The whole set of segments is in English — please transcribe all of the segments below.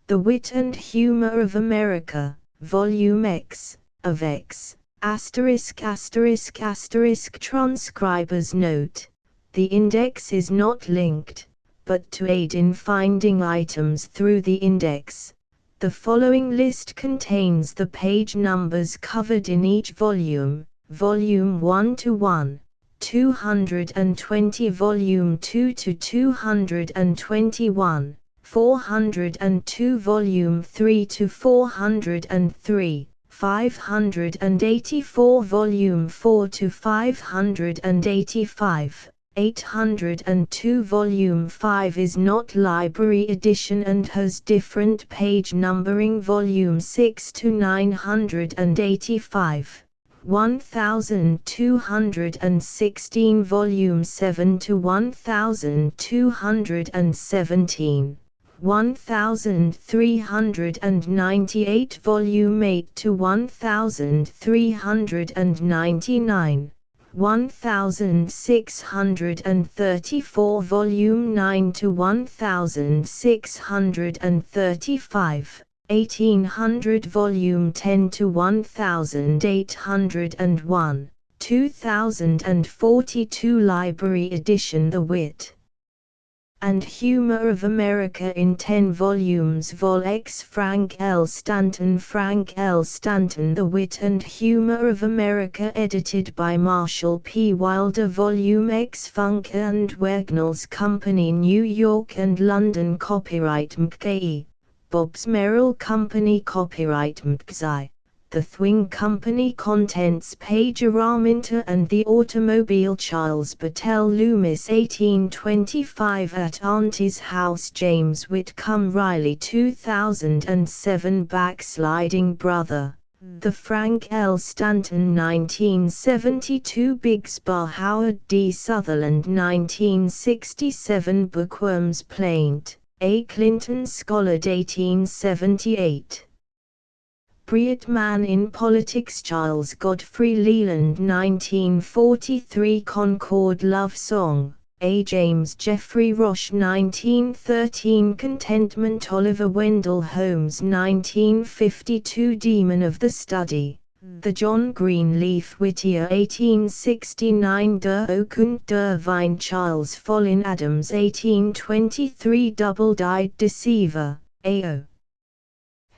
The Wit and Humor of America, Volume X, of X, *******, transcriber's note. The index is not linked, but to aid in finding items through the index, the following list contains the page numbers covered in each volume: Volume 1 to 1, 220, Volume 2 to 221, 402, Volume 3 to 403, 584, Volume 4 to 585, 802. Volume 5 is not library edition and has different page numbering. Volume 6 to 985, 1216, Volume 7 to 1217, 1398, Volume 8 to 1399, 1634, Volume 9 to 1635, 1800, Volume 10 to 1801, 2042 library edition. The Wit and Humor of America in 10 volumes. Vol. X. Frank L. Stanton. Frank L. Stanton. The Wit and Humor of America, edited by Marshall P. Wilder. Volume X. Funk and Wagnalls Company, New York and London. Copyright McKay, Bobbs Merrill Company. Copyright McKay, The Thwing Company. Contents page: Araminta and the Automobile, Charles Battelle Loomis. 1825 at Auntie's House, James Whitcomb Riley. 2007 Backsliding Brother, The Frank L. Stanton. 1972 Big Spa, Howard D. Sutherland. 1967 Bookworm's Plaint, A. Clinton Scollard. 1878 Brilliant Man in Politics, Charles Godfrey Leland. 1943 Concord Love Song, A. James Jeffrey Roche. 1913 Contentment, Oliver Wendell Holmes. 1952 Demon of the Study, The John Greenleaf Whittier. 1869 Der Oak und der Wein, Charles Follin Adams. 1823 Double-Dyed Deceiver, A.O.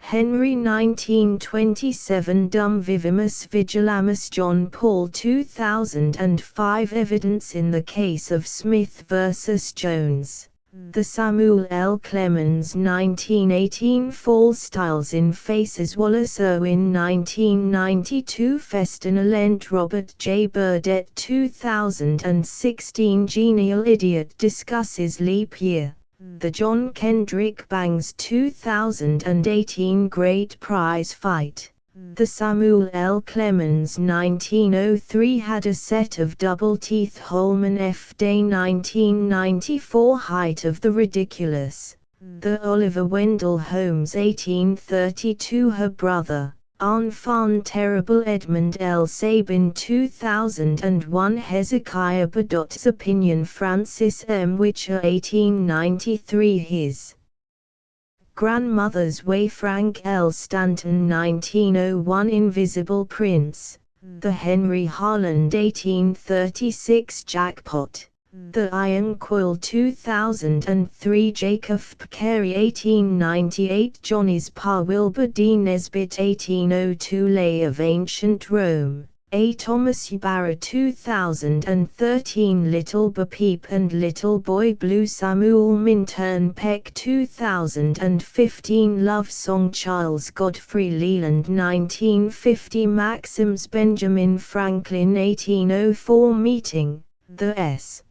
Henry. 1927 Dum Vivimus Vigilamus, John Paul. 2005 Evidence in the Case of Smith vs. Jones, The Samuel L. Clemens. 1918 Fall Styles in Faces, Wallace Irwin. 1992 Festina Lent, Robert J. Burdett. 2016 Genial Idiot discusses leap year, The John Kendrick Bangs. 2018 Great Prize Fight, The Samuel L. Clemens. 1903 Had a Set of Double Teeth, Holman F. Day. 1994 Height of the Ridiculous, The Oliver Wendell Holmes. 1832 Her Brother, Enfant Terrible, Edmund L. Sabin. 2001 Hezekiah Badot's Opinion, Francis M. Witcher. 1893 His Grandmother's Way, Frank L. Stanton. 1901 Invisible Prince, The Henry Harland. 1836 Jackpot, The Iron Quill. 2003 Jacob Carey. 1898 Johnny's Pa, Wilbur D. Nesbitt. 1802 Lay of Ancient Rome, A. Thomas Barra. 2013 Little Bo Peep and Little Boy Blue, Samuel Minturn Peck. 2015 Love Song, Charles Godfrey Leland. 1950 Maxims Benjamin Franklin. 1804 Meeting, The S.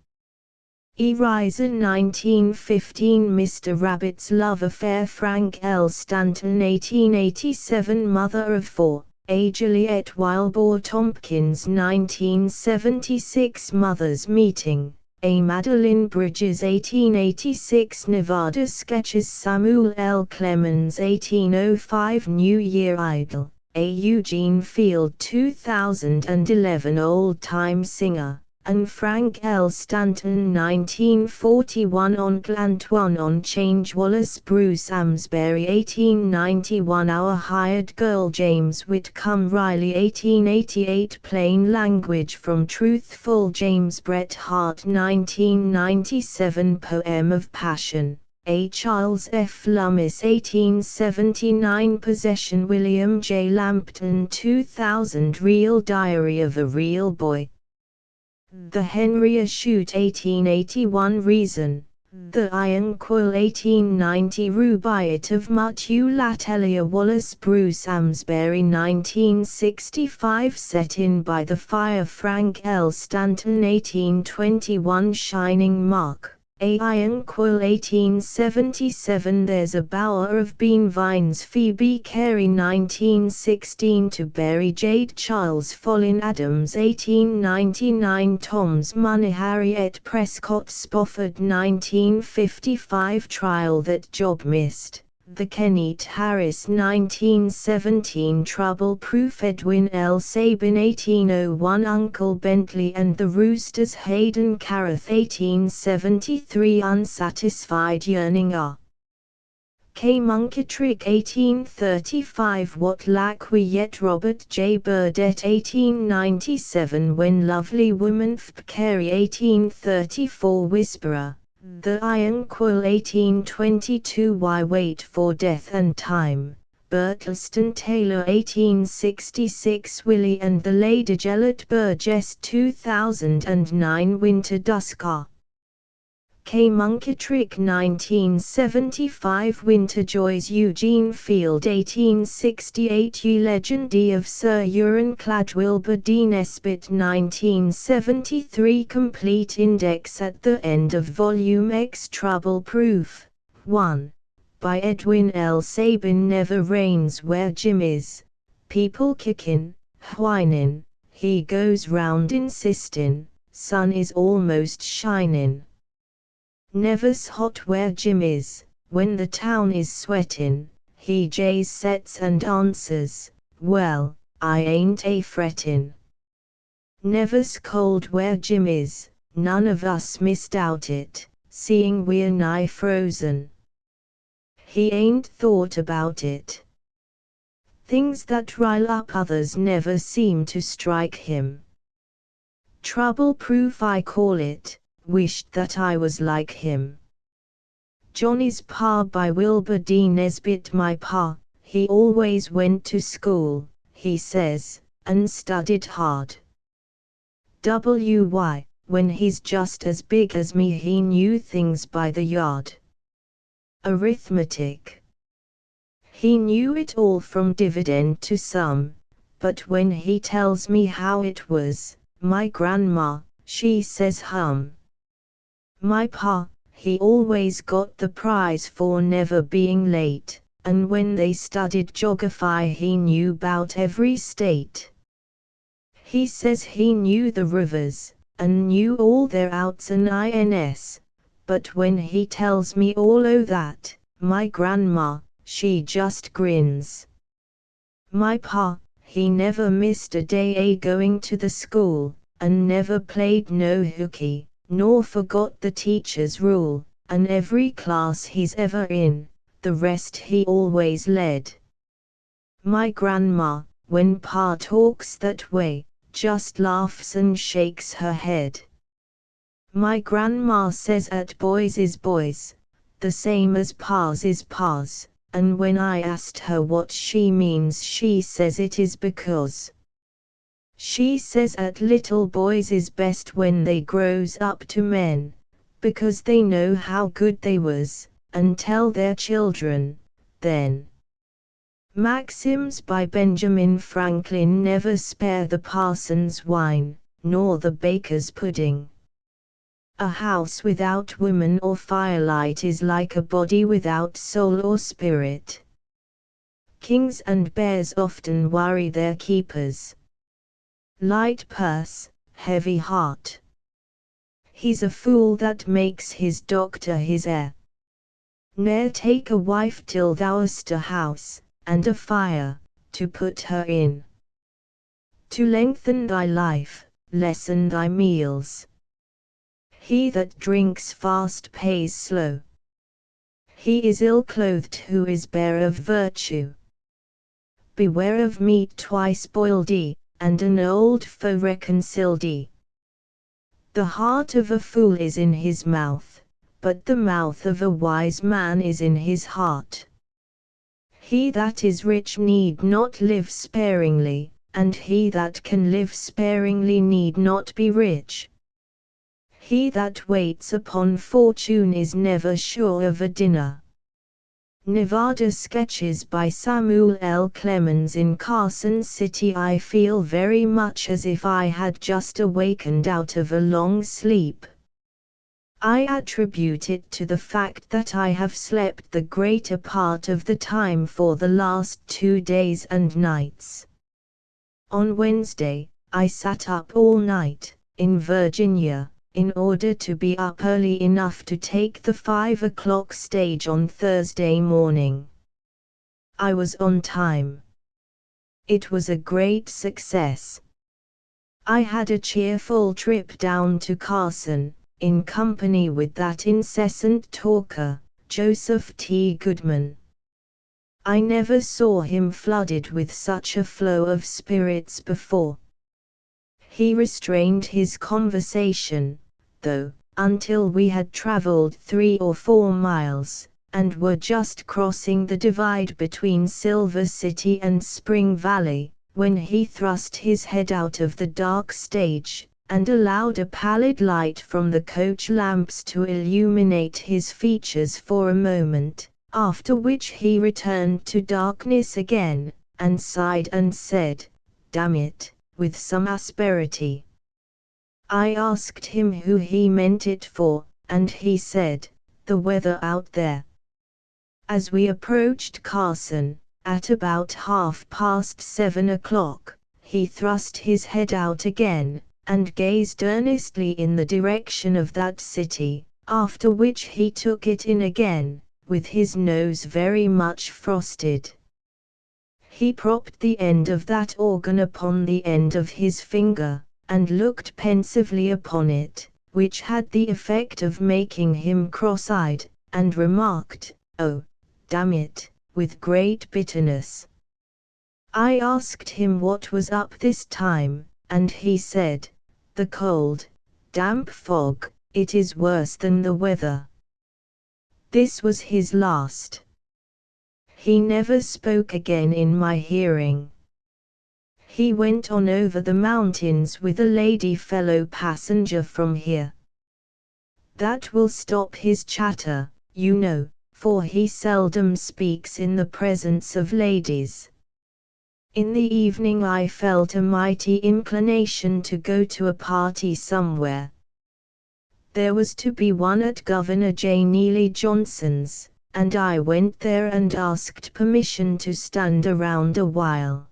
E. Riser. 1915 Mr. Rabbit's Love Affair, Frank L. Stanton. 1887 Mother of Four, A. Juliet Wilbur Tompkins. 1976 Mother's Meeting, A. Madeline Bridges. 1886 Nevada Sketches, Samuel L. Clemens. 1805 New Year Idol, A. Eugene Field. 2011 Old Time Singer, and Frank L. Stanton 1941 on Glantwan on Change Wallace Bruce Amsbury 1891 Our Hired Girl James Whitcomb Riley 1888 Plain Language from Truthful James Bret Hart 1997 Poem of Passion A. Charles F. Lummis 1879 Possession William J. Lampton 2000 Real Diary of a Real Boy The Henry Shute 1881 Reason The Iron Quill 1890 Rubaiyat of Mutulatelia Wallace Bruce Amsbury 1965 Set in by the Fire Frank L. Stanton 1821 Shining Mark A. Iron Quill 1877 There's a Bower of Bean Vines Phoebe Carey 1916 To Berry Jade Charles Follin Adams 1899 Tom's Money Harriet Prescott Spofford 1955 Trial That Job Missed The Kenneth Harris 1917 Trouble Proof Edwin L. Sabin 1801 Uncle Bentley and the Roosters Hayden Carruth 1873 Unsatisfied Yearning R. K. Munkatrick 1835 What Lack We Yet Robert J. Burdett 1897 When Lovely Woman F. Carey 1834 Whisperer The Iron Quill 1822 Why Wait for Death and Time Burtleston Taylor 1866 Willie and the Lady Gelert Burgess 2009 Winter Dusk R. K. Munkatrick 1975 Winter Joys Eugene Field 1868 Ye Legendy of Sir Ironclad Wilbur D. Nesbitt 1973 Complete Index at the end of Volume X Trouble Proof 1 by Edwin L. Sabin Never rains where Jim is. People kickin', whinin', he goes round insistin', sun is almost shinin'. Never's hot where Jim is, when the town is sweatin', he jays sets and answers, well, I ain't a frettin'. Never's cold where Jim is, none of us misdoubt it, seeing we're nigh frozen. He ain't thought about it. Things that rile up others never seem to strike him. Trouble proof I call it. Wished that I was like him. Johnny's Pa by Wilbur D. Nesbitt My pa, he always went to school, he says, and studied hard. Why, when he's just as big as me he knew things by the yard. Arithmetic. He knew it all from dividend to sum, but when he tells me how it was, my grandma, she says My pa, he always got the prize for never being late, and when they studied geography he knew 'bout every state. He says he knew the rivers, and knew all their outs and ins, but when he tells me all o' that, my grandma, she just grins. My pa, he never missed a day going to the school, and never played no hooky, nor forgot the teacher's rule, and every class he's ever in, the rest he always led. My grandma, when pa talks that way, just laughs and shakes her head. My grandma says 'at boys is boys, the same as pa's is pa's, and when I asked her what she means she says it is because she says 'at little boys is best when they grows up to men, because they know how good they was, and tell their children, then. Maxims by Benjamin Franklin Never spare the parson's wine, nor the baker's pudding. A house without woman or firelight is like a body without soul or spirit. Kings and bears often worry their keepers. Light purse, heavy heart. He's a fool that makes his doctor his heir. Ne'er take a wife till thou'st a house, and a fire, to put her in. To lengthen thy life, lessen thy meals. He that drinks fast pays slow. He is ill-clothed who is bare of virtue. Beware of meat twice boiled, and an old foe reconciled. The heart of a fool is in his mouth, but the mouth of a wise man is in his heart. He that is rich need not live sparingly, and he that can live sparingly need not be rich. He that waits upon fortune is never sure of a dinner. Nevada Sketches by Samuel L. Clemens. In Carson City I feel very much as if I had just awakened out of a long sleep. I attribute it to the fact that I have slept the greater part of the time for the last 2 days and nights. On Wednesday, I sat up all night, in Virginia, in order to be up early enough to take the 5 o'clock stage on Thursday morning. I was on time. It was a great success. I had a cheerful trip down to Carson, in company with that incessant talker, Joseph T. Goodman. I never saw him flooded with such a flow of spirits before. He restrained his conversation, though, until we had traveled 3 or 4 miles, and were just crossing the divide between Silver City and Spring Valley, when he thrust his head out of the dark stage, and allowed a pallid light from the coach lamps to illuminate his features for a moment, after which he returned to darkness again, and sighed and said, "Damn it," with some asperity. I asked him who he meant it for, and he said, "The weather out there." As we approached Carson, at about 7:30 o'clock, he thrust his head out again, and gazed earnestly in the direction of that city, after which he took it in again, with his nose very much frosted. He propped the end of that organ upon the end of his finger, and looked pensively upon it, which had the effect of making him cross-eyed, and remarked, "Oh, damn it," with great bitterness. I asked him what was up this time, and he said, "The cold, damp fog, it is worse than the weather." This was his last. He never spoke again in my hearing. He went on over the mountains with a lady fellow passenger from here. That will stop his chatter, you know, for he seldom speaks in the presence of ladies. In the evening I felt a mighty inclination to go to a party somewhere. There was to be one at Governor J. Neely Johnson's, and I went there and asked permission to stand around a while.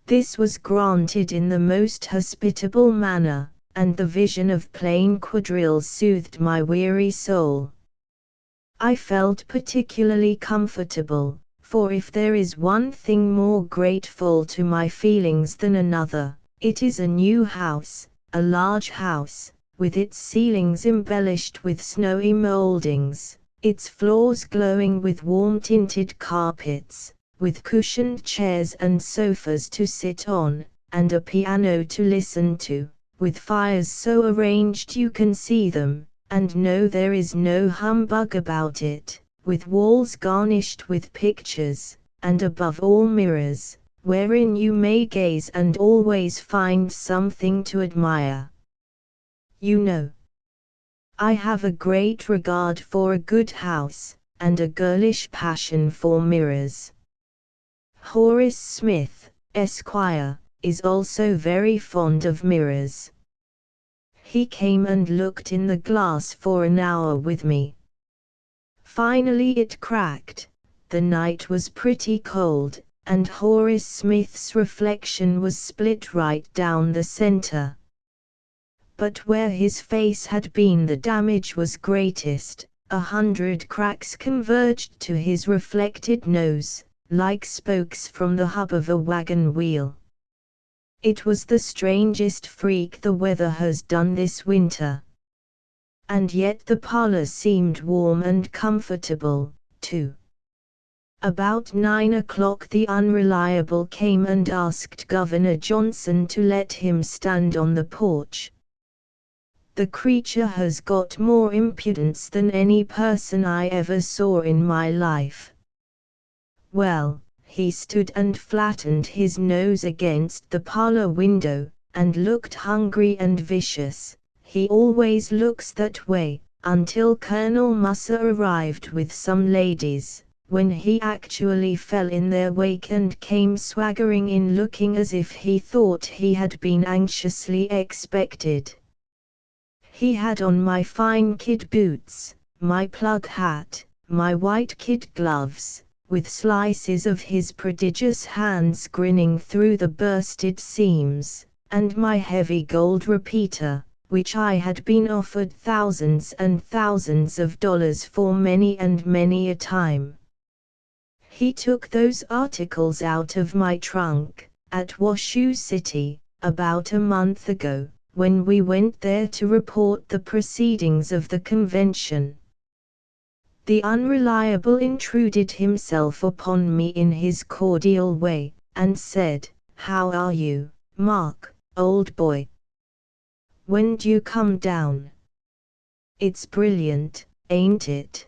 This was granted in the most hospitable manner, and the vision of plain quadrilles soothed my weary soul. I felt particularly comfortable, for if there is one thing more grateful to my feelings than another, it is a new house, a large house, with its ceilings embellished with snowy moldings, its floors glowing with warm-tinted carpets, with cushioned chairs and sofas to sit on, and a piano to listen to, with fires so arranged you can see them, and know there is no humbug about it, with walls garnished with pictures, and above all mirrors, wherein you may gaze and always find something to admire. You know, I have a great regard for a good house, and a girlish passion for mirrors. Horace Smith, Esquire, is also very fond of mirrors. He came and looked in the glass for an hour with me. Finally it cracked. The night was pretty cold, and Horace Smith's reflection was split right down the center. But where his face had been the damage was greatest. 100 cracks converged to his reflected nose, like spokes from the hub of a wagon wheel. It was the strangest freak the weather has done this winter. And yet the parlor seemed warm and comfortable, too. About 9 o'clock the Unreliable came and asked Governor Johnson to let him stand on the porch. The creature has got more impudence than any person I ever saw in my life. Well, he stood and flattened his nose against the parlor window, and looked hungry and vicious. He always looks that way, until Colonel Musser arrived with some ladies, when he actually fell in their wake and came swaggering in looking as if he thought he had been anxiously expected. He had on my fine kid boots, my plug hat, my white kid gloves, with slices of his prodigious hands grinning through the bursted seams, and my heavy gold repeater, which I had been offered thousands and thousands of dollars for many and many a time. He took those articles out of my trunk, at Washoe City, about a month ago, when we went there to report the proceedings of the convention. The Unreliable intruded himself upon me in his cordial way, and said, "How are you, Mark, old boy? When do you come down? It's brilliant, ain't it?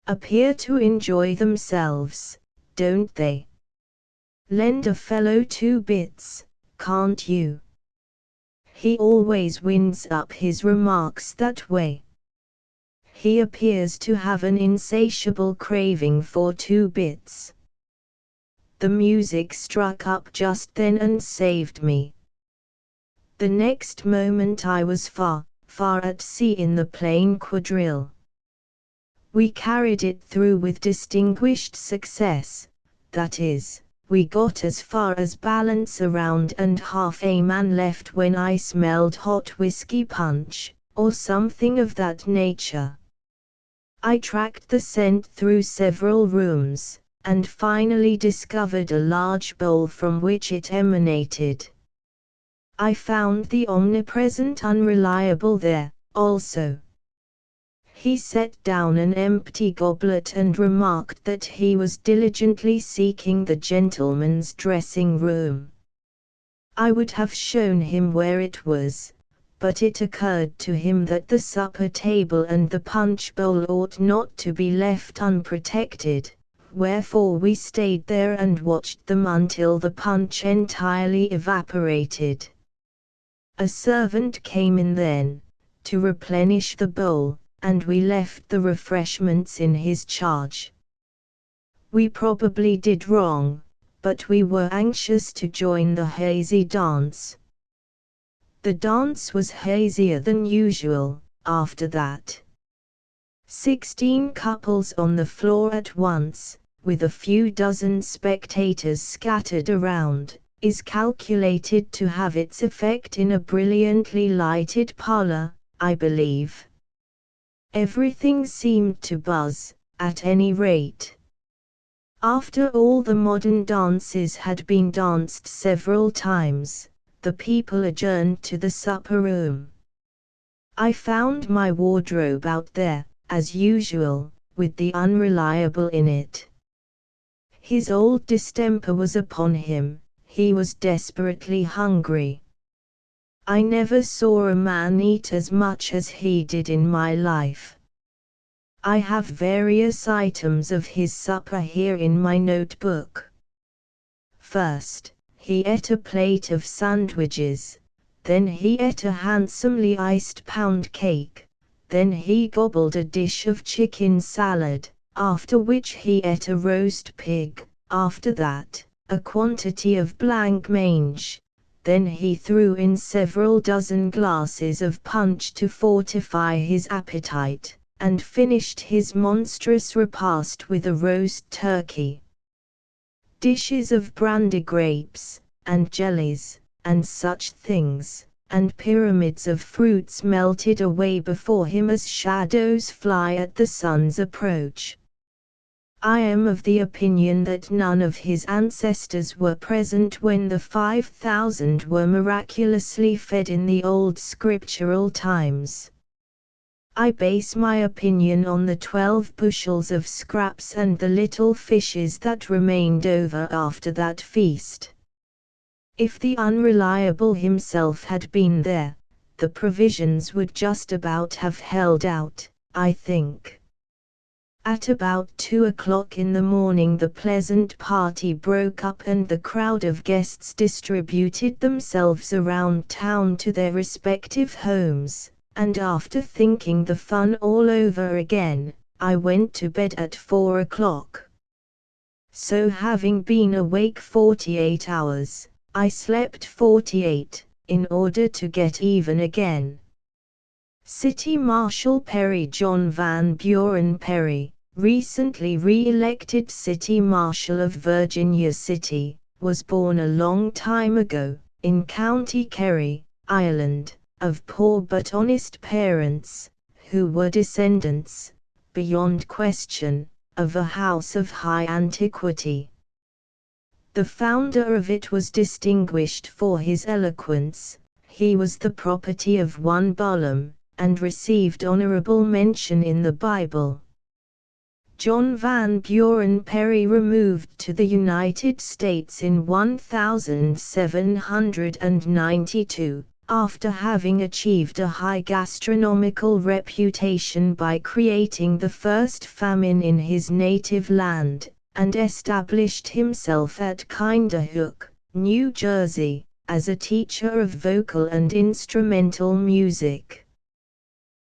Appear to enjoy themselves, don't they? Lend a fellow 2 bits, can't you?" He always winds up his remarks that way. He appears to have an insatiable craving for 2 bits. The music struck up just then and saved me. The next moment I was far, far at sea in the plain quadrille. We carried it through with distinguished success, that is, we got as far as balance around and half a man left when I smelled hot whiskey punch, or something of that nature. I tracked the scent through several rooms, and finally discovered a large bowl from which it emanated. I found the omnipresent Unreliable there, also. He set down an empty goblet and remarked that he was diligently seeking the gentleman's dressing room. I would have shown him where it was, but it occurred to him that the supper table and the punch bowl ought not to be left unprotected, wherefore we stayed there and watched them until the punch entirely evaporated. A servant came in then, to replenish the bowl, and we left the refreshments in his charge. We probably did wrong, but we were anxious to join the hazy dance. The dance was hazier than usual, after that. 16 couples on the floor at once, with a few dozen spectators scattered around, is calculated to have its effect in a brilliantly lighted parlor, I believe. Everything seemed to buzz, at any rate. After all the modern dances had been danced several times, the people adjourned to the supper room. I found my wardrobe out there, as usual, with the Unreliable in it. His old distemper was upon him, he was desperately hungry. I never saw a man eat as much as he did in my life. I have various items of his supper here in my notebook. First, he ate a plate of sandwiches, then he ate a handsomely iced pound cake, then he gobbled a dish of chicken salad, after which he ate a roast pig, after that, a quantity of blanc mange, then he threw in several dozen glasses of punch to fortify his appetite, and finished his monstrous repast with a roast turkey. Dishes of brandy grapes, and jellies, and such things, and pyramids of fruits melted away before him as shadows fly at the sun's approach. I am of the opinion that none of his ancestors were present when the 5,000 were miraculously fed in the old scriptural times. I base my opinion on the 12 bushels of scraps and the little fishes that remained over after that feast. If the Unreliable himself had been there, the provisions would just about have held out, I think. At about 2 o'clock in the morning the pleasant party broke up and the crowd of guests distributed themselves around town to their respective homes, and after thinking the fun all over again, I went to bed at 4 o'clock. So having been awake 48 hours, I slept 48, in order to get even again. City Marshal Perry John Van Buren Perry, recently re-elected City Marshal of Virginia City, was born a long time ago, in County Kerry, Ireland, of poor but honest parents, who were descendants, beyond question, of a house of high antiquity. The founder of it was distinguished for his eloquence. He was the property of one Balaam, and received honorable mention in the Bible. John Van Buren Perry removed to the United States in 1792, after having achieved a high gastronomical reputation by creating the first famine in his native land, and established himself at Kinderhook, New Jersey, as a teacher of vocal and instrumental music.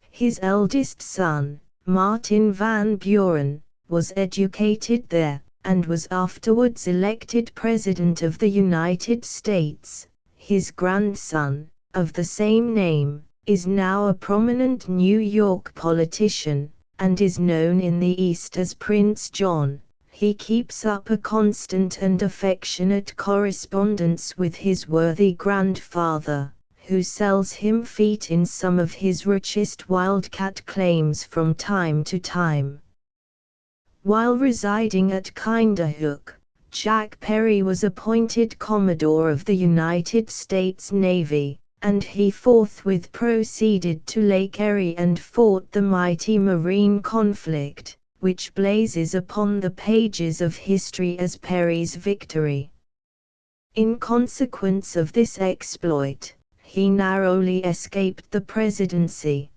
His eldest son, Martin Van Buren, was educated there, and was afterwards elected President of the United States. His grandson, of the same name, is now a prominent New York politician, and is known in the East as Prince John. He keeps up a constant and affectionate correspondence with his worthy grandfather, who sells him feet in some of his richest wildcat claims from time to time. While residing at Kinderhook, Jack Perry was appointed Commodore of the United States Navy, and he forthwith proceeded to Lake Erie and fought the mighty marine conflict, which blazes upon the pages of history as Perry's victory. In consequence of this exploit, he narrowly escaped the presidency.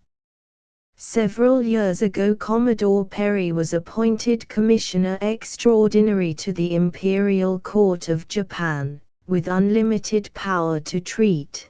Several years ago Commodore Perry was appointed Commissioner Extraordinary to the Imperial Court of Japan, with unlimited power to treat.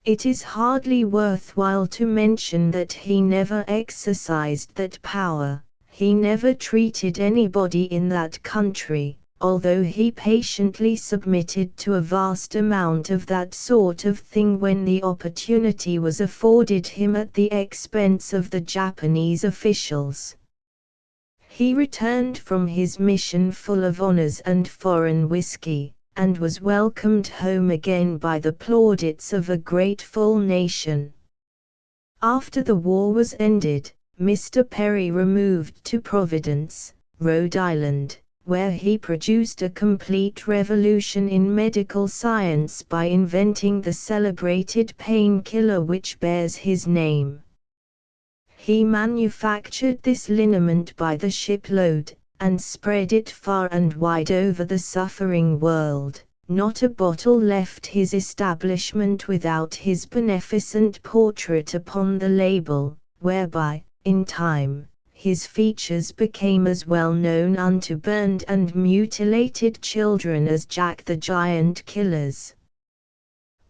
It is hardly worthwhile to mention that he never exercised that power. He never treated anybody in that country, although he patiently submitted to a vast amount of that sort of thing when the opportunity was afforded him at the expense of the Japanese officials. He returned from his mission full of honors and foreign whiskey, and was welcomed home again by the plaudits of a grateful nation. After the war was ended, Mr. Perry removed to Providence, Rhode Island, where he produced a complete revolution in medical science by inventing the celebrated painkiller which bears his name. He manufactured this liniment by the shipload, and spread it far and wide over the suffering world. Not a bottle left his establishment without his beneficent portrait upon the label, whereby, in time, his features became as well known unto burned and mutilated children as Jack the Giant Killer's.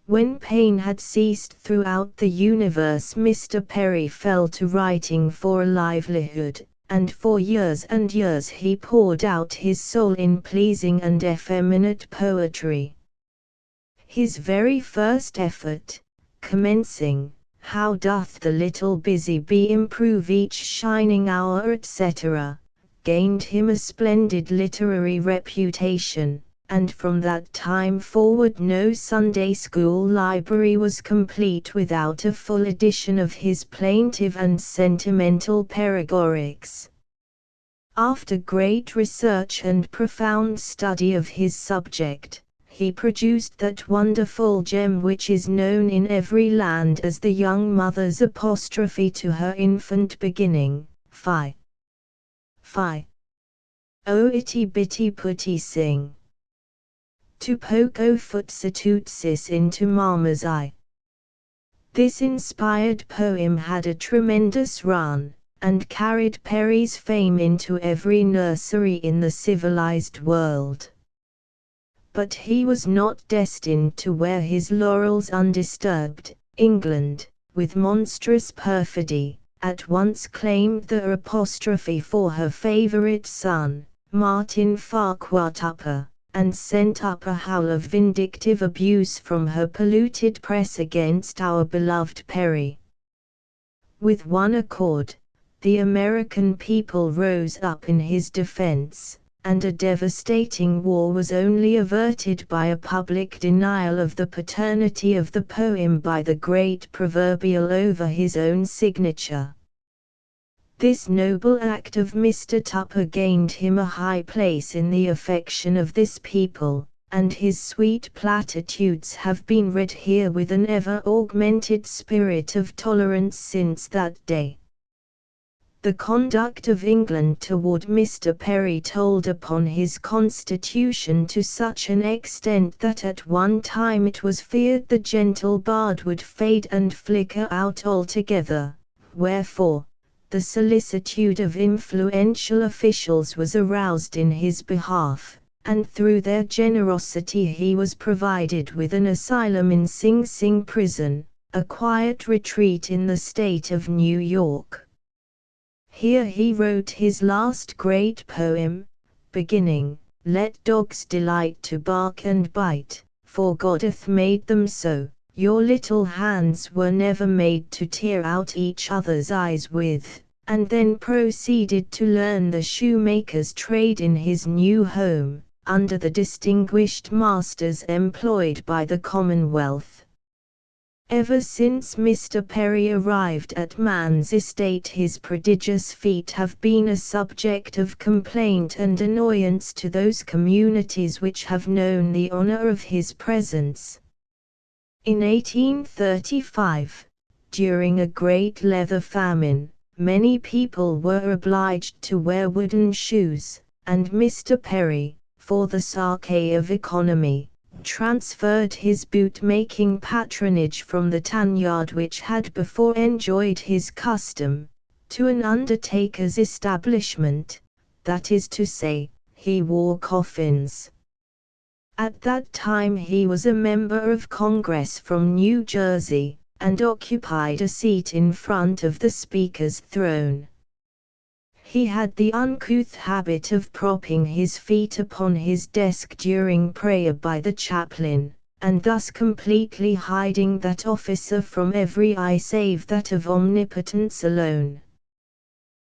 When pain had ceased throughout the universe, Mr. Perry fell to writing for a livelihood, and for years and years he poured out his soul in pleasing and effeminate poetry. His very first effort, commencing, "How doth the little busy bee improve each shining hour," etc., gained him a splendid literary reputation, and from that time forward no Sunday school library was complete without a full edition of his plaintive and sentimental paregorics. After great research and profound study of his subject, he produced that wonderful gem which is known in every land as the young mother's apostrophe to her infant beginning, Fi. Fi. O itty bitty putty sing. To poke o footsa into mama's eye. This inspired poem had a tremendous run, and carried Perry's fame into every nursery in the civilized world. But he was not destined to wear his laurels undisturbed. England, with monstrous perfidy, at once claimed the apostrophe for her favorite son, Martin Farquhar Tupper, and sent up a howl of vindictive abuse from her polluted press against our beloved Perry. With one accord, the American people rose up in his defense, and a devastating war was only averted by a public denial of the paternity of the poem by the great proverbial over his own signature. This noble act of Mr. Tupper gained him a high place in the affection of this people, and his sweet platitudes have been read here with an ever-augmented spirit of tolerance since that day. The conduct of England toward Mr. Perry told upon his constitution to such an extent that at one time it was feared the gentle bard would fade and flicker out altogether, wherefore, the solicitude of influential officials was aroused in his behalf, and through their generosity he was provided with an asylum in Sing Sing prison, a quiet retreat in the state of New York. Here he wrote his last great poem, beginning, "Let dogs delight to bark and bite, for God hath made them so. Your little hands were never made to tear out each other's eyes with," and then proceeded to learn the shoemaker's trade in his new home, under the distinguished masters employed by the Commonwealth. Ever since Mr. Perry arrived at man's estate his prodigious feat have been a subject of complaint and annoyance to those communities which have known the honor of his presence. In 1835, during a great leather famine, many people were obliged to wear wooden shoes, and Mr. Perry, for the sake of economy, transferred his boot-making patronage from the tanyard which had before enjoyed his custom, to an undertaker's establishment, that is to say, he wore coffins. At that time he was a member of Congress from New Jersey, and occupied a seat in front of the Speaker's throne. He had the uncouth habit of propping his feet upon his desk during prayer by the chaplain, and thus completely hiding that officer from every eye save that of omnipotence alone.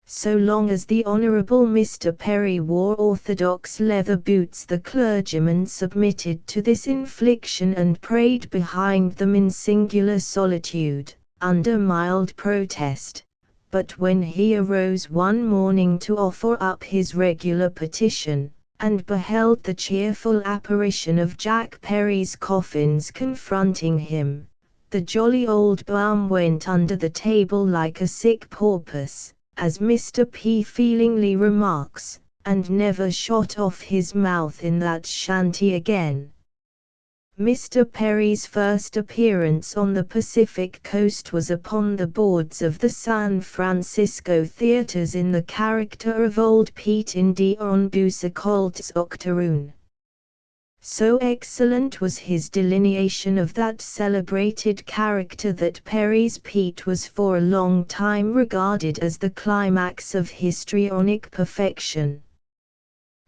So long as the Honorable Mr. Perry wore orthodox leather boots the clergyman submitted to this infliction and prayed behind them in singular solitude, under mild protest. But when he arose one morning to offer up his regular petition, and beheld the cheerful apparition of Jack Perry's coffins confronting him, the jolly old bum went under the table like a sick porpoise, as Mr. P. feelingly remarks, and never shot off his mouth in that shanty again. Mr. Perry's first appearance on the Pacific coast was upon the boards of the San Francisco theaters in the character of Old Pete in Dion Boucicault's Octoroon. So excellent was his delineation of that celebrated character that Perry's Pete was for a long time regarded as the climax of histrionic perfection.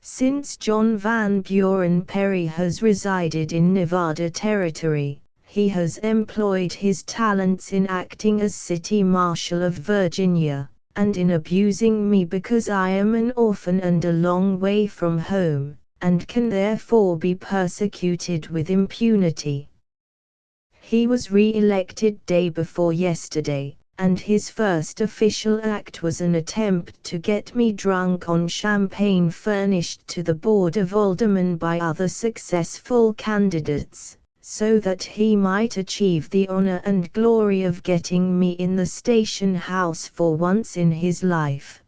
Since John Van Buren Perry has resided in Nevada Territory, he has employed his talents in acting as City Marshal of Virginia, and in abusing me because I am an orphan and a long way from home, and can therefore be persecuted with impunity. He was re-elected day before yesterday, and his first official act was an attempt to get me drunk on champagne furnished to the Board of Aldermen by other successful candidates, so that he might achieve the honor and glory of getting me in the station house for once in his life.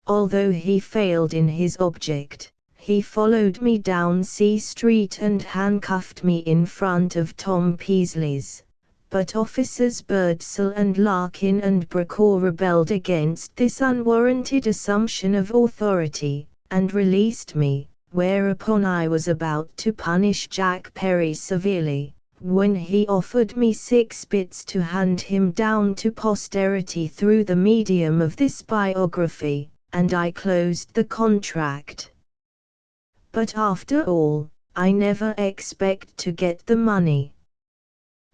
Although he failed in his object, he followed me down C Street and handcuffed me in front of Tom Peasley's, but officers Birdsall and Larkin and Brokaw rebelled against this unwarranted assumption of authority, and released me, whereupon I was about to punish Jack Perry severely, when he offered me 6 bits to hand him down to posterity through the medium of this biography, and I closed the contract. But after all, I never expect to get the money.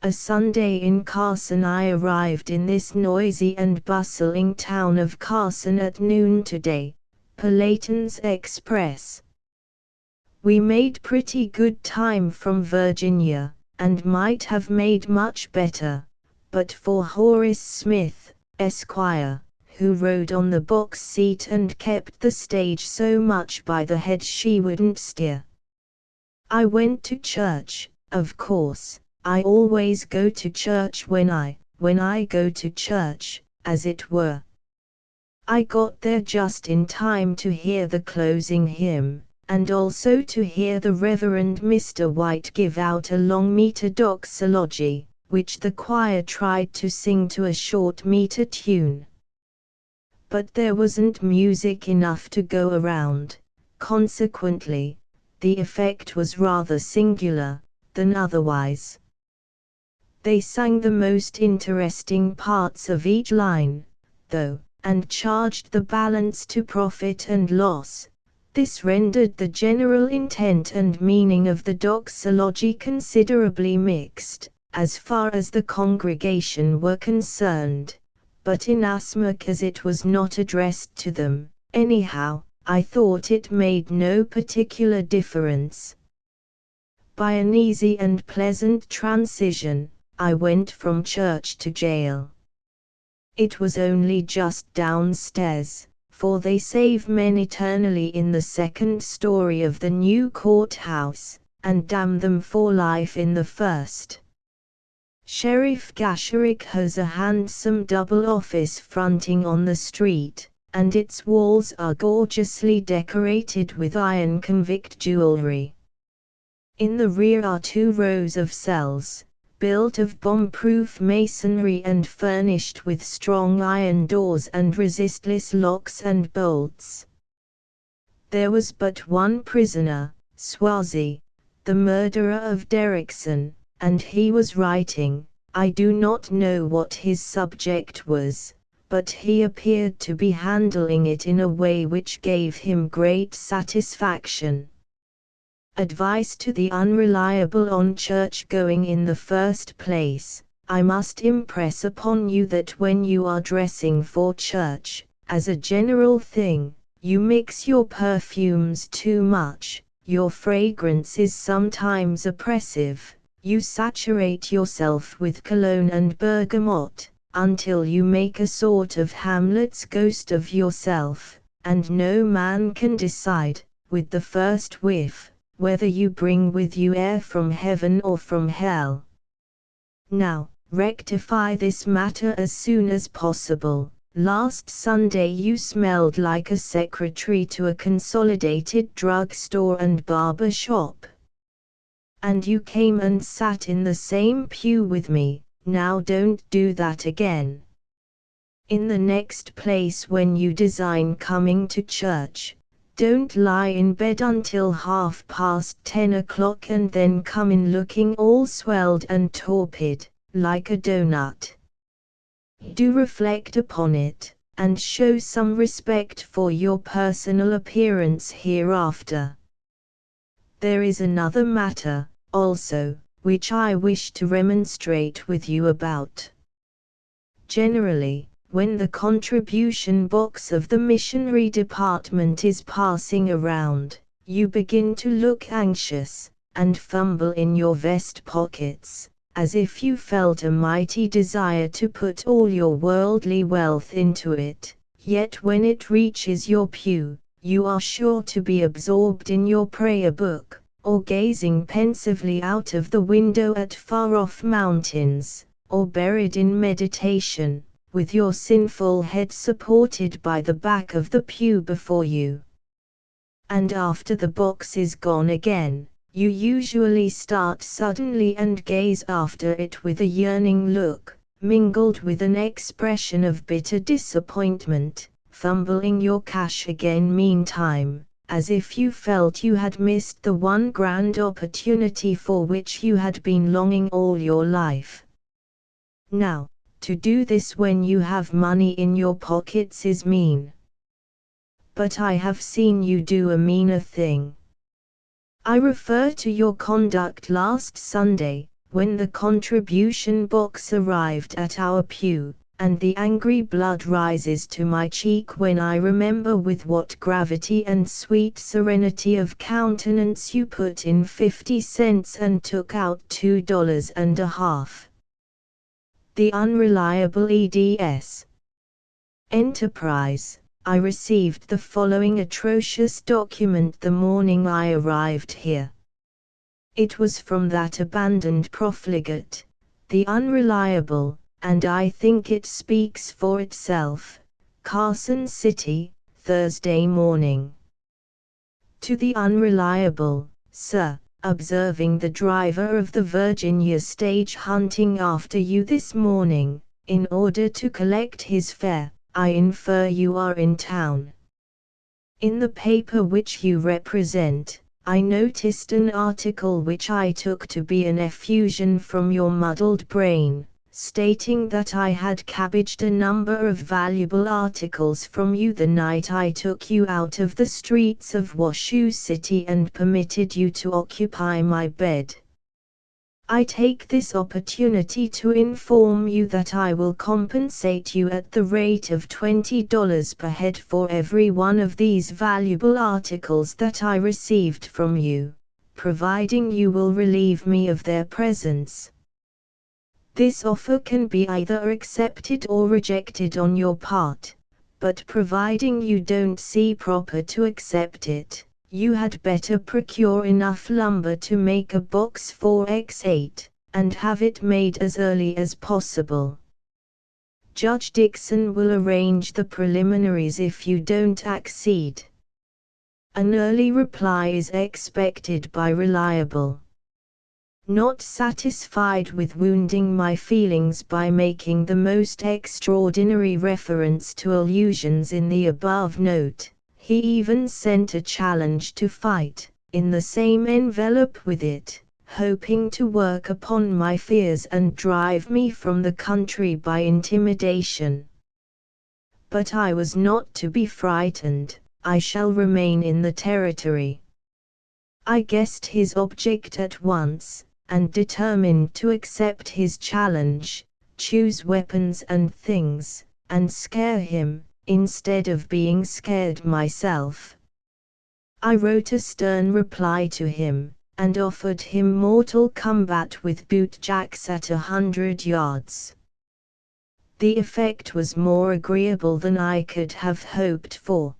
A Sunday in Carson I arrived in this noisy and bustling town of Carson at noon today, per Layton's Express. We made pretty good time from Virginia, and might have made much better, but for Horace Smith, Esquire, who rode on the box seat and kept the stage so much by the head she wouldn't steer. I went to church, of course. I always go to church when I go to church, as it were. I got there just in time to hear the closing hymn, and also to hear the Reverend Mr. White give out a long-meter doxology, which the choir tried to sing to a short-meter tune. But there wasn't music enough to go around, consequently, the effect was rather singular, than otherwise. They sang the most interesting parts of each line, though, and charged the balance to profit and loss. This rendered the general intent and meaning of the doxology considerably mixed, as far as the congregation were concerned. But inasmuch as it was not addressed to them, anyhow, I thought it made no particular difference. By an easy and pleasant transition, I went from church to jail. It was only just downstairs, for they save men eternally in the 2nd story of the new courthouse, and damn them for life in the 1st. Sheriff Gasherick has a handsome double office fronting on the street, and its walls are gorgeously decorated with iron convict jewelry. In the rear are 2 rows of cells, built of bomb-proof masonry and furnished with strong iron doors and resistless locks and bolts. There was but one prisoner, Swazi, the murderer of Derrickson, and he was writing. I do not know what his subject was, but he appeared to be handling it in a way which gave him great satisfaction. Advice to the unreliable on church going. In the first place, I must impress upon you that when you are dressing for church, as a general thing, you mix your perfumes too much, your fragrance is sometimes oppressive. You saturate yourself with cologne and bergamot, until you make a sort of Hamlet's ghost of yourself, and no man can decide, with the first whiff, whether you bring with you air from heaven or from hell. Now, rectify this matter as soon as possible. Last Sunday you smelled like a secretary to a consolidated drugstore and barber shop. And you came and sat in the same pew with me. Now don't do that again. In the next place, when you design coming to church, don't lie in bed until 10:30 o'clock and then come in looking all swelled and torpid, like a donut. Do reflect upon it, and show some respect for your personal appearance hereafter. There is another matter, also, which I wish to remonstrate with you about. Generally, when the contribution box of the missionary department is passing around, you begin to look anxious, and fumble in your vest pockets, as if you felt a mighty desire to put all your worldly wealth into it, yet when it reaches your pew, you are sure to be absorbed in your prayer book, or gazing pensively out of the window at far-off mountains, or buried in meditation, with your sinful head supported by the back of the pew before you. And after the box is gone again, you usually start suddenly and gaze after it with a yearning look, mingled with an expression of bitter disappointment, fumbling your cash again meantime, as if you felt you had missed the one grand opportunity for which you had been longing all your life. Now, to do this when you have money in your pockets is mean. But I have seen you do a meaner thing. I refer to your conduct last Sunday, when the contribution box arrived at our pew, and the angry blood rises to my cheek when I remember with what gravity and sweet serenity of countenance you put in 50 cents and took out $2.50. The unreliable EDS Enterprise. I received the following atrocious document the morning I arrived here. It was from that abandoned profligate, the unreliable, and I think it speaks for itself, Carson City, Thursday morning. To the unreliable, sir, observing the driver of the Virginia stage hunting after you this morning, in order to collect his fare, I infer you are in town. In the paper which you represent, I noticed an article which I took to be an effusion from your muddled brain, stating that I had cabbaged a number of valuable articles from you the night I took you out of the streets of Washoe City and permitted you to occupy my bed. I take this opportunity to inform you that I will compensate you at the rate of $20 per head for every one of these valuable articles that I received from you, providing you will relieve me of their presence. This offer can be either accepted or rejected on your part, but providing you don't see proper to accept it, you had better procure enough lumber to make a box 4x8, and have it made as early as possible. Judge Dixon will arrange the preliminaries if you don't accede. An early reply is expected by reliable. Not satisfied with wounding my feelings by making the most extraordinary reference to allusions in the above note, he even sent a challenge to fight, in the same envelope with it, hoping to work upon my fears and drive me from the country by intimidation. But I was not to be frightened. I shall remain in the territory. I guessed his object at once, and determined to accept his challenge, choose weapons and things, and scare him, instead of being scared myself. I wrote a stern reply to him, and offered him mortal combat with bootjacks at 100 yards. The effect was more agreeable than I could have hoped for.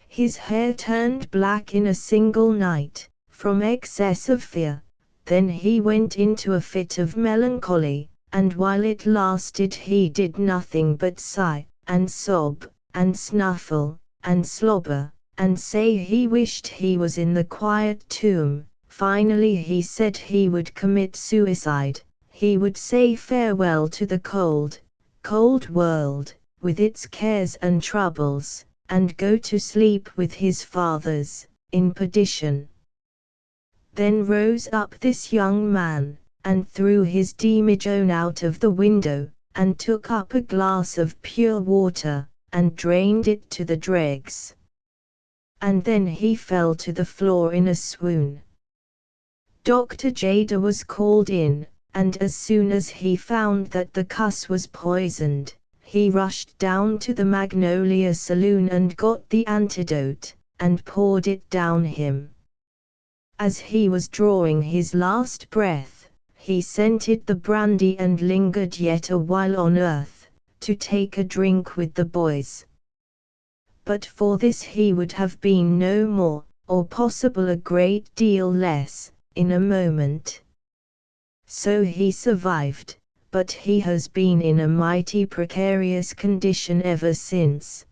His hair turned black in a single night, from excess of fear. Then he went into a fit of melancholy, and while it lasted he did nothing but sigh, and sob, and snuffle, and slobber, and say he wished he was in the quiet tomb. Finally he said he would commit suicide, he would say farewell to the cold, cold world, with its cares and troubles, and go to sleep with his fathers, in perdition. Then rose up this young man, and threw his demijohn out of the window, and took up a glass of pure water, and drained it to the dregs. And then he fell to the floor in a swoon. Dr. Jada was called in, and as soon as he found that the cuss was poisoned, he rushed down to the Magnolia Saloon and got the antidote, and poured it down him. As he was drawing his last breath, he scented the brandy and lingered yet a while on earth, to take a drink with the boys. But for this he would have been no more, or possible a great deal less, in a moment. So he survived, but he has been in a mighty precarious condition ever since.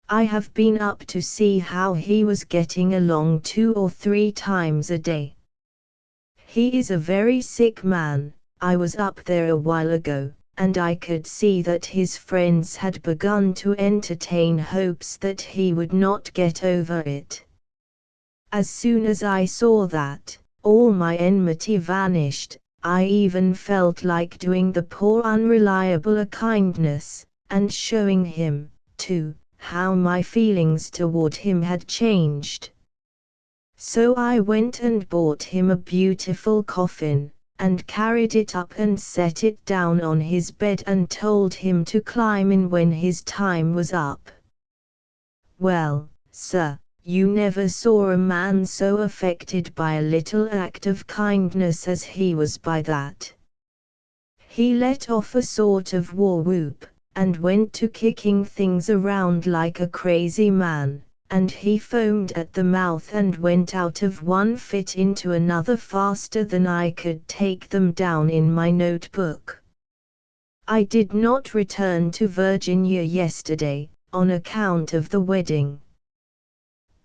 I have been up to see how he was getting along 2 or 3 times a day. He is a very sick man. I was up there a while ago, and I could see that his friends had begun to entertain hopes that he would not get over it. As soon as I saw that, all my enmity vanished. I even felt like doing the poor unreliable a kindness, and showing him, too, how my feelings toward him had changed. So I went and bought him a beautiful coffin, and carried it up and set it down on his bed and told him to climb in when his time was up. Well, sir, you never saw a man so affected by a little act of kindness as he was by that. He let off a sort of war whoop, and went to kicking things around like a crazy man, and he foamed at the mouth and went out of one fit into another faster than I could take them down in my notebook. I did not return to Virginia yesterday, on account of the wedding.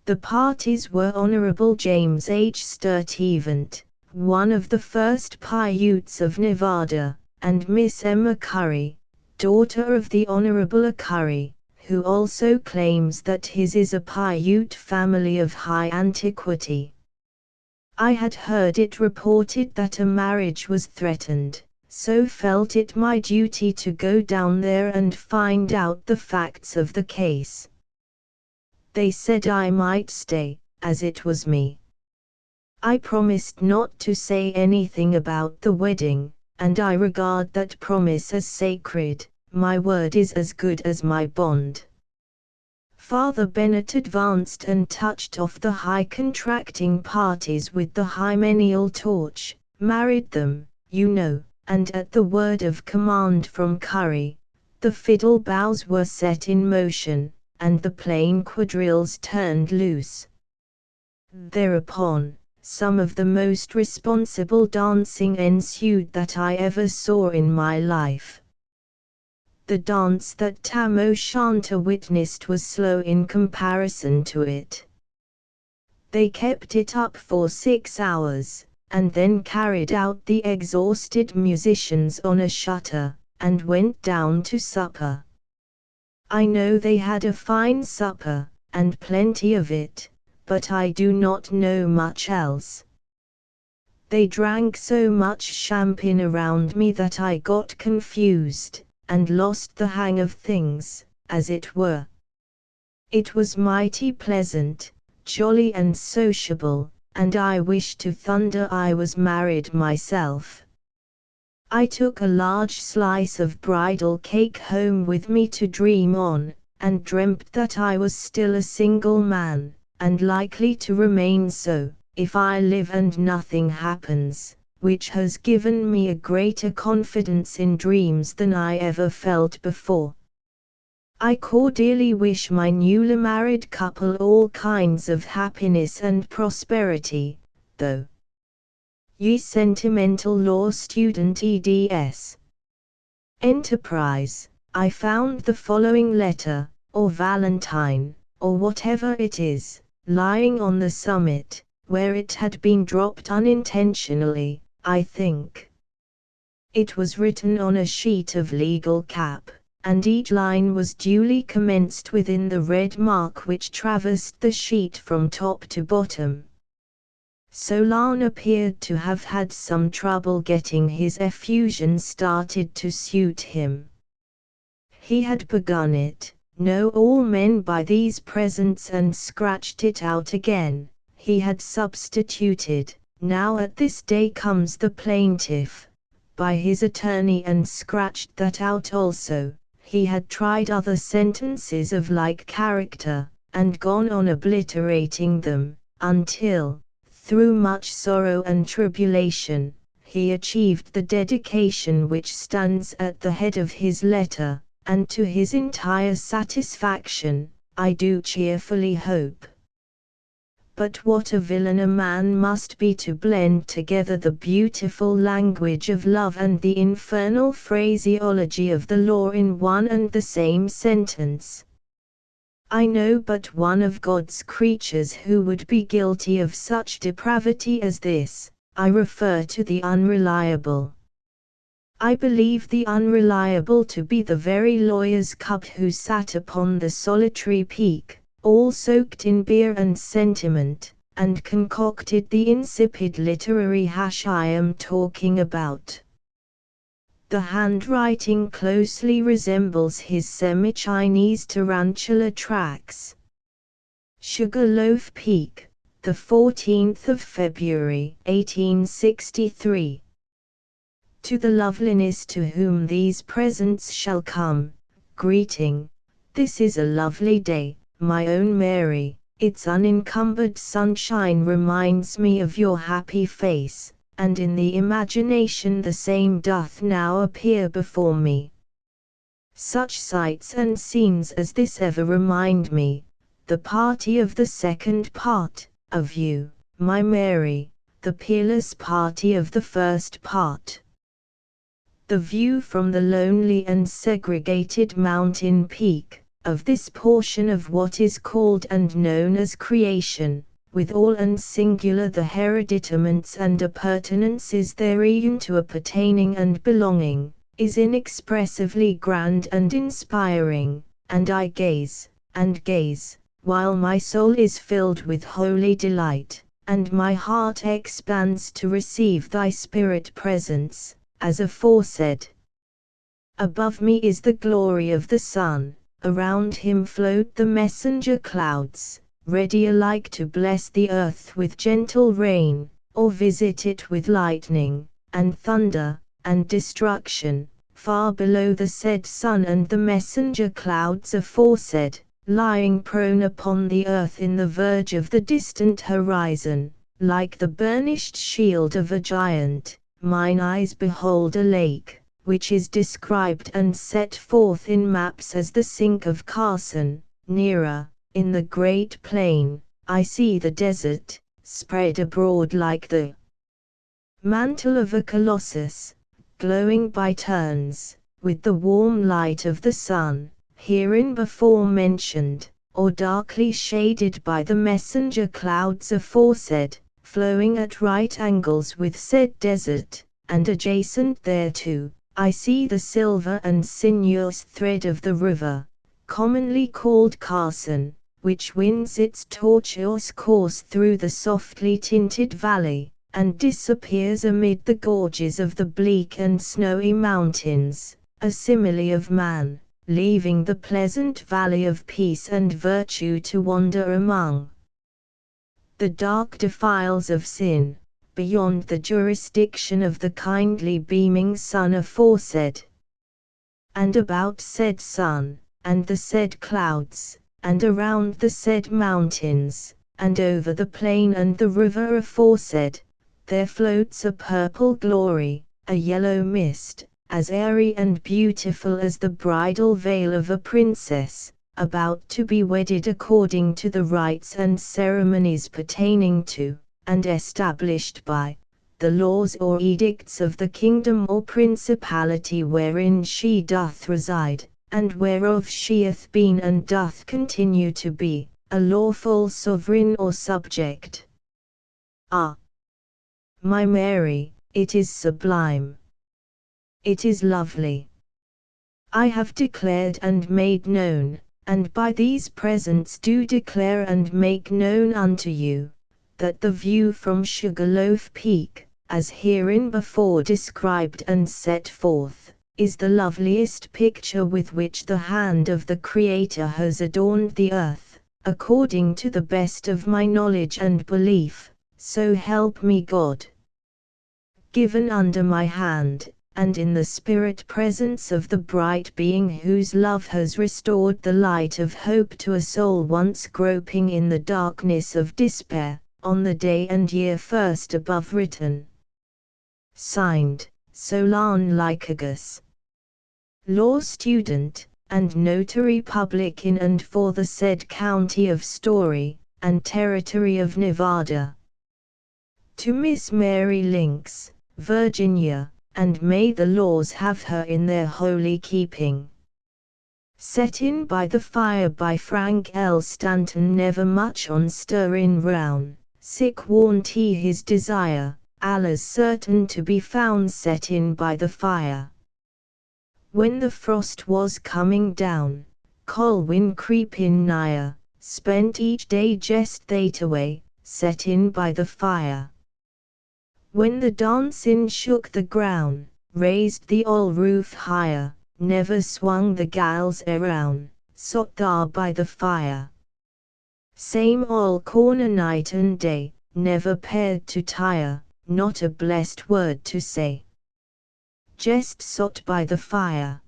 The parties were Honorable James H. Sturtevant, one of the first Paiutes of Nevada, and Miss Emma Curry, daughter of the Honorable A. Curry, who also claims that his is a Paiute family of high antiquity. I had heard it reported that a marriage was threatened, so felt it my duty to go down there and find out the facts of the case. They said I might stay, as it was me. I promised not to say anything about the wedding, and I regard that promise as sacred. My word is as good as my bond. Father Bennet advanced and touched off the high contracting parties with the hymeneal torch, married them, you know, and at the word of command from Curry, the fiddle bows were set in motion, and the plain quadrilles turned loose. Thereupon, some of the most responsible dancing ensued that I ever saw in my life. The dance that Tam O'Shanter witnessed was slow in comparison to it. They kept it up for 6 hours, and then carried out the exhausted musicians on a shutter, and went down to supper. I know they had a fine supper, and plenty of it, but I do not know much else. They drank so much champagne around me that I got confused, and lost the hang of things, as it were. It was mighty pleasant, jolly and sociable, and I wish to thunder I was married myself. I took a large slice of bridal cake home with me to dream on, and dreamt that I was still a single man, and likely to remain so, if I live and nothing happens, which has given me a greater confidence in dreams than I ever felt before. I cordially wish my newly married couple all kinds of happiness and prosperity, though. Ye Sentimental Law Student eds. Enterprise. I found the following letter, or valentine, or whatever it is, lying on the summit, where it had been dropped unintentionally, I think. It was written on a sheet of legal cap, and each line was duly commenced within the red mark which traversed the sheet from top to bottom. Solon appeared to have had some trouble getting his effusion started to suit him. He had begun it, "Know all men by these presents," and scratched it out again. He had substituted, "Now at this day comes the plaintiff," by his attorney, and scratched that out also. He had tried other sentences of like character, and gone on obliterating them, until, through much sorrow and tribulation, he achieved the dedication which stands at the head of his letter, and to his entire satisfaction, I do cheerfully hope. But what a villain a man must be to blend together the beautiful language of love and the infernal phraseology of the law in one and the same sentence. I know but one of God's creatures who would be guilty of such depravity as this. I refer to the unreliable. I believe the unreliable to be the very lawyer's cub who sat upon the solitary peak, all soaked in beer and sentiment, and concocted the insipid literary hash I am talking about. The handwriting closely resembles his semi-Chinese tarantula tracks. Sugarloaf Peak, the 14th of February, 1863. To the loveliness to whom these presents shall come, greeting. This is a lovely day, my own Mary. Its unencumbered sunshine reminds me of your happy face, and in the imagination the same doth now appear before me. Such sights and scenes as this ever remind me, the party of the second part, of you, my Mary, the peerless party of the first part. The view from the lonely and segregated mountain peak, of this portion of what is called and known as creation, with all and singular the hereditaments and appurtenances therein to appertaining and belonging, is inexpressively grand and inspiring, and I gaze, while my soul is filled with holy delight, and my heart expands to receive thy spirit presence, as aforesaid. Above me is the glory of the sun, around him float the messenger clouds, ready alike to bless the earth with gentle rain, or visit it with lightning, and thunder, and destruction. Far below the said sun and the messenger clouds aforesaid, lying prone upon the earth in the verge of the distant horizon, like the burnished shield of a giant, mine eyes behold a lake, which is described and set forth in maps as the Sink of Carson. Nearer, in the great plain, I see the desert, spread abroad like the mantle of a colossus, glowing by turns, with the warm light of the sun, herein before mentioned, or darkly shaded by the messenger clouds aforesaid, flowing at right angles with said desert, and adjacent thereto, I see the silver and sinuous thread of the river, commonly called Carson, which winds its tortuous course through the softly tinted valley, and disappears amid the gorges of the bleak and snowy mountains, a simile of man, leaving the pleasant valley of peace and virtue to wander among the dark defiles of sin, beyond the jurisdiction of the kindly beaming sun aforesaid. And about said sun, and the said clouds, and around the said mountains, and over the plain and the river aforesaid, there floats a purple glory, a yellow mist, as airy and beautiful as the bridal veil of a princess, about to be wedded according to the rites and ceremonies pertaining to, and established by, the laws or edicts of the kingdom or principality wherein she doth reside, and whereof she hath been and doth continue to be, a lawful sovereign or subject. Ah, my Mary, it is sublime. It is lovely. I have declared and made known, and by these presents do declare and make known unto you, that the view from Sugarloaf Peak, as herein before described and set forth, is the loveliest picture with which the hand of the Creator has adorned the earth, according to the best of my knowledge and belief, so help me God. Given under my hand, and in the spirit presence of the bright being whose love has restored the light of hope to a soul once groping in the darkness of despair, on the day and year first above written. Signed, Solan Lycagus, law student, and notary public in and for the said county of Story, and territory of Nevada. To Miss Mary Links, Virginia, and may the laws have her in their holy keeping. Set in by the fire by Frank L. Stanton, never much on stirring round, sick warn't he his desire, Allah's certain to be found set in by the fire. When the frost was coming down, Colwyn creeping nigher, spent each day just that-a-way, set in by the fire. When the dancing shook the ground, raised the old roof higher, never swung the gals around, sot thar by the fire. Same all corner night and day, never paired to tire, not a blessed word to say. Just sot by the fire.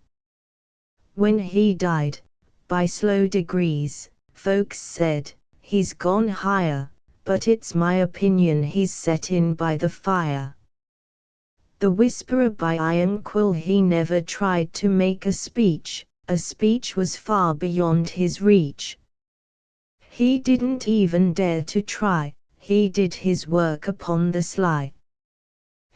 When he died, by slow degrees, folks said, he's gone higher, but it's my opinion he's set in by the fire. The whisperer by iron quill, he never tried to make a speech was far beyond his reach. He didn't even dare to try, he did his work upon the sly.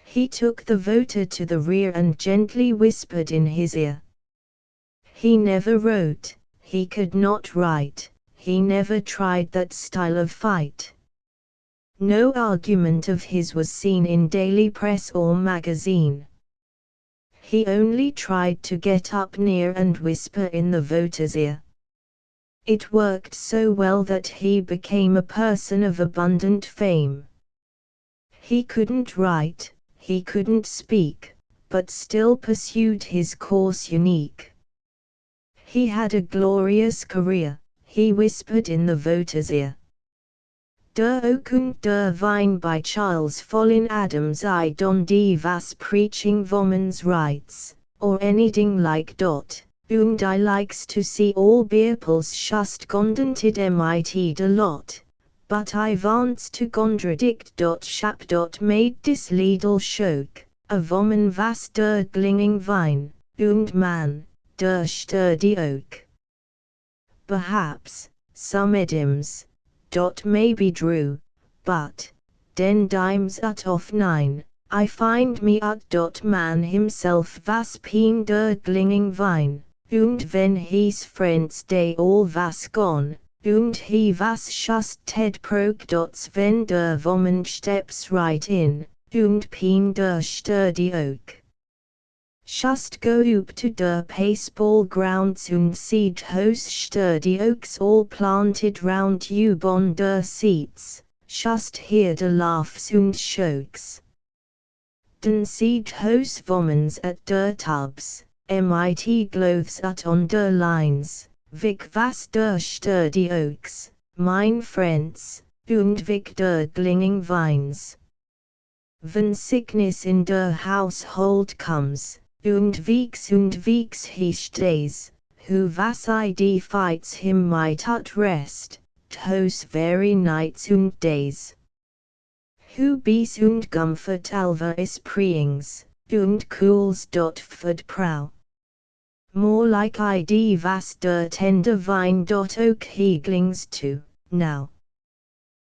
He took the voter to the rear and gently whispered in his ear. He never wrote, he could not write, he never tried that style of fight. No argument of his was seen in daily press or magazine. He only tried to get up near and whisper in the voter's ear. It worked so well that he became a person of abundant fame. He couldn't write, he couldn't speak, but still pursued his course unique. He had a glorious career, he whispered in the voter's ear. Der Okund der Vine by Charles Follin Adams, I don't die was preaching women's rights, or anything like dot, und I likes to see all peoples just contented mit a lot, but I wants to contradict dot shap dot made this little shoke, a woman was der glinging vine, und man, der sturdy oak. Perhaps, some idioms, dot may be true, but, den dimes out of 9, I find me at dot man himself was peen der glinging vine, und wenn his friends they all was gone, und he was just Ted Proke dots wenn der woman steps right in, und peen der sturdy oak. Just go up to der baseball grounds und seed hose sturdy oaks all planted round you on der seats, just hear der laughs und shokes. Den seed hose womans at der tubs, mit gloves at on der lines, Vic was der sturdy oaks, mein friends, und Vic der glinging vines. When sickness in der household comes, und weeks he stays, who was id fights him might at rest, those very nights und days. Who bees und comfort alva is preings, und cools dot fod prow. More like id was der tender vine dot oak he glings to, now.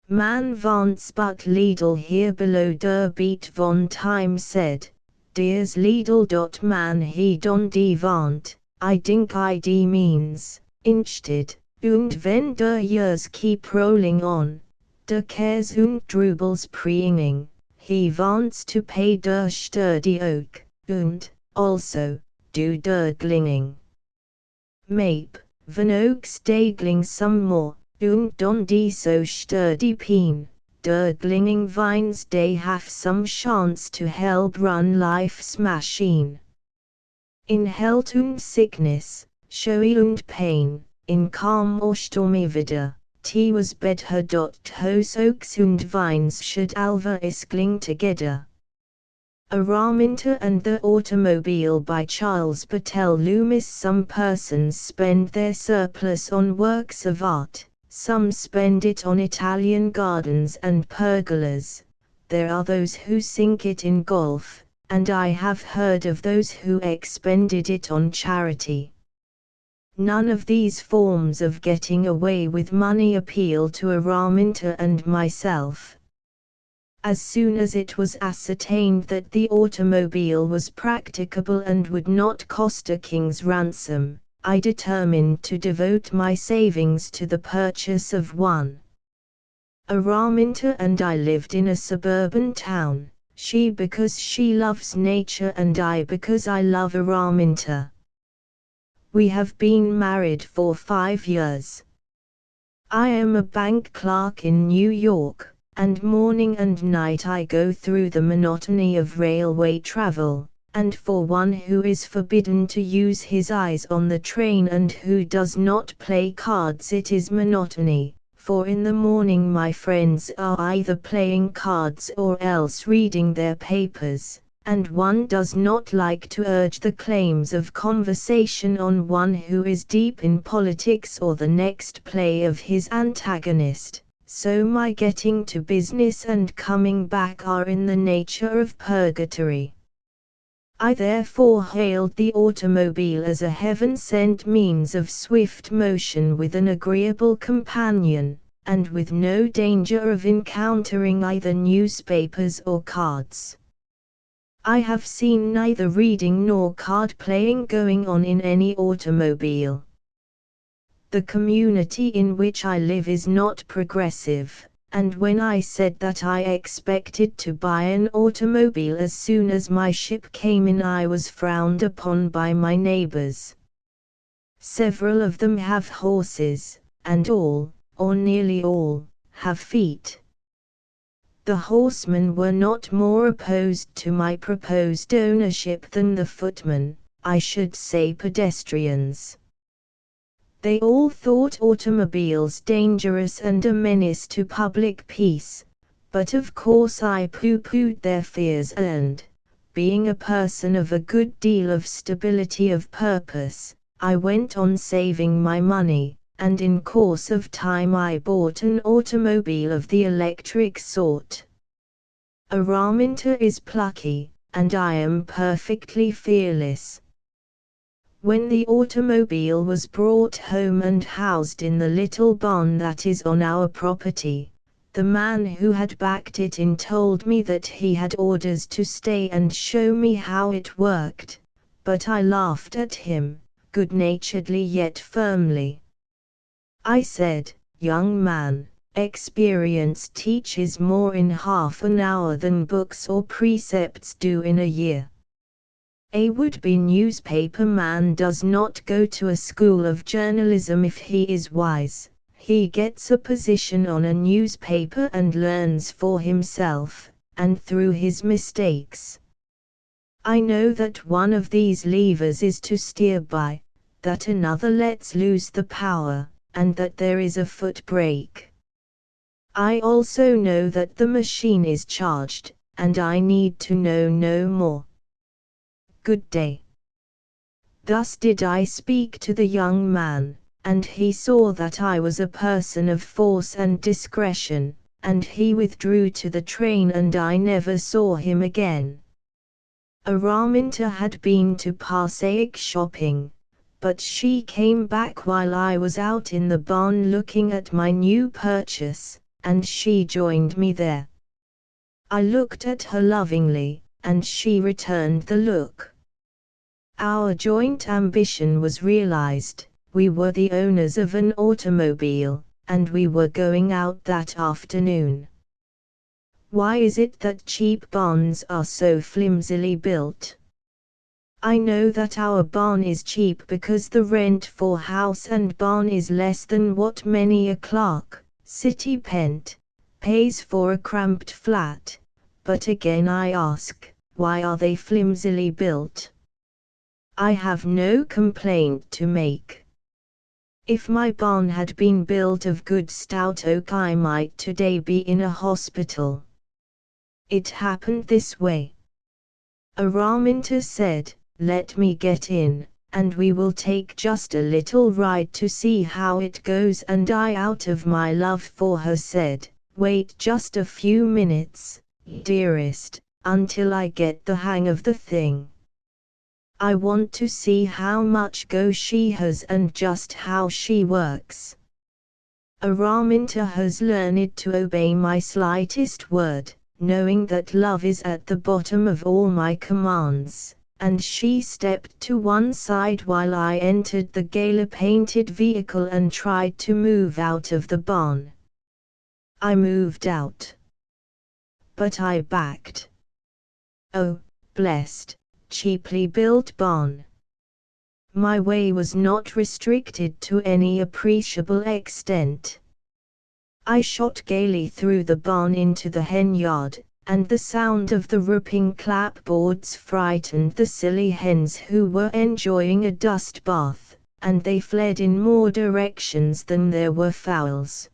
Man wants but Liedl here below der beat von time said, Dears Liedl dot man he don die want, I dink id means, instead, und wenn der years keep rolling on, der cares und drubels preinging, he wants to pay der sturdy oak, und, also, do der glinging. Maybe, van oaks dagling some more, und don die so sturdy peen, der glinging vines they have some chance to help run life's machine. In health und sickness, showy und pain, in calm or stormy weather, was better dot hose oaks und vines should alva iskling together. A Raminter and the Automobile by Charles Patel Loomis. Some persons spend their surplus on works of art, some spend it on Italian gardens and pergolas, there are those who sink it in golf, and I have heard of those who expended it on charity. None of these forms of getting away with money appeal to Araminta and myself. As soon as it was ascertained that the automobile was practicable and would not cost a king's ransom, I determined to devote my savings to the purchase of one. Araminta and I lived in a suburban town, she because she loves nature and I because I love Araminta. We have been married for 5 years. I am a bank clerk in New York, and morning and night I go through the monotony of railway travel, and for one who is forbidden to use his eyes on the train and who does not play cards it is monotony, for in the morning my friends are either playing cards or else reading their papers, and one does not like to urge the claims of conversation on one who is deep in politics or the next play of his antagonist, so my getting to business and coming back are in the nature of purgatory. I therefore hailed the automobile as a heaven-sent means of swift motion with an agreeable companion, and with no danger of encountering either newspapers or cards. I have seen neither reading nor card-playing going on in any automobile. The community in which I live is not progressive, and when I said that I expected to buy an automobile as soon as my ship came in I was frowned upon by my neighbors. Several of them have horses, and all, or nearly all, have feet. The horsemen were not more opposed to my proposed ownership than the footmen, I should say pedestrians. They all thought automobiles dangerous and a menace to public peace, but of course I pooh-poohed their fears and, being a person of a good deal of stability of purpose, I went on saving my money, and in course of time I bought an automobile of the electric sort. Araminta is plucky, and I am perfectly fearless. When the automobile was brought home and housed in the little barn that is on our property, the man who had backed it in told me that he had orders to stay and show me how it worked, but I laughed at him, good-naturedly yet firmly. I said, "Young man, experience teaches more in half an hour than books or precepts do in a year. A would-be newspaper man does not go to a school of journalism if he is wise, he gets a position on a newspaper and learns for himself, and through his mistakes. I know that one of these levers is to steer by, that another lets loose the power, and that there is a foot brake. I also know that the machine is charged, and I need to know no more. Good day." Thus did I speak to the young man, and he saw that I was a person of force and discretion, and he withdrew to the train and I never saw him again. Araminta had been to Passaic shopping, but she came back while I was out in the barn looking at my new purchase, and she joined me there. I looked at her lovingly, and she returned the look. Our joint ambition was realized, we were the owners of an automobile, and we were going out that afternoon. Why is it that cheap barns are so flimsily built? I know that our barn is cheap because the rent for house and barn is less than what many a clerk, city pent, pays for a cramped flat, but again I ask, why are they flimsily built? I have no complaint to make. If my barn had been built of good stout oak I might today be in a hospital. It happened this way. Araminta said, "Let me get in, and we will take just a little ride to see how it goes," and I out of my love for her said, "Wait just a few minutes, dearest, until I get the hang of the thing. I want to see how much go she has and just how she works. Araminta has learned to obey my slightest word, knowing that love is at the bottom of all my commands, and she stepped to one side while I entered the gala-painted vehicle and tried to move out of the barn. I moved out. But I backed. Oh, blessed, cheaply built barn. My way was not restricted to any appreciable extent. I shot gaily through the barn into the hen yard, and the sound of the whooping clapboards frightened the silly hens who were enjoying a dust bath, and they fled in more directions than there were fowls.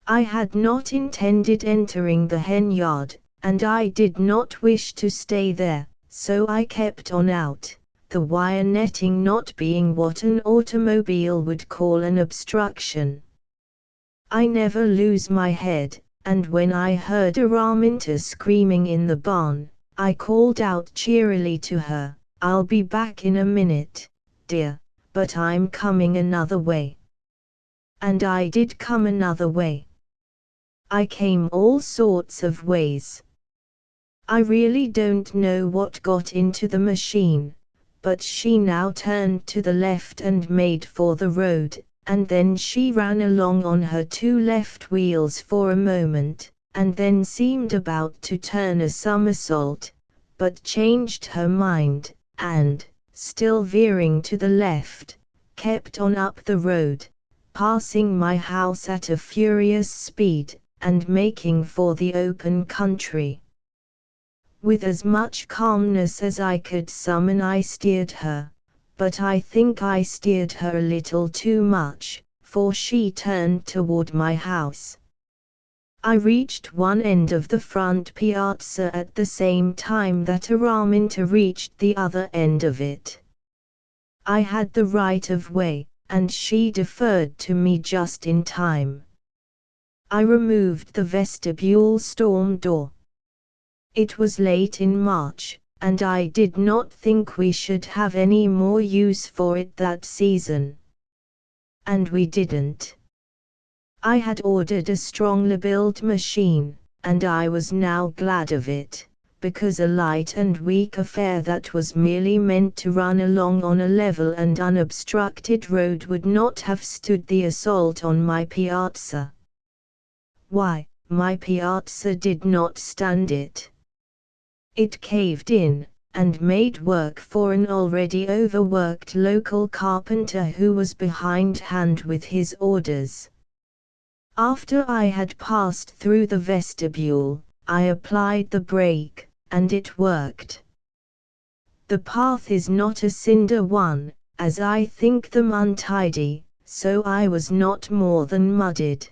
I had not intended entering the hen yard, and I did not wish to stay there, so I kept on out, the wire netting not being what an automobile would call an obstruction. I never lose my head, and when I heard Araminta screaming in the barn, I called out cheerily to her, "I'll be back in a minute, dear, but I'm coming another way." And I did come another way. I came all sorts of ways. I really don't know what got into the machine, but she now turned to the left and made for the road, and then she ran along on her two left wheels for a moment, and then seemed about to turn a somersault, but changed her mind, and, still veering to the left, kept on up the road, passing my house at a furious speed, and making for the open country. With as much calmness as I could summon I steered her, but I think I steered her a little too much, for she turned toward my house. I reached one end of the front piazza at the same time that Araminta reached the other end of it. I had the right of way, and she deferred to me just in time. I removed the vestibule storm door. It was late in March, and I did not think we should have any more use for it that season. And we didn't. I had ordered a strongly built machine, and I was now glad of it, because a light and weak affair that was merely meant to run along on a level and unobstructed road would not have stood the assault on my piazza. Why, my piazza did not stand it. It caved in, and made work for an already overworked local carpenter who was behindhand with his orders. After I had passed through the vestibule, I applied the brake, and it worked. The path is not a cinder one, as I think them untidy, so I was not more than muddied.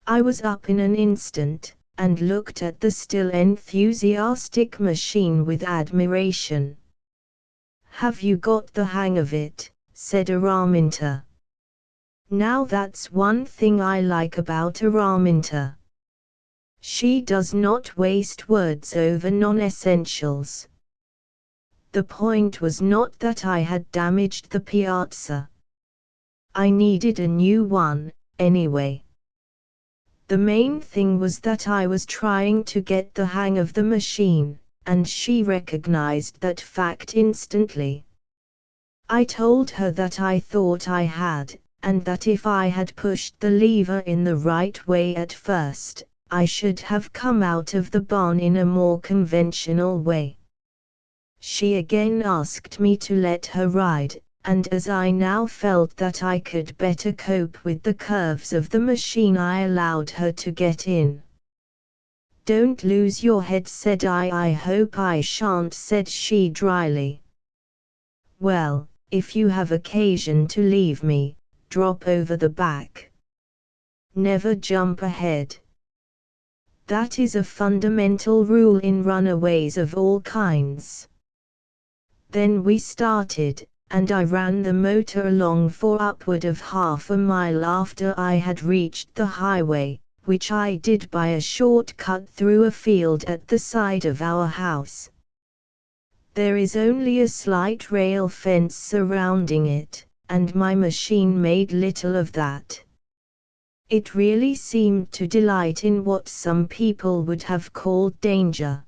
I was up in an instant, and looked at the still enthusiastic machine with admiration. "Have you got the hang of it?" said Araminta. Now that's one thing I like about Araminta. She does not waste words over non-essentials. The point was not that I had damaged the piazza. I needed a new one, anyway. The main thing was that I was trying to get the hang of the machine, and she recognized that fact instantly. I told her that I thought I had, and that if I had pushed the lever in the right way at first, I should have come out of the barn in a more conventional way. She again asked me to let her ride, and as I now felt that I could better cope with the curves of the machine I allowed her to get in. "Don't lose your head," said I. "I hope I shan't," said she dryly. "Well, if you have occasion to leave me, drop over the back. Never jump ahead. That is a fundamental rule in runaways of all kinds." Then we started, and I ran the motor along for upward of half a mile after I had reached the highway, which I did by a short cut through a field at the side of our house. There is only a slight rail fence surrounding it, and my machine made little of that. It really seemed to delight in what some people would have called danger.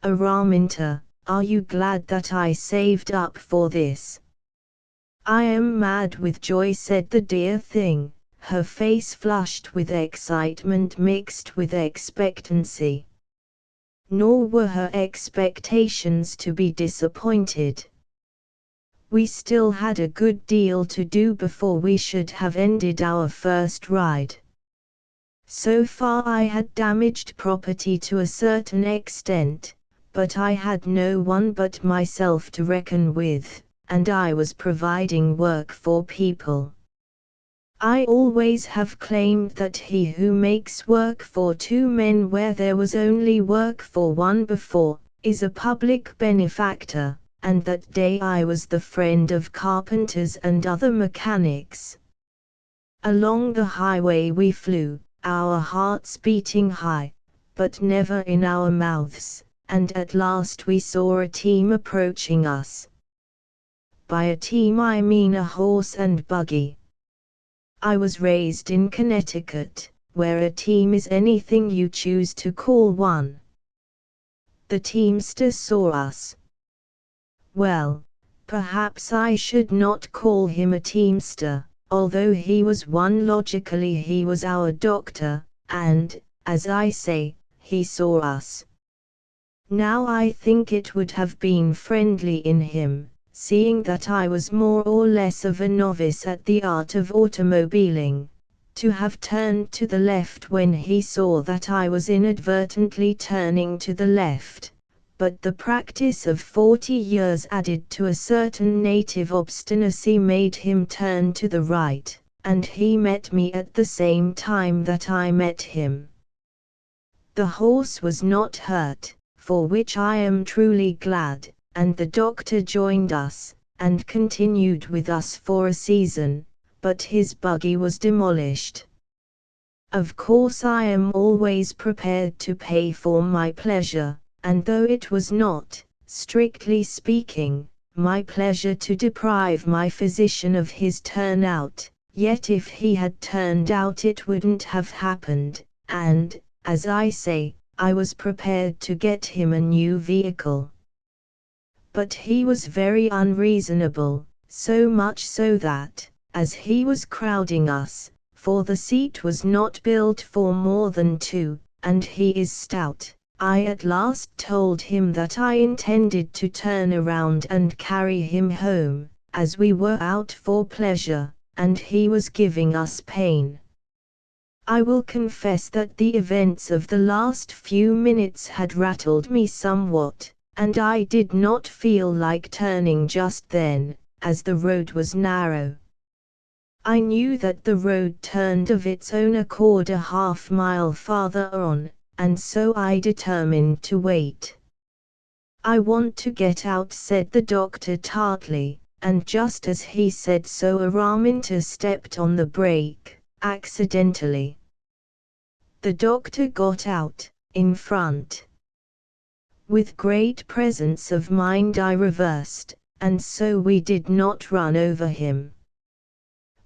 Araminta, are you glad that I saved up for this? I am mad with joy, said the dear thing, her face flushed with excitement mixed with expectancy. Nor were her expectations to be disappointed. We still had a good deal to do before we should have ended our first ride. So far I had damaged property to a certain extent, but I had no one but myself to reckon with, and I was providing work for people. I always have claimed that he who makes work for two men where there was only work for one before, is a public benefactor, and that day I was the friend of carpenters and other mechanics. Along the highway we flew, our hearts beating high, but never in our mouths, and at last we saw a team approaching us. By a team I mean a horse and buggy. I was raised in Connecticut, where a team is anything you choose to call one. The teamster saw us. Well, perhaps I should not call him a teamster, although he was one. Logically he was our doctor, and, as I say, he saw us. Now I think it would have been friendly in him, seeing that I was more or less of a novice at the art of automobiling, to have turned to the left when he saw that I was inadvertently turning to the left, but the practice of 40 years added to a certain native obstinacy made him turn to the right, and he met me at the same time that I met him. The horse was not hurt, for which I am truly glad, and the doctor joined us, and continued with us for a season, but his buggy was demolished. Of course I am always prepared to pay for my pleasure, and though it was not, strictly speaking, my pleasure to deprive my physician of his turnout, yet if he had turned out it wouldn't have happened, and, as I say, I was prepared to get him a new vehicle. But he was very unreasonable, so much so that, as he was crowding us, for the seat was not built for more than two, and he is stout, I at last told him that I intended to turn around and carry him home, as we were out for pleasure, and he was giving us pain. I will confess that the events of the last few minutes had rattled me somewhat, and I did not feel like turning just then, as the road was narrow. I knew that the road turned of its own accord a half-mile farther on, and so I determined to wait. I want to get out, said the doctor tartly, and just as he said so Araminta stepped on the brake, accidentally. The doctor got out, in front. With great presence of mind I reversed, and so we did not run over him.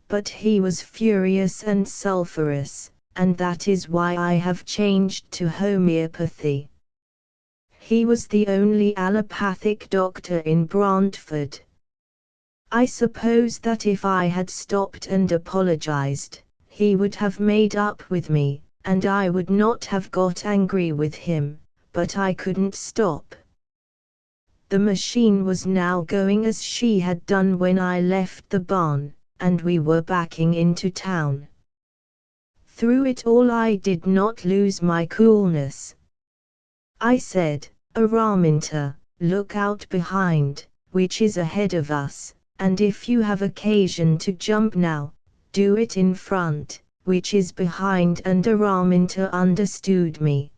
But he was furious and sulphurous, and that is why I have changed to homeopathy. He was the only allopathic doctor in Brantford. I suppose that if I had stopped and apologized, he would have made up with me, and I would not have got angry with him, but I couldn't stop. The machine was now going as she had done when I left the barn, and we were backing into town. Through it all I did not lose my coolness. I said, Araminta, look out behind, which is ahead of us, and if you have occasion to jump now, do it in front, which is behind, and Araminta understood me.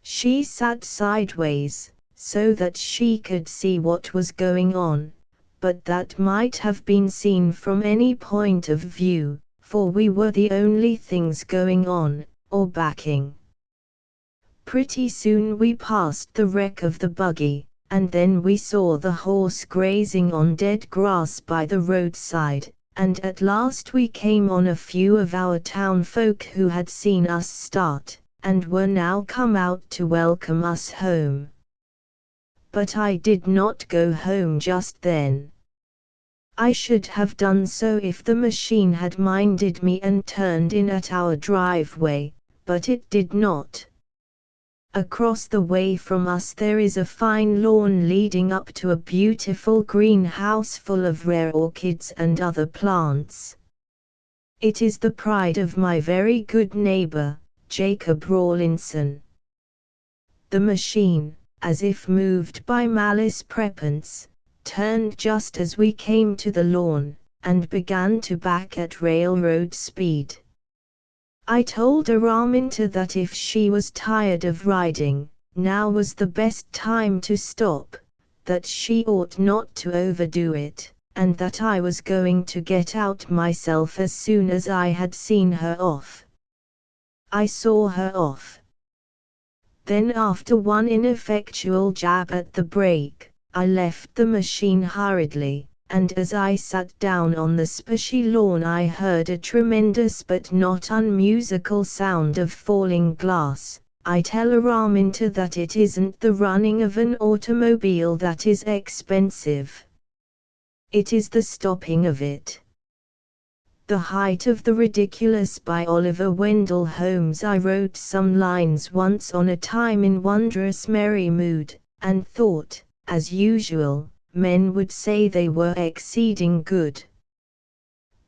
She sat sideways, so that she could see what was going on, but that might have been seen from any point of view, for we were the only things going on, or backing. Pretty soon we passed the wreck of the buggy, and then we saw the horse grazing on dead grass by the roadside, and at last we came on a few of our town folk who had seen us start, and were now come out to welcome us home. But I did not go home just then. I should have done so if the machine had minded me and turned in at our driveway, but it did not. Across the way from us there is a fine lawn leading up to a beautiful greenhouse full of rare orchids and other plants. It is the pride of my very good neighbor, Jacob Rawlinson. The machine, as if moved by malice prepense, turned just as we came to the lawn, and began to back at railroad speed. I told Araminta that if she was tired of riding, now was the best time to stop, that she ought not to overdo it, and that I was going to get out myself as soon as I had seen her off. I saw her off. Then after one ineffectual jab at the brake, I left the machine hurriedly, and as I sat down on the splashy lawn I heard a tremendous but not unmusical sound of falling glass. I tell Araminta that it isn't the running of an automobile that is expensive. It is the stopping of it. The Height of the Ridiculous by Oliver Wendell Holmes. I wrote some lines once on a time in wondrous merry mood, and thought, as usual, men would say they were exceeding good.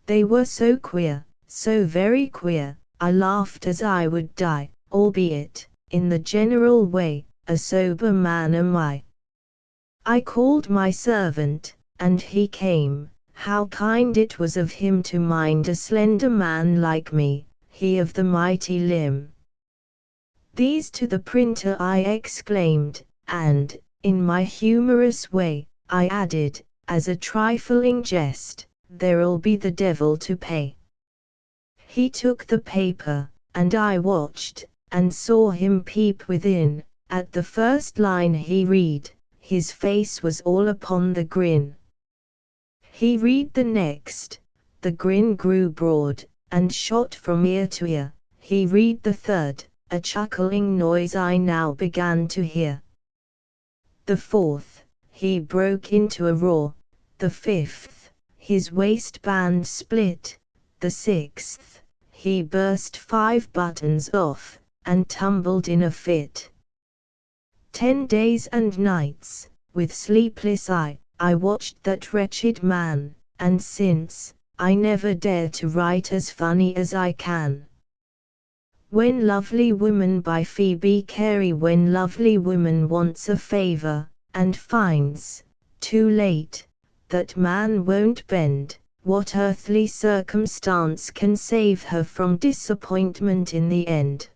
They were so queer, so very queer, I laughed as I would die, albeit, in the general way, a sober man am I. I called my servant, and he came. How kind it was of him to mind a slender man like me, he of the mighty limb. These to the printer I exclaimed, and, in my humorous way, I added, as a trifling jest, there'll be the devil to pay. He took the paper, and I watched, and saw him peep within. At the first line he read, his face was all upon the grin. He read the next, the grin grew broad, and shot from ear to ear. He read the third, a chuckling noise I now began to hear. The fourth, he broke into a roar. The fifth, his waistband split. The sixth, he burst 5 buttons off, and tumbled in a fit. 10 days and nights, with sleepless eye, I watched that wretched man, and since, I never dare to write as funny as I can. When Lovely Woman by Phoebe Carey. When lovely woman wants a favor, and finds, too late, that man won't bend, what earthly circumstance can save her from disappointment in the end?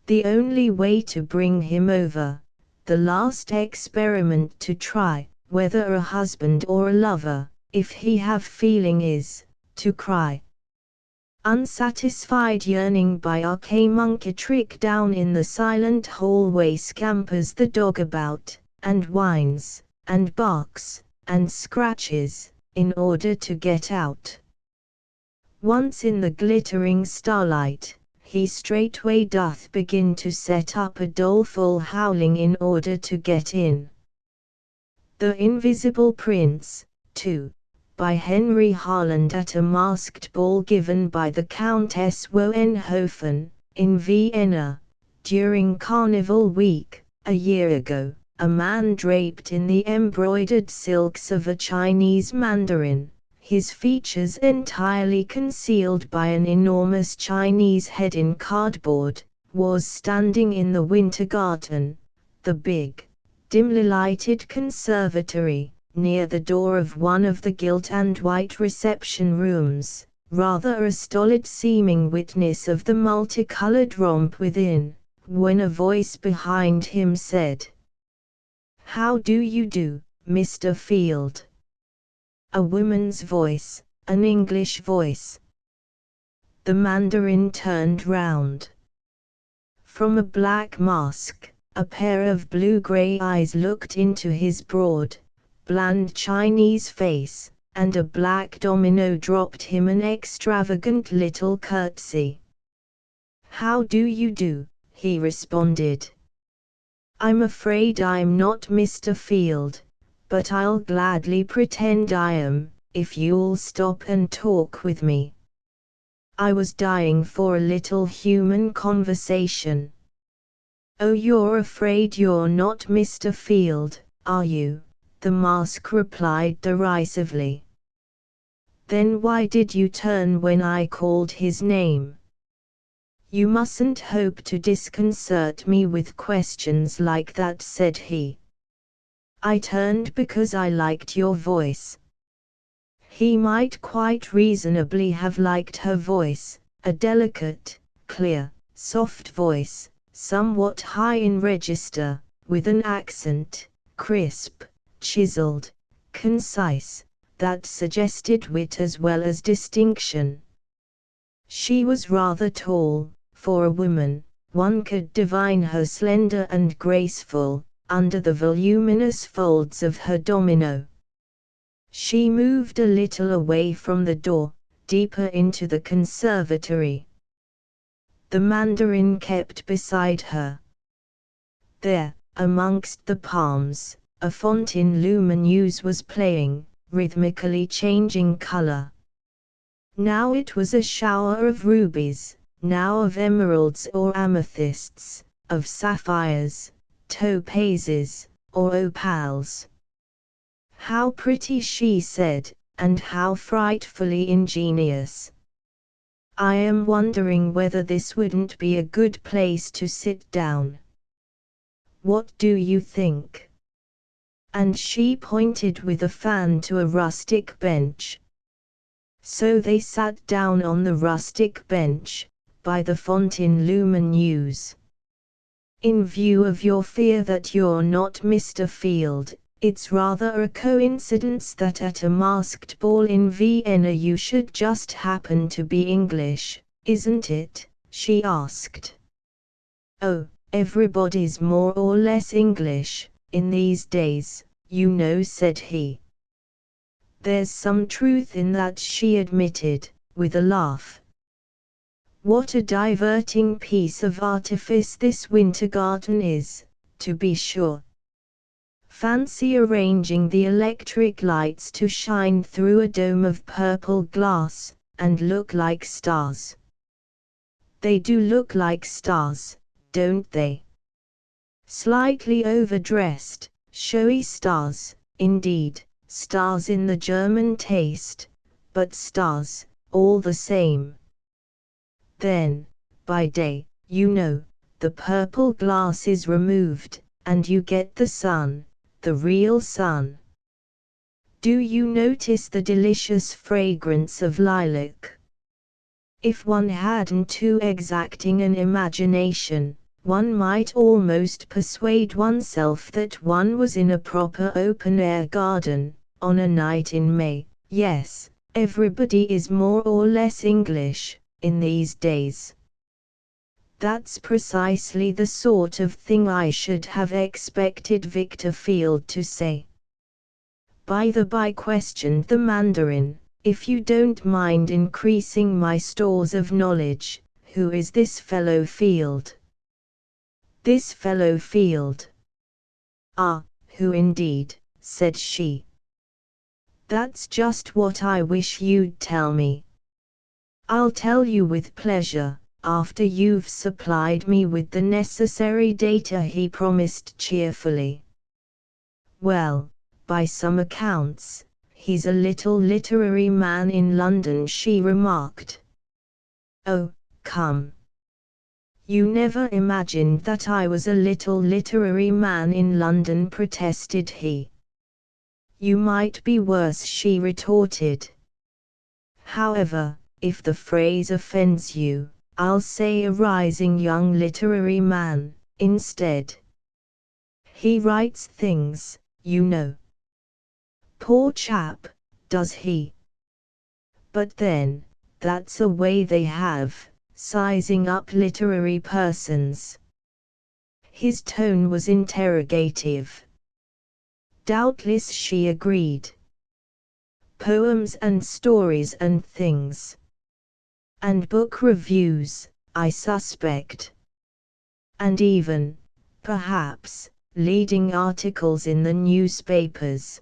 The only way to bring him over, the last experiment to try, whether a husband or a lover, if he have feeling, is, to cry. Unsatisfied yearning by archaemonketrick. Down in the silent hallway scampers the dog about, and whines, and barks, and scratches, in order to get out. Once in the glittering starlight, he straightway doth begin to set up a doleful howling in order to get in. The Invisible Prince, 2. By Henry Harland. At a masked ball given by the Countess Woenhofen, in Vienna, during Carnival Week, a year ago, a man draped in the embroidered silks of a Chinese mandarin, his features entirely concealed by an enormous Chinese head in cardboard, was standing in the Winter Garden, the big, dimly lighted conservatory, near the door of one of the gilt and white reception rooms, rather a stolid-seeming witness of the multicolored romp within, when a voice behind him said, "How do you do, Mr. Field?" A woman's voice, an English voice. The Mandarin turned round. From a black mask, a pair of blue-gray eyes looked into his broad, bland Chinese face, and a black domino dropped him an extravagant little curtsy. "How do you do?" he responded. "I'm afraid I'm not Mr. Field, but I'll gladly pretend I am, if you'll stop and talk with me. I was dying for a little human conversation." "Oh, you're afraid you're not Mr. Field, are you?" the mask replied derisively. "Then why did you turn when I called his name?" "You mustn't hope to disconcert me with questions like that," said he. "I turned because I liked your voice." He might quite reasonably have liked her voice, a delicate, clear, soft voice, somewhat high in register, with an accent, crisp, chiseled, concise, that suggested wit as well as distinction. She was rather tall, for a woman; one could divine her slender and graceful, under the voluminous folds of her domino. She moved a little away from the door, deeper into the conservatory. The Mandarin kept beside her. There, amongst the palms, a fontaine lumineuse was playing, rhythmically changing color. Now it was a shower of rubies, now of emeralds or amethysts, of sapphires, topazes, or opals. "How pretty," she said, "and how frightfully ingenious. I am wondering whether this wouldn't be a good place to sit down. What do you think?" And she pointed with a fan to a rustic bench. So they sat down on the rustic bench, by the fontaine lumineuse. "In view of your fear that you're not Mr. Field, it's rather a coincidence that at a masked ball in Vienna you should just happen to be English, isn't it?" she asked. "Oh, everybody's more or less English, in these days, you know," said he. "There's some truth in that," she admitted, with a laugh. "What a diverting piece of artifice this winter garden is, to be sure. Fancy arranging the electric lights to shine through a dome of purple glass, and look like stars. They do look like stars, don't they? Slightly overdressed, showy stars, indeed, stars in the German taste, but stars, all the same. Then, by day, you know, the purple glass is removed, and you get the sun, the real sun. Do you notice the delicious fragrance of lilac? If one hadn't too exacting an imagination, one might almost persuade oneself that one was in a proper open-air garden, on a night in May. Yes, everybody is more or less English, in these days. That's precisely the sort of thing I should have expected Victor Field to say." "By the by," questioned the Mandarin, "if you don't mind increasing my stores of knowledge, who is this fellow Field?" "This fellow Field? Ah, who indeed," said she. "That's just what I wish you'd tell me." "I'll tell you with pleasure, after you've supplied me with the necessary data," he promised cheerfully. "Well, by some accounts, he's a little literary man in London," she remarked. "Oh, come. You never imagined that I was a little literary man in London," protested he. "You might be worse," she retorted. "However, if the phrase offends you, I'll say a rising young literary man, instead. He writes things, you know." "Poor chap, does he? But then, That's a way they have, sizing up literary persons. His tone was interrogative. Doubtless, she agreed. Poems and stories and things. And book reviews, I suspect. And even, perhaps, leading articles in the newspapers.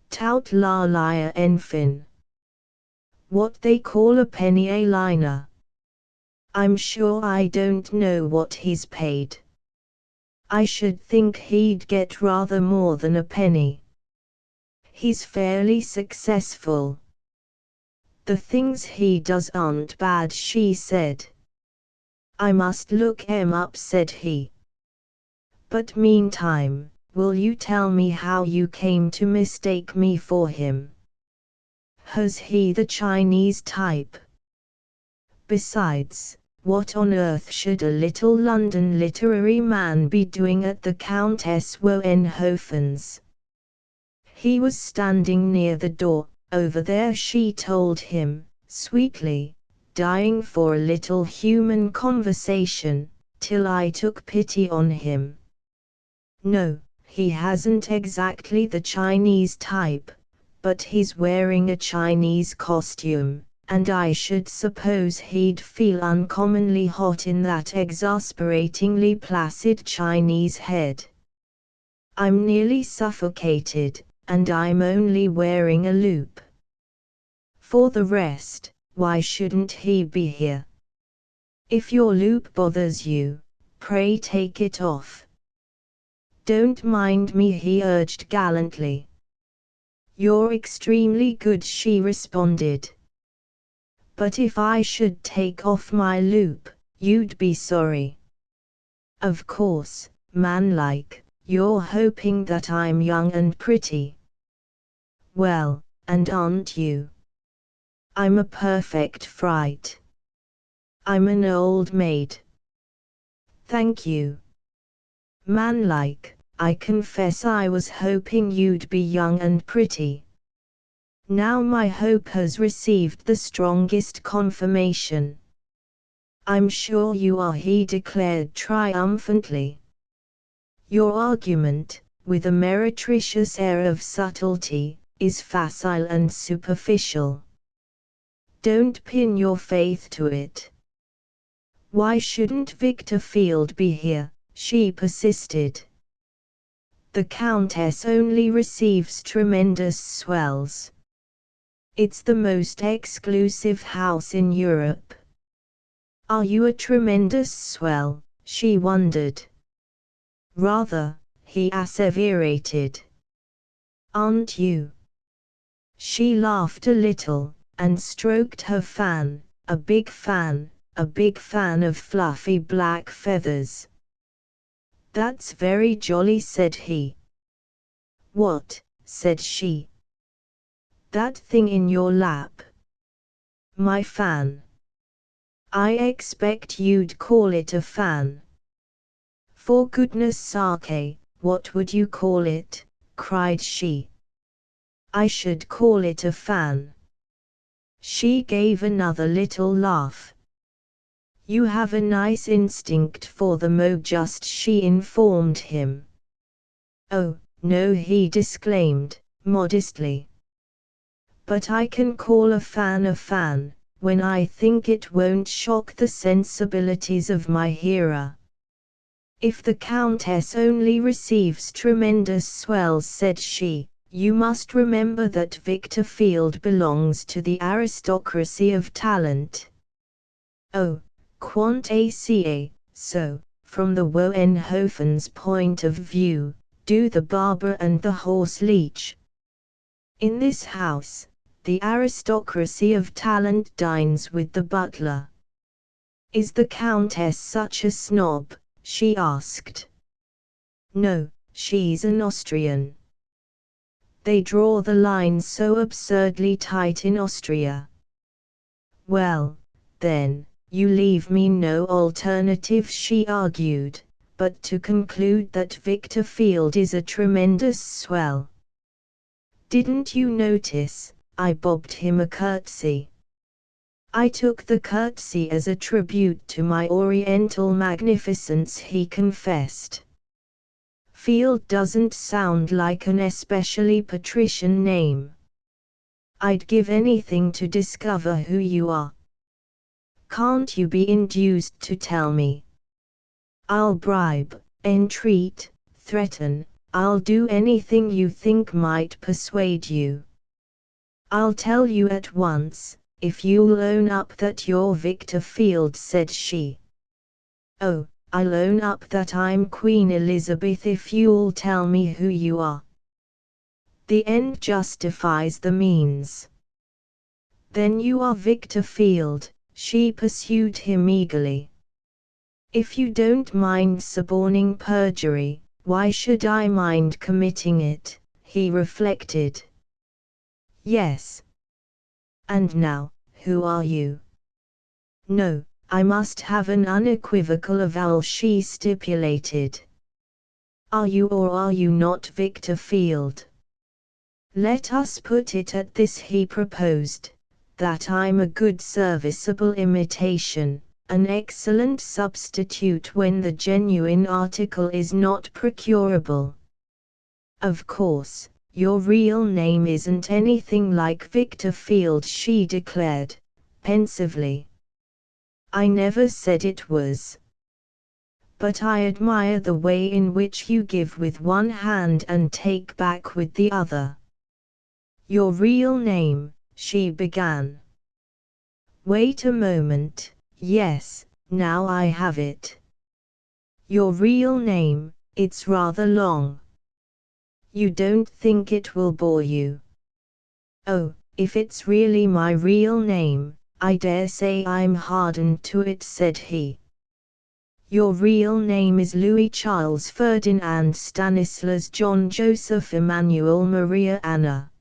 Tout la liar enfin. What they call a penny a liner. I'm sure I don't know what he's paid. I should think he'd get rather more than a penny. He's fairly successful. The things he does aren't bad, she said. I must look 'em up, said he. But meantime, will you tell me how you came to mistake me for him? Has he the Chinese type? Besides, what on earth should a little London literary man be doing at the Countess Woenhofen's? He was standing near the door, over there, she told him, sweetly, dying for a little human conversation, till I took pity on him. No, he hasn't exactly the Chinese type, but he's wearing a Chinese costume, and I should suppose he'd feel uncommonly hot in that exasperatingly placid Chinese head. I'm nearly suffocated, and I'm only wearing a loop. For the rest, why shouldn't he be here? If your loop bothers you, pray take it off. Don't mind me, he urged gallantly. You're extremely good, she responded. But if I should take off my loop, you'd be sorry. Of course, manlike, you're hoping that I'm young and pretty. Well, and aren't you? I'm a perfect fright. I'm an old maid. Thank you. Manlike, I confess I was hoping you'd be young and pretty. Now my hope has received the strongest confirmation. I'm sure you are, he declared triumphantly. Your argument, with a meretricious air of subtlety, is facile and superficial. Don't pin your faith to it. Why shouldn't Victor Field be here? She persisted. The Countess only receives tremendous swells. It's the most exclusive house in Europe. Are you a tremendous swell? She wondered. Rather, he asseverated. Aren't you? She laughed a little, and stroked her fan, a big fan of fluffy black feathers. That's very jolly, said he. What? Said she. That thing in your lap. My fan. I expect you'd call it a fan. For goodness sake, what would you call it? Cried she. I should call it a fan. She gave another little laugh. You have a nice instinct for the just, she informed him. Oh, no, he disclaimed, modestly. But I can call a fan, when I think it won't shock the sensibilities of my hearer. If the Countess only receives tremendous swells, said she, you must remember that Victor Field belongs to the aristocracy of talent. Oh, quant aca, so, from the Woenhofen's point of view, do the barber and the horse leech. In this house, the aristocracy of talent dines with the butler. Is the Countess such a snob? She asked. No, she's an Austrian. They draw the line so absurdly tight in Austria. Well, then, you leave me no alternative, she argued, but to conclude that Victor Field is a tremendous swell. Didn't you notice, I bobbed him a curtsy. I took the curtsy as a tribute to my oriental magnificence, he confessed. Field doesn't sound like an especially patrician name. I'd give anything to discover who you are. Can't you be induced to tell me? I'll bribe, entreat, threaten, I'll do anything you think might persuade you. I'll tell you at once, if you'll own up that you're Victor Field, said she. Oh, I'll own up that I'm Queen Elizabeth if you'll tell me who you are. The end justifies the means. Then you are Victor Field, she pursued him eagerly. If you don't mind suborning perjury, why should I mind committing it, he reflected. Yes. And now, who are you? No, I must have an unequivocal avowal, she stipulated. Are you or are you not Victor Field? Let us put it at this, he proposed, that I'm a good serviceable imitation, an excellent substitute when the genuine article is not procurable. Of course, your real name isn't anything like Victor Field, she declared, pensively. I never said it was. But I admire the way in which you give with one hand and take back with the other. Your real name, she began. Wait a moment, yes, now I have it. Your real name, it's rather long. You don't think it will bore you? Oh, if it's really my real name, I dare say I'm hardened to it, said he. Your real name is Louis Charles Ferdinand Stanislas John Joseph Emmanuel Maria Anna.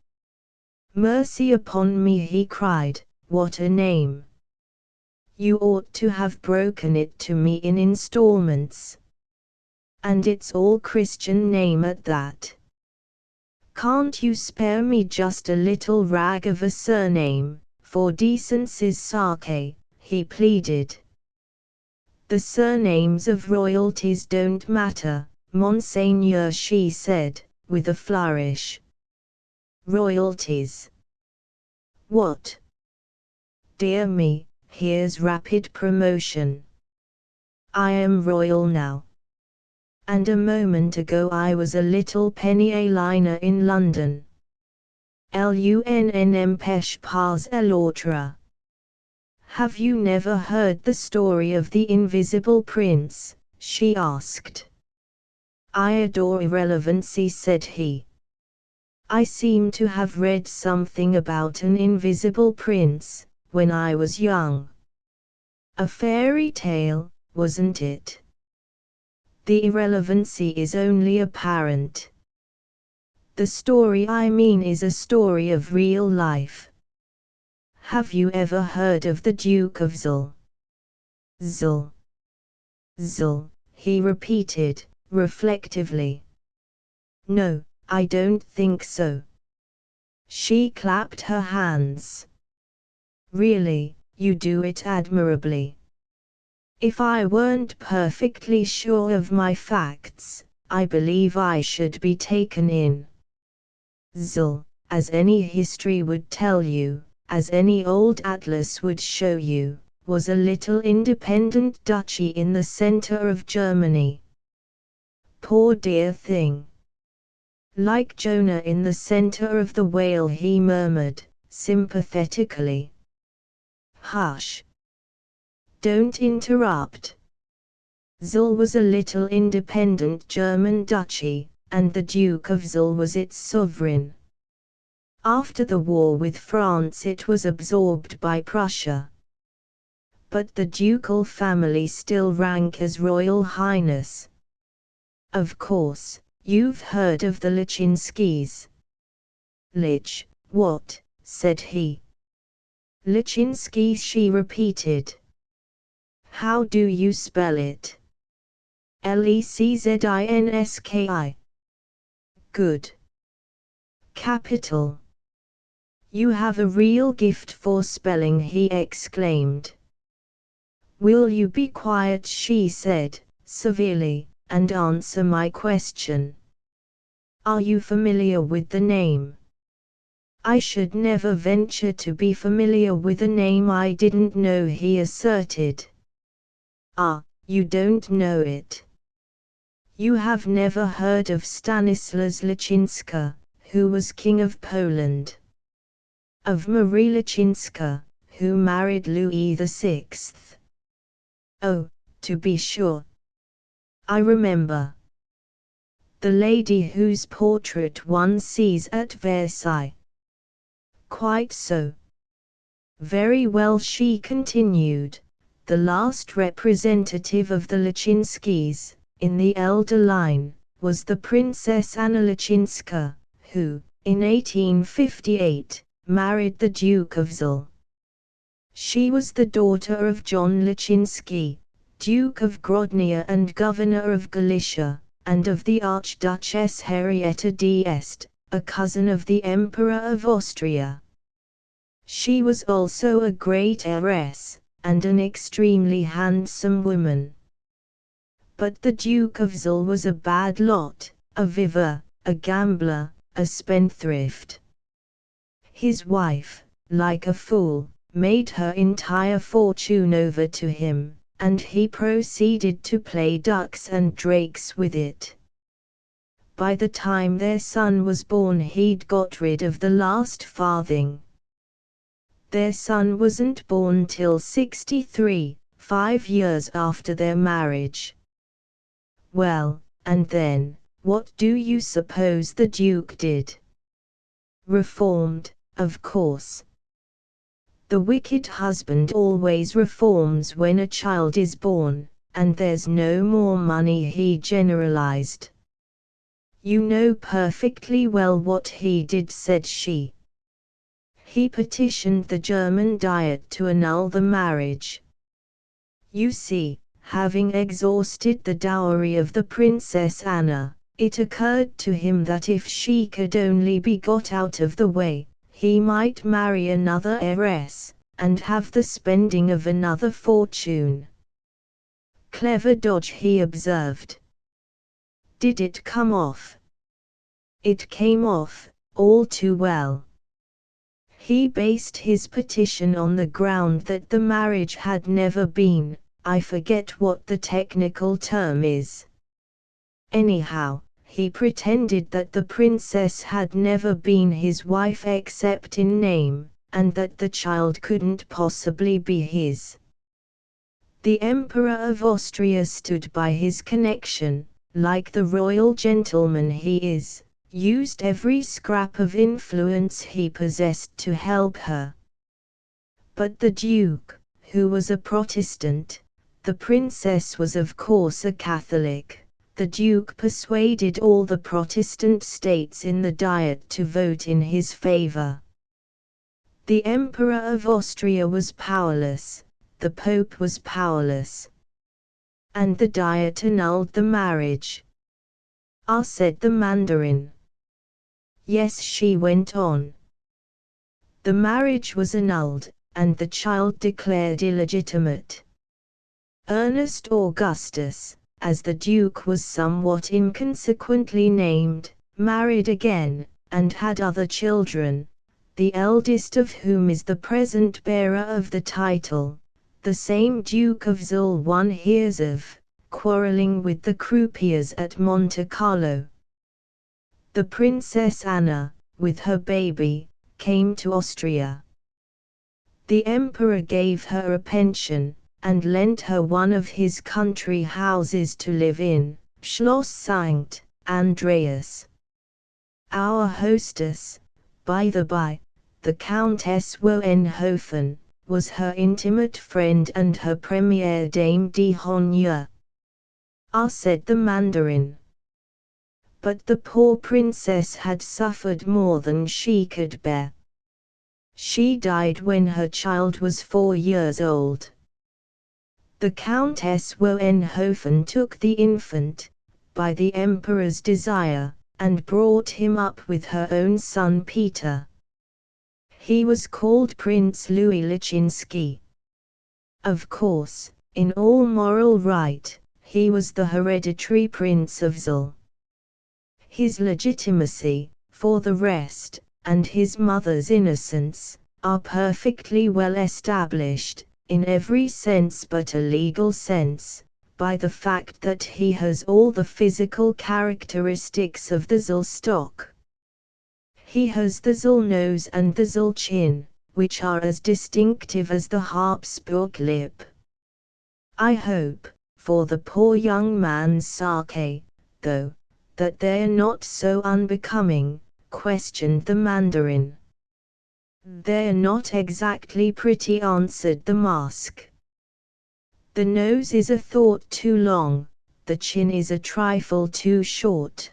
Mercy upon me, he cried, what a name! You ought to have broken it to me in installments. And it's all Christian name at that. Can't you spare me just a little rag of a surname, for decency's sake, he pleaded. The surnames of royalties don't matter, Monseigneur, she said, with a flourish. Royalties? What? Dear me, here's rapid promotion. I am royal now. And a moment ago I was a little penny A-liner in London. L'unnem pas l'autre. Have you never heard the story of the Invisible Prince? She asked. I adore irrelevancy, said he. I seem to have read something about an invisible prince, when I was young. A fairy tale, wasn't it? The irrelevancy is only apparent. The story I mean is a story of real life. Have you ever heard of the Duke of Zul? Zul. Zul, he repeated, reflectively. No, I don't think so. She clapped her hands. Really, you do it admirably. If I weren't perfectly sure of my facts, I believe I should be taken in. Zul, as any history would tell you, as any old atlas would show you, was a little independent duchy in the center of Germany. Poor dear thing. Like Jonah in the center of the whale, he murmured, sympathetically. Hush. Don't interrupt. Zul was a little independent German duchy, and the Duke of Zul was its sovereign. After the war with France it was absorbed by Prussia. But the ducal family still rank as Royal Highness. Of course, you've heard of the Leczinskis. Lich, what? Said he. Leczinskis, she repeated. How do you spell it? Leczinski. Good. Capital. "You have a real gift for spelling," he exclaimed. "Will you be quiet," she said, severely, "and answer my question? Are you familiar with the name?" "I should never venture to be familiar with a name I didn't know," he asserted. "Ah, you don't know it. You have never heard of Stanislas Leszczyński, who was King of Poland. Of Marie Leszczyńska, who married Louis VI. Oh, to be sure. I remember. The lady whose portrait one sees at Versailles." "Quite so. Very well," she continued. "The last representative of the Leszczynskis, in the elder line, was the Princess Anna Leszczyńska, who, in 1858, married the Duke of Zell. She was the daughter of John Leszczyński, Duke of Grodnia and Governor of Galicia, and of the Archduchess Henrietta d'Este, a cousin of the Emperor of Austria. She was also a great heiress, and an extremely handsome woman. But the Duke of Zell was a bad lot, a viveur, a gambler, a spendthrift. His wife, like a fool, made her entire fortune over to him, and he proceeded to play ducks and drakes with it. By the time their son was born he'd got rid of the last farthing. Their son wasn't born till 63, 5 years after their marriage. Well, and then, what do you suppose the Duke did? Reformed, of course. The wicked husband always reforms when a child is born, and there's no more money, he generalized. You know perfectly well what he did, said she. He petitioned the German Diet to annul the marriage. You see, having exhausted the dowry of the Princess Anna, it occurred to him that if she could only be got out of the way, he might marry another heiress, and have the spending of another fortune. Clever dodge, he observed. Did it come off? It came off, all too well. He based his petition on the ground that the marriage had never been, I forget what the technical term is. Anyhow, he pretended that the princess had never been his wife except in name, and that the child couldn't possibly be his. The Emperor of Austria stood by his connection, like the royal gentleman he is, used every scrap of influence he possessed to help her. But the Duke, who was a Protestant, the princess was of course a Catholic, the Duke persuaded all the Protestant states in the Diet to vote in his favor. The Emperor of Austria was powerless, the Pope was powerless. And the Diet annulled the marriage. Ah, said the Mandarin. Yes, she went on. The marriage was annulled, and the child declared illegitimate. Ernest Augustus, as the Duke was somewhat inconsequently named, married again, and had other children, the eldest of whom is the present bearer of the title, the same Duke of Zell one hears of, quarrelling with the croupiers at Monte Carlo. The Princess Anna, with her baby, came to Austria. The Emperor gave her a pension, and lent her one of his country houses to live in, Schloss St. Andreas. Our hostess, by the by, the Countess Hohenhofen, was her intimate friend and her première dame d'honneur. Ah, said the Mandarin. But the poor princess had suffered more than she could bear. She died when her child was 4 years old. The Countess Hohenhofen took the infant, by the Emperor's desire, and brought him up with her own son Peter. He was called Prince Louis Leszczynski. Of course, in all moral right, he was the hereditary Prince of Zul. His legitimacy, for the rest, and his mother's innocence, are perfectly well established, in every sense but a legal sense, by the fact that he has all the physical characteristics of the Zul stock. He has the Zul nose and the Zul chin, which are as distinctive as the Habsburg lip. I hope, for the poor young man's sake, though, that they're not so unbecoming, questioned the Mandarin. They're not exactly pretty, answered the mask. The nose is a thought too long, the chin is a trifle too short.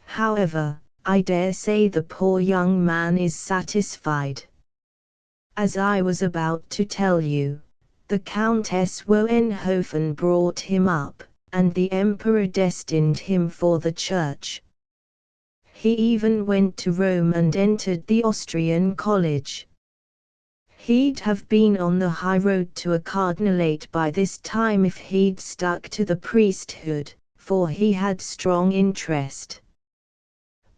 However, I dare say the poor young man is satisfied. As I was about to tell you, the Countess Hohenhofen brought him up, and the Emperor destined him for the church. He even went to Rome and entered the Austrian college. He'd have been on the high road to a cardinalate by this time if he'd stuck to the priesthood, for he had strong interest.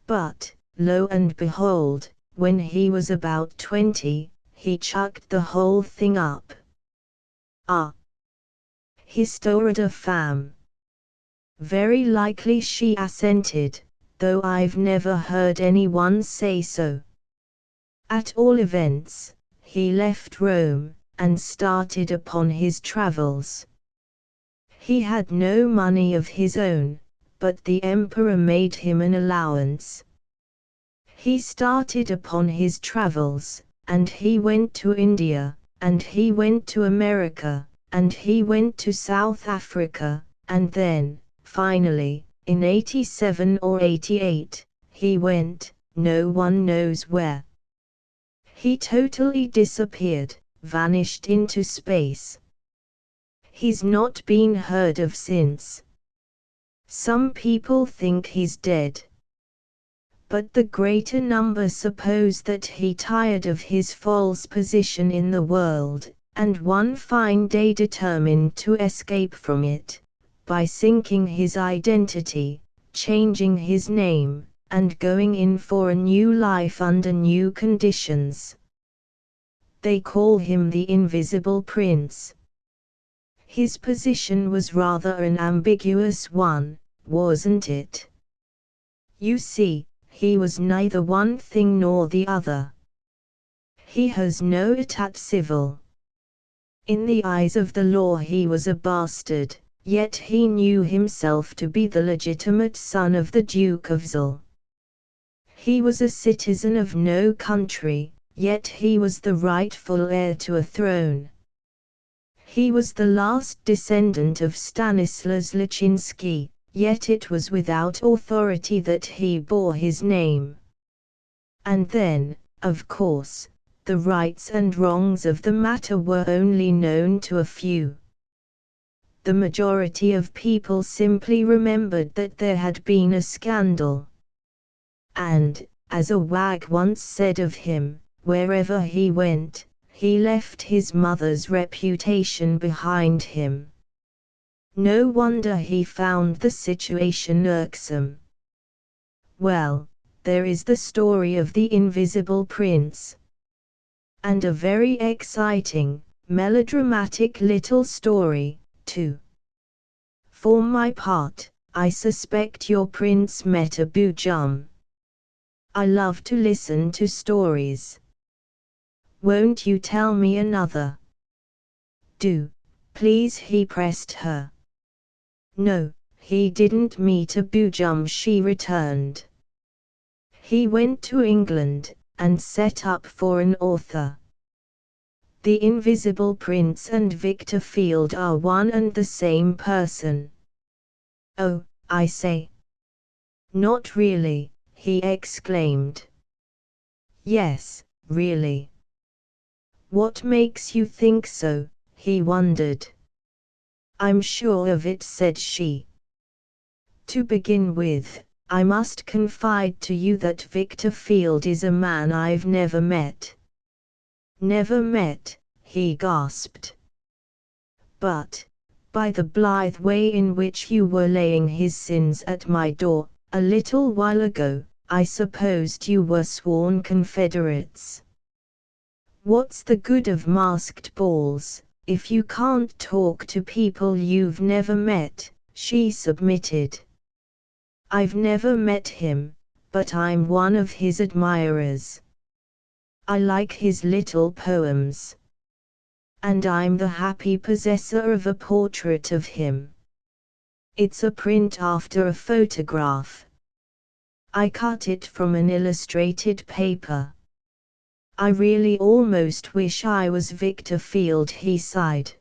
But, lo and behold, when he was about 20, he chucked the whole thing up. Ah! Histoire de femme. Very likely, she assented, though I've never heard anyone say so. At all events, he left Rome, and started upon his travels. He had no money of his own, but the Emperor made him an allowance. He started upon his travels, and he went to India, and he went to America, and he went to South Africa, and then, finally, in 87 or 88, he went, no one knows where. He totally disappeared, vanished into space. He's not been heard of since. Some people think he's dead. But the greater number suppose that he tired of his false position in the world, and one fine day determined to escape from it, by sinking his identity, changing his name, and going in for a new life under new conditions. They call him the Invisible Prince. His position was rather an ambiguous one, wasn't it? You see, he was neither one thing nor the other. He has no état civil. In the eyes of the law he was a bastard, yet he knew himself to be the legitimate son of the Duke of Zul. He was a citizen of no country, yet he was the rightful heir to a throne. He was the last descendant of Stanislas Leszczynski, yet it was without authority that he bore his name. And then, of course, the rights and wrongs of the matter were only known to a few. The majority of people simply remembered that there had been a scandal. And, as a wag once said of him, wherever he went, he left his mother's reputation behind him. No wonder he found the situation irksome. Well, there is the story of the Invisible Prince. And a very exciting, melodramatic little story, too. For my part, I suspect your prince met a Bujum. I love to listen to stories. Won't you tell me another? Do, please, he pressed her. No, he didn't meet a Bujum, she returned. He went to England, and set up for an author. The Invisible Prince and Victor Field are one and the same person. Oh, I say. Not really, he exclaimed. Yes, really. What makes you think so, he wondered. I'm sure of it, said she. To begin with, I must confide to you that Victor Field is a man I've never met. Never met, he gasped. But, by the blithe way in which you were laying his sins at my door, a little while ago, I supposed you were sworn confederates. What's the good of masked balls, if you can't talk to people you've never met? She submitted. I've never met him, but I'm one of his admirers. I like his little poems. And I'm the happy possessor of a portrait of him. It's a print after a photograph. I cut it from an illustrated paper. I really almost wish I was Victor Field, he sighed.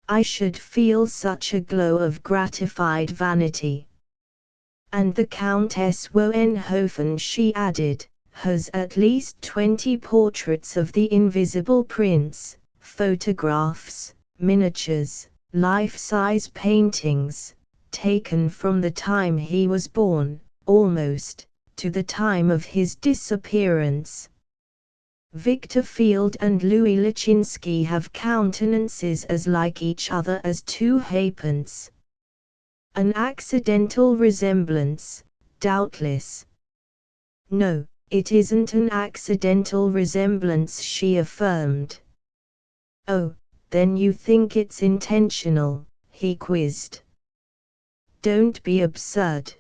I should feel such a glow of gratified vanity. And the Countess Woenhofen, she added, has at least 20 portraits of the invisible prince, photographs, miniatures, life-size paintings, taken from the time he was born, almost, to the time of his disappearance. Victor Field and Louis Leczinski have countenances as like each other as two halfpence. An accidental resemblance, doubtless. No, it isn't an accidental resemblance, she affirmed. Oh, then you think it's intentional, he quizzed. Don't be absurd.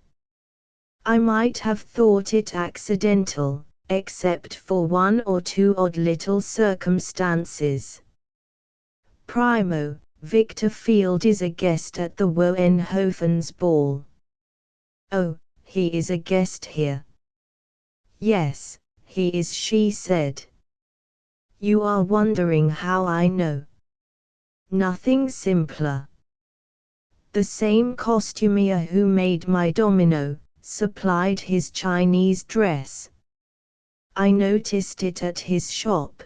I might have thought it accidental, except for one or two odd little circumstances. Primo, Victor Field is a guest at the Woenhofen's ball. Oh, he is a guest here. Yes, he is, she said. You are wondering how I know. Nothing simpler. The same costumier who made my domino, supplied his Chinese dress. I noticed it at his shop.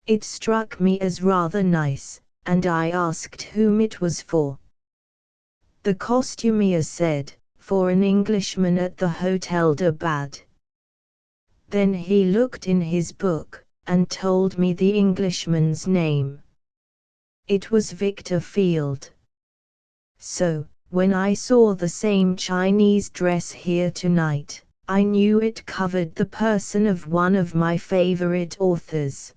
It struck me as rather nice, and I asked whom it was for. The costumier said, for an Englishman at the Hotel de Bade. Then he looked in his book, and told me the Englishman's name. It was Victor Field. So, when I saw the same Chinese dress here tonight, I knew it covered the person of one of my favorite authors.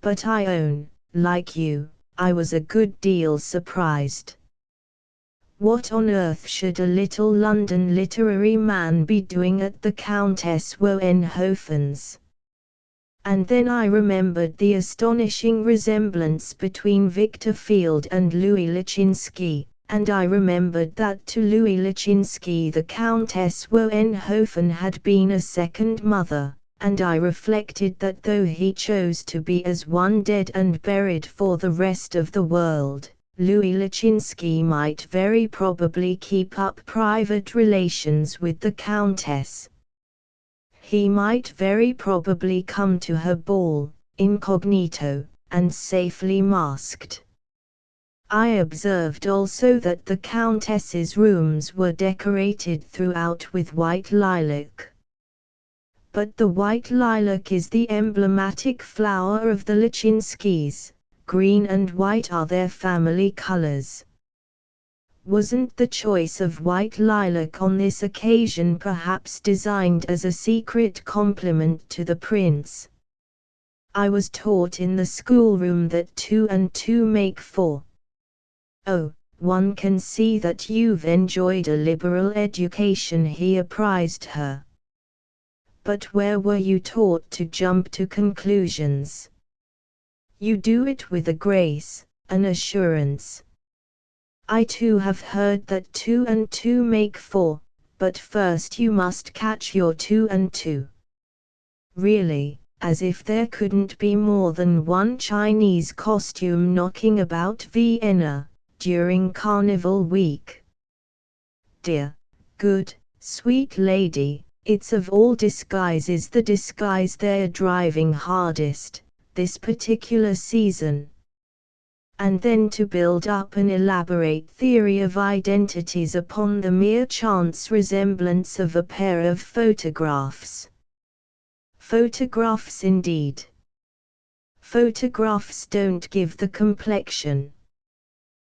But I own, like you, I was a good deal surprised. What on earth should a little London literary man be doing at the Countess Woenhofen's? And then I remembered the astonishing resemblance between Victor Field and Louis Leczinski, and I remembered that to Louis Leczinski the Countess Woenhofen had been a second mother, and I reflected that though he chose to be as one dead and buried for the rest of the world, Louis Leczinski might very probably keep up private relations with the Countess. He might very probably come to her ball, incognito, and safely masked. I observed also that the Countess's rooms were decorated throughout with white lilac. But the white lilac is the emblematic flower of the Leczinskis, green and white are their family colors. Wasn't the choice of white lilac on this occasion perhaps designed as a secret compliment to the prince? I was taught in the schoolroom that 2 and 2 make 4. Oh, one can see that you've enjoyed a liberal education, he apprised her. But where were you taught to jump to conclusions? You do it with a grace, an assurance. I too have heard that 2 and 2 make 4, but first you must catch your 2 and 2. Really, as if there couldn't be more than one Chinese costume knocking about Vienna during Carnival week. Dear, good, sweet lady, it's of all disguises the disguise they're driving hardest, this particular season. and then to build up an elaborate theory of identities upon the mere chance resemblance of a pair of photographs. Photographs indeed. Photographs don't give the complexion.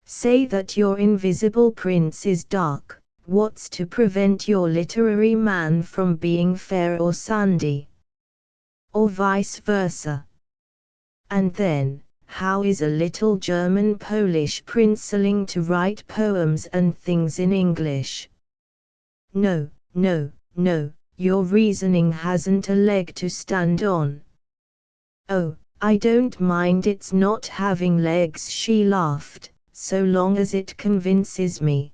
Say that your invisible prince is dark, what's to prevent your literary man from being fair or sandy? Or vice versa. And then, how is a little German Polish princeling to write poems and things in English? No, no, no, your reasoning hasn't a leg to stand on. Oh, I don't mind its not having legs, she laughed, so long as it convinces me.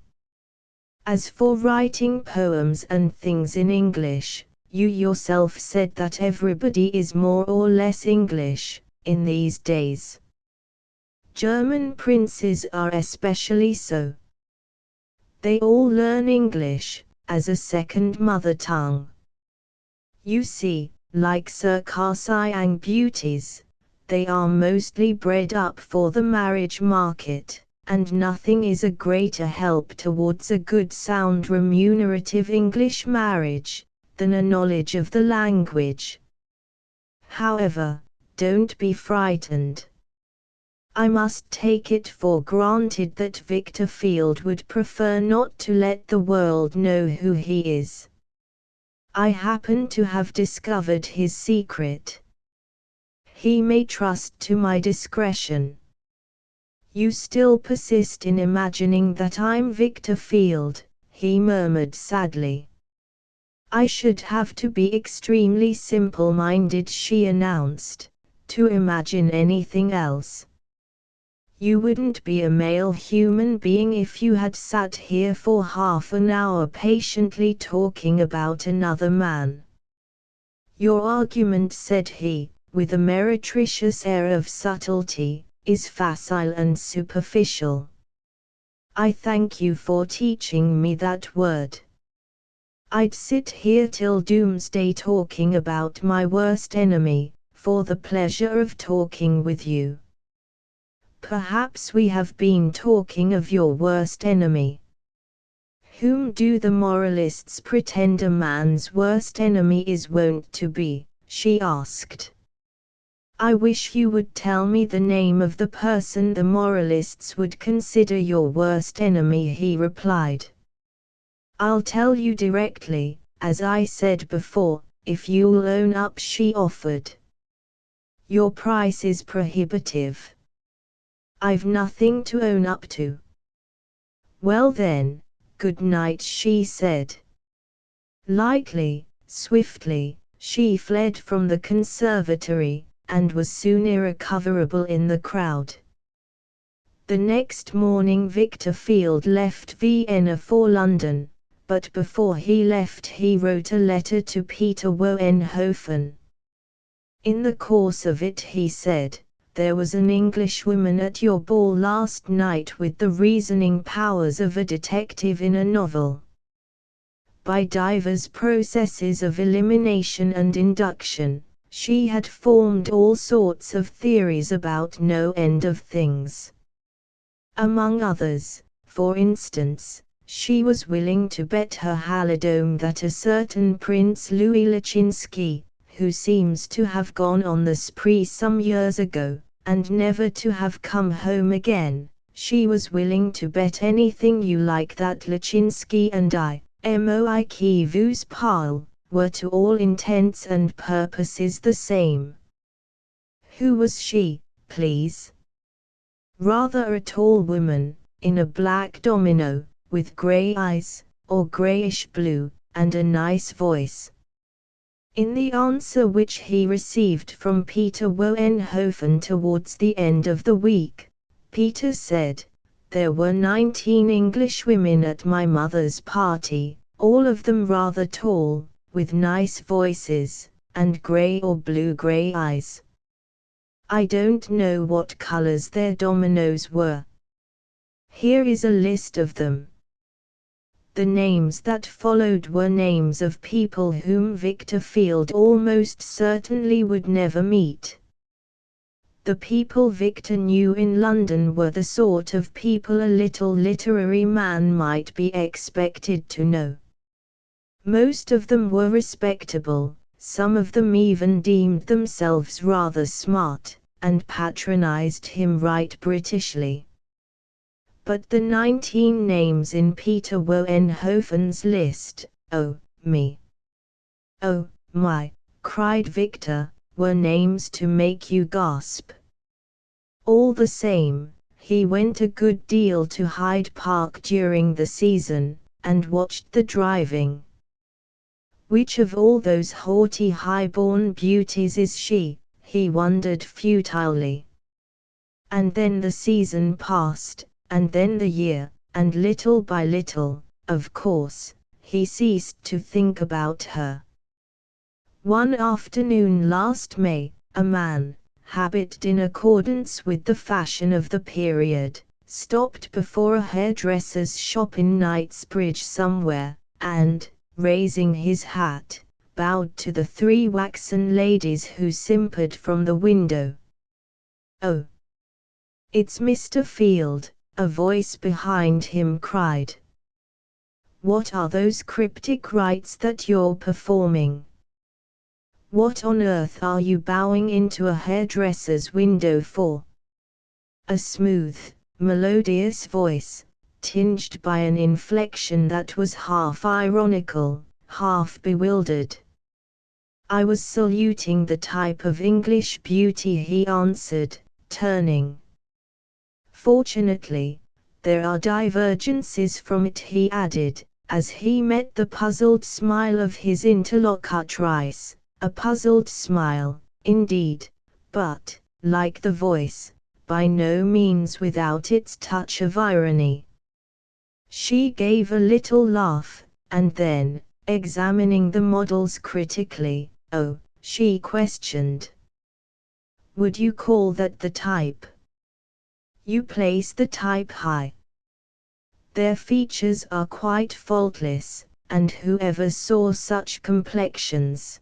As for writing poems and things in English, you yourself said that everybody is more or less English, in these days. German princes are especially so. They all learn English, as a second mother tongue. You see, like Circassian beauties, they are mostly bred up for the marriage market, and nothing is a greater help towards a good sound remunerative English marriage, than a knowledge of the language. However, don't be frightened. I must take it for granted that Victor Field would prefer not to let the world know who he is. I happen to have discovered his secret. He may trust to my discretion. You still persist in imagining that I'm Victor Field, he murmured sadly. I should have to be extremely simple-minded, she announced, to imagine anything else. You wouldn't be a male human being if you had sat here for half an hour patiently talking about another man. Your argument, said he, with a meretricious air of subtlety, is facile and superficial. I thank you for teaching me that word. I'd sit here till doomsday talking about my worst enemy, for the pleasure of talking with you. Perhaps we have been talking of your worst enemy. Whom do the moralists pretend a man's worst enemy is wont to be? She asked. I wish you would tell me the name of the person the moralists would consider your worst enemy, he replied. I'll tell you directly, as I said before, if you'll own up, she offered. Your price is prohibitive. I've nothing to own up to. Well then, good night, she said. Lightly, swiftly, she fled from the conservatory, and was soon irrecoverable in the crowd. The next morning Victor Field left Vienna for London, but before he left he wrote a letter to Peter Woenhofen. In the course of it he said, there was an Englishwoman at your ball last night with the reasoning powers of a detective in a novel. By divers processes of elimination and induction, she had formed all sorts of theories about no end of things. Among others, for instance, she was willing to bet her halidome that a certain Prince Louis Leszczynski, who seems to have gone on the spree some years ago, and never to have come home again, she was willing to bet anything you like that Leszczynski and I, moi vous parle, were to all intents and purposes the same. Who was she, please? Rather a tall woman, in a black domino, with grey eyes, or greyish-blue, and a nice voice. In the answer which he received from Peter Woenhofen towards the end of the week, Peter said, there were 19 Englishwomen at my mother's party, all of them rather tall, with nice voices, and grey or blue-grey eyes. I don't know what colors their dominoes were. Here is a list of them. The names that followed were names of people whom Victor Field almost certainly would never meet. The people Victor knew in London were the sort of people a little literary man might be expected to know. Most of them were respectable, some of them even deemed themselves rather smart, and patronized him right Britishly. But the 19 names in Peter Woenhofen's list, oh, me. Oh, my, cried Victor, were names to make you gasp. All the same, he went a good deal to Hyde Park during the season, and watched the driving. Which of all those haughty high-born beauties is she, he wondered futilely. And then the season passed, and then the year, and little by little, of course, he ceased to think about her. One afternoon last May, a man, habited in accordance with the fashion of the period, stopped before a hairdresser's shop in Knightsbridge somewhere, and, raising his hat, bowed to the 3 waxen ladies who simpered from the window. "Oh, it's Mr. Field," a voice behind him cried. "What are those cryptic rites that you're performing? What on earth are you bowing into a hairdresser's window for?" A smooth, melodious voice, tinged by an inflection that was half ironical, half bewildered. "I was saluting the type of English beauty," he answered, turning. "Fortunately, there are divergences from it," he added, as he met the puzzled smile of his interlocutrice, a puzzled smile, indeed, but, like the voice, by no means without its touch of irony. She gave a little laugh, and then, examining the models critically, "Oh," she questioned. "Would you call that the type? You place the type high. Their features are quite faultless, and whoever saw such complexions?"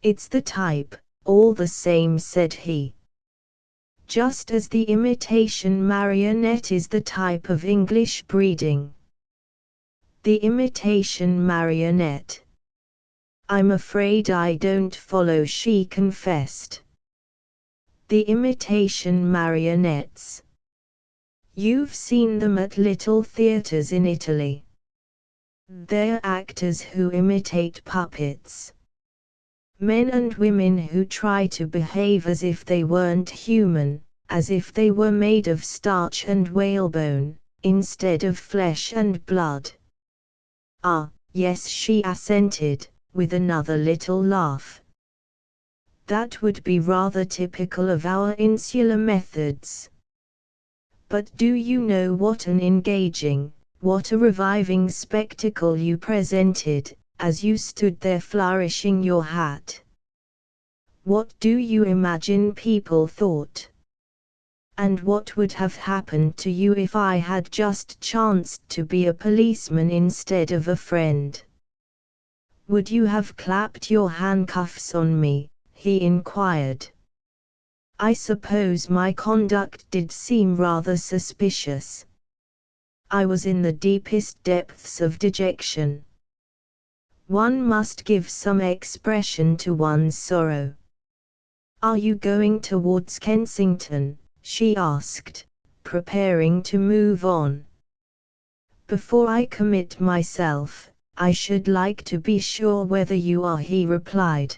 "It's the type, all the same," said he. "Just as the imitation marionette is the type of English breeding." "The imitation marionette? I'm afraid I don't follow," she confessed. "The imitation marionettes? You've seen them at little theatres in Italy. They're actors who imitate puppets. Men and women who try to behave as if they weren't human, as if they were made of starch and whalebone, instead of flesh and blood." "Ah, yes," she assented, with another little laugh. "That would be rather typical of our insular methods. But do you know what an engaging, what a reviving spectacle you presented, as you stood there flourishing your hat? What do you imagine people thought? And what would have happened to you if I had just chanced to be a policeman instead of a friend? Would you have clapped your handcuffs on me?" he inquired. "I suppose my conduct did seem rather suspicious. I was in the deepest depths of dejection. One must give some expression to one's sorrow." "Are you going towards Kensington?" she asked, preparing to move on. "Before I commit myself, I should like to be sure whether you are," he replied.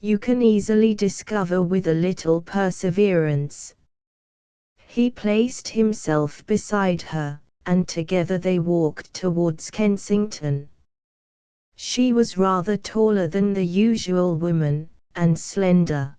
"You can easily discover with a little perseverance." He placed himself beside her, and together they walked towards Kensington. She was rather taller than the usual woman, and slender.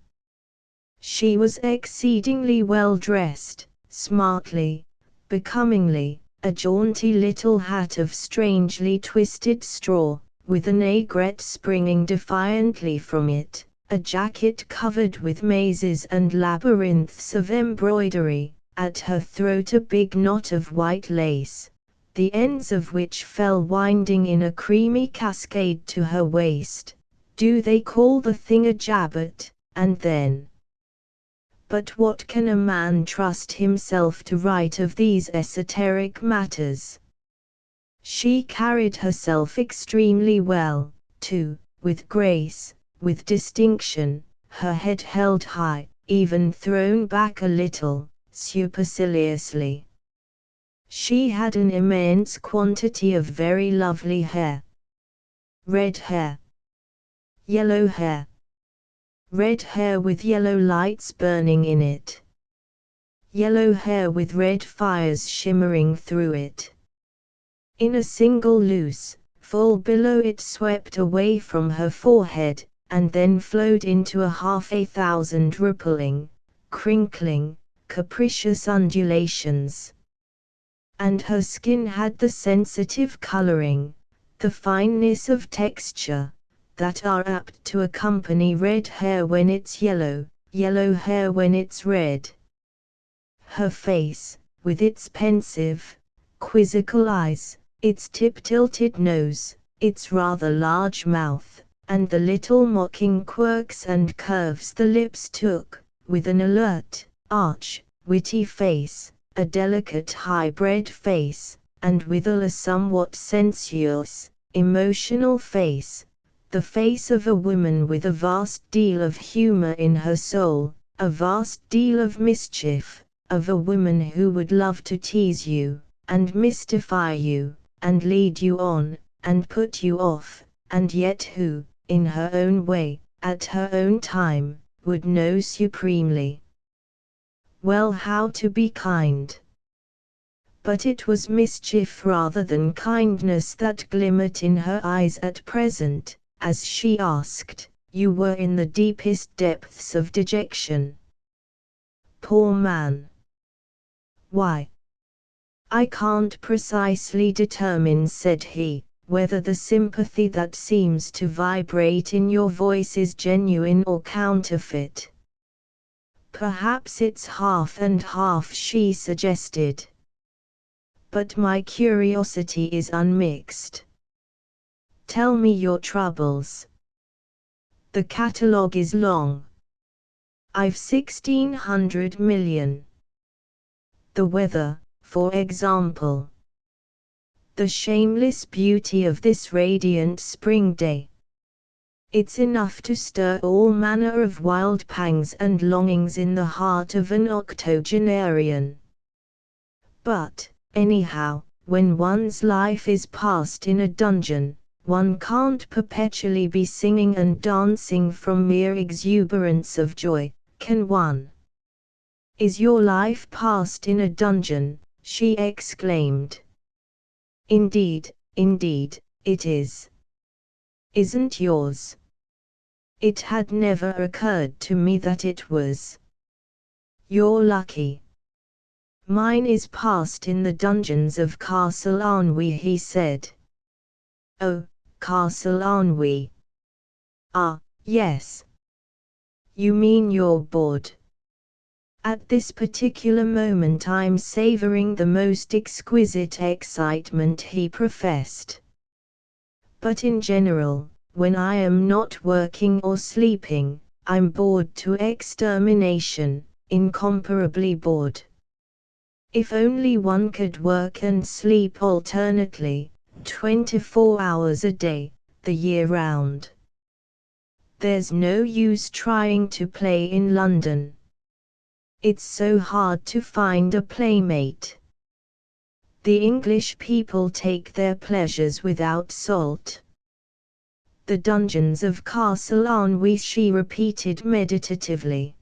She was exceedingly well dressed, smartly, becomingly, a jaunty little hat of strangely twisted straw, with an aigrette springing defiantly from it, a jacket covered with mazes and labyrinths of embroidery, at her throat a big knot of white lace, the ends of which fell winding in a creamy cascade to her waist. "Do they call the thing a jabot?" And then, But what can a man trust himself to write of these esoteric matters? She carried herself extremely well, too, with grace, with distinction, her head held high, even thrown back a little, superciliously. She had an immense quantity of very lovely hair. Red hair. Yellow hair. Red hair with yellow lights burning in it. Yellow hair with red fires shimmering through it. In a single loose, full billow it swept away from her forehead, and then flowed into a 1,000 rippling, crinkling, capricious undulations. And her skin had the sensitive coloring, the fineness of texture, that are apt to accompany red hair when it's yellow, yellow hair when it's red. Her face, with its pensive, quizzical eyes, its tip-tilted nose, its rather large mouth, and the little mocking quirks and curves the lips took, with an alert, arch, witty face, a delicate high-bred face, and withal a somewhat sensuous, emotional face, the face of a woman with a vast deal of humor in her soul, a vast deal of mischief, of a woman who would love to tease you, and mystify you, and lead you on, and put you off, and yet who, in her own way, at her own time, would know supremely well how to be kind. But it was mischief rather than kindness that glimmered in her eyes at present, as she asked, "You were in the deepest depths of dejection?" "Poor man." "Why?" "I can't precisely determine," said he, "whether the sympathy that seems to vibrate in your voice is genuine or counterfeit." "Perhaps it's half and half," she suggested. "But my curiosity is unmixed. Tell me your troubles. The catalogue is long. I've 1,600 million. The weather, for example. The shameless beauty of this radiant spring day. It's enough to stir all manner of wild pangs and longings in the heart of an octogenarian. But, anyhow, when one's life is passed in a dungeon, one can't perpetually be singing and dancing from mere exuberance of joy, can one? "Is your life passed in a dungeon?" she exclaimed. "Indeed, indeed, it is." "Isn't yours?" "It had never occurred to me that it was." "You're lucky." "Mine is passed in the dungeons of Castle Ennui," he said. "Oh, Castle Ennui. Ah, yes. You mean you're bored." "At this particular moment I'm savoring the most exquisite excitement," he professed. "But in general, when I am not working or sleeping, I'm bored to extermination, incomparably bored. If only one could work and sleep alternately, 24 hours a day, the year round. There's no use trying to play in London. It's so hard to find a playmate. The English people take their pleasures without salt." "The dungeons of Castle Ennui," she repeated meditatively.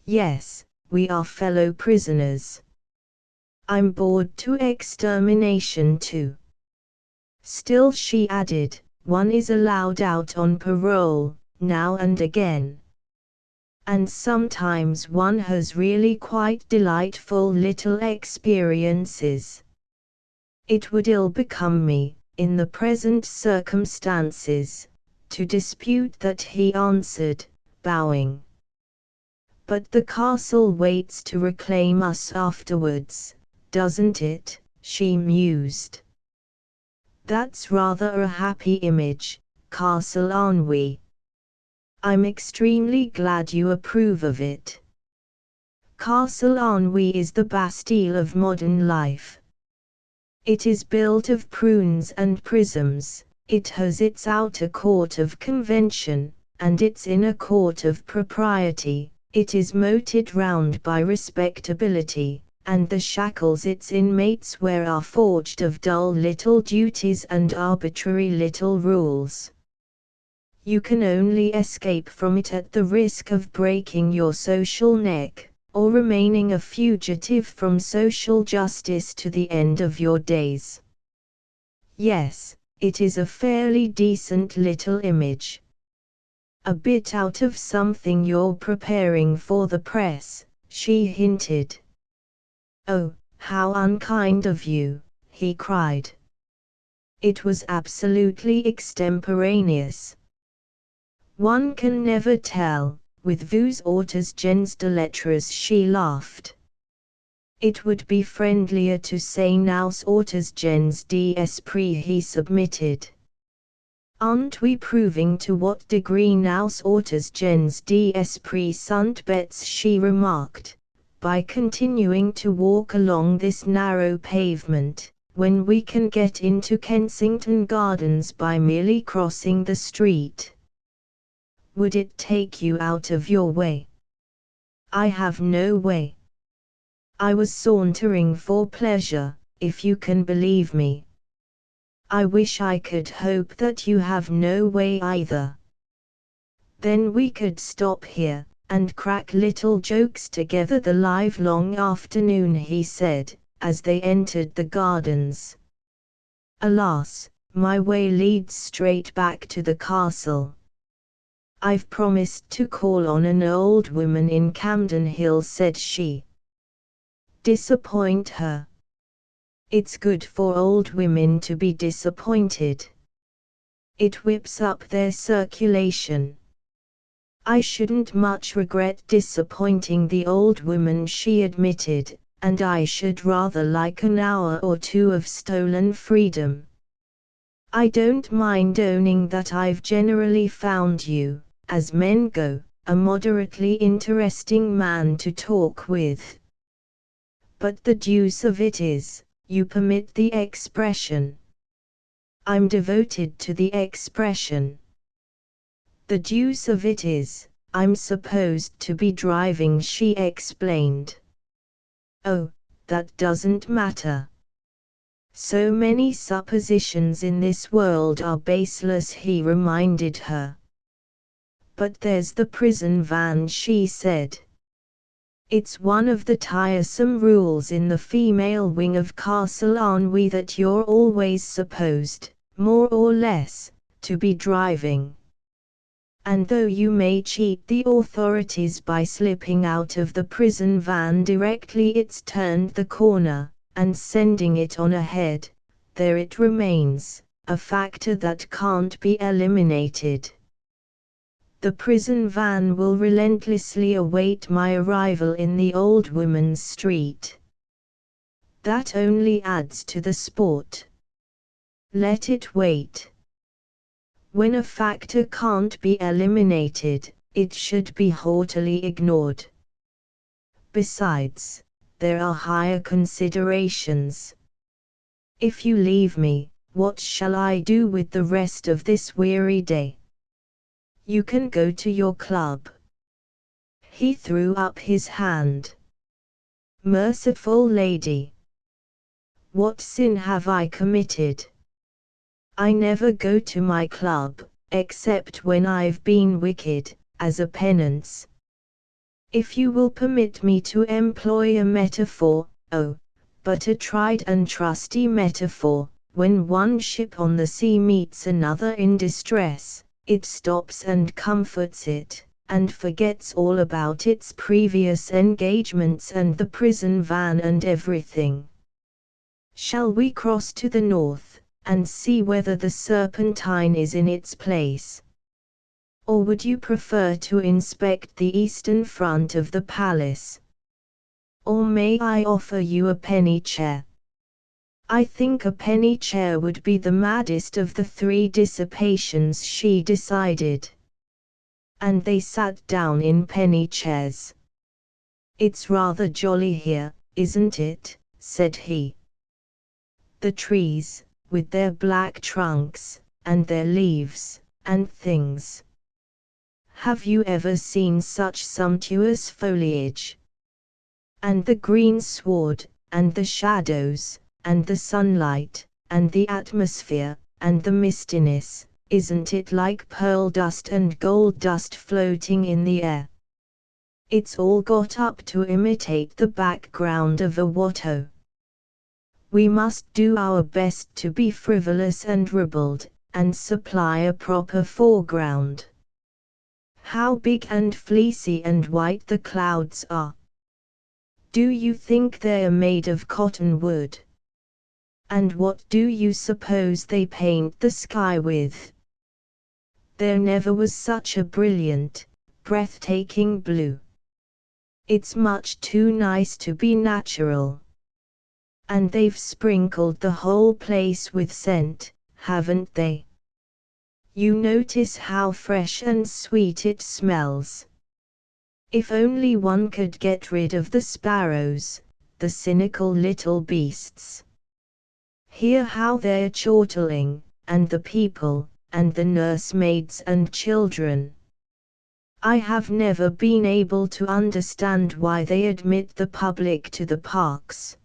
"Yes, we are fellow prisoners. I'm bored to extermination too. Still," she added, "one is allowed out on parole, now and again. And sometimes one has really quite delightful little experiences. It would ill become me, in the present circumstances, to dispute that," he answered, bowing. "But the castle waits to reclaim us afterwards, doesn't it?" she mused. "That's rather a happy image, Castle Ennui. I'm extremely glad you approve of it." Castle Ennui is the Bastille of modern life. It is built of prunes and prisms, it has its outer court of convention, and its inner court of propriety, it is moated round by respectability, and the shackles its inmates wear are forged of dull little duties and arbitrary little rules. You can only escape from it at the risk of breaking your social neck, or remaining a fugitive from social justice to the end of your days. Yes, it is a fairly decent little image. A bit out of something you're preparing for the press, she hinted. Oh, how unkind of you, he cried. It was absolutely extemporaneous. One can never tell, with vous autres gens de lettres, she laughed. It would be friendlier to say nous autres gens d'esprit, he submitted. Aren't we proving to what degree nous autres gens d'esprit sunt bêtes, she remarked, by continuing to walk along this narrow pavement, when we can get into Kensington Gardens by merely crossing the street? Would it take you out of your way? I have no way. I was sauntering for pleasure, if you can believe me. I wish I could hope that you have no way either. Then we could stop here, and crack little jokes together the livelong afternoon, he said, as they entered the gardens. Alas, my way leads straight back to the castle. I've promised to call on an old woman in Camden Hill, said she. Disappoint her. It's good for old women to be disappointed. It whips up their circulation. I shouldn't much regret disappointing the old woman, she admitted, and I should rather like an hour or two of stolen freedom. I don't mind owning that I've generally found you, as men go, a moderately interesting man to talk with. But the deuce of it is, you permit the expression. I'm devoted to the expression. The deuce of it is, I'm supposed to be driving, she explained. Oh, that doesn't matter. So many suppositions in this world are baseless, he reminded her. But there's the prison van, she said. It's one of the tiresome rules in the female wing of Castle Ennui that you're always supposed, more or less, to be driving. And though you may cheat the authorities by slipping out of the prison van directly it's turned the corner, and sending it on ahead, there it remains, a factor that can't be eliminated. The prison van will relentlessly await my arrival in the old woman's street. That only adds to the sport. Let it wait. When a factor can't be eliminated, it should be haughtily ignored. Besides, there are higher considerations. If you leave me, what shall I do with the rest of this weary day? You can go to your club. He threw up his hand. Merciful lady! What sin have I committed? I never go to my club, except when I've been wicked, as a penance. If you will permit me to employ a metaphor, oh, but a tried and trusty metaphor, when one ship on the sea meets another in distress, it stops and comforts it, and forgets all about its previous engagements and the prison van and everything. Shall we cross to the north, and see whether the Serpentine is in its place? Or would you prefer to inspect the eastern front of the palace? Or may I offer you a penny chair? I think a penny chair would be the maddest of the three dissipations, she decided. And they sat down in penny chairs. "It's rather jolly here, isn't it?" said he. "The trees, with their black trunks, and their leaves, and things. Have you ever seen such sumptuous foliage? And the green sward, and the shadows, and the sunlight, and the atmosphere, and the mistiness, isn't it like pearl dust and gold dust floating in the air? It's all got up to imitate the background of a Watteau. We must do our best to be frivolous and ribald, and supply a proper foreground. How big and fleecy and white the clouds are! Do you think they're made of cotton wood? And what do you suppose they paint the sky with? There never was such a brilliant, breathtaking blue. It's much too nice to be natural. And they've sprinkled the whole place with scent, haven't they? You notice how fresh and sweet it smells. If only one could get rid of the sparrows, the cynical little beasts. Hear how they're chortling, and the people, and the nursemaids and children. I have never been able to understand why they admit the public to the parks."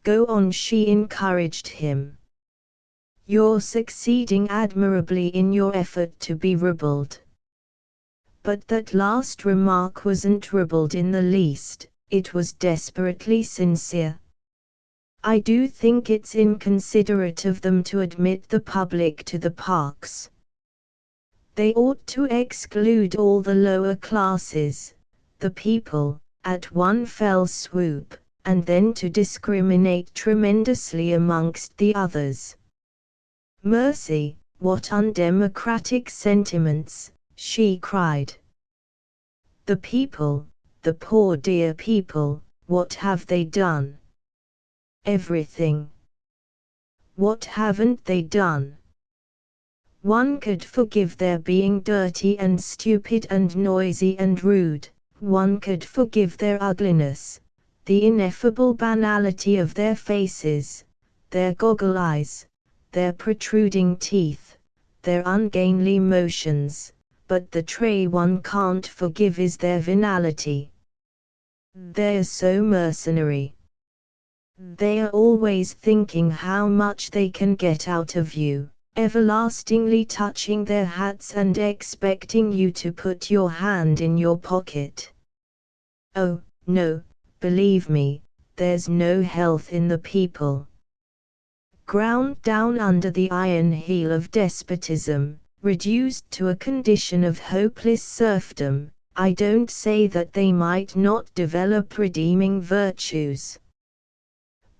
"Go on," she encouraged him. "You're succeeding admirably in your effort to be ribald." But that last remark wasn't ribald in the least, it was desperately sincere. "I do think it's inconsiderate of them to admit the public to the parks. They ought to exclude all the lower classes, the people, at one fell swoop, and then to discriminate tremendously amongst the others." "Mercy, what undemocratic sentiments!" she cried. "The people, the poor dear people, what have they done?" "Everything." "What haven't they done?" One could forgive their being dirty and stupid and noisy and rude, one could forgive their ugliness, the ineffable banality of their faces, their goggle eyes, their protruding teeth, their ungainly motions, but the trait one can't forgive is their venality. They're so mercenary. They are always thinking how much they can get out of you, everlastingly touching their hats and expecting you to put your hand in your pocket. Oh, no, believe me, there's no health in the people. Ground down under the iron heel of despotism, reduced to a condition of hopeless serfdom, I don't say that they might not develop redeeming virtues.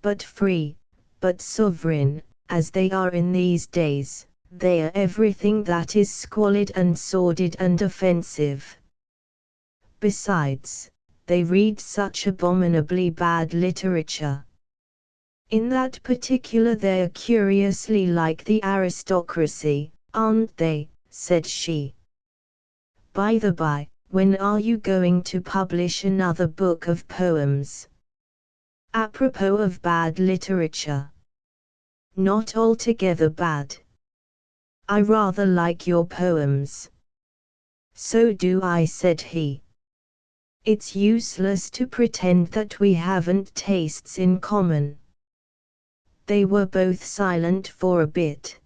But free, but sovereign, as they are in these days, they are everything that is squalid and sordid and offensive. Besides, they read such abominably bad literature. In that particular they're curiously like the aristocracy, aren't they?" said she. "By the by, when are you going to publish another book of poems? Apropos of bad literature. Not altogether bad. I rather like your poems." "So do I," said he. "It's useless to pretend that we haven't tastes in common." They were both silent for a bit.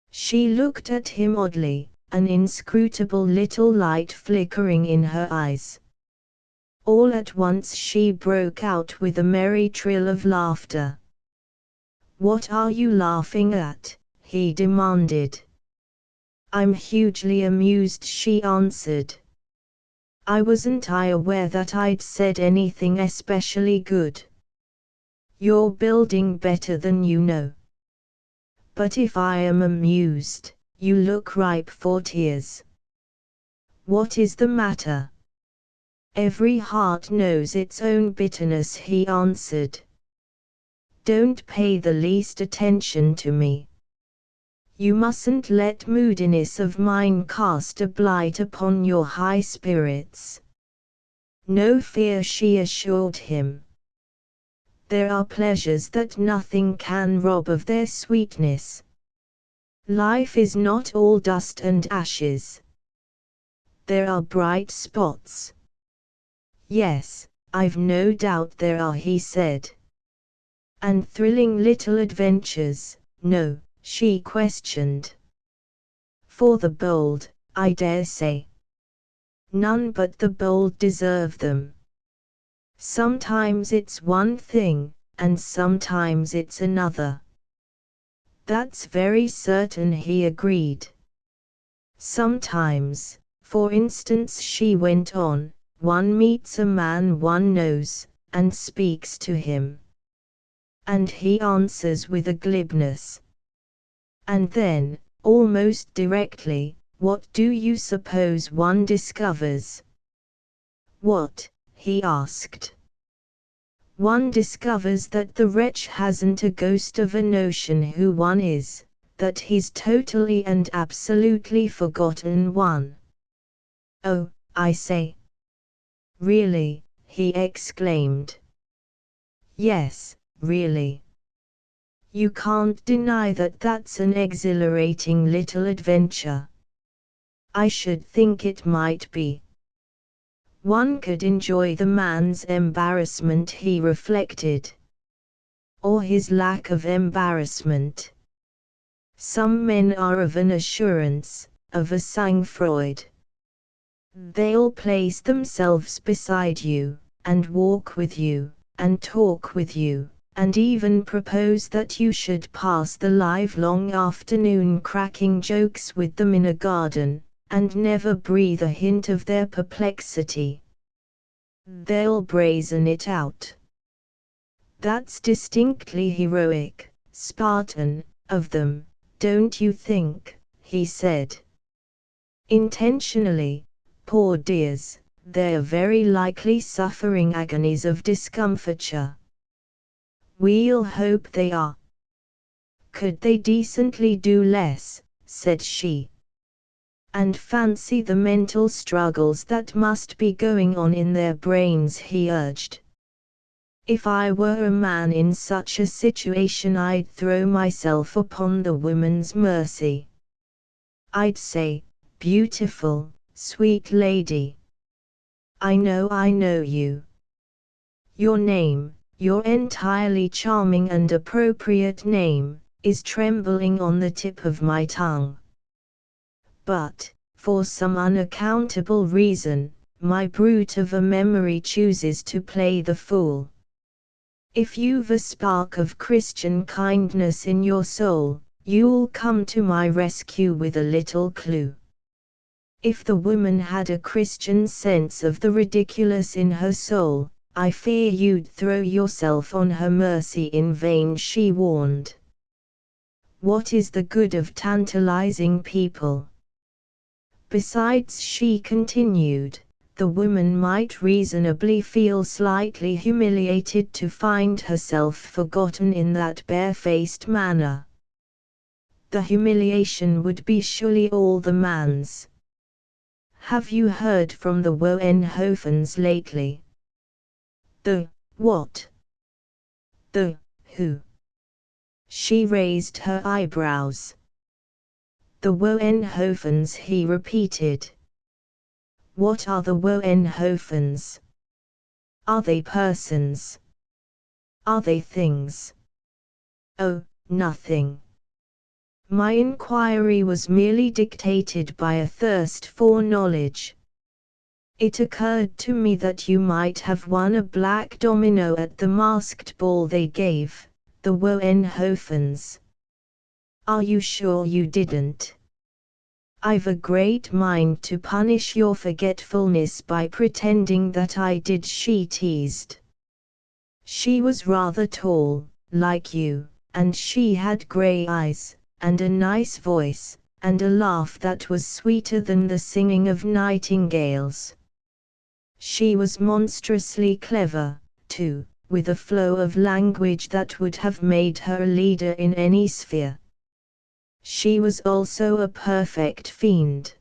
She looked at him oddly, an inscrutable little light flickering in her eyes. All at once she broke out with a merry trill of laughter. "What are you laughing at?" he demanded. "I'm hugely amused," she answered. "I wasn't aware that I'd said anything especially good. You're building better than you know. But if I am amused, you look ripe for tears." "What is the matter?" "Every heart knows its own bitterness," he answered. "Don't pay the least attention to me. You mustn't let moodiness of mine cast a blight upon your high spirits. No fear, she assured him. There are pleasures that nothing can rob of their sweetness. Life is not all dust and ashes. There are bright spots. Yes, I've no doubt there are, he said. And thrilling little adventures, no, she questioned. For the bold, I dare say. None but the bold deserve them. Sometimes it's one thing, and sometimes it's another. That's very certain, he agreed. Sometimes, for instance, she went on, one meets a man one knows, and speaks to him. And he answers with a glibness. And then, almost directly, what do you suppose one discovers? What? He asked. One discovers that the wretch hasn't a ghost of a notion who one is, that he's totally and absolutely forgotten one. Oh, I say. Really, he exclaimed. Yes, really. You can't deny that that's an exhilarating little adventure. I should think it might be. One could enjoy the man's embarrassment, he reflected. Or his lack of embarrassment. Some men are of an assurance, of a sang-froid. They'll place themselves beside you, and walk with you, and talk with you, and even propose that you should pass the livelong afternoon cracking jokes with them in a garden, and never breathe a hint of their perplexity. They'll brazen it out. That's distinctly heroic, Spartan, of them, don't you think? He said. Intentionally, poor dears, they're very likely suffering agonies of discomfiture. We'll hope they are. Could they decently do less, said she. And fancy the mental struggles that must be going on in their brains, he urged. If I were a man in such a situation, I'd throw myself upon the woman's mercy. I'd say, beautiful, sweet lady. I know you. Your name, your entirely charming and appropriate name, is trembling on the tip of my tongue. But, for some unaccountable reason, my brute of a memory chooses to play the fool. If you've a spark of Christian kindness in your soul, you'll come to my rescue with a little clue. If the woman had a Christian sense of the ridiculous in her soul, I fear you'd throw yourself on her mercy in vain, she warned. What is the good of tantalizing people? Besides, she continued, the woman might reasonably feel slightly humiliated to find herself forgotten in that barefaced manner. The humiliation would be surely all the man's. Have you heard from the Woenhofens lately? The what? The who? She raised her eyebrows. The Woenhofens, he repeated. What are the Woenhofens? Are they persons? Are they things? Oh, nothing. My inquiry was merely dictated by a thirst for knowledge. It occurred to me that you might have won a black domino at the masked ball they gave, the Woenhofens. Are you sure you didn't? I've a great mind to punish your forgetfulness by pretending that I did, she teased. She was rather tall, like you, and she had grey eyes, and a nice voice, and a laugh that was sweeter than the singing of nightingales. She was monstrously clever, too, with a flow of language that would have made her a leader in any sphere. She was also a perfect fiend.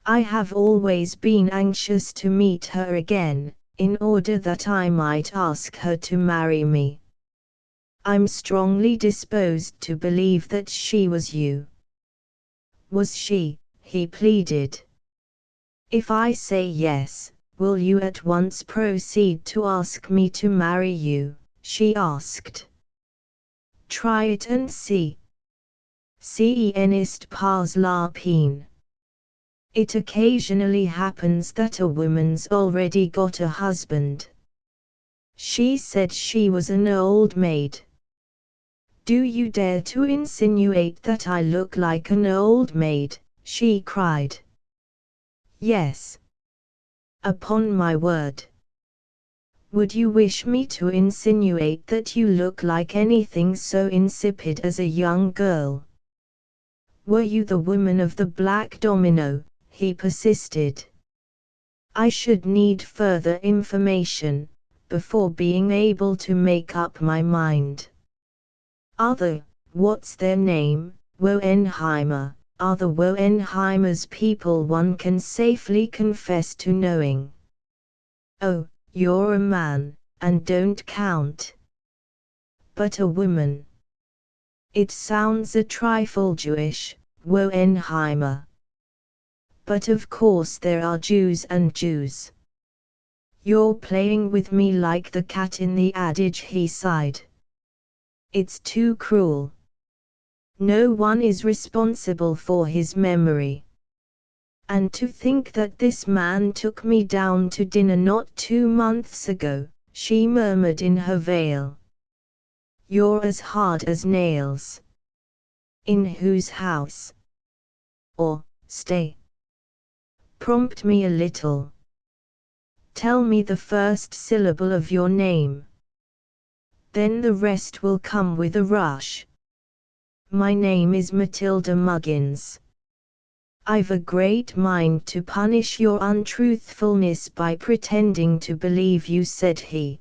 I have always been anxious to meet her again, in order that I might ask her to marry me. I'm strongly disposed to believe that she was you. Was she? He pleaded. If I say yes, will you at once proceed to ask me to marry you? She asked. Try it and see. Si enist pas la peine. It occasionally happens that a woman's already got a husband. She said she was an old maid. Do you dare to insinuate that I look like an old maid? She cried. Yes. Upon my word. Would you wish me to insinuate that you look like anything so insipid as a young girl? Were you the woman of the black domino? He persisted. I should need further information, before being able to make up my mind. What's their name? Wohenheimer. Are the Wohenheimers people one can safely confess to knowing? Oh, you're a man, and don't count. But a woman. It sounds a trifle Jewish, Wohenheimer. But of course there are Jews and Jews. You're playing with me like the cat in the adage, he sighed. It's too cruel. No one is responsible for his memory. And to think that this man took me down to dinner not 2 months ago, she murmured in her veil. You're as hard as nails. In whose house? Or, stay. Prompt me a little. Tell me the first syllable of your name. Then the rest will come with a rush. My name is Matilda Muggins. I've a great mind to punish your untruthfulness by pretending to believe you, said he.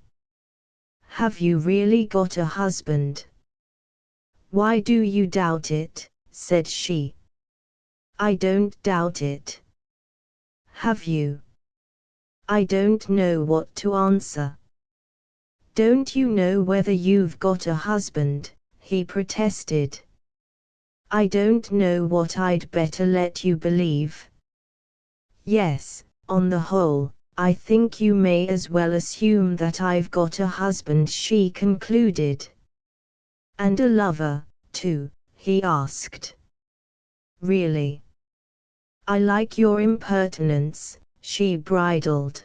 Have you really got a husband? Why do you doubt it? Said she. I don't doubt it. Have you? I don't know what to answer. Don't you know whether you've got a husband? He protested. I don't know what I'd better let you believe. Yes, on the whole, I think you may as well assume that I've got a husband, she concluded. And a lover, too, he asked. Really? I like your impertinence, she bridled.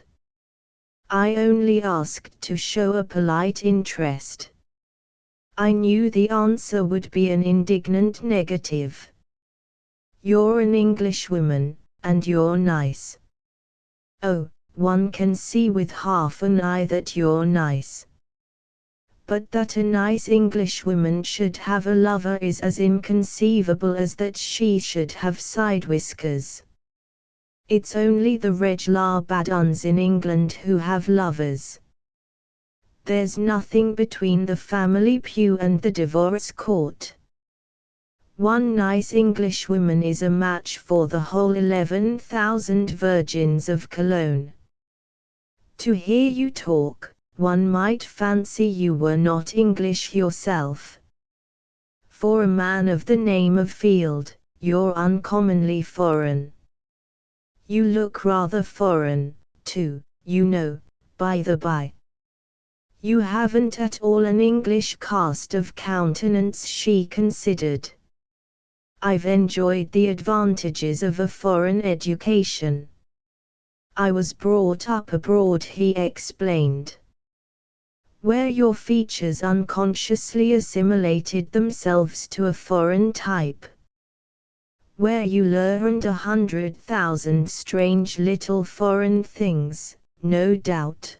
I only asked to show a polite interest. I knew the answer would be an indignant negative. You're an Englishwoman, and you're nice. Oh, one can see with half an eye that you're nice. But that a nice Englishwoman should have a lover is as inconceivable as that she should have side whiskers. It's only the reg'lar bad uns in England who have lovers. There's nothing between the family pew and the divorce court. One nice Englishwoman is a match for the whole 11,000 virgins of Cologne. To hear you talk, one might fancy you were not English yourself. For a man of the name of Field, you're uncommonly foreign. You look rather foreign, too, you know, by the by. You haven't at all an English cast of countenance, she considered. I've enjoyed the advantages of a foreign education. I was brought up abroad, he explained, where your features unconsciously assimilated themselves to a foreign type. Where you learned 100,000 strange little foreign things, no doubt.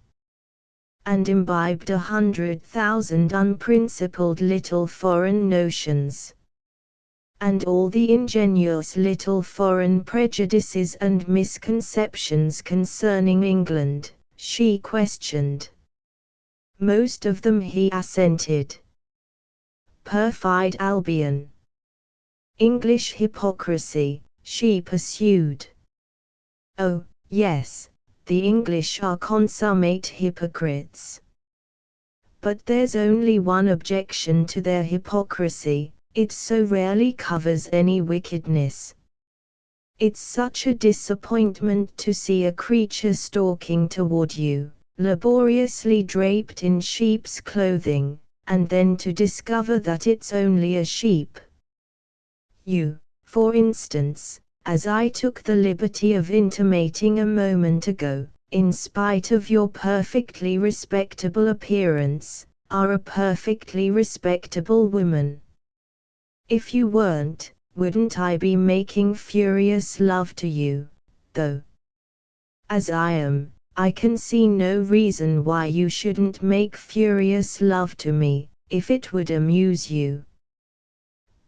And imbibed 100,000 unprincipled little foreign notions. And all the ingenious little foreign prejudices and misconceptions concerning England, she questioned. Most of them, he assented. Perfide Albion. English hypocrisy, she pursued. Oh, yes, the English are consummate hypocrites. But there's only one objection to their hypocrisy: it so rarely covers any wickedness. It's such a disappointment to see a creature stalking toward you, laboriously draped in sheep's clothing, and then to discover that it's only a sheep. You, for instance, as I took the liberty of intimating a moment ago, in spite of your perfectly respectable appearance, are a perfectly respectable woman. If you weren't, wouldn't I be making furious love to you, though? As I am, I can see no reason why you shouldn't make furious love to me, if it would amuse you.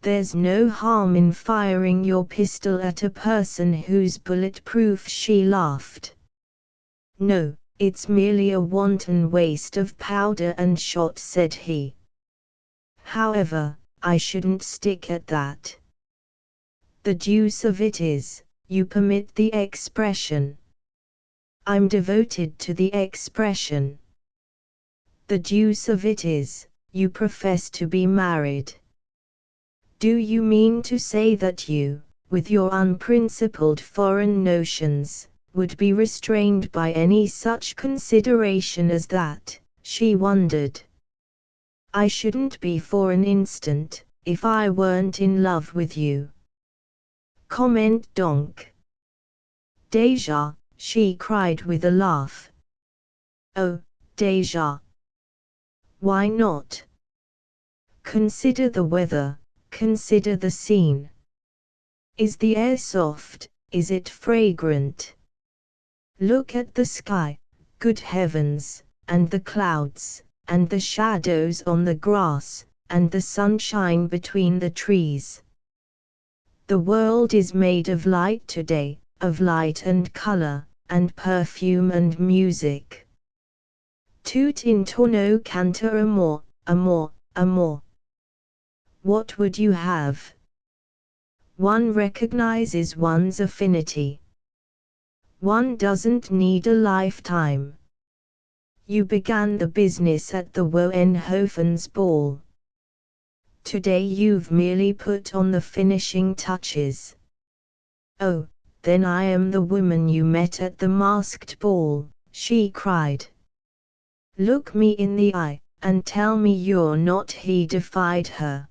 There's no harm in firing your pistol at a person who's bulletproof, she laughed. No, it's merely a wanton waste of powder and shot, said he. However, I shouldn't stick at that. The deuce of it is, you permit the expression. I'm devoted to the expression. The deuce of it is, you profess to be married. Do you mean to say that you, with your unprincipled foreign notions, would be restrained by any such consideration as that? She wondered. I shouldn't be for an instant, if I weren't in love with you. Comment donc. Déjà, she cried with a laugh. Oh, déjà. Why not? Consider the weather, consider the scene. Is the air soft, is it fragrant? Look at the sky, good heavens, and the clouds, and the shadows on the grass, and the sunshine between the trees. The world is made of light today, of light and color, and perfume and music. Tout in tonneau canter amour, amour, amour. What would you have? One recognizes one's affinity. One doesn't need a lifetime. You began the business at the Woenhofen's ball. Today you've merely put on the finishing touches. Oh, then I am the woman you met at the masked ball, she cried. Look me in the eye, and tell me you're not. He defied her.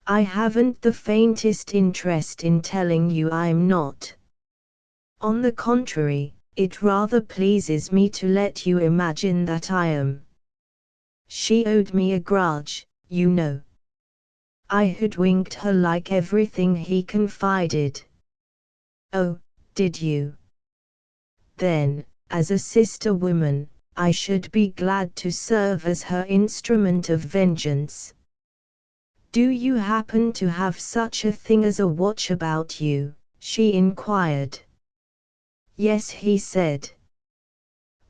I haven't the faintest interest in telling you I'm not. On the contrary, it rather pleases me to let you imagine that I am. She owed me a grudge, you know. I hoodwinked her like everything he confided. Oh, did you? Then, as a sister woman, I should be glad to serve as her instrument of vengeance. Do you happen to have such a thing as a watch about you? She inquired. Yes, he said.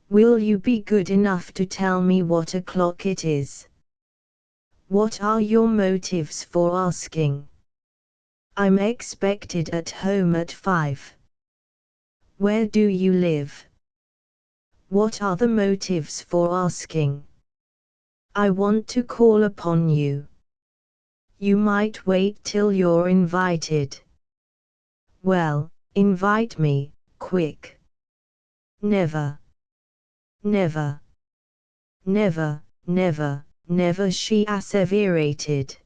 Will you be good enough to tell me what o'clock it is? What are your motives for asking? I'm expected at home at 5. Where do you live? What are the motives for asking? I want to call upon you. You might wait till you're invited. Well, invite me, quick. Never. Never. Never, never, never, she asseverated.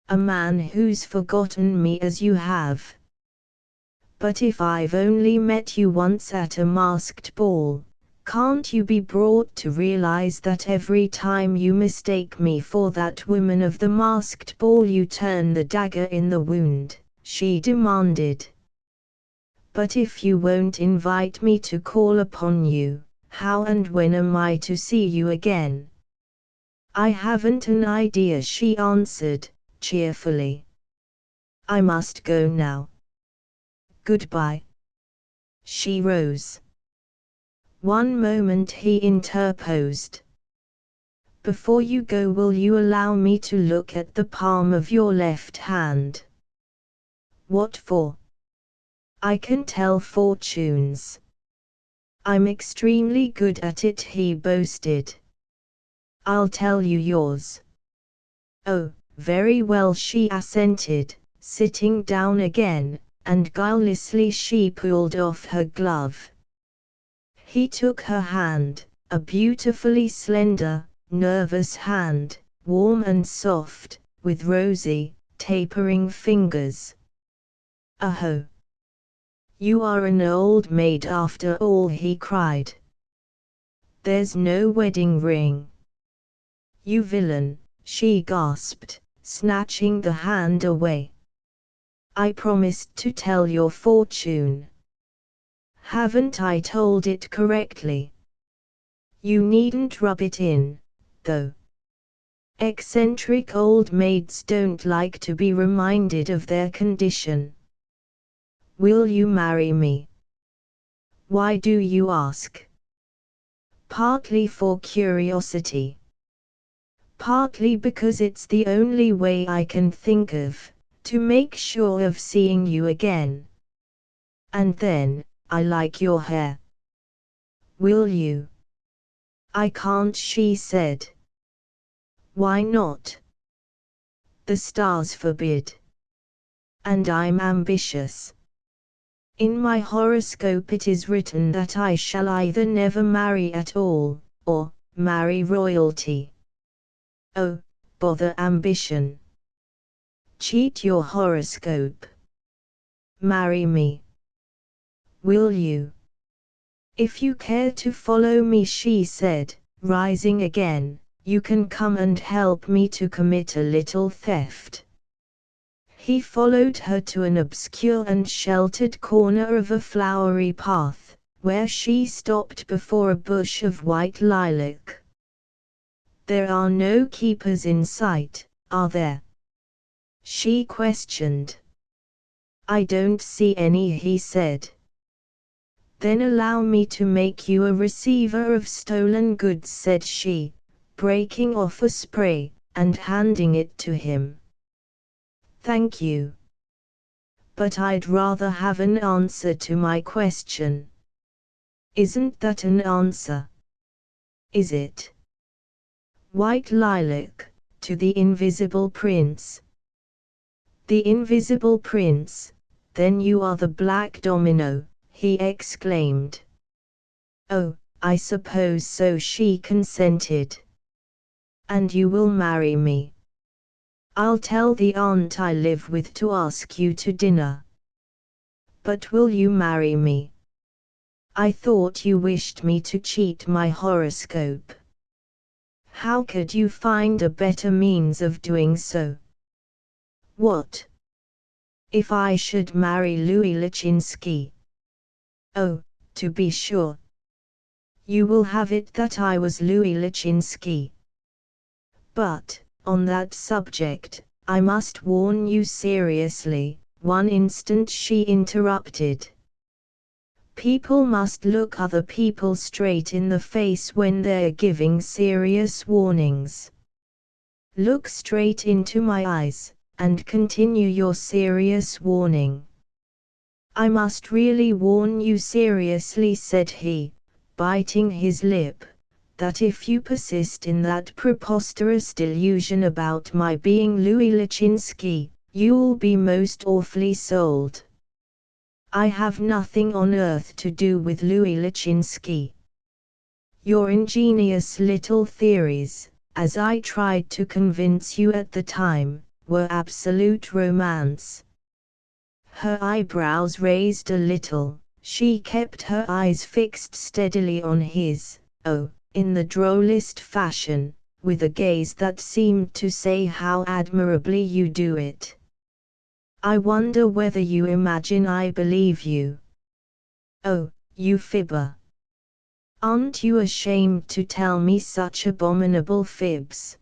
A man who's forgotten me as you have. But if I've only met you once at a masked ball, can't you be brought to realize that every time you mistake me for that woman of the masked ball you turn the dagger in the wound? She demanded. But if you won't invite me to call upon you, how and when am I to see you again? I haven't an idea, she answered, cheerfully. I must go now. Goodbye. She rose. One moment, he interposed. Before you go, will you allow me to look at the palm of your left hand? What for? I can tell fortunes. I'm extremely good at it, he boasted. I'll tell you yours. Oh, very well, she assented, sitting down again, and guilelessly she pulled off her glove. He took her hand, a beautifully slender, nervous hand, warm and soft, with rosy, tapering fingers. "Oh! You are an old maid after all," he cried. "There's no wedding ring." "You villain," she gasped, snatching the hand away. "I promised to tell your fortune. Haven't I told it correctly? You needn't rub it in, though. Eccentric old maids don't like to be reminded of their condition. Will you marry me?" "Why do you ask?" "Partly for curiosity. Partly because it's the only way I can think of, to make sure of seeing you again. And then, I like your hair. Will you?" "I can't," she said. "Why not?" "The stars forbid. And I'm ambitious. In my horoscope it is written that I shall either never marry at all, or marry royalty." "Oh, bother ambition. Cheat your horoscope. Marry me. Will you?" "If you care to follow me," she said, rising again, "you can come and help me to commit a little theft." He followed her to an obscure and sheltered corner of a flowery path, where she stopped before a bush of white lilac. "There are no keepers in sight, are there?" she questioned. "I don't see any," he said. "Then allow me to make you a receiver of stolen goods," said she, breaking off a spray, and handing it to him. "Thank you. But I'd rather have an answer to my question." "Isn't that an answer?" "Is it?" "White lilac, to the invisible prince." "The invisible prince? Then you are the black domino," he exclaimed. "Oh, I suppose so," she consented. "And you will marry me?" "I'll tell the aunt I live with to ask you to dinner." "But will you marry me?" "I thought you wished me to cheat my horoscope." "How could you find a better means of doing so?" "What? If I should marry Louis Lachinsky?" "Oh, to be sure. You will have it that I was Louis Lachinsky. But, on that subject, I must warn you seriously." "One instant," she interrupted. "People must look other people straight in the face when they're giving serious warnings. Look straight into my eyes, and continue your serious warning." "I must really warn you seriously," said he, biting his lip, "that if you persist in that preposterous delusion about my being Louis Lachinsky, you'll be most awfully sold. I have nothing on earth to do with Louis Lachinsky. Your ingenious little theories, as I tried to convince you at the time, were absolute romance." Her eyebrows raised a little, she kept her eyes fixed steadily on his, in the drollest fashion, with a gaze that seemed to say, "How admirably you do it. I wonder whether you imagine I believe you. Oh, you fibber. Aren't you ashamed to tell me such abominable fibs?"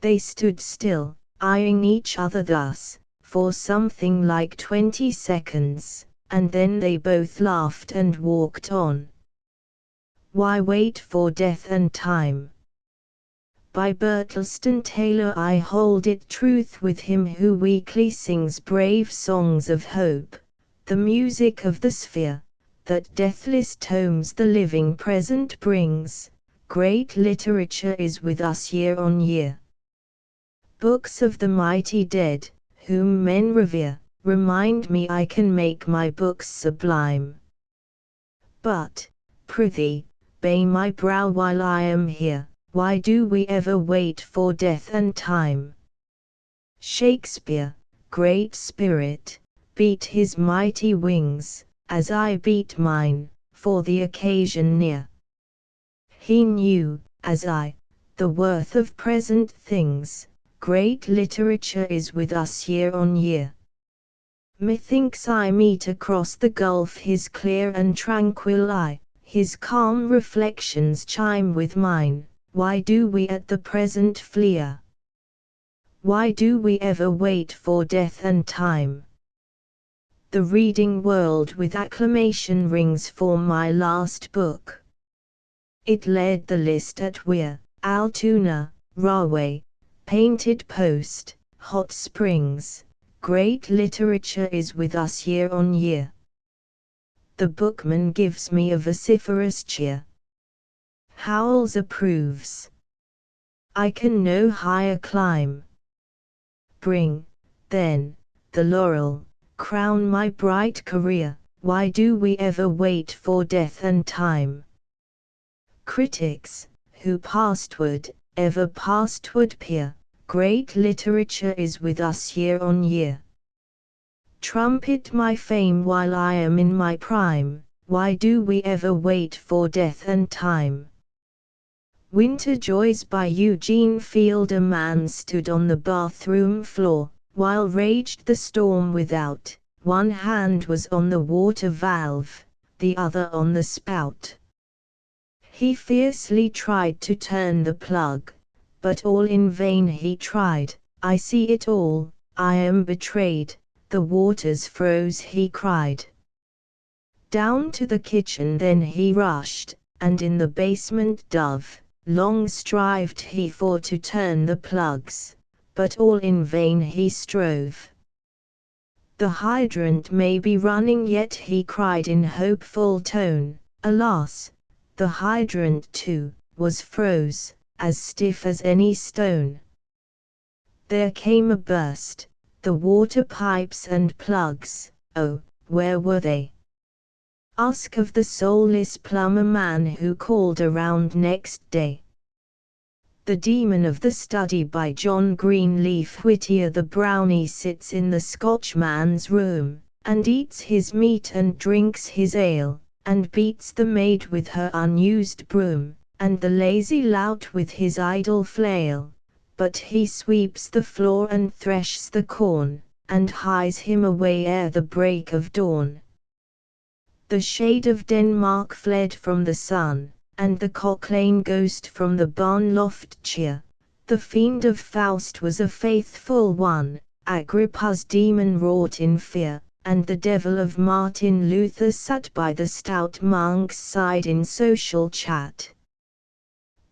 They stood still, eyeing each other thus, for something like 20 seconds, and then they both laughed and walked on. "Why wait for death and time?" By Bertelston Taylor. I hold it truth with him who weakly sings brave songs of hope, the music of the sphere, that deathless tomes the living present brings, great literature is with us year on year. Books of the mighty dead, whom men revere, remind me I can make my books sublime. But, prithee, bay my brow while I am here, why do we ever wait for death and time? Shakespeare, great spirit, beat his mighty wings, as I beat mine, for the occasion near. He knew, as I, the worth of present things, great literature is with us year on year. Methinks I meet across the gulf his clear and tranquil eye, his calm reflections chime with mine. Why do we at the present flee? Why do we ever wait for death and time? The reading world with acclamation rings for my last book. It led the list at Weir, Altoona, Rahway, Painted Post, Hot Springs. Great literature is with us year on year. The bookman gives me a vociferous cheer. Howells approves. I can no higher climb. Bring, then, the laurel, crown my bright career. Why do we ever wait for death and time? Critics, who pastward, ever pastward peer, great literature is with us year on year. Trumpet my fame while I am in my prime, why do we ever wait for death and time? Winter Joys by Eugene Field. A man stood on the bathroom floor, while raged the storm without. One hand was on the water valve, the other on the spout. He fiercely tried to turn the plug, but all in vain he tried. I see it all, I am betrayed, the waters froze, he cried. Down to the kitchen then he rushed, and in the basement dove. Long strived he for to turn the plugs, but all in vain he strove. The hydrant may be running yet, he cried in hopeful tone. Alas, the hydrant too was froze, as stiff as any stone. There came a burst, the water pipes and plugs, oh, where were they? Ask of the soulless plumber man who called around next day. The Demon of the Study by John Greenleaf Whittier. The brownie sits in the Scotchman's room, and eats his meat and drinks his ale, and beats the maid with her unused broom, and the lazy lout with his idle flail. But he sweeps the floor and threshes the corn, and hies him away ere the break of dawn. The shade of Denmark fled from the sun, and the Cocklane ghost from the barn loft cheer. The fiend of Faust was a faithful one, Agrippa's demon wrought in fear, and the devil of Martin Luther sat by the stout monk's side in social chat.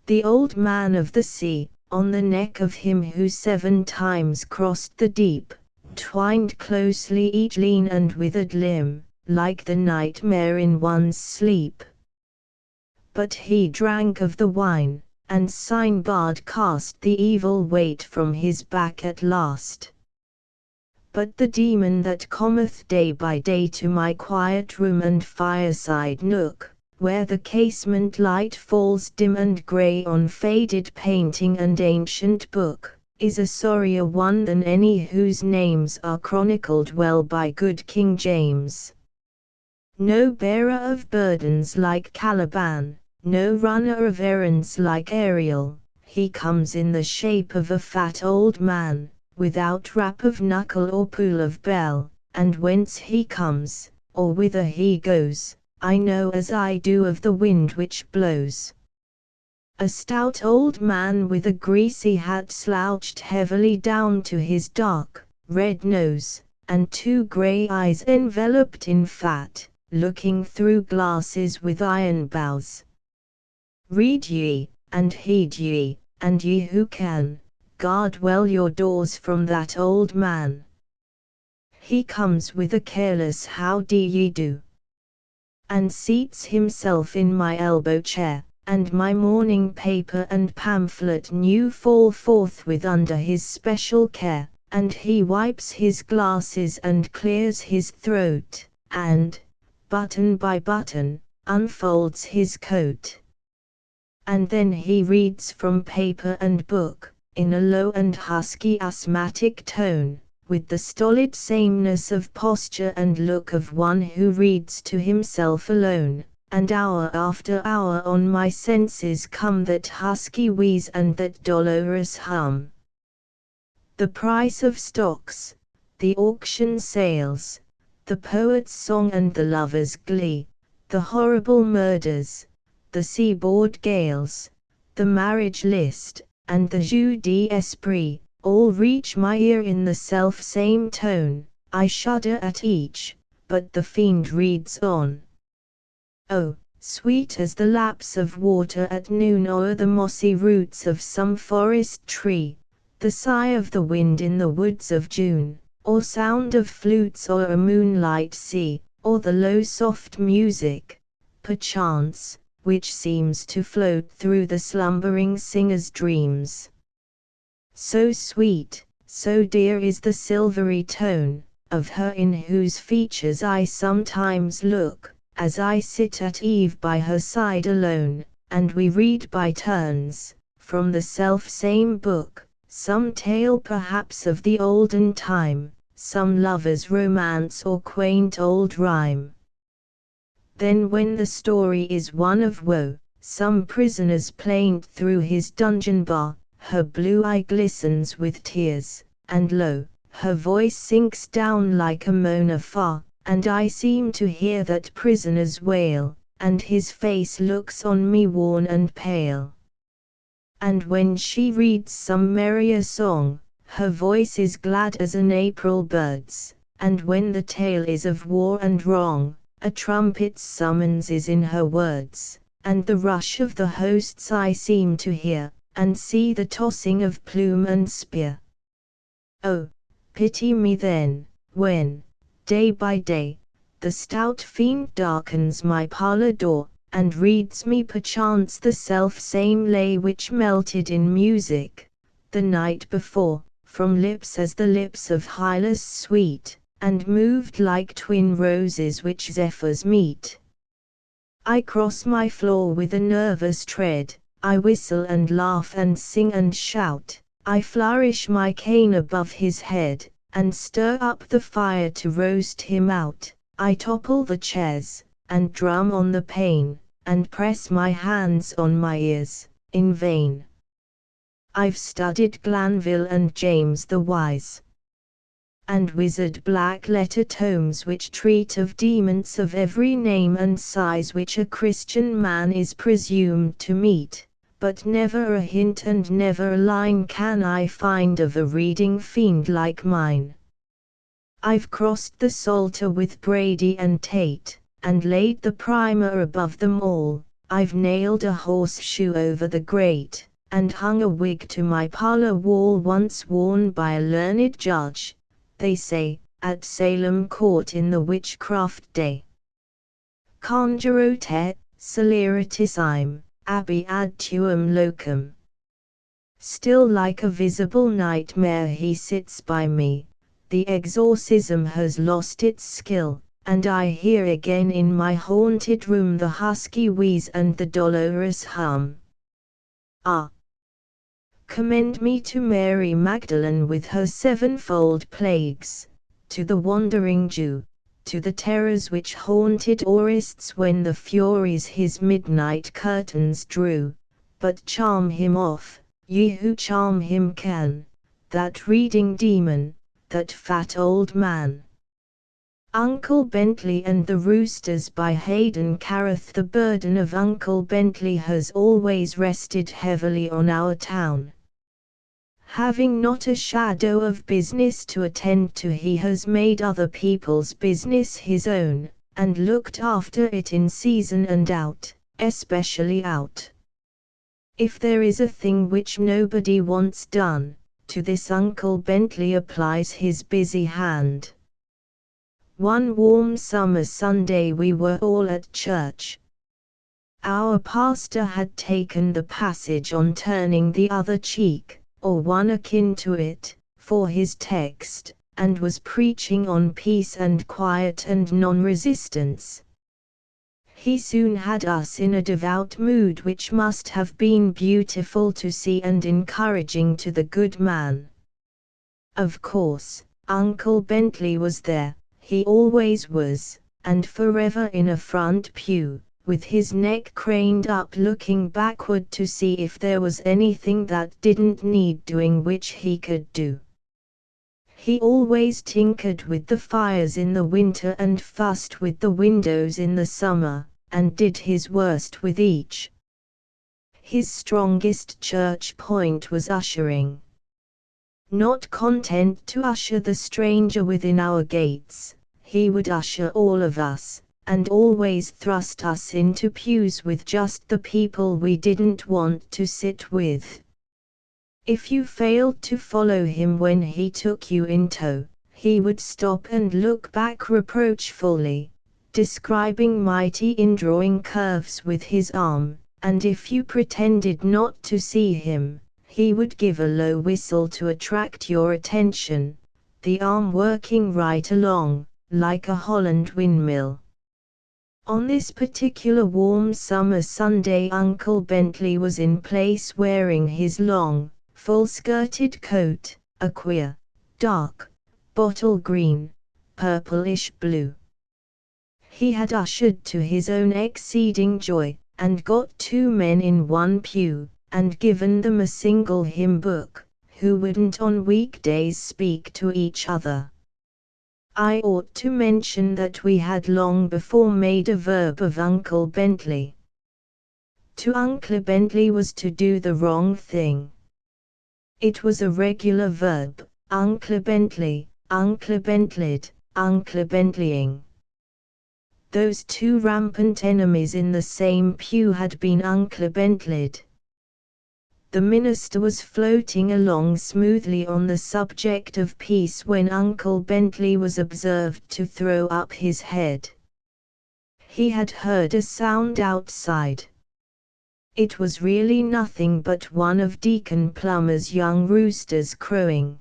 The old man of the sea, on the neck of him who 7 times crossed the deep, twined closely each lean and withered limb, like the nightmare in one's sleep. But he drank of the wine, and Sinbad cast the evil weight from his back at last. But the demon that cometh day by day to my quiet room and fireside nook, where the casement light falls dim and grey on faded painting and ancient book, is a sorrier one than any whose names are chronicled well by good King James. No bearer of burdens like Caliban, no runner of errands like Ariel, he comes in the shape of a fat old man, without rap of knuckle or pull of bell, and whence he comes, or whither he goes, I know as I do of the wind which blows. A stout old man with a greasy hat slouched heavily down to his dark, red nose, and 2 grey eyes enveloped in fat, looking through glasses with iron bows. Read ye, and heed ye, and ye who can, guard well your doors from that old man. he comes with a careless how do ye do, and seats himself in my elbow chair, and my morning paper and pamphlet new fall forthwith under his special care, and he wipes his glasses and clears his throat, and, button by button, unfolds his coat. And then he reads from paper and book, in a low and husky asthmatic tone, with the stolid sameness of posture and look of one who reads to himself alone, and hour after hour on my senses come that husky wheeze and that dolorous hum. The price of stocks, the auction sales, the poet's song and the lover's glee, the horrible murders, the seaboard gales, the marriage list, and the jeu d'esprit, all reach my ear in the self-same tone. I shudder at each, but the fiend reads on. Oh, sweet as the lapse of water at noon o'er the mossy roots of some forest tree, the sigh of the wind in the woods of June, or sound of flutes o'er a moonlight sea, or the low soft music, perchance, which seems to float through the slumbering singer's dreams. So sweet, so dear is the silvery tone of her in whose features I sometimes look, as I sit at eve by her side alone, and we read by turns, from the self-same book, some tale perhaps of the olden time, some lover's romance or quaint old rhyme. Then when the story is one of woe, some prisoner's plaint through his dungeon bar, her blue eye glistens with tears, and lo, her voice sinks down like a moan afar, and I seem to hear that prisoner's wail, and his face looks on me worn and pale. And when she reads some merrier song, her voice is glad as an April bird's, and when the tale is of war and wrong, a trumpet's summons is in her words, and the rush of the hosts I seem to hear, and see the tossing of plume and spear. Oh, pity me then, when, day by day, the stout fiend darkens my parlour door, and reads me perchance the self-same lay which melted in music, the night before, from lips as the lips of Hylas sweet, and moved like twin roses which zephyrs meet. I cross my floor with a nervous tread, I whistle and laugh and sing and shout, I flourish my cane above his head, and stir up the fire to roast him out, I topple the chairs, and drum on the pane, and press my hands on my ears, in vain. I've studied Glanville and James the Wise, and wizard black-letter tomes which treat of demons of every name and size which a Christian man is presumed to meet, but never a hint and never a line can I find of a reading fiend like mine. I've crossed the Psalter with Brady and Tate, and laid the primer above them all, I've nailed a horseshoe over the grate, and hung a wig to my parlour wall once worn by a learned judge, they say, at Salem Court in the witchcraft day. Conjuro te, celeritis I'm, abi ad tuum locum. Still like a visible nightmare he sits by me, the exorcism has lost its skill, and I hear again in my haunted room the husky wheeze and the dolorous hum. Ah! Commend me to Mary Magdalene with her sevenfold plagues, to the wandering Jew, to the terrors which haunted aurists when the Furies his midnight curtains drew, but charm him off, ye who charm him can, that reading demon, that fat old man. Uncle Bentley and the Roosters by Hayden Carruth. The burden of Uncle Bentley has always rested heavily on our town. Having not a shadow of business to attend to, he has made other people's business his own, and looked after it in season and out, especially out. If there is a thing which nobody wants done, to this Uncle Bentley applies his busy hand. One warm summer Sunday we were all at church. Our pastor had taken the passage on turning the other cheek, or one akin to it, for his text, and was preaching on peace and quiet and non-resistance. He soon had us in a devout mood which must have been beautiful to see and encouraging to the good man. Of course, Uncle Bentley was there, he always was, and forever in a front pew, with his neck craned up looking backward to see if there was anything that didn't need doing which he could do. He always tinkered with the fires in the winter and fussed with the windows in the summer, and did his worst with each. His strongest church point was ushering. Not content to usher the stranger within our gates, he would usher all of us, and always thrust us into pews with just the people we didn't want to sit with. If you failed to follow him when he took you in tow, he would stop and look back reproachfully, describing mighty indrawing curves with his arm, and if you pretended not to see him, he would give a low whistle to attract your attention, the arm working right along, like a Holland windmill. On this particular warm summer Sunday Uncle Bentley was in place wearing his long, full-skirted coat, a queer, dark, bottle green, purplish blue. He had ushered to his own exceeding joy, and got two men in one pew, and given them a single hymn book, who wouldn't on weekdays speak to each other. I ought to mention that we had long before made a verb of Uncle Bentley. To Uncle Bentley was to do the wrong thing. It was a regular verb, Uncle Bentley, Uncle Bentleyed, Uncle Bentleying. Those two rampant enemies in the same pew had been Uncle Bentleyed. The minister was floating along smoothly on the subject of peace when Uncle Bentley was observed to throw up his head. He had heard a sound outside. It was really nothing but one of Deacon Plummer's young roosters crowing.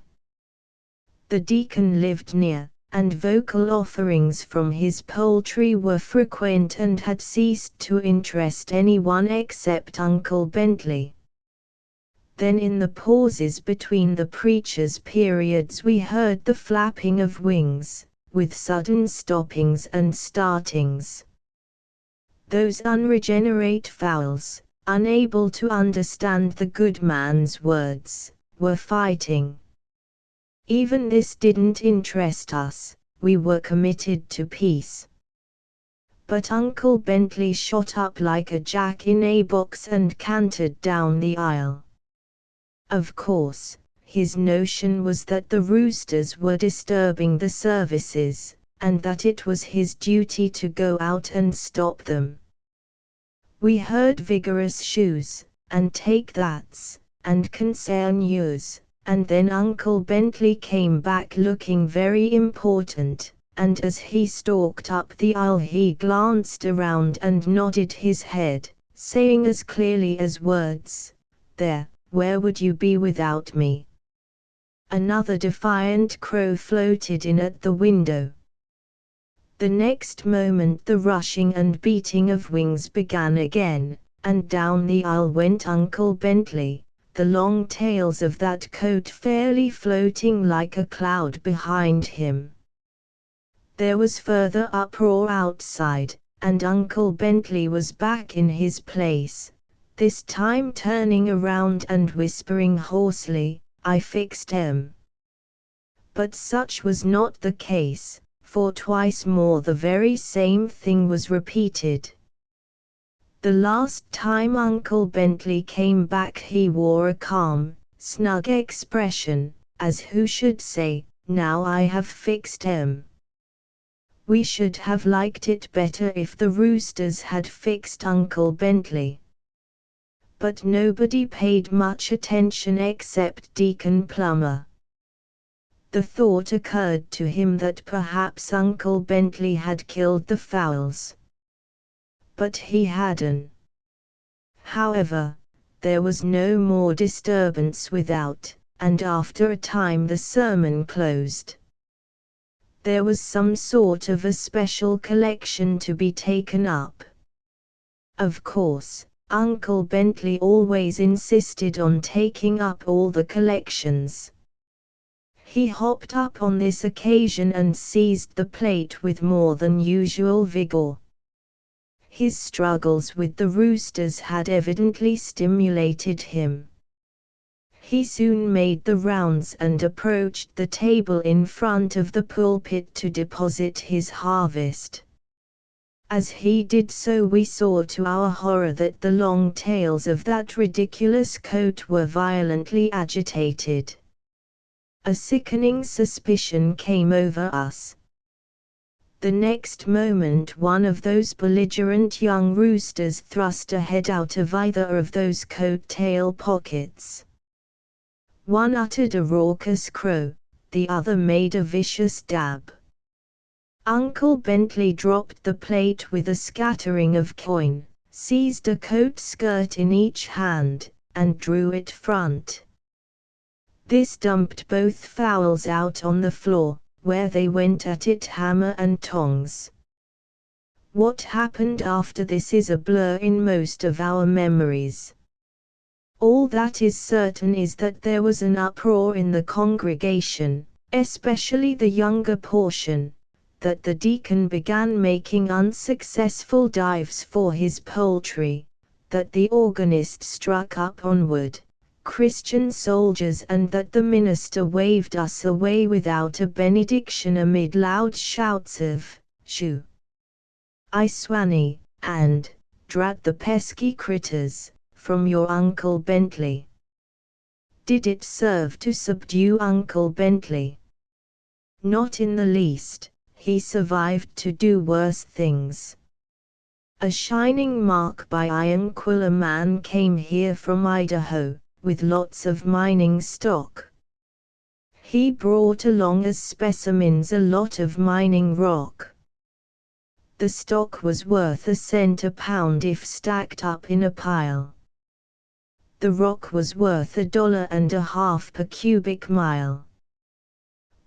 The deacon lived near, and vocal offerings from his poultry were frequent and had ceased to interest anyone except Uncle Bentley. Then in the pauses between the preacher's periods we heard the flapping of wings, with sudden stoppings and startings. Those unregenerate fowls, unable to understand the good man's words, were fighting. Even this didn't interest us, we were committed to peace. But Uncle Bentley shot up like a jack-in-a-box and cantered down the aisle. Of course, his notion was that the roosters were disturbing the services, and that it was his duty to go out and stop them. We heard vigorous shoes, and take that's, and concerns, and then Uncle Bentley came back looking very important, and as he stalked up the aisle he glanced around and nodded his head, saying as clearly as words, "There, where would you be without me?" Another defiant crow floated in at the window. The next moment the rushing and beating of wings began again, and down the aisle went Uncle Bentley, the long tails of that coat fairly floating like a cloud behind him. There was further uproar outside, and Uncle Bentley was back in his place, this time turning around and whispering hoarsely, "I fixed 'em." But such was not the case, for twice more the very same thing was repeated. The last time Uncle Bentley came back he wore a calm, snug expression, as who should say, "Now I have fixed 'em." We should have liked it better if the roosters had fixed Uncle Bentley. But nobody paid much attention except Deacon Plummer. The thought occurred to him that perhaps Uncle Bentley had killed the fowls. But he hadn't. However, there was no more disturbance without, and after a time the sermon closed. There was some sort of a special collection to be taken up. Of course, Uncle Bentley always insisted on taking up all the collections. He hopped up on this occasion and seized the plate with more than usual vigor. His struggles with the roosters had evidently stimulated him. He soon made the rounds and approached the table in front of the pulpit to deposit his harvest. As he did so, we saw to our horror that the long tails of that ridiculous coat were violently agitated. A sickening suspicion came over us. The next moment one of those belligerent young roosters thrust a head out of either of those coat-tail pockets. One uttered a raucous crow, the other made a vicious dab. Uncle Bentley dropped the plate with a scattering of coin, seized a coat skirt in each hand, and drew it front. This dumped both fowls out on the floor, where they went at it hammer and tongs. What happened after this is a blur in most of our memories. All that is certain is that there was an uproar in the congregation, especially the younger portion, that the deacon began making unsuccessful dives for his poultry, that the organist struck up onward, Christian soldiers, and that the minister waved us away without a benediction amid loud shouts of, "Shoo! I swanny," and, "Drat the pesky critters," from your Uncle Bentley. Did it serve to subdue Uncle Bentley? Not in the least. He survived to do worse things. A shining mark by iron quiller man came here from Idaho, with lots of mining stock. He brought along as specimens a lot of mining rock. The stock was worth a cent a pound if stacked up in a pile. The rock was worth $1.50 per cubic mile.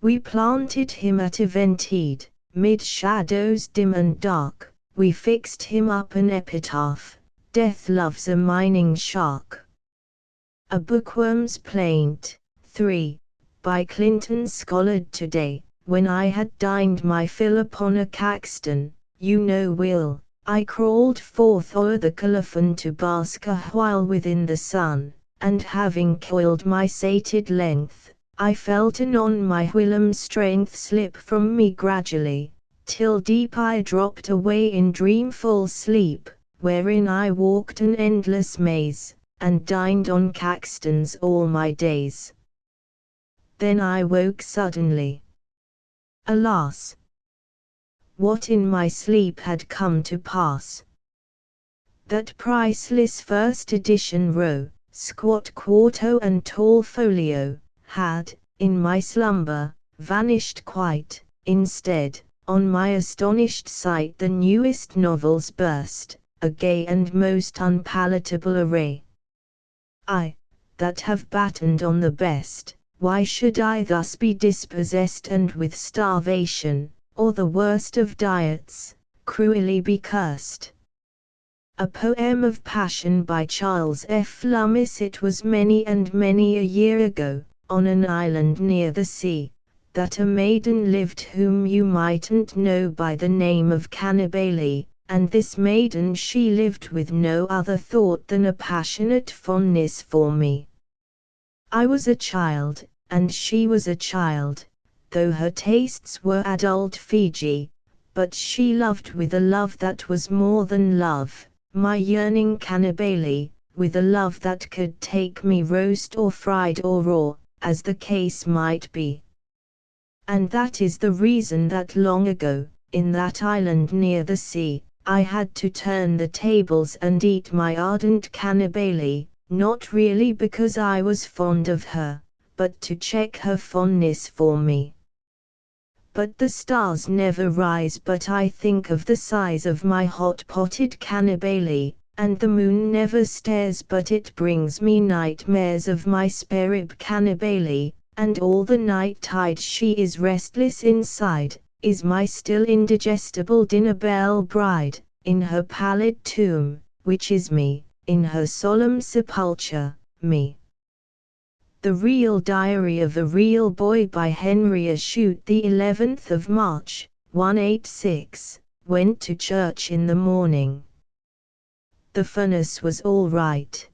We planted him at Eventide, mid shadows dim and dark. We fixed him up an epitaph, "Death loves a mining shark." A Bookworm's Plaint, 3, by Clinton scholared today, when I had dined my fill upon a caxton, you know Will, I crawled forth o'er the colophon to bask a while within the sun, and having coiled my sated length, I felt anon my whilom strength slip from me gradually, till deep I dropped away in dreamful sleep, wherein I walked an endless maze, and dined on caxtons all my days. Then I woke suddenly. Alas! What in my sleep had come to pass? That priceless first edition row, squat quarto and tall folio, had, in my slumber, vanished quite. Instead, on my astonished sight the newest novels burst, a gay and most unpalatable array. I, that have battened on the best, why should I thus be dispossessed and with starvation, or the worst of diets, cruelly be cursed? A poem of passion by Charles F. Lummis. It was many and many a year ago, on an island near the sea, that a maiden lived whom you mightn't know by the name of Cannibale, and this maiden she lived with no other thought than a passionate fondness for me. I was a child, and she was a child, though her tastes were adult Fiji, but she loved with a love that was more than love, my yearning Cannibale, with a love that could take me roast or fried or raw, as the case might be. And that is the reason that long ago, in that island near the sea, I had to turn the tables and eat my ardent Cannibale, not really because I was fond of her, but to check her fondness for me. But the stars never rise, but I think of the size of my hot-potted cannibale, and the moon never stares, but it brings me nightmares of my sperib cannibale, and all the night tide she is restless inside, is my still indigestible dinner bell bride, in her pallid tomb, which is me, in her solemn sepulture, me. The Real Diary of a Real Boy by Henry Shute. The 11th of March, 186, went to church in the morning. The furnace was all right.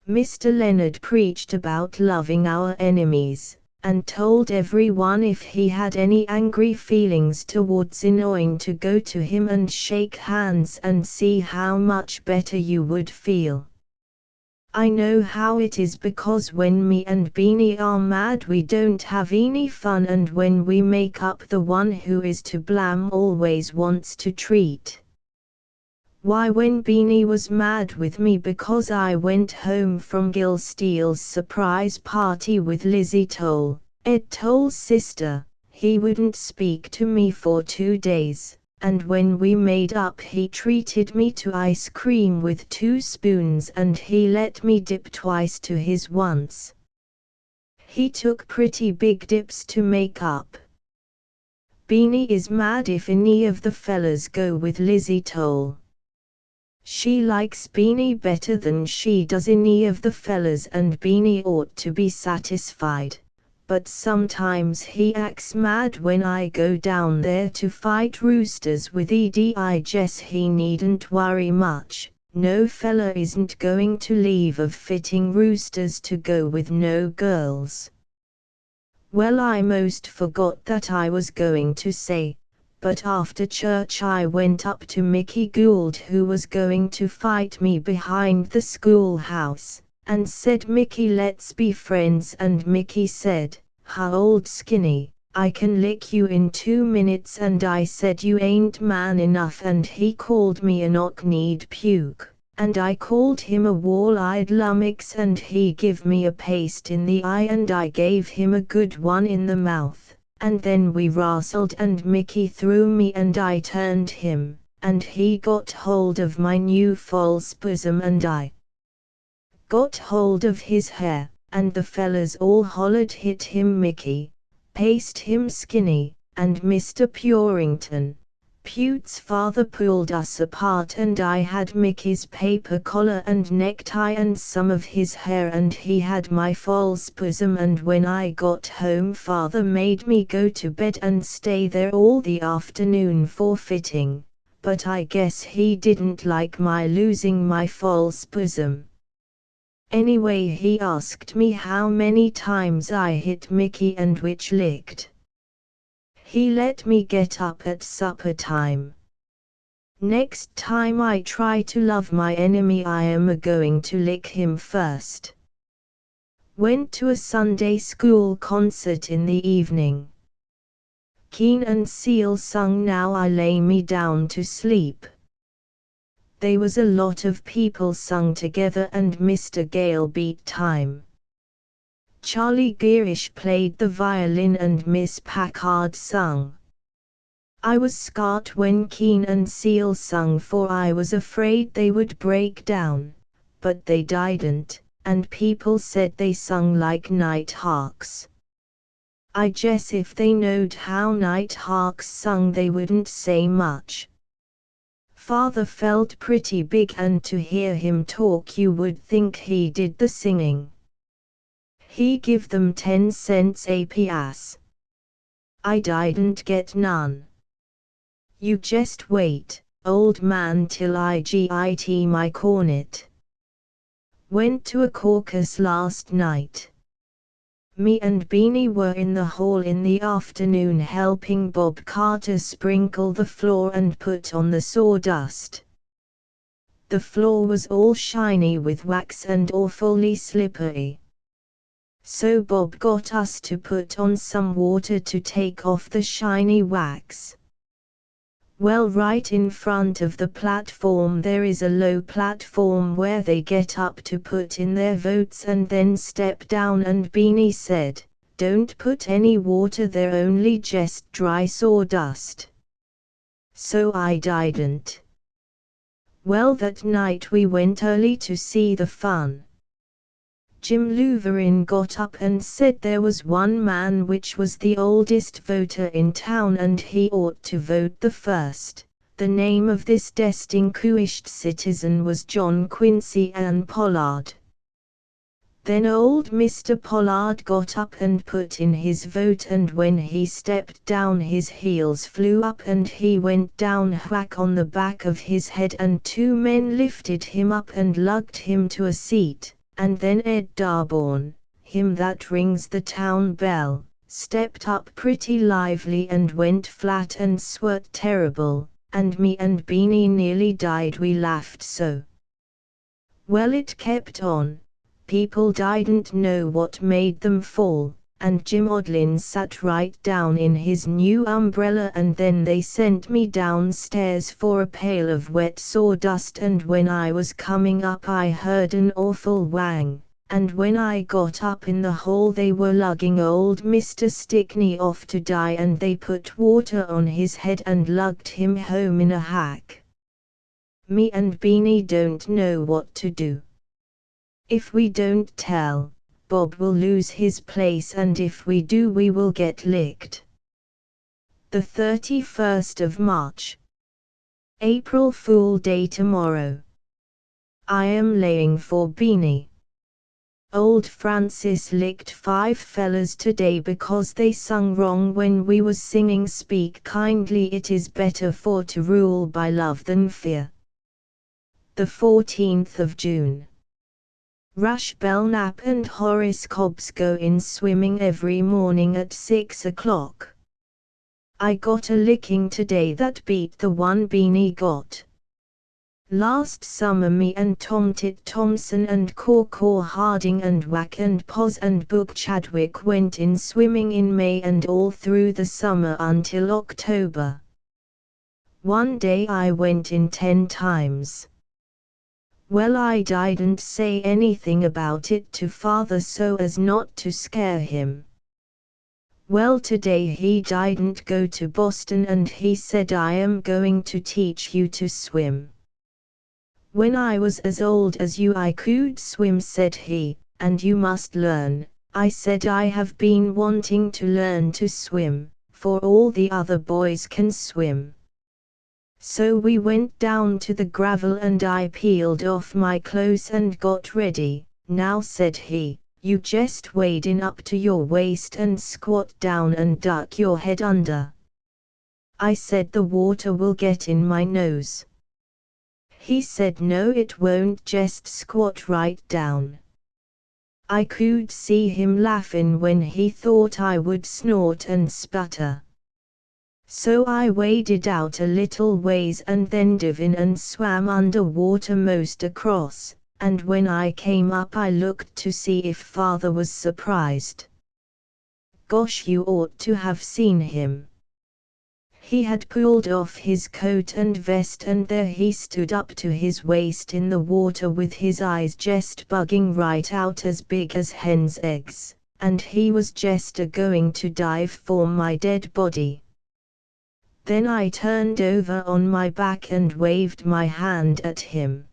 Mr. Leonard preached about loving our enemies, and told everyone if he had any angry feelings towards Inoyne to go to him and shake hands and see how much better you would feel. I know how it is, because when me and Beanie are mad we don't have any fun, and when we make up, the one who is to blame always wants to treat. Why, when Beanie was mad with me because I went home from Gil Steele's surprise party with Lizzie Toll, Ed Toll's sister, he wouldn't speak to me for 2 days. And when we made up he treated me to ice cream with 2 spoons, and he let me dip twice to his once. He took pretty big dips to make up. Beanie is mad if any of the fellas go with Lizzie Toll. She likes Beanie better than she does any of the fellas, and Beanie ought to be satisfied. But sometimes he acts mad when I go down there to fight roosters with Ed. I guess he needn't worry much, no fella isn't going to leave of fitting roosters to go with no girls. Well, I most forgot that I was going to say, but after church I went up to Mickey Gould, who was going to fight me behind the schoolhouse, and said, "Mickey, let's be friends." And Mickey said, "How old Skinny, I can lick you in 2 minutes." And I said, "You ain't man enough." And he called me a knock-kneed puke, and I called him a wall-eyed lummox, and he give me a paste in the eye, and I gave him a good one in the mouth, and then we wrestled, and Mickey threw me and I turned him, and he got hold of my new false bosom, and I got hold of his hair, and the fellas all hollered, "Hit him, Mickey! Paste him, Skinny!" And Mr. Purington, Pute's father, pulled us apart, and I had Mickey's paper collar and necktie and some of his hair, and he had my false bosom. And when I got home father made me go to bed and stay there all the afternoon for fitting, but I guess he didn't like my losing my false bosom. Anyway, he asked me how many times I hit Mickey and which licked. He let me get up at supper time. Next time I try to love my enemy, I am going to lick him first. Went to a Sunday school concert in the evening. Keen and Seal sung "Now I Lay Me Down to Sleep." There was a lot of people sung together, and Mr. Gale beat time. Charlie Gearish played the violin and Miss Packard sung. I was scared when Keen and Seal sung, for I was afraid they would break down, but they didn't, and people said they sung like night hawks. I guess if they knowed how night hawks sung they wouldn't say much. Father felt pretty big, and to hear him talk you would think he did the singing. He give them 10 cents a piece. I didn't get none. You just wait, old man, till I get my cornet. Went to a caucus last night. Me and Beanie were in the hall in the afternoon helping Bob Carter sprinkle the floor and put on the sawdust. The floor was all shiny with wax and awfully slippery. So Bob got us to put on some water to take off the shiny wax. Well, right in front of the platform there is a low platform where they get up to put in their votes and then step down, and Beanie said, "Don't put any water there, only just dry sawdust." So I didn't. Well, that night we went early to see the fun. Jim Louverin got up and said there was one man which was the oldest voter in town and he ought to vote the first. The name of this distinguished citizen was John Quincy Ann Pollard. Then old Mr. Pollard got up and put in his vote, and when he stepped down his heels flew up and he went down whack on the back of his head, and two men lifted him up and lugged him to a seat, and then Ed Darborn, him that rings the town bell, stepped up pretty lively and went flat and swart terrible, and me and Beanie nearly died, we laughed so. Well, it kept on. People didn't know what made them fall, and Jim Odlin sat right down in his new umbrella, and then they sent me downstairs for a pail of wet sawdust, and when I was coming up I heard an awful whang, and when I got up in the hall they were lugging old Mr. Stickney off to die, and they put water on his head and lugged him home in a hack. Me and Beanie don't know what to do. If we don't tell, Bob will lose his place, and if we do we will get licked. The 31st of March. April Fool Day tomorrow. I am laying for Beanie. Old Francis licked 5 fellas today because they sung wrong when we was singing "Speak Kindly, it is better for to rule by love than fear." The 14th of June. Rush Belknap and Horace Cobbs go in swimming every morning at 6 o'clock. I got a licking today that beat the one Beanie got. Last summer me and Tomtit Thompson and Caw Harding and Whack and Poz and Book Chadwick went in swimming in May and all through the summer until October. One day I went in 10 times. Well, I didn't say anything about it to father so as not to scare him. Well, today he didn't go to Boston and he said, "I am going to teach you to swim." "When I was as old as you I could swim," said he, "and you must learn." I said, "I have been wanting to learn to swim, for all the other boys can swim." So we went down to the gravel and I peeled off my clothes and got ready. "Now," said he, "you just wade in up to your waist and squat down and duck your head under." I said, "The water will get in my nose." He said, "No it won't, just squat right down." I could see him laughing when he thought I would snort and sputter. So I waded out a little ways and then dove in and swam under water most across, and when I came up I looked to see if father was surprised. Gosh, you ought to have seen him. He had pulled off his coat and vest and there he stood up to his waist in the water with his eyes just bugging right out as big as hen's eggs, and he was just a-going to dive for my dead body. Then I turned over on my back and waved my hand at him.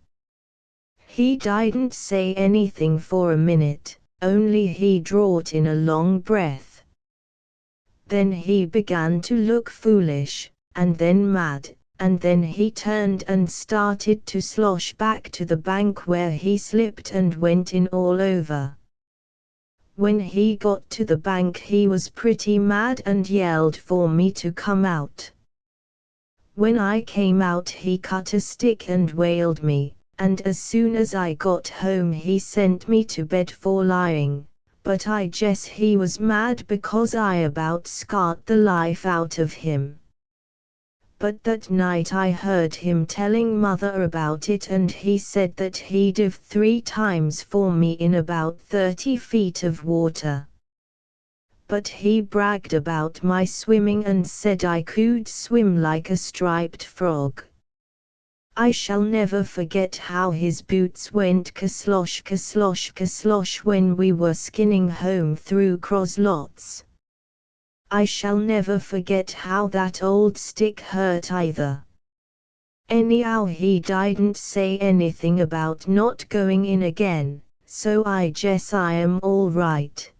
He didn't say anything for a minute, only he drawed in a long breath. Then he began to look foolish, and then mad, and then he turned and started to slosh back to the bank where he slipped and went in all over. When he got to the bank he was pretty mad and yelled for me to come out. When I came out he cut a stick and whaled me, and as soon as I got home he sent me to bed for lying, but I guess he was mad because I about scared the life out of him. But that night I heard him telling mother about it and he said that he dove 3 times for me in about 30 feet of water. but he bragged about my swimming and said I could swim like a striped frog. I shall never forget how his boots went ka-slosh ka-slosh ka-slosh when we were skinning home through croslots. I shall never forget how that old stick hurt either. Anyhow, he didn't say anything about not going in again, so I guess I am all right.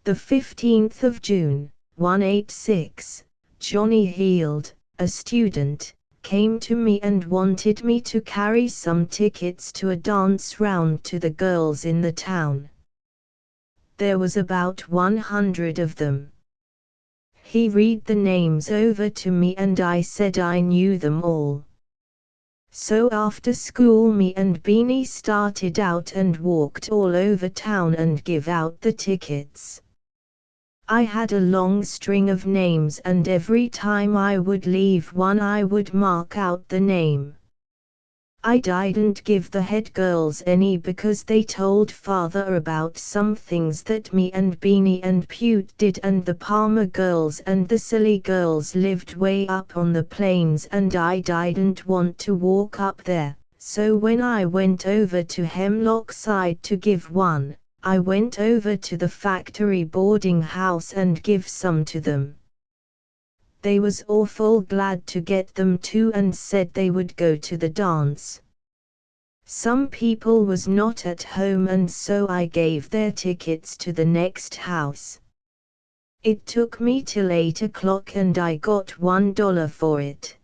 The 15th of June, 186, Johnny Heald, a student, came to me and wanted me to carry some tickets to a dance round to the girls in the town. There was about 100 of them. He read the names over to me and I said I knew them all. So after school me and Beanie started out and walked all over town and give out the tickets. I had a long string of names and every time I would leave one I would mark out the name. I didn't give the head girls any because they told father about some things that me and Beanie and Pute did, and the Palmer girls and the silly girls lived way up on the plains and I didn't want to walk up there, so when I went over to Hemlock Side to give one, I went over to the factory boarding house and give some to them. They was awful glad to get them too and said they would go to the dance. Some people was not at home and so I gave their tickets to the next house. It took me till 8 o'clock and I got $1 for it.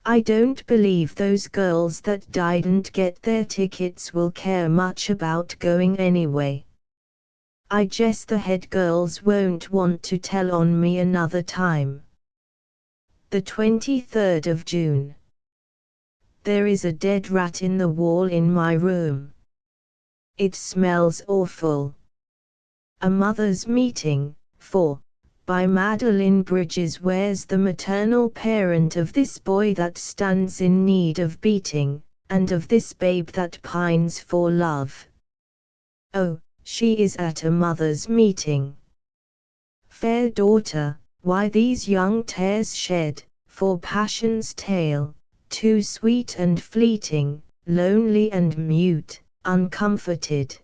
I don't believe those girls that didn't get their tickets will care much about going anyway. I guess the head girls won't want to tell on me another time. The 23rd of June. There is a dead rat in the wall in my room. It smells awful. A Mother's Meeting, 4, by Madeline Bridges. Where's the maternal parent of this boy that stands in need of beating, and of this babe that pines for love? Oh, she is at a mother's meeting. Fair daughter, why these young tears shed, for passion's tale, too sweet and fleeting, lonely and mute, uncomforted?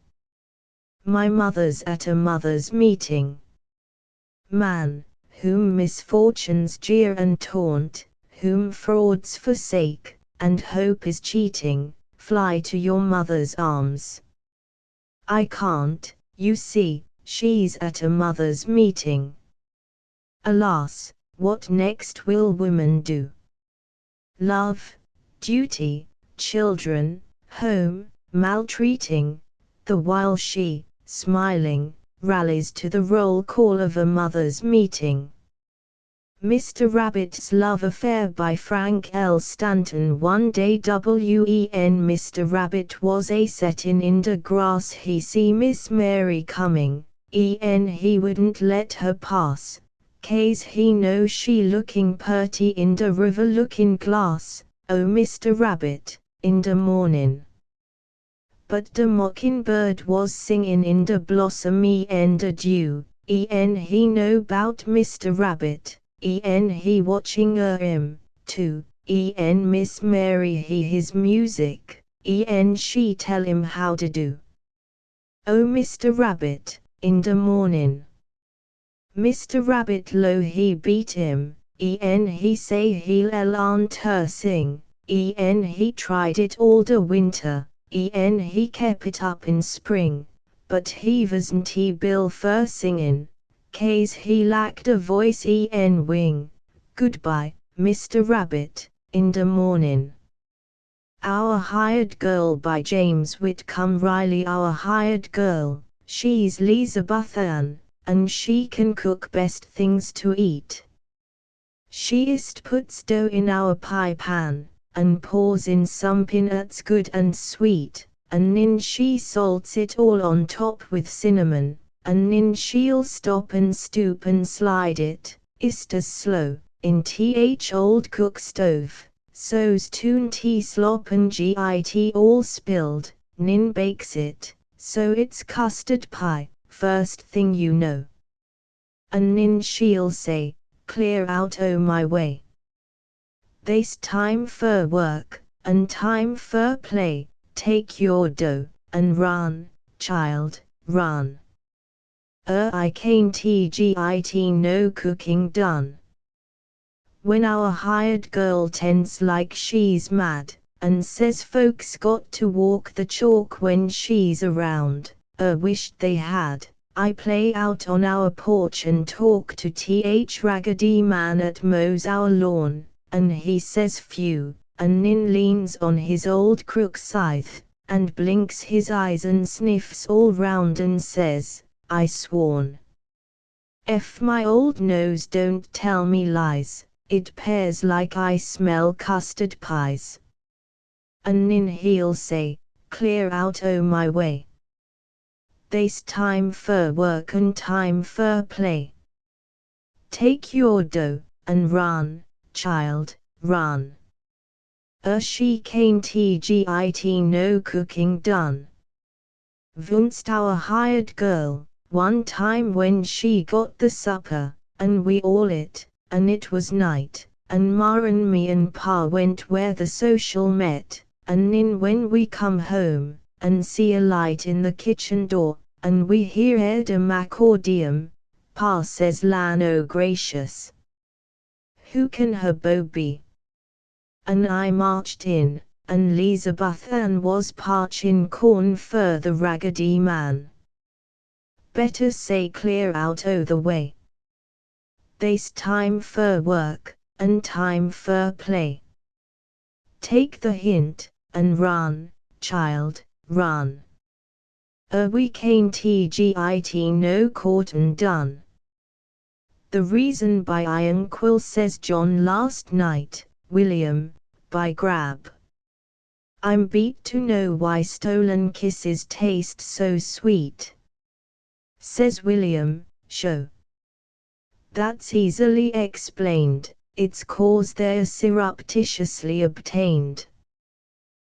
My mother's at a mother's meeting. Man, whom misfortunes jeer and taunt, whom frauds forsake, and hope is cheating, fly to your mother's arms. I can't, you see, she's at a mother's meeting. Alas, what next will woman do? Love, duty, children, home, maltreating, the while she, smiling, rallies to the roll call of a mother's meeting. Mr. Rabbit's Love Affair by Frank L. Stanton. One day when Mr. Rabbit was a settin' in the grass, he see Miss Mary coming, he wouldn't let her pass, 'case he know she looking purty in the river looking glass. Oh Mr. Rabbit, in the mornin'. But the mockingbird was singin' in the blossomy and the dew, he know 'bout Mr. Rabbit. He watching him, too, Miss Mary he his music, she tell him how to do. Oh Mr. Rabbit, in the mornin'. Mr. Rabbit lo he beat him, he say he'll elant her sing, he tried it all the winter, he kep it up in spring, but he wasn't he bill for singin'. 'Case he lacked a voice wing. Goodbye, Mr. Rabbit, in the mornin'. Our Hired Girl by James Whitcomb Riley. Our hired girl, she's Lizabeth Ann, and she can cook best things to eat. She ist puts dough in our pie pan, and pours in some peanuts good and sweet, and nin she salts it all on top with cinnamon, and nin she'll stop and stoop and slide it, ist as slow, in th old cook stove, so's toon tea slop and git all spilled, nin bakes it, so it's custard pie, first thing you know. and nin she'll say, clear out o' my way. They's time fer work, and time fer play, take your dough, and run, child, run. I can't get no cooking done. When our hired girl tends like she's mad, and says folks got to walk the chalk when she's around, wished they had. I play out on our porch and talk to Raggedy Man at mows our lawn, and he says phew, and nin leans on his old crook scythe, and blinks his eyes and sniffs all round and says, I sworn. If my old nose don't tell me lies, it pears like I smell custard pies. And nin he'll say, clear out o' my way. They's time fer work and time fer play. Take your dough, and run, child, run. She can't get no cooking done. Wunst our hired girl, one time when she got the supper, and we all it, and it was night, and Ma and me and Pa went where the social met, and nin when we come home, and see a light in the kitchen door, and we hear Ed a accordion, Pa says lan oh gracious, who can her beau be? And I marched in, and Lizabeth Ann was parchin' corn fer the Raggedy Man. Better say clear out o' the way. They's time fer work, and time fer play. Take the hint, and run, child, run. We can't get no courtin' done. The reason by Iron Quill says John last night, William, by grab. I'm beat to know why stolen kisses taste so sweet. Says William, show. That's easily explained, it's 'cause they're surreptitiously obtained.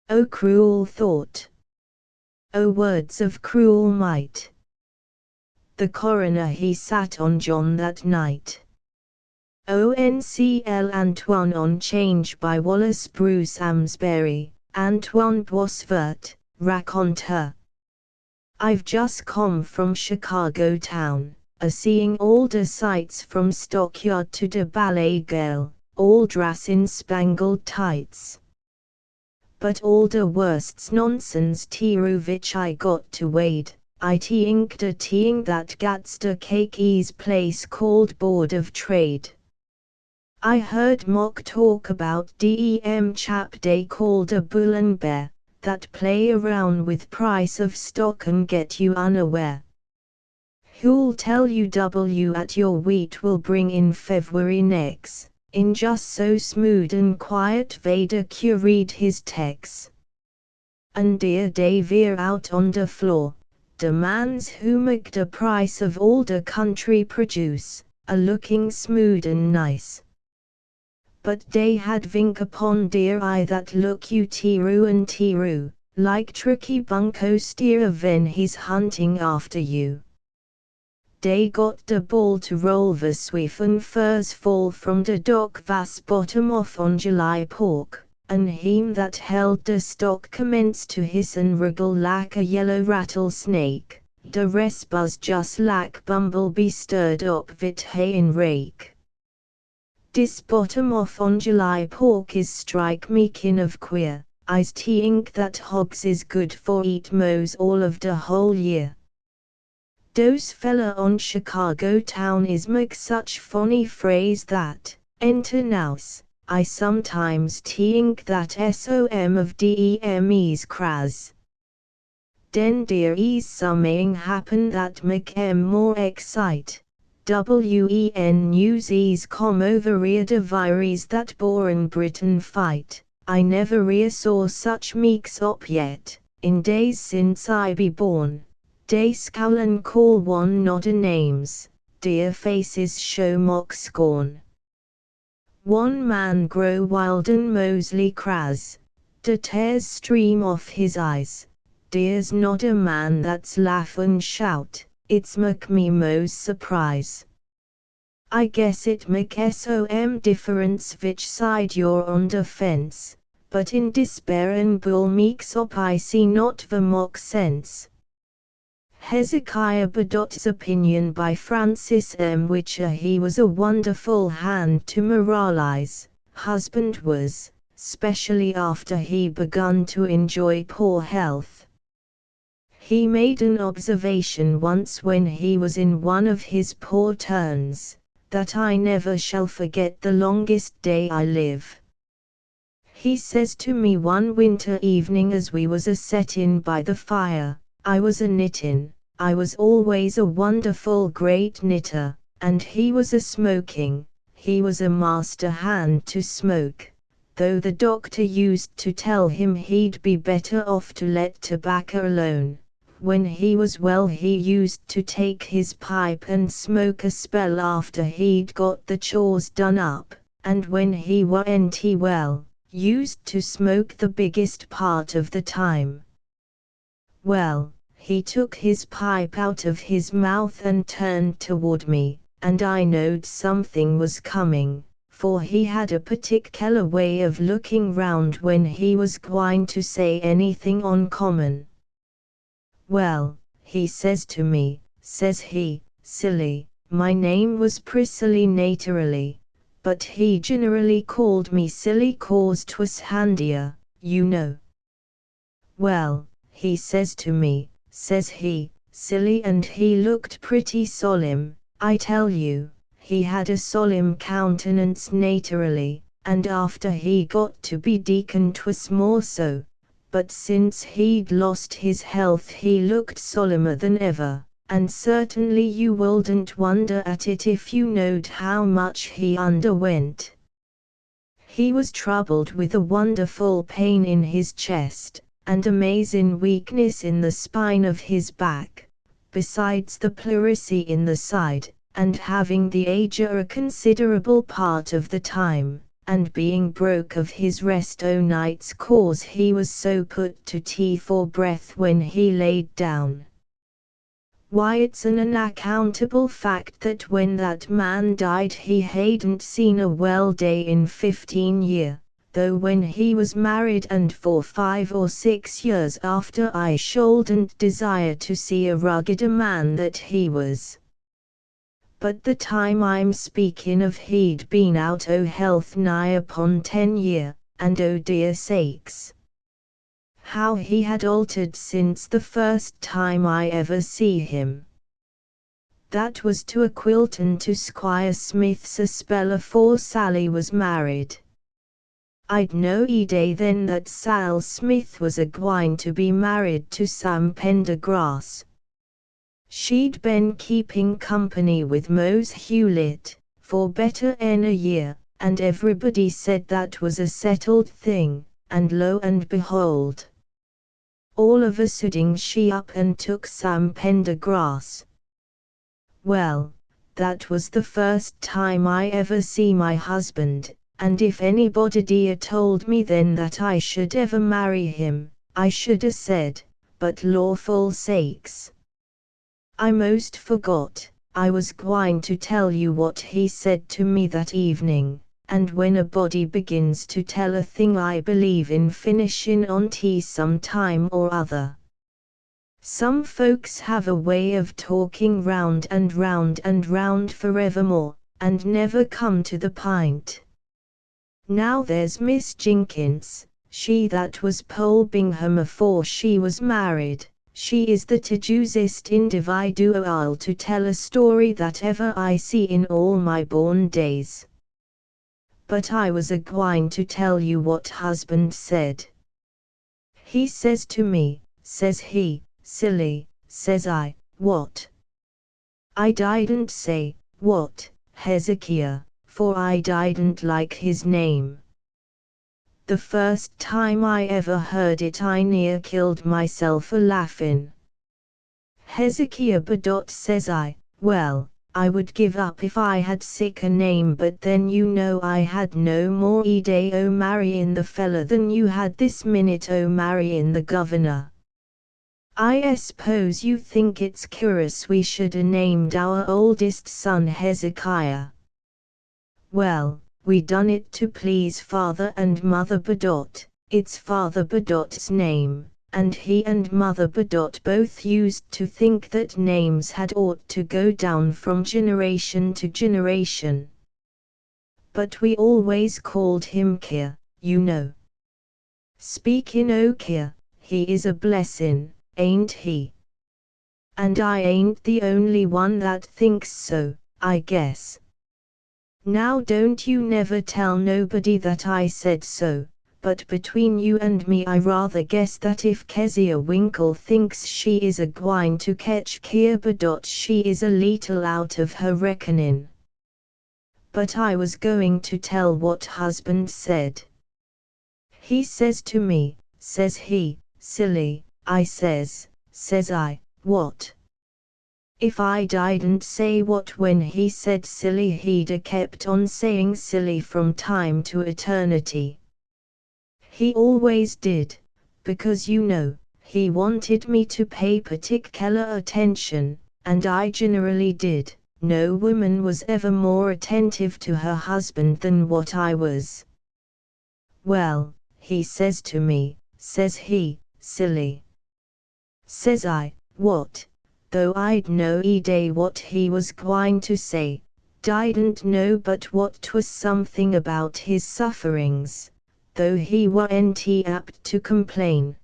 O cruel thought! O words of cruel might! The coroner he sat on John that night. ONCL Antoine on Change by Wallace Bruce Amsbury, Antoine Bosvert, raconteur. I've just come from Chicago town, a-seeing all the sights from stockyard to the ballet girl, all dress in spangled tights. But all the worst's nonsense through which I got to wade, I think that gats the cake's place called Board of Trade. I heard mock talk about dem chap they called a bull and bear, that play around with price of stock and get you unaware. Who'll tell you at your wheat will bring in February next, in just so smooth and quiet Vader read his text. And dear they veer out on the floor, demands who make the price of all the country produce, a looking smooth and nice. But they had vink upon dear eye that look you and tiru, like tricky bunko steer when he's hunting after you. They got the ball to roll the swift and furs fall from the dock vas bottom off on July pork, and him that held the stock commenced to hiss and wriggle like a yellow rattlesnake, the rest buzz just like bumblebee stirred up vit hay and rake. Dis bottom off on July pork is strike me kin of queer, I's think that hogs is good for eat mows all of the whole year. Dose fella on Chicago town is make such funny phrase that, enter nouse, I sometimes think that som of demes craz. Den there is something happen that make em more excite. WEN news is come over rea de vires that born Britain fight. I never rea saw such meeks up yet, in days since I be born. They scowl and call one not a names, dear faces show mock scorn. One man grow wild and mosely craz, the tears stream off his eyes, dear's not a man that's laugh and shout, it's make me most surprise. I guess it make some difference which side you're on the fence, but in despair and bull meeks up I see not the mock sense. Hezekiah Bedot's opinion by Francis M. Witcher. He was a wonderful hand to moralize, husband was, specially after he begun to enjoy poor health. He made an observation once when he was in one of his poor turns, that I never shall forget the longest day I live. He says to me one winter evening as we was a-settin' by the fire, I was a-knittin', I was always a wonderful great knitter, and he was a-smoking, he was a master hand to smoke, though the doctor used to tell him he'd be better off to let tobacco alone. When he was well he used to take his pipe and smoke a spell after he'd got the chores done up, and when he wa'n't well, used to smoke the biggest part of the time. Well, he took his pipe out of his mouth and turned toward me, and I knowed something was coming, for he had a particular way of looking round when he was gwine to say anything uncommon. Well, he says to me, says he, silly, my name was Priscilla naturally, but he generally called me silly 'cause 'twas handier, you know. Well, he says to me, says he, silly, and he looked pretty solemn, I tell you, he had a solemn countenance naturally, and after he got to be deacon 'twas more so. But since he'd lost his health he looked solemner than ever, and certainly you wouldn't wonder at it if you knowed how much he underwent. He was troubled with a wonderful pain in his chest, and amazing weakness in the spine of his back, besides the pleurisy in the side, and having the ague a considerable part of the time, and being broke of his rest o' nights 'cause he was so put to for breath when he laid down. Why, it's an unaccountable fact that when that man died he hadn't seen a well day in 15 year, though when he was married and for 5 or 6 years after I shouldn't desire to see a ruggeder man that he was. But the time I'm speaking of he'd been out o' health nigh upon 10 year, and oh dear sakes, how he had altered since the first time I ever see him. That was to a Quilton to Squire Smith's a spell afore Sally was married. I'd no idea then that Sal Smith was a-gwine to be married to Sam Pendergrass. She'd been keeping company with Mose Hewlett for better'n a year, and everybody said that was a settled thing, and lo and behold, all of a sudden she up and took Sam Pendergrass. Well, that was the first time I ever see my husband, and if anybody'd told me then that I should ever marry him, I should a said, but lawful sakes, I most forgot, I was gwine to tell you what he said to me that evening, and when a body begins to tell a thing I believe in finishing on some time or other. Some folks have a way of talking round and round and round forevermore, and never come to the pint. Now there's Miss Jinkins, she that was Poll Bingham afore she was married. She is the tejusest individual to tell a story that ever I see in all my born days. But I was a-gwine to tell you what husband said. He says to me, says he, silly, says I, what? I didn't say, what, Hezekiah, for I didn't like his name. The first time I ever heard it I near killed myself a-laughin'. Hezekiah Bedott, says I, well, I would give up if I had sick a name, but then you know I had no more idea o' marryin' the fella than you had this minute o' marryin' the governor. I suppose you think it's curious we should a named our oldest son Hezekiah, Well, we done it to please Father and Mother Bedott. It's Father Bedott's name, and he and Mother Bedott both used to think that names had ought to go down from generation to generation. But we always called him Kir, you know. Speakin' o' Kir, he is a blessin', ain't he? And I ain't the only one that thinks so, I guess. Now don't you never tell nobody that I said so, but between you and me I rather guess that if Kezia Winkle thinks she is a gwine to catch Keir Bedott she is a leetle out of her reckonin'. But I was going to tell what husband said. He says to me, says he, silly, I says I, what? If I didn't say what when he said silly he'd a kept on saying silly from time to eternity. He always did, because you know, he wanted me to pay particular attention, and I generally did. No woman was ever more attentive to her husband than what I was. Well, he says to me, says he, silly. Says I, what? Though I'd know day what he was gwine to say, didn't know but what 'twas something about his sufferings, though he warn't apt to complain,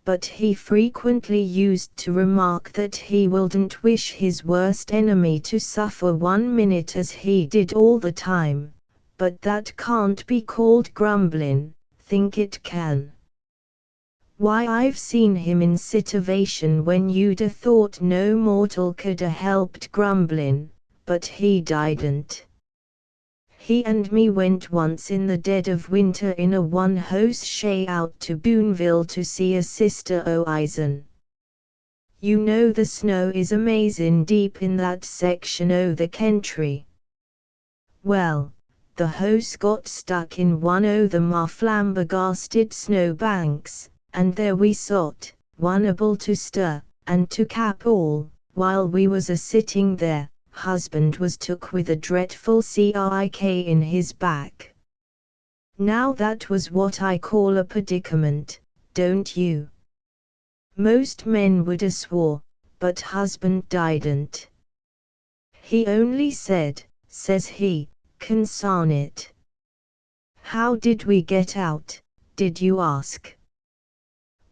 but he frequently used to remark that he wouldn't wish his worst enemy to suffer 1 minute as he did all the time, but that can't be called grumblin', think it can. Why I've seen him in sitivation when you'd a thought no mortal could a helped grumblin', but he didn't. He and me went once in the dead of winter in a one-horse shay out to Boonville to see a sister o' Eisen. You know the snow is amazin' deep in that section o' the country. Well, the horse got stuck in one o' the flabbergasted snow banks, and there we sot, unable to stir, and to cap all, while we was a-sitting there, husband was took with a dreadful sick in his back. Now that was what I call a predicament, don't you? Most men would a swore, but husband didn't. He only said, says he, consarn it. How did we get out, did you ask?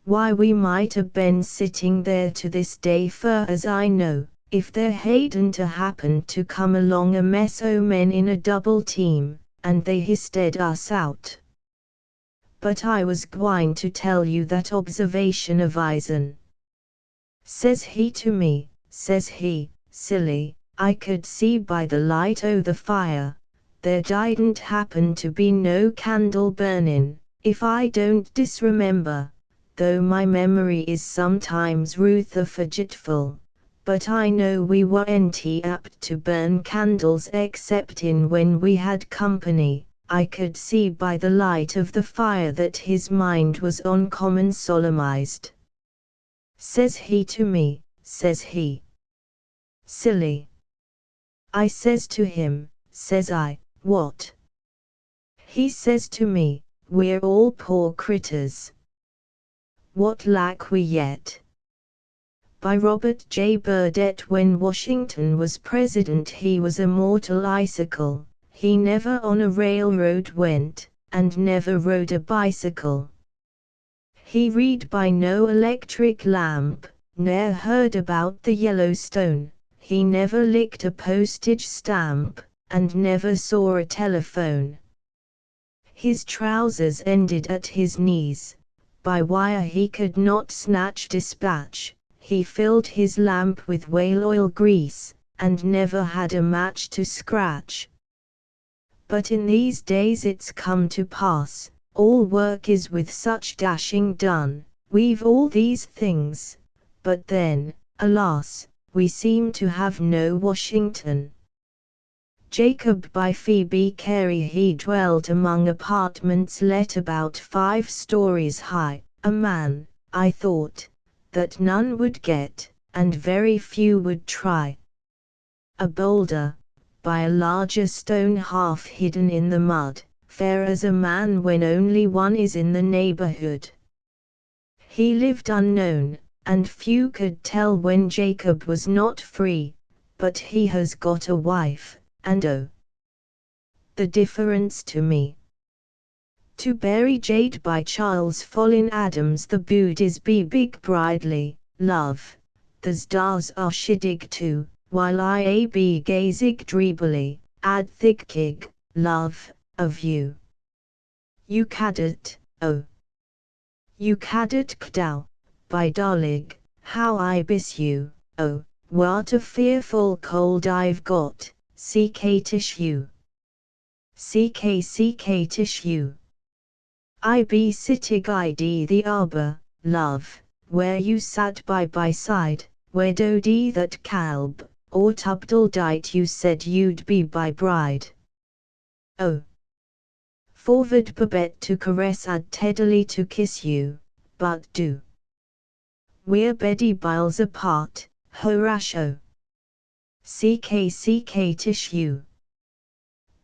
Why we might have been sitting there to this day fur as I know, if there hadn't a happened to come along a mess o' men in a double team, and they histed us out. But I was gwine to tell you that observation of Eisen. Says he to me, says he, silly, I could see by the light o' the fire, there didn't happen to be no candle burnin', if I don't disremember, though my memory is sometimes ruther forgetful, but I know we warn't apt to burn candles exceptin' when we had company. I could see by the light of the fire that his mind was uncommon solemnized. Says he to me, says he, silly. I says to him, says I, what? He says to me, we're all poor critters. What lack we yet? By Robert J. Burdett. When Washington was president he was a mortal icicle, he never on a railroad went, and never rode a bicycle. He read by no electric lamp, ne'er heard about the Yellowstone, he never licked a postage stamp, and never saw a telephone. His trousers ended at his knees, by wire he could not snatch dispatch, he filled his lamp with whale oil grease, and never had a match to scratch. But in these days it's come to pass, all work is with such dashing done, we've all these things, but then, alas, we seem to have no Washington. Jacob by Phoebe Carey. He dwelt among apartments let about 5 stories high, a man, I thought, that none would get, and very few would try. A bolder, by a larger stone half hidden in the mud, fair as a man when only one is in the neighborhood. He lived unknown, and few could tell when Jacob was not free, but he has got a wife, and oh, the difference to me. To Bury Jade by Charles Follin Adams. The bood is be big bridely, love, the stars are shidig too, while I be gazig dreebly, ad thickig, love, of you. You cadet, oh. You cadet kdow, by darlig, how I miss you, oh, what a fearful cold I've got, ck tissue. Ck tissue. I be sittig id the arbor, love, where you sat by side, where dodie that calb, or tubdle dight you said you'd be by bride. Oh. Forward Babette to caress ad tenderly to kiss you, but do. We're beddy biles apart, Horatio. Ck tissue.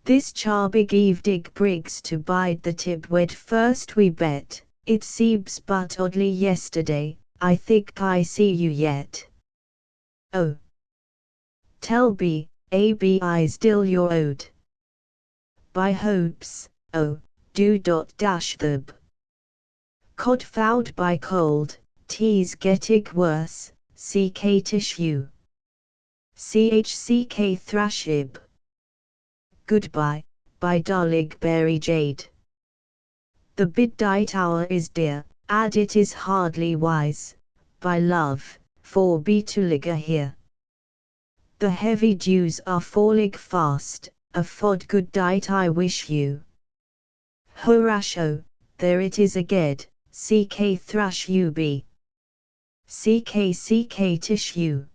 This charbig eve dig Briggs to bide the tib wed first we bet, it seems but oddly yesterday, I think I see you yet. Oh. Tell be, I still your ode. By hopes, oh, do dash theb. Cod found by cold, teas gettig worse, ck tissue. Chck thrashib. Goodbye, by darlig Bury Jade. The midnight hour is dear, and it is hardly wise, by love, for be to linger here. The heavy dews are falling fast, a fod good night I wish you. Horatio, there it is again, ck thrash you be. Ck tissue.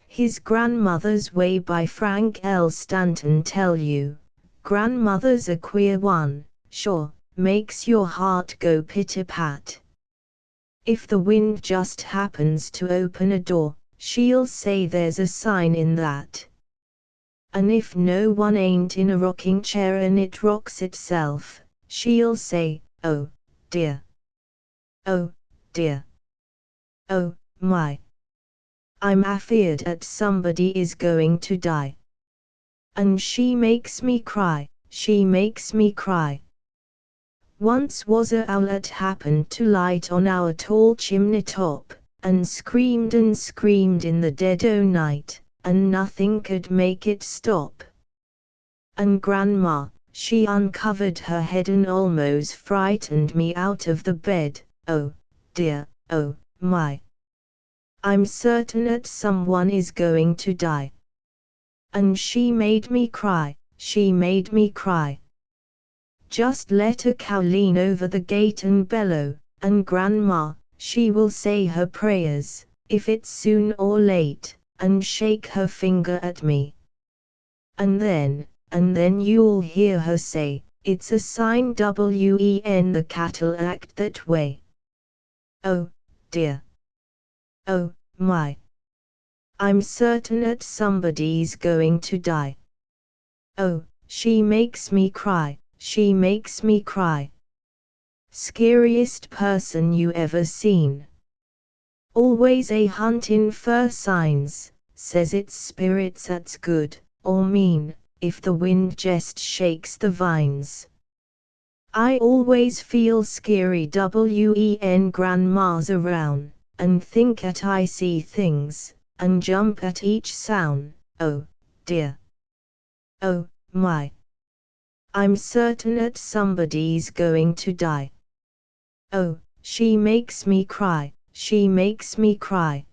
His Grandmother's Way by Frank L. Stanton tell you, grandmother's a queer one, sure, makes your heart go pit-a-pat. If the wind just happens to open a door, she'll say there's a sign in that. And if no one ain't in a rocking chair and it rocks itself, she'll say, oh, dear. Oh, dear. Oh, my. I'm afeard that somebody is going to die. And she makes me cry, she makes me cry. Once was a owlet happened to light on our tall chimney top, and screamed in the dead o' night, and nothing could make it stop. And Grandma, she uncovered her head and almost frightened me out of the bed, oh, dear, oh, my. I'm certain that someone is going to die. And she made me cry, she made me cry. Just let a cow lean over the gate and bellow, and Grandma, she will say her prayers, if it's soon or late, and shake her finger at me. And then you'll hear her say, it's a sign when the cattle act that way. Oh, dear. Oh, my. I'm certain that somebody's going to die. Oh, she makes me cry, she makes me cry. Scariest person you ever seen. Always a huntin' for signs, says it's spirits that's good, or mean, if the wind just shakes the vines. I always feel scary when Grandma's around, and think that I see things, and jump at each sound, oh, dear. Oh, my. I'm certain that somebody's going to die. Oh, she makes me cry, she makes me cry.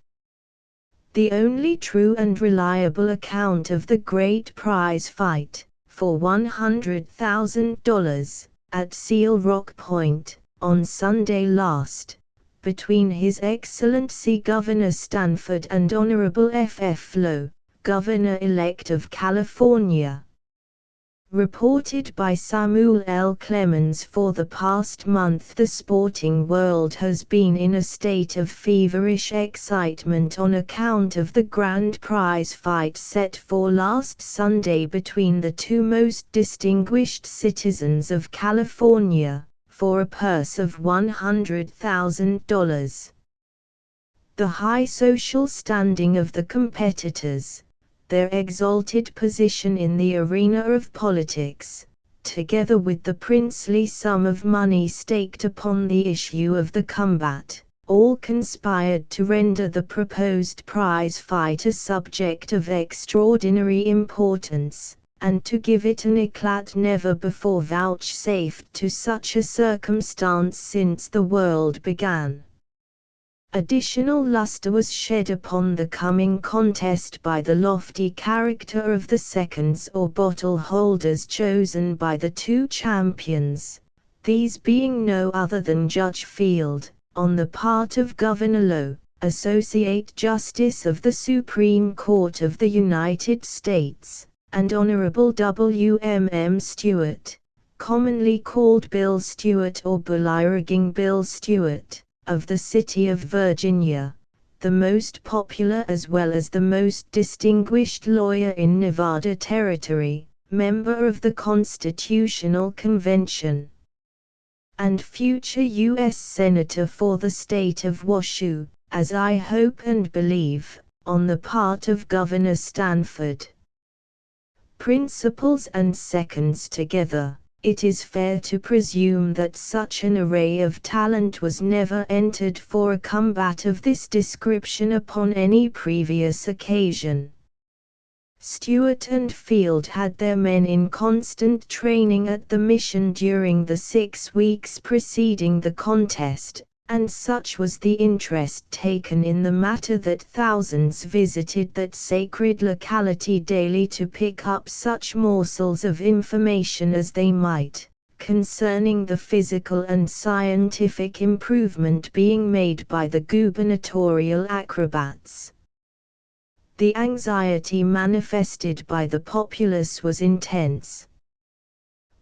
The only true and reliable account of the great prize fight, for $100,000, at Seal Rock Point, on Sunday last, between His Excellency Governor Stanford and Honorable F. F. Lowe, Governor-elect of California. Reported by Samuel L. Clemens. For the past month the sporting world has been in a state of feverish excitement on account of the grand prize fight set for last Sunday between the two most distinguished citizens of California, for a purse of $100,000. The high social standing of the competitors, their exalted position in the arena of politics, together with the princely sum of money staked upon the issue of the combat, all conspired to render the proposed prize fight a subject of extraordinary importance, and to give it an éclat never before vouchsafed to such a circumstance since the world began. Additional luster was shed upon the coming contest by the lofty character of the seconds or bottle holders chosen by the two champions, these being no other than Judge Field, on the part of Governor Lowe, Associate Justice of the Supreme Court of the United States, and Honorable W.M.M. Stewart, commonly called Bill Stewart or Bullyriging Bill Stewart, of the City of Virginia, the most popular as well as the most distinguished lawyer in Nevada Territory, member of the Constitutional Convention, and future U.S. Senator for the state of Washoe, as I hope and believe, on the part of Governor Stanford. Principals and seconds together, it is fair to presume that such an array of talent was never entered for a combat of this description upon any previous occasion. Stewart and Field had their men in constant training at the mission during the 6 weeks preceding the contest, and such was the interest taken in the matter that thousands visited that sacred locality daily to pick up such morsels of information as they might, concerning the physical and scientific improvement being made by the gubernatorial acrobats. The anxiety manifested by the populace was intense.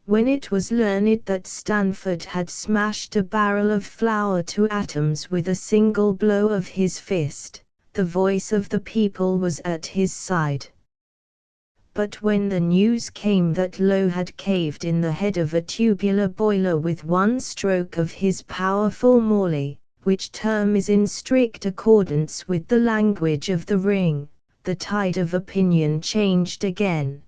When it was learned that Stanford had smashed a barrel of flour to atoms with a single blow of his fist, the voice of the people was at his side. But when the news came that Lowe had caved in the head of a tubular boiler with one stroke of his powerful Morley, which term is in strict accordance with the language of the ring, the tide of opinion changed again.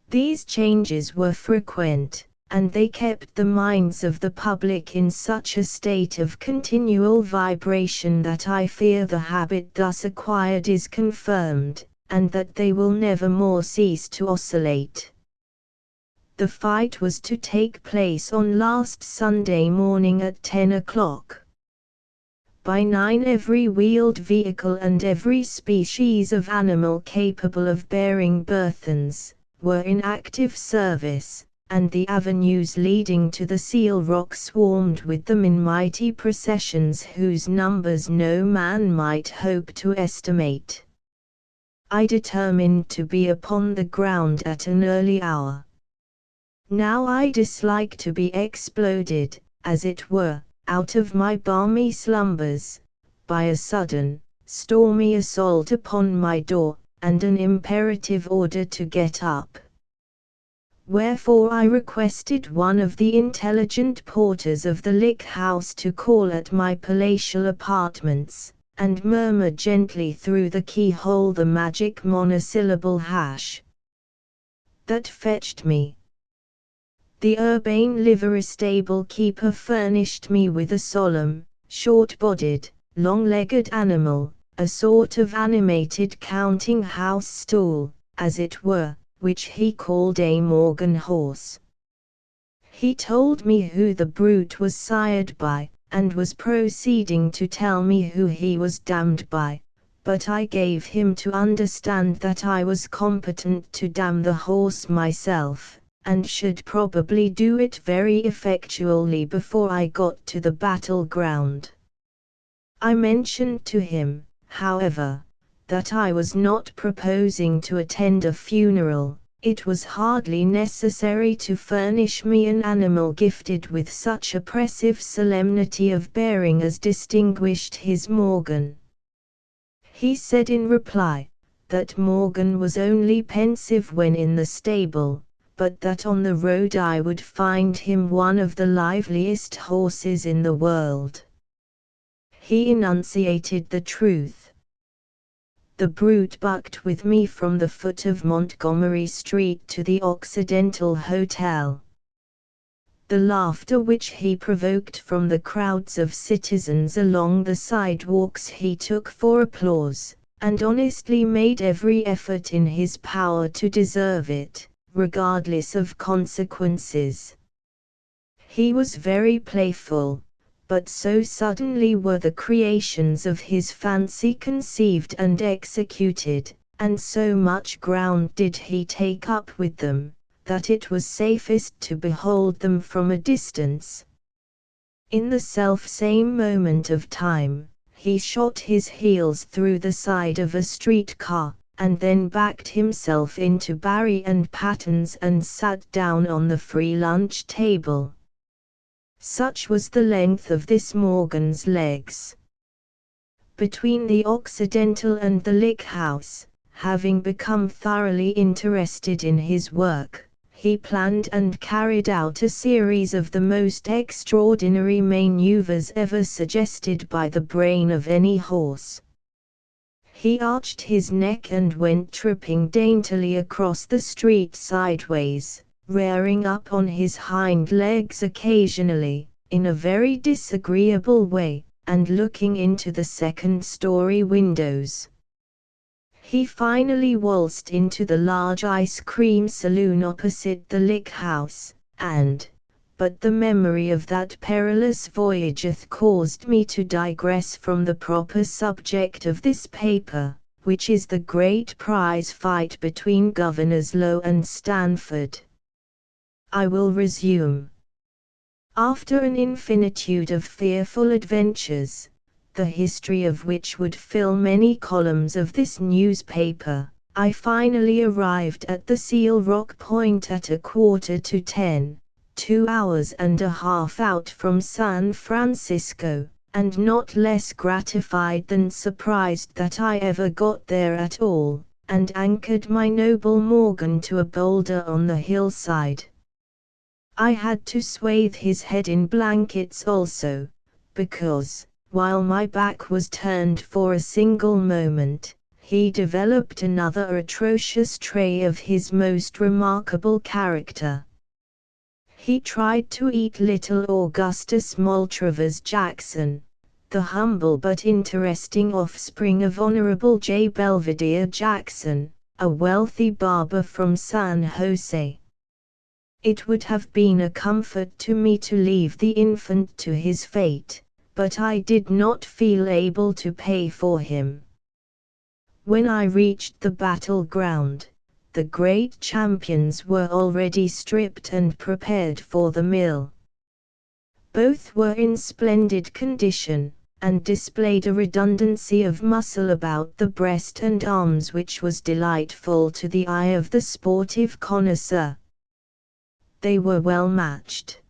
These changes were frequent, and they kept the minds of the public in such a state of continual vibration that I fear the habit thus acquired is confirmed, and that they will never more cease to oscillate. The fight was to take place on last Sunday morning at 10 o'clock. By 9 every wheeled vehicle and every species of animal capable of bearing burthens were in active service, and the avenues leading to the Seal Rock swarmed with them in mighty processions whose numbers no man might hope to estimate. I determined to be upon the ground at an early hour. Now I dislike to be exploded, as it were, out of my balmy slumbers, by a sudden, stormy assault upon my door, and an imperative order to get up. Wherefore I requested one of the intelligent porters of the Lick House to call at my palatial apartments, and murmur gently through the keyhole the magic monosyllable hash. That fetched me. The urbane livery stable keeper furnished me with a solemn, short-bodied, long-legged animal, a sort of animated counting-house stool, as it were, which he called a Morgan horse. He told me who the brute was sired by, and was proceeding to tell me who he was damned by, but I gave him to understand that I was competent to damn the horse myself, and should probably do it very effectually before I got to the battle-ground. I mentioned to him, however, that I was not proposing to attend a funeral, It was hardly necessary to furnish me an animal gifted with such oppressive solemnity of bearing as distinguished his Morgan. He said in reply, that Morgan was only pensive when in the stable, but that on the road I would find him one of the liveliest horses in the world. He enunciated the truth. The brute bucked with me from the foot of Montgomery Street to the Occidental Hotel. The laughter which he provoked from the crowds of citizens along the sidewalks he took for applause, and honestly made every effort in his power to deserve it, regardless of consequences. He was very playful, but so suddenly were the creations of his fancy conceived and executed, and so much ground did he take up with them, that it was safest to behold them from a distance. In the self-same moment of time, he shot his heels through the side of a streetcar, and then backed himself into Barry and Patton's and sat down on the free lunch table. Such was the length of this Morgan's legs. Between the Occidental and the Lick House, having become thoroughly interested in his work, he planned and carried out a series of the most extraordinary maneuvers ever suggested by the brain of any horse. He arched his neck and went tripping daintily across the street sideways, rearing up on his hind legs occasionally, in a very disagreeable way, and looking into the second-story windows. He finally waltzed into the large ice cream saloon opposite the Lick House, but the memory of that perilous voyage hath caused me to digress from the proper subject of this paper, which is the great prize fight between Governors Low and Stanford. I will resume. After an infinitude of fearful adventures, the history of which would fill many columns of this newspaper, I finally arrived at the Seal Rock Point at 9:45, 2 hours and a half out from San Francisco, and not less gratified than surprised that I ever got there at all, and anchored my noble Morgan to a boulder on the hillside. I had to swathe his head in blankets also, because, while my back was turned for a single moment, he developed another atrocious trait of his most remarkable character. He tried to eat little Augustus Maltravers Jackson, the humble but interesting offspring of Honorable J. Belvedere Jackson, a wealthy barber from San Jose. It would have been a comfort to me to leave the infant to his fate, but I did not feel able to pay for him. When I reached the battleground, the great champions were already stripped and prepared for the mill. Both were in splendid condition, and displayed a redundancy of muscle about the breast and arms which was delightful to the eye of the sportive connoisseur. They were well matched.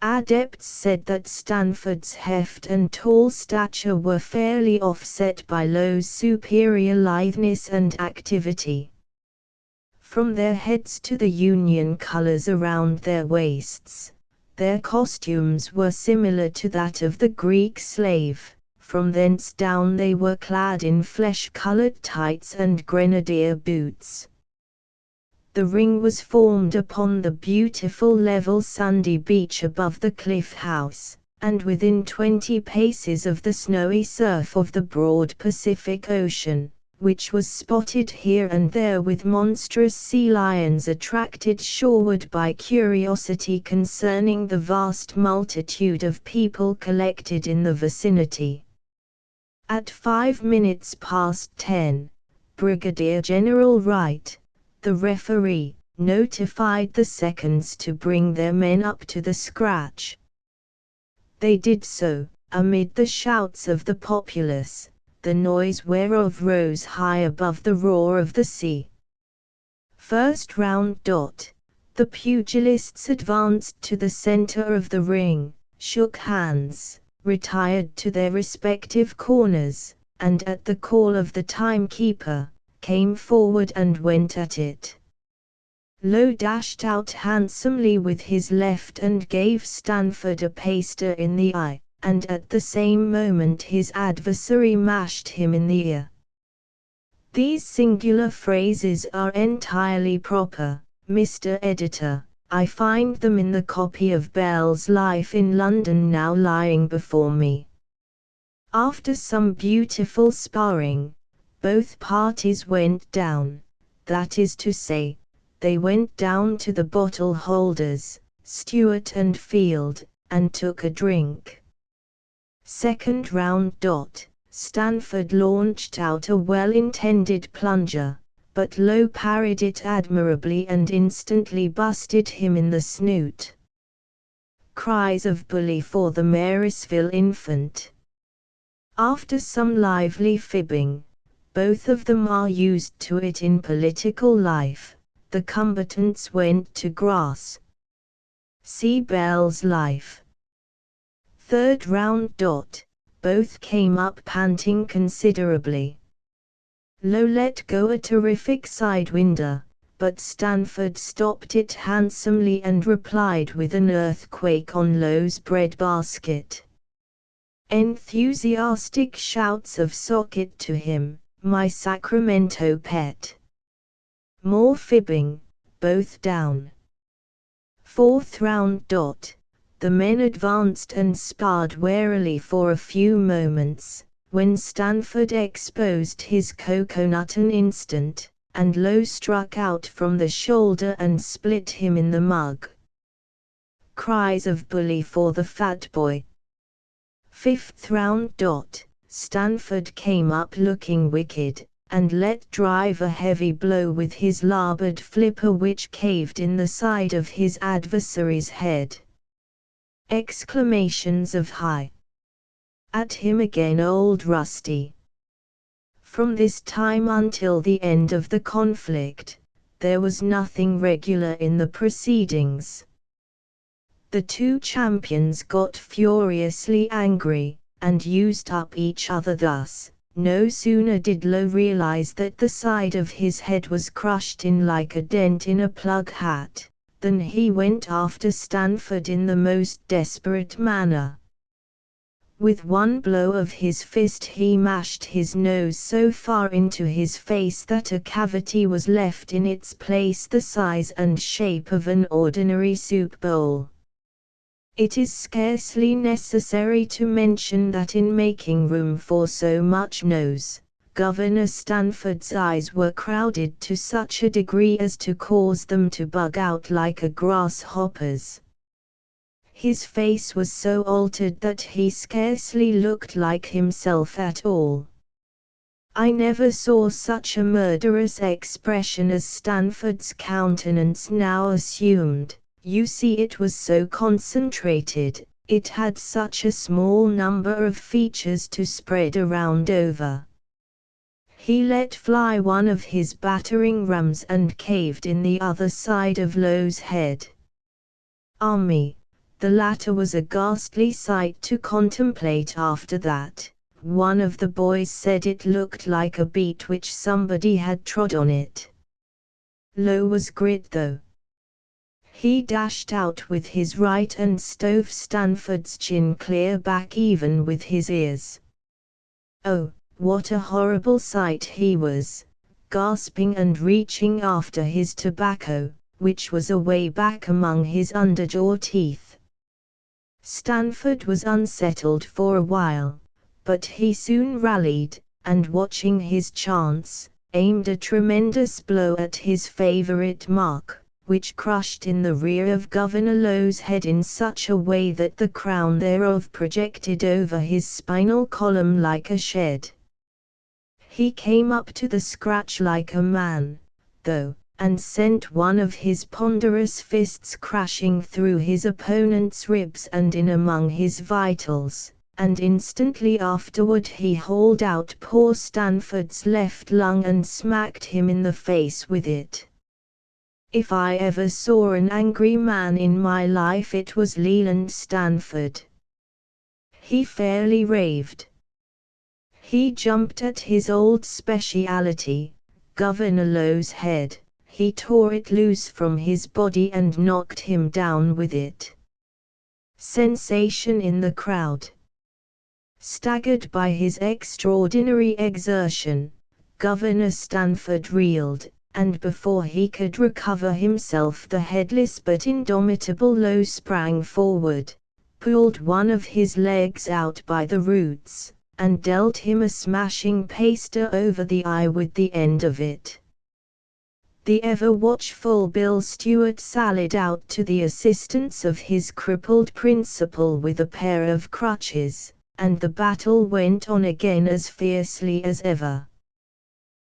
Adepts said that Stanford's heft and tall stature were fairly offset by Low's superior litheness and activity. From their heads to the Union colors around their waists, their costumes were similar to that of the Greek slave. From thence down they were clad in flesh-colored tights and grenadier boots. The ring was formed upon the beautiful level sandy beach above the Cliff House, and within 20 paces of the snowy surf of the broad Pacific Ocean, which was spotted here and there with monstrous sea lions attracted shoreward by curiosity concerning the vast multitude of people collected in the vicinity. At 10:05, Brigadier General Wright, the referee, notified the seconds to bring their men up to the scratch. They did so, amid the shouts of the populace, the noise whereof rose high above the roar of the sea. First round. The pugilists advanced to the center of the ring, shook hands, retired to their respective corners, and at the call of the timekeeper, came forward and went at it. Lowe dashed out handsomely with his left and gave Stanford a paster in the eye, and at the same moment his adversary mashed him in the ear. These singular phrases are entirely proper, Mr. Editor. I find them in the copy of Bell's Life in London now lying before me. After some beautiful sparring, both parties went down, that is to say, they went down to the bottle holders, Stewart and Field, and took a drink. Second round. Stanford launched out a well-intended plunger, but Lowe parried it admirably and instantly busted him in the snoot. Cries of bully for the Marysville Infant. After some lively fibbing, both of them are used to it in political life. The combatants went to grass. See Bell's Life. Third round. Both came up panting considerably. Lowe let go a terrific sidewinder, but Stanford stopped it handsomely and replied with an earthquake on Lowe's breadbasket. Enthusiastic shouts of "Sock it to him, my Sacramento pet!" More fibbing, both down. Fourth round. The men advanced and sparred warily for a few moments, when Stanford exposed his coconut an instant, and Lowe struck out from the shoulder and split him in the mug. Cries of bully for the fat boy. Fifth round. Stanford came up looking wicked, and let drive a heavy blow with his larboard flipper which caved in the side of his adversary's head. Exclamations of "Hi! At him again, old Rusty!" From this time until the end of the conflict, there was nothing regular in the proceedings. The two champions got furiously angry, and used up each other thus. No sooner did Lowe realize that the side of his head was crushed in like a dent in a plug hat, than he went after Stanford in the most desperate manner. With one blow of his fist he mashed his nose so far into his face that a cavity was left in its place the size and shape of an ordinary soup bowl. It is scarcely necessary to mention that in making room for so much nose, Governor Stanford's eyes were crowded to such a degree as to cause them to bug out like a grasshopper's. His face was so altered that he scarcely looked like himself at all. I never saw such a murderous expression as Stanford's countenance now assumed. You see, it was so concentrated, it had such a small number of features to spread around over. He let fly one of his battering rams and caved in the other side of Lowe's head. Army, the latter was a ghastly sight to contemplate after that. One of the boys said it looked like a beet which somebody had trod on it. Lowe was grit though. He dashed out with his right and stove Stanford's chin clear back even with his ears. Oh, what a horrible sight he was, gasping and reaching after his tobacco, which was away back among his underjaw teeth. Stanford was unsettled for a while, but he soon rallied, and watching his chance, aimed a tremendous blow at his favorite mark, which crushed in the rear of Governor Lowe's head in such a way that the crown thereof projected over his spinal column like a shed. He came up to the scratch like a man, though, and sent one of his ponderous fists crashing through his opponent's ribs and in among his vitals, and instantly afterward he hauled out poor Stanford's left lung and smacked him in the face with it. If I ever saw an angry man in my life, it was Leland Stanford. He fairly raved. He jumped at his old speciality, Governor Low's head. He tore it loose from his body and knocked him down with it. Sensation in the crowd. Staggered by his extraordinary exertion, Governor Stanford reeled, and before he could recover himself, the headless but indomitable Low sprang forward, pulled one of his legs out by the roots, and dealt him a smashing paster over the eye with the end of it. The ever-watchful Bill Stewart sallied out to the assistance of his crippled principal with a pair of crutches, and the battle went on again as fiercely as ever.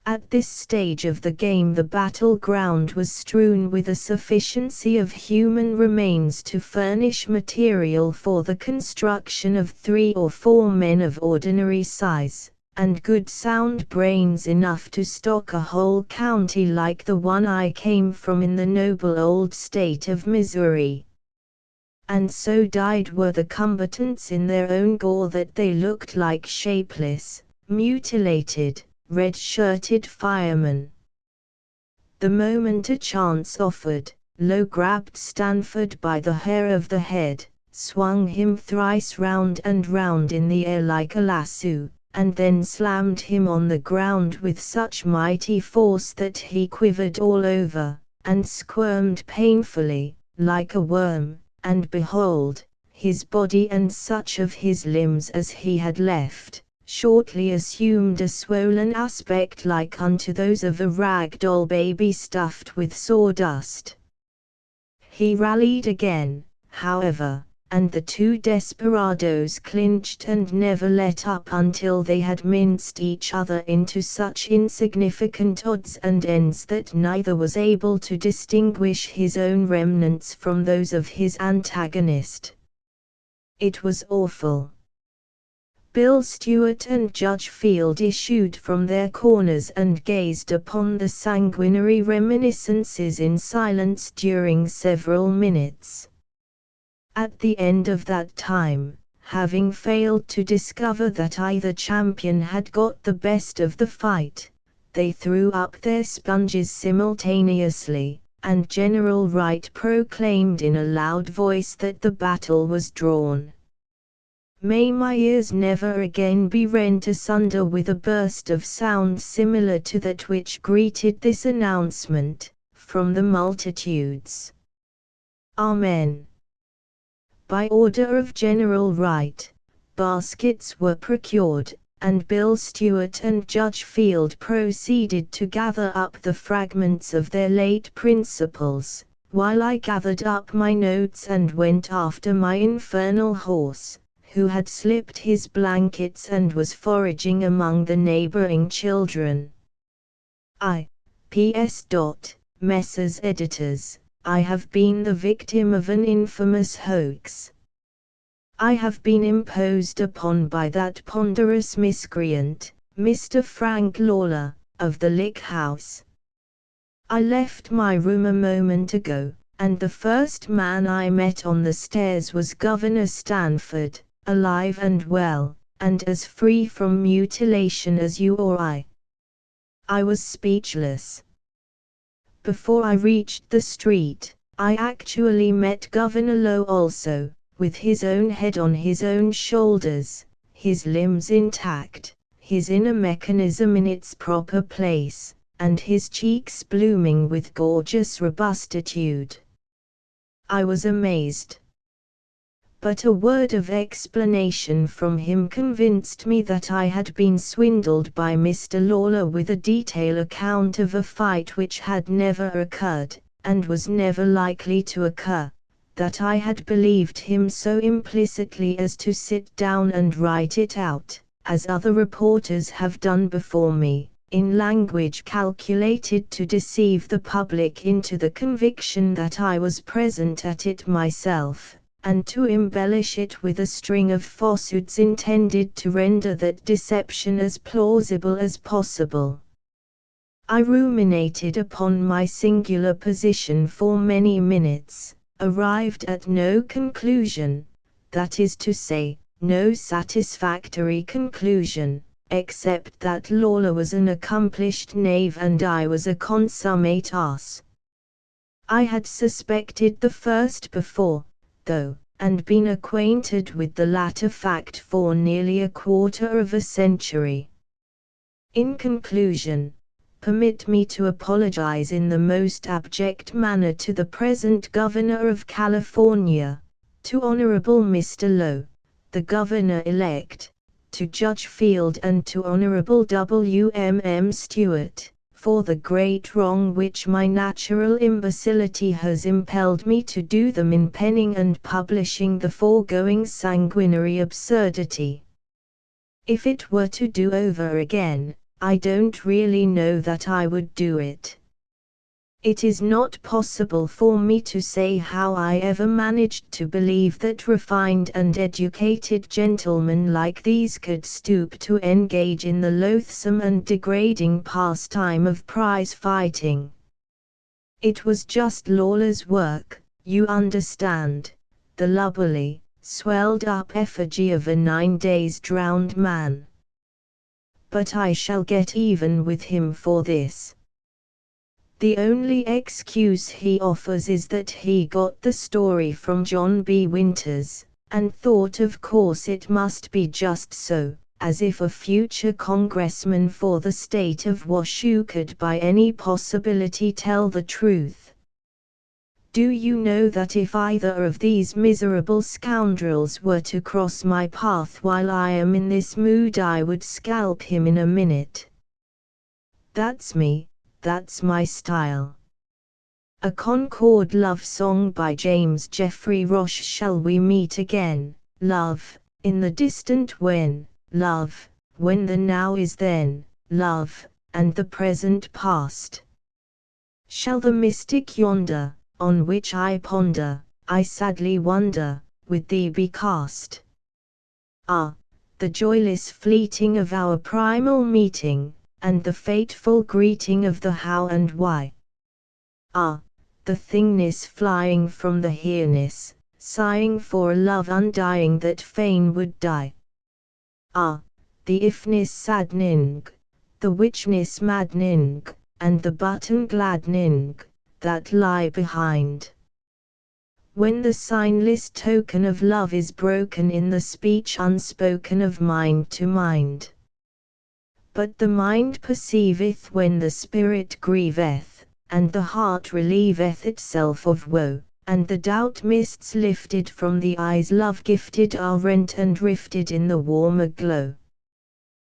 At this stage of the game the battleground was strewn with a sufficiency of human remains to furnish material for the construction of 3 or 4 men of ordinary size, and good sound brains enough to stock a whole county like the one I came from in the noble old state of Missouri. And so dyed were the combatants in their own gore that they looked like shapeless, mutilated, red-shirted firemen. The moment a chance offered, Low grabbed Stanford by the hair of the head, swung him thrice round and round in the air like a lasso, and then slammed him on the ground with such mighty force that he quivered all over, and squirmed painfully, like a worm, and behold, his body and such of his limbs as he had left, shortly assumed a swollen aspect like unto those of a rag-doll baby stuffed with sawdust. He rallied again, however, and the 2 desperadoes clinched and never let up until they had minced each other into such insignificant odds and ends that neither was able to distinguish his own remnants from those of his antagonist. It was awful. Bill Stewart and Judge Field issued from their corners and gazed upon the sanguinary reminiscences in silence during several minutes. At the end of that time, having failed to discover that either champion had got the best of the fight, they threw up their sponges simultaneously, and General Wright proclaimed in a loud voice that the battle was drawn. May my ears never again be rent asunder with a burst of sound similar to that which greeted this announcement, from the multitudes. Amen. By order of General Wright, baskets were procured, and Bill Stewart and Judge Field proceeded to gather up the fragments of their late principals, while I gathered up my notes and went after my infernal horse, who had slipped his blankets and was foraging among the neighboring children. P.S. Messrs. Editors, I have been the victim of an infamous hoax. I have been imposed upon by that ponderous miscreant, Mr. Frank Lawler, of the Lick House. I left my room a moment ago, and the first man I met on the stairs was Governor Stanford, alive and well, and as free from mutilation as you or I. I was speechless. Before I reached the street, I actually met Governor Low also, with his own head on his own shoulders, his limbs intact, his inner mechanism in its proper place, and his cheeks blooming with gorgeous robustitude. I was amazed. But a word of explanation from him convinced me that I had been swindled by Mr. Lawler with a detailed account of a fight which had never occurred, and was never likely to occur, that I had believed him so implicitly as to sit down and write it out, as other reporters have done before me, in language calculated to deceive the public into the conviction that I was present at it myself, and to embellish it with a string of falsehoods intended to render that deception as plausible as possible. I ruminated upon my singular position for many minutes, arrived at no conclusion, that is to say, no satisfactory conclusion, except that Lawler was an accomplished knave and I was a consummate ass. I had suspected the first before, though, and been acquainted with the latter fact for nearly a quarter of a century. In conclusion, permit me to apologize in the most abject manner to the present Governor of California, to Honorable Mr. Lowe, the Governor-elect, to Judge Field and to Honorable W.M.M. Stewart, for the great wrong which my natural imbecility has impelled me to do them in penning and publishing the foregoing sanguinary absurdity. If it were to do over again, I don't really know that I would do it. It is not possible for me to say how I ever managed to believe that refined and educated gentlemen like these could stoop to engage in the loathsome and degrading pastime of prize fighting. It was just Lawler's work, you understand, the lubberly, swelled-up effigy of a 9 days drowned man. But I shall get even with him for this. The only excuse he offers is that he got the story from John B. Winters, and thought of course it must be just so, as if a future congressman for the state of Washoe could by any possibility tell the truth. Do you know that if either of these miserable scoundrels were to cross my path while I am in this mood I would scalp him in a minute? That's me, that's my style. A Concord love song by James Jeffrey Roche. Shall we meet again, love, in the distant when, love, when the now is then, love, and the present past? Shall the mystic yonder, on which I ponder, I sadly wonder, with thee be cast? Ah, the joyless fleeting of our primal meeting, and the fateful greeting of the how and why. Ah, the thingness flying from the here-ness, sighing for a love undying that fain would die. Ah, the ifness saddening, the whichness maddening, and the button gladdening, that lie behind. When the signless token of love is broken in the speech unspoken of mind to mind. But the mind perceiveth when the spirit grieveth, and the heart relieveth itself of woe, and the doubt mists lifted from the eyes love gifted are rent and rifted in the warmer glow.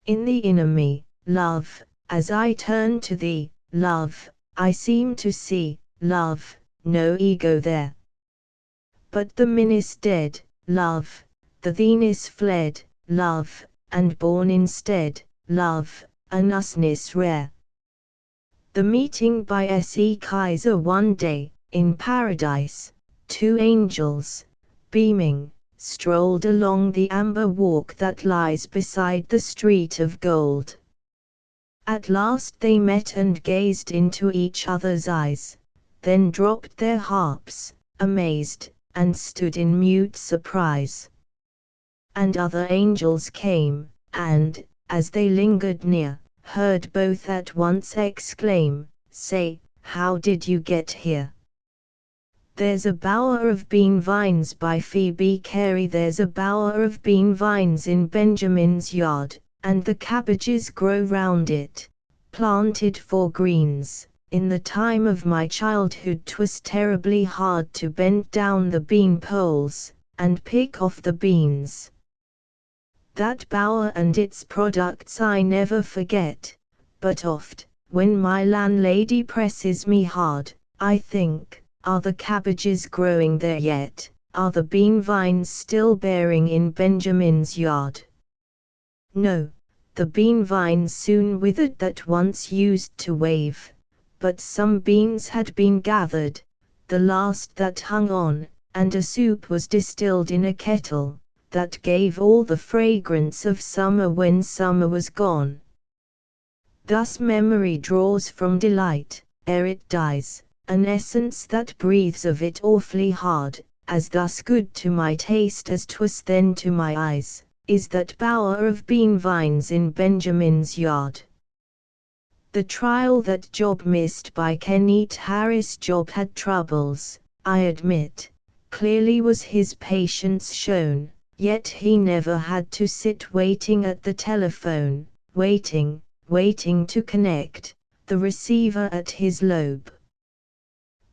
In the inner me, love, as I turn to thee, love, I seem to see, love, no ego there. But the menace dead, love, the theeness fled, love, and born instead, love, an usness rare. The meeting by S.E. Kaiser one day, in paradise, 2 angels, beaming, strolled along the amber walk that lies beside the street of gold. At last they met and gazed into each other's eyes, then dropped their harps, amazed, and stood in mute surprise. And other angels came, and, as they lingered near, heard both at once exclaim, say, how did you get here? There's a bower of bean vines by Phoebe Carey, there's a bower of bean vines in Benjamin's yard, and the cabbages grow round it, planted for greens. In the time of my childhood 'twas terribly hard to bend down the bean poles, and pick off the beans. That bower and its products I never forget, but oft, when my landlady presses me hard, I think, are the cabbages growing there yet? Are the bean vines still bearing in Benjamin's yard? No, the bean vines soon withered that once used to wave, but some beans had been gathered, the last that hung on, and a soup was distilled in a kettle, that gave all the fragrance of summer when summer was gone. Thus memory draws from delight, ere it dies, an essence that breathes of it awfully hard, as thus good to my taste as 'twas then to my eyes, is that bower of bean vines in Benjamin's yard. The trial that Job missed by Kenneth Harris. Job had troubles, I admit, clearly was his patience shown, yet he never had to sit waiting at the telephone, waiting to connect the receiver at his lobe.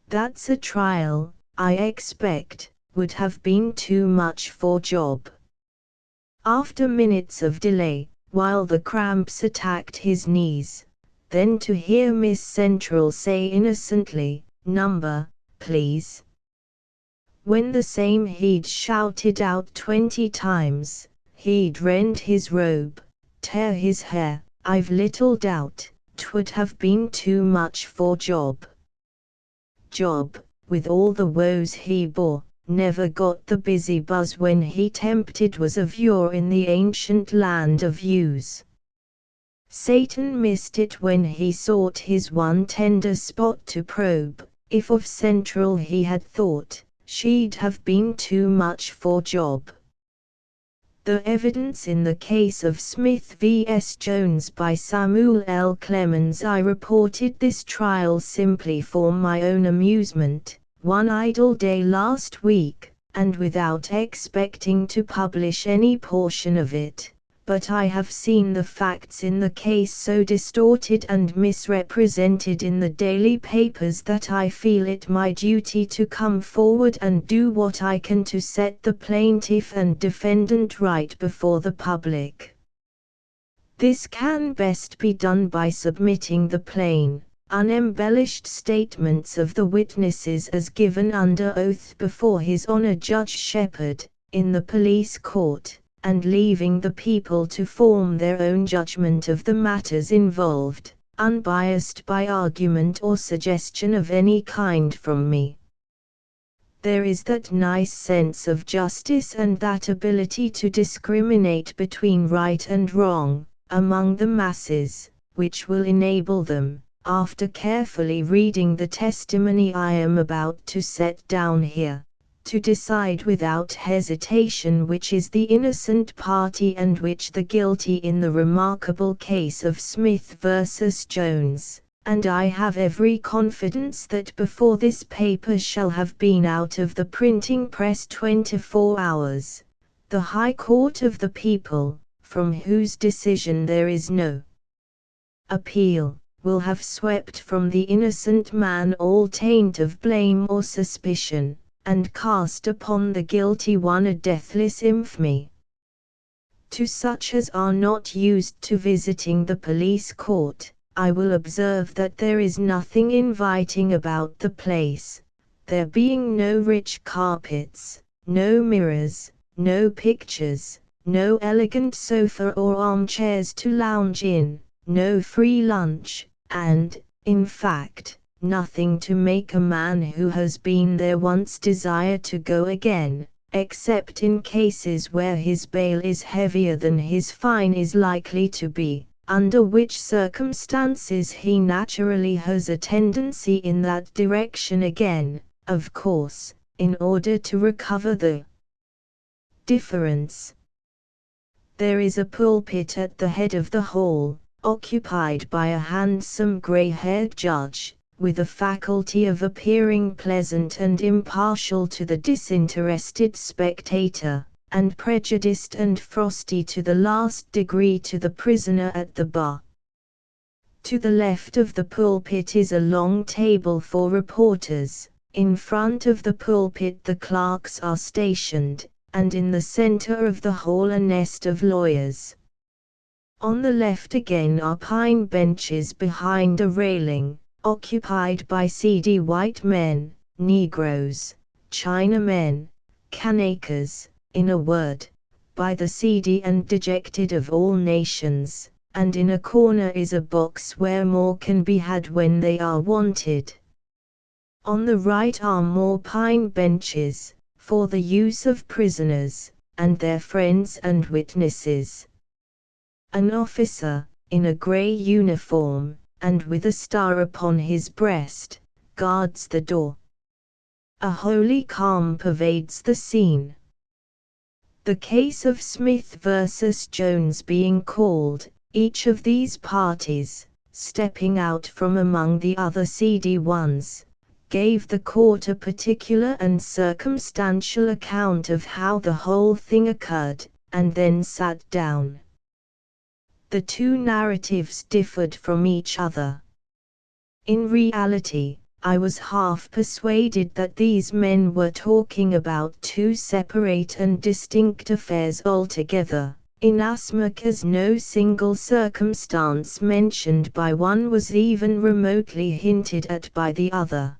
That's a trial, I expect, would have been too much for Job. After minutes of delay, while the cramps attacked his knees, then to hear Miss Central say innocently, "Number, please." When the same he'd shouted out 20 times, he'd rend his robe, tear his hair, I've little doubt, 'twould have been too much for Job. Job, with all the woes he bore, never got the busy buzz when he tempted was of yore in the ancient land of Uz. Satan missed it when he sought his one tender spot to probe, if of Central he had thought, she'd have been too much for Job. The evidence in the case of Smith vs. Jones by Samuel L. Clemens. I reported this trial simply for my own amusement, one idle day last week, and without expecting to publish any portion of it, but I have seen the facts in the case so distorted and misrepresented in the daily papers that I feel it my duty to come forward and do what I can to set the plaintiff and defendant right before the public. This can best be done by submitting the plain, unembellished statements of the witnesses as given under oath before His Honor Judge Shepard, in the police court, and leaving the people to form their own judgment of the matters involved, unbiased by argument or suggestion of any kind from me. There is that nice sense of justice and that ability to discriminate between right and wrong, among the masses, which will enable them, after carefully reading the testimony I am about to set down here, to decide without hesitation which is the innocent party and which the guilty in the remarkable case of Smith vs. Jones, and I have every confidence that before this paper shall have been out of the printing press 24 hours, the High Court of the People, from whose decision there is no appeal, will have swept from the innocent man all taint of blame or suspicion, and cast upon the guilty one a deathless infamy. To such as are not used to visiting the police court, I will observe that there is nothing inviting about the place, there being no rich carpets, no mirrors, no pictures, no elegant sofa or armchairs to lounge in, no free lunch, and, in fact, nothing to make a man who has been there once desire to go again, except in cases where his bail is heavier than his fine is likely to be, under which circumstances he naturally has a tendency in that direction again, of course, in order to recover the difference. There is a pulpit at the head of the hall, occupied by a handsome grey-haired judge, with a faculty of appearing pleasant and impartial to the disinterested spectator, and prejudiced and frosty to the last degree to the prisoner at the bar. To the left of the pulpit is a long table for reporters, in front of the pulpit the clerks are stationed, and in the center of the hall a nest of lawyers. On the left again are pine benches behind a railing, occupied by seedy white men, Negroes, Chinamen, Kanakas, in a word, by the seedy and dejected of all nations, and in a corner is a box where more can be had when they are wanted. On the right are more pine benches, for the use of prisoners, and their friends and witnesses. An officer, in a grey uniform, and with a star upon his breast, guards the door. A holy calm pervades the scene. The case of Smith versus Jones being called, each of these parties, stepping out from among the other seedy ones, gave the court a particular and circumstantial account of how the whole thing occurred, and then sat down. The two narratives differed from each other. In reality, I was half persuaded that these men were talking about two separate and distinct affairs altogether, inasmuch as no single circumstance mentioned by one was even remotely hinted at by the other.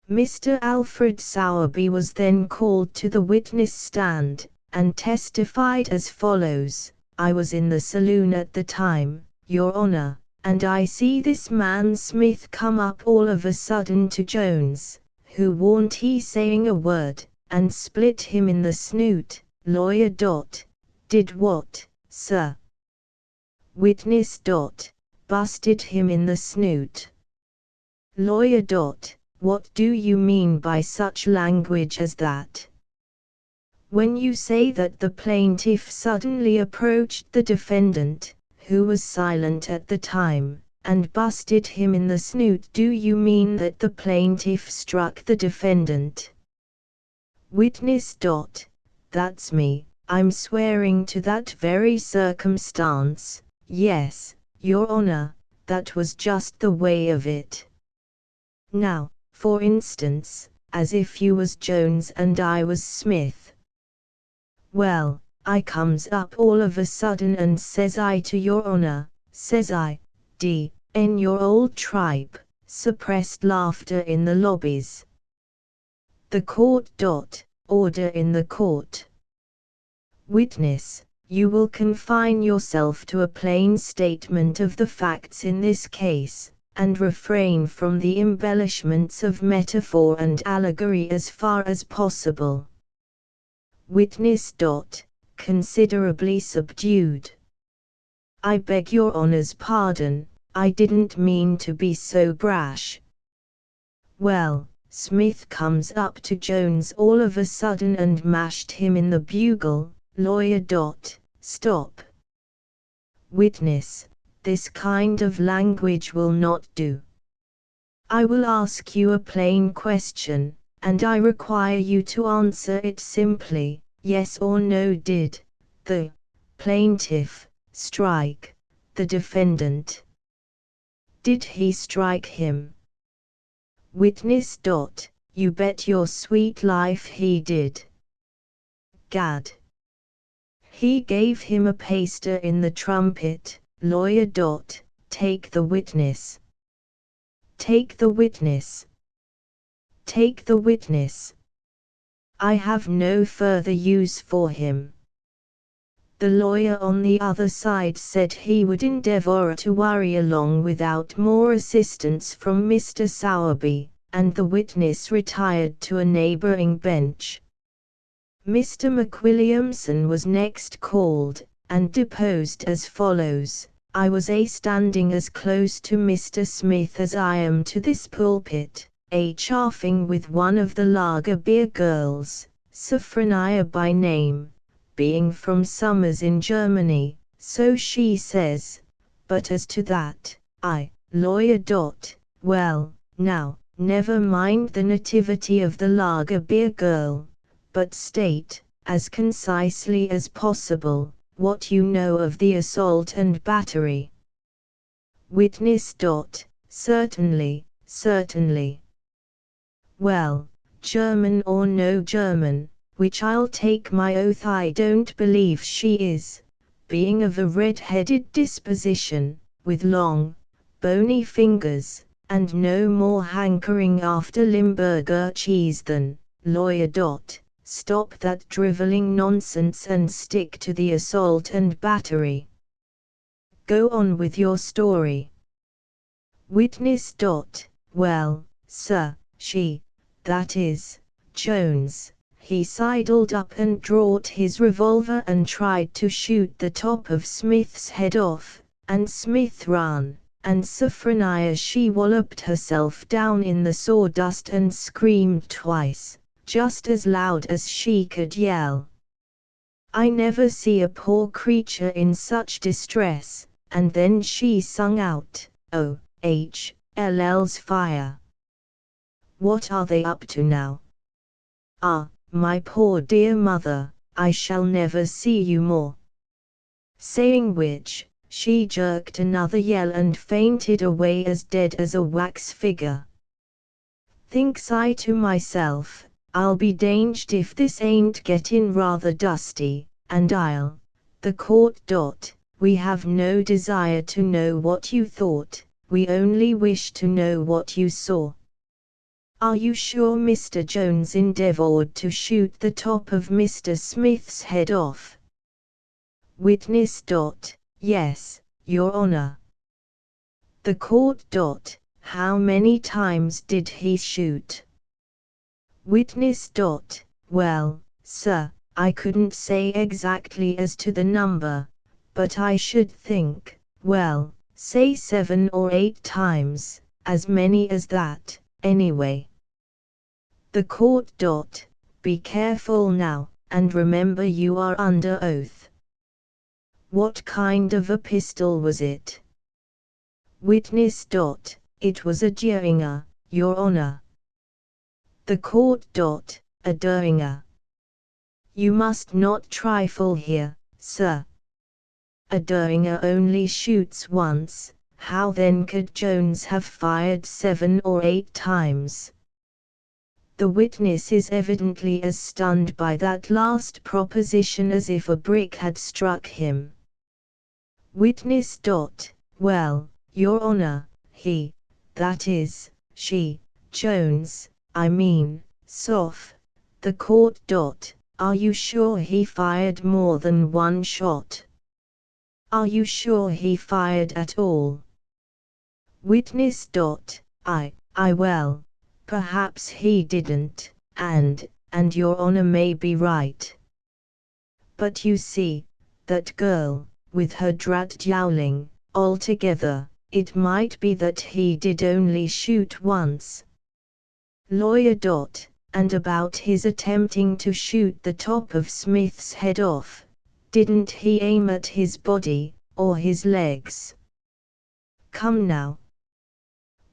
Mr. Alfred Sowerby was then called to the witness stand, and testified as follows: "I was in the saloon at the time, Your Honor, and I see this man Smith come up all of a sudden to Jones, who warn't he saying a word, and split him in the snoot." Lawyer. Did what, sir? Witness. Busted him in the snoot. Lawyer. What do you mean by such language as that? When you say that the plaintiff suddenly approached the defendant, who was silent at the time, and busted him in the snoot, do you mean that the plaintiff struck the defendant? Witness. That's me, I'm swearing to that very circumstance. Yes, Your Honor, that was just the way of it. Now, for instance, as if you was Jones and I was Smith. Well, I comes up all of a sudden and says I to Your Honor, says I, D.N. your old tripe. Suppressed laughter in the lobbies. The court. Order in the court. Witness, you will confine yourself to a plain statement of the facts in this case, and refrain from the embellishments of metaphor and allegory as far as possible. Witness. Considerably subdued. I beg Your Honor's pardon, I didn't mean to be so brash. Well, Smith comes up to Jones all of a sudden and mashed him in the bugle. Lawyer. Stop. Witness, this kind of language will not do. I will ask you a plain question, and I require you to answer it simply, yes or no. Did the plaintiff strike the defendant? Did he strike him? Witness. You bet your sweet life he did. Gad. He gave him a paster in the trumpet. Lawyer. Take the witness. Take the witness. Take the witness. I have no further use for him. The lawyer on the other side said he would endeavor to worry along without more assistance from Mr. Sowerby, and the witness retired to a neighboring bench. Mr. McWilliamson was next called, and deposed as follows: I was standing as close to Mr. Smith as I am to this pulpit, chaffing with one of the lager beer girls, Sophronia by name, being from Summers in Germany, so she says, but as to that, Lawyer. Well, now, never mind the nativity of the lager beer girl, but state, as concisely as possible, what you know of the assault and battery. Witness. Certainly, certainly. Well, German or no German, which I'll take my oath I don't believe she is, being of a red-headed disposition, with long, bony fingers, and no more hankering after Limburger cheese than. Lawyer. Stop that drivelling nonsense and stick to the assault and battery. Go on with your story. Witness. Well, sir, that is, Jones, he sidled up and drawed his revolver and tried to shoot the top of Smith's head off, and Smith ran, and Sophronia she walloped herself down in the sawdust and screamed twice, just as loud as she could yell. I never see a poor creature in such distress, and then she sung out, "Oh, Hell's fire! What are they up to now? Ah, my poor dear mother, I shall never see you more." Saying which, she jerked another yell and fainted away as dead as a wax figure. Thinks I to myself, I'll be danged if this ain't gettin' rather dusty, and the court. We have no desire to know what you thought, we only wish to know what you saw. Are you sure Mr. Jones endeavored to shoot the top of Mr. Smith's head off? Witness. Yes, Your Honor. The court. How many times did he shoot? Witness. Well, sir, I couldn't say exactly as to the number, but I should think, well, say 7 or 8 times, as many as that, anyway. The court. Be careful now, and remember you are under oath. What kind of a pistol was it? Witness. It was a Derringer, Your Honor. The court. A Derringer. You must not trifle here, sir. A Derringer only shoots once, how then could Jones have fired 7 or 8 times? The witness is evidently as stunned by that last proposition as if a brick had struck him. Witness. Well, Your Honor, that is, she, Jones, I mean, Soph, the court. Are you sure he fired more than one shot? Are you sure he fired at all? Witness. Well, perhaps he didn't, and Your Honor may be right. But you see, that girl, with her drat jowling, altogether, it might be that he did only shoot once. Lawyer. And about his attempting to shoot the top of Smith's head off, didn't he aim at his body, or his legs? Come now.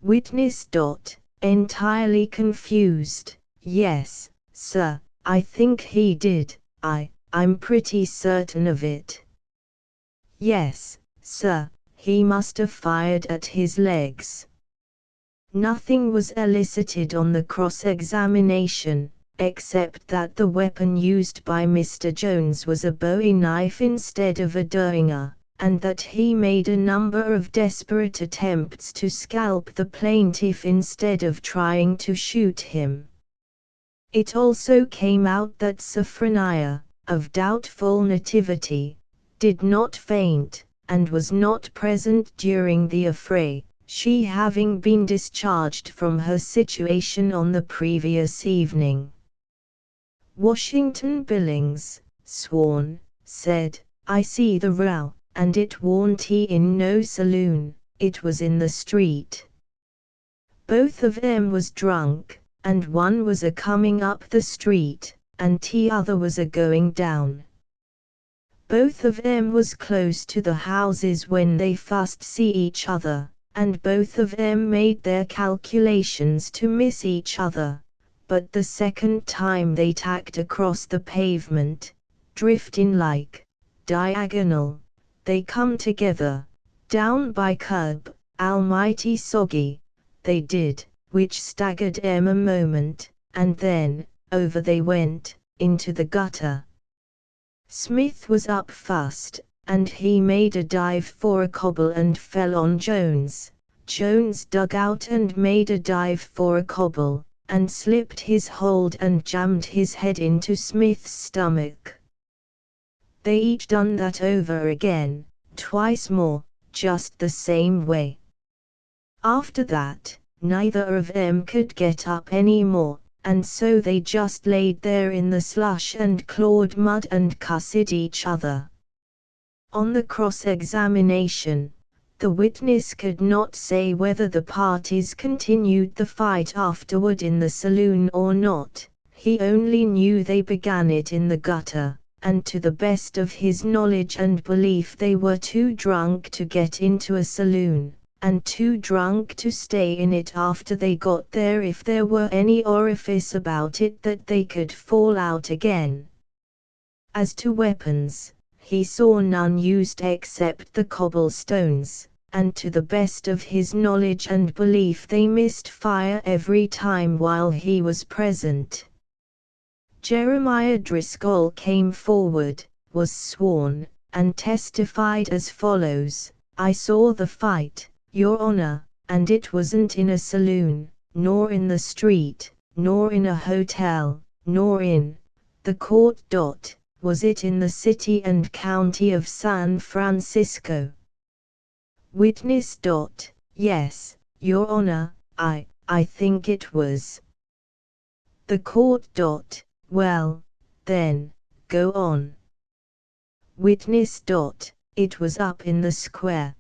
Witness. Entirely confused. Yes, sir, I think he did, I'm pretty certain of it. Yes, sir, he must have fired at his legs. Nothing was elicited on the cross-examination, except that the weapon used by Mr. Jones was a Bowie knife instead of a Derringer, and that he made a number of desperate attempts to scalp the plaintiff instead of trying to shoot him. It also came out that Sophronia, of doubtful nativity, did not faint, and was not present during the affray, she having been discharged from her situation on the previous evening. Washington Billings, sworn, said, I see the row, and it warn't in no saloon, it was in the street. Both of them was drunk, and one was a coming up the street, and t'other was a going down. Both of them was close to the houses when they fust see each other, and both of them made their calculations to miss each other, but the second time they tacked across the pavement, drifting like diagonal, they come together, down by curb, almighty soggy, they did, which staggered 'em a moment, and then, over they went, into the gutter. Smith was up fast, and he made a dive for a cobble and fell on Jones. Jones dug out and made a dive for a cobble, and slipped his hold and jammed his head into Smith's stomach. They each done that over again, twice more, just the same way. After that, neither of them could get up any more, and so they just laid there in the slush and clawed mud and cussed each other. On the cross-examination, The witness could not say whether the parties continued the fight afterward in the saloon or not. He only knew they began it in the gutter, and to the best of his knowledge and belief they were too drunk to get into a saloon, and too drunk to stay in it after they got there if there were any orifice about it that they could fall out again. As to weapons, he saw none used except the cobblestones, and to the best of his knowledge and belief they missed fire every time while he was present. Jeremiah Driscoll came forward, was sworn, and testified as follows: "I saw the fight, Your Honor, and it wasn't in a saloon, nor in the street, nor in a hotel, nor in the court. Was it in the city and county of San Francisco?" Witness. Yes, Your Honor, I think it was. The court. Well, then, go on. Witness. It was up in the square.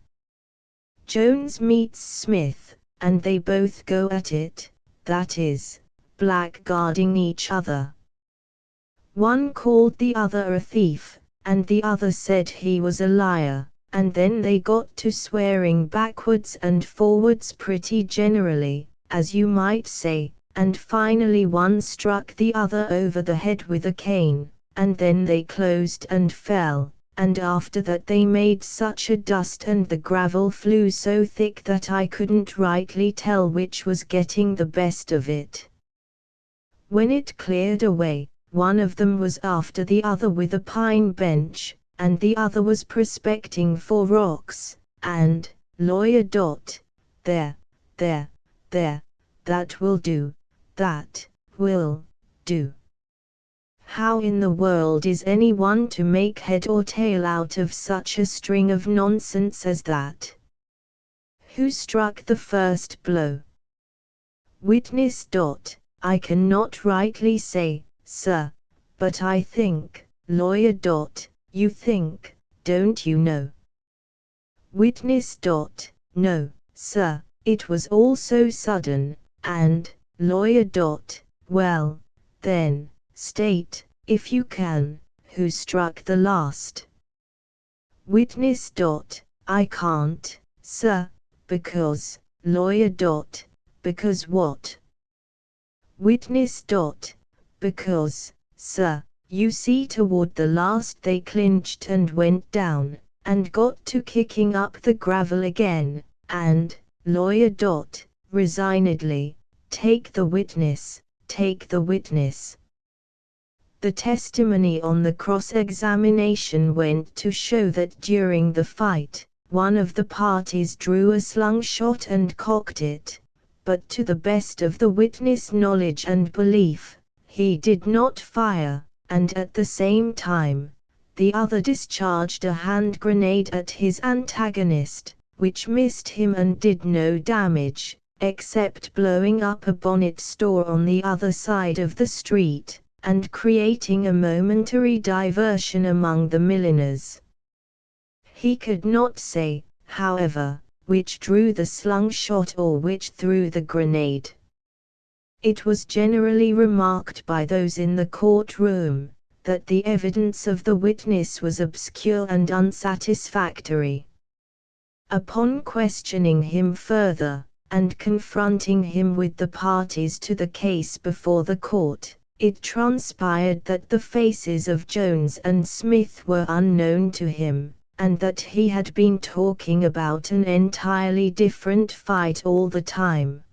Jones meets Smith, and they both go at it, that is, blackguarding each other. One called the other a thief, and the other said he was a liar, and then they got to swearing backwards and forwards pretty generally, as you might say, and finally one struck the other over the head with a cane, and then they closed and fell, and after that they made such a dust and the gravel flew so thick that I couldn't rightly tell which was getting the best of it. When it cleared away, one of them was after the other with a pine bench, and the other was prospecting for rocks, and, lawyer. There, that will do, that will do. How in the world is anyone to make head or tail out of such a string of nonsense as that? Who struck the first blow? Witness. I cannot rightly say, sir, but I think, lawyer. You think, don't you know? Witness. No, sir, it was all so sudden, and, lawyer. Well, then, state, if you can, who struck the last. Witness. I can't, sir, because, lawyer. Because what? Witness. Because, sir, you see toward the last they clinched and went down, and got to kicking up the gravel again, and, lawyer. Resignedly, take the witness, take the witness. The testimony on the cross-examination went to show that during the fight, one of the parties drew a slungshot and cocked it, but to the best of the witness' knowledge and belief, he did not fire, and at the same time, the other discharged a hand grenade at his antagonist, which missed him and did no damage, except blowing up a bonnet store on the other side of the street, and creating a momentary diversion among the milliners. He could not say, however, which drew the slungshot or which threw the grenade. It was generally remarked by those in the courtroom, that the evidence of the witness was obscure and unsatisfactory. Upon questioning him further, and confronting him with the parties to the case before the court, it transpired that the faces of Jones and Smith were unknown to him, and that he had been talking about an entirely different fight all the time.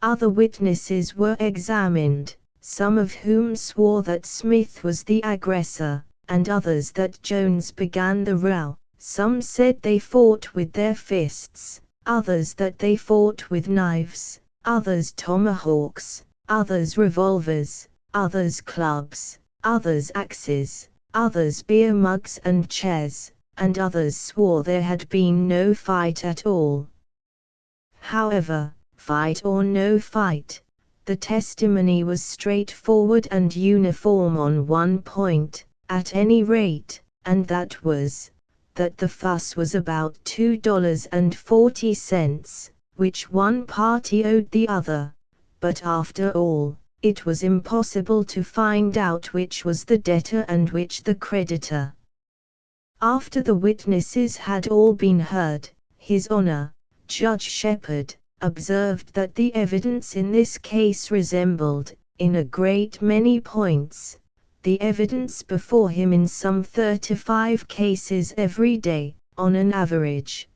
Other witnesses were examined, some of whom swore that Smith was the aggressor, and others that Jones began the row. Some said they fought with their fists, others that they fought with knives, others tomahawks, others revolvers, others clubs, others axes, others beer mugs and chairs, and others swore there had been no fight at all. However, fight or no fight, the testimony was straightforward and uniform on one point, at any rate, and that was, that the fuss was about $2.40, which one party owed the other, but after all, it was impossible to find out which was the debtor and which the creditor. After the witnesses had all been heard, His Honor, Judge Shepherd, observed that the evidence in this case resembled, in a great many points, the evidence before him in some 35 cases every day, on an average.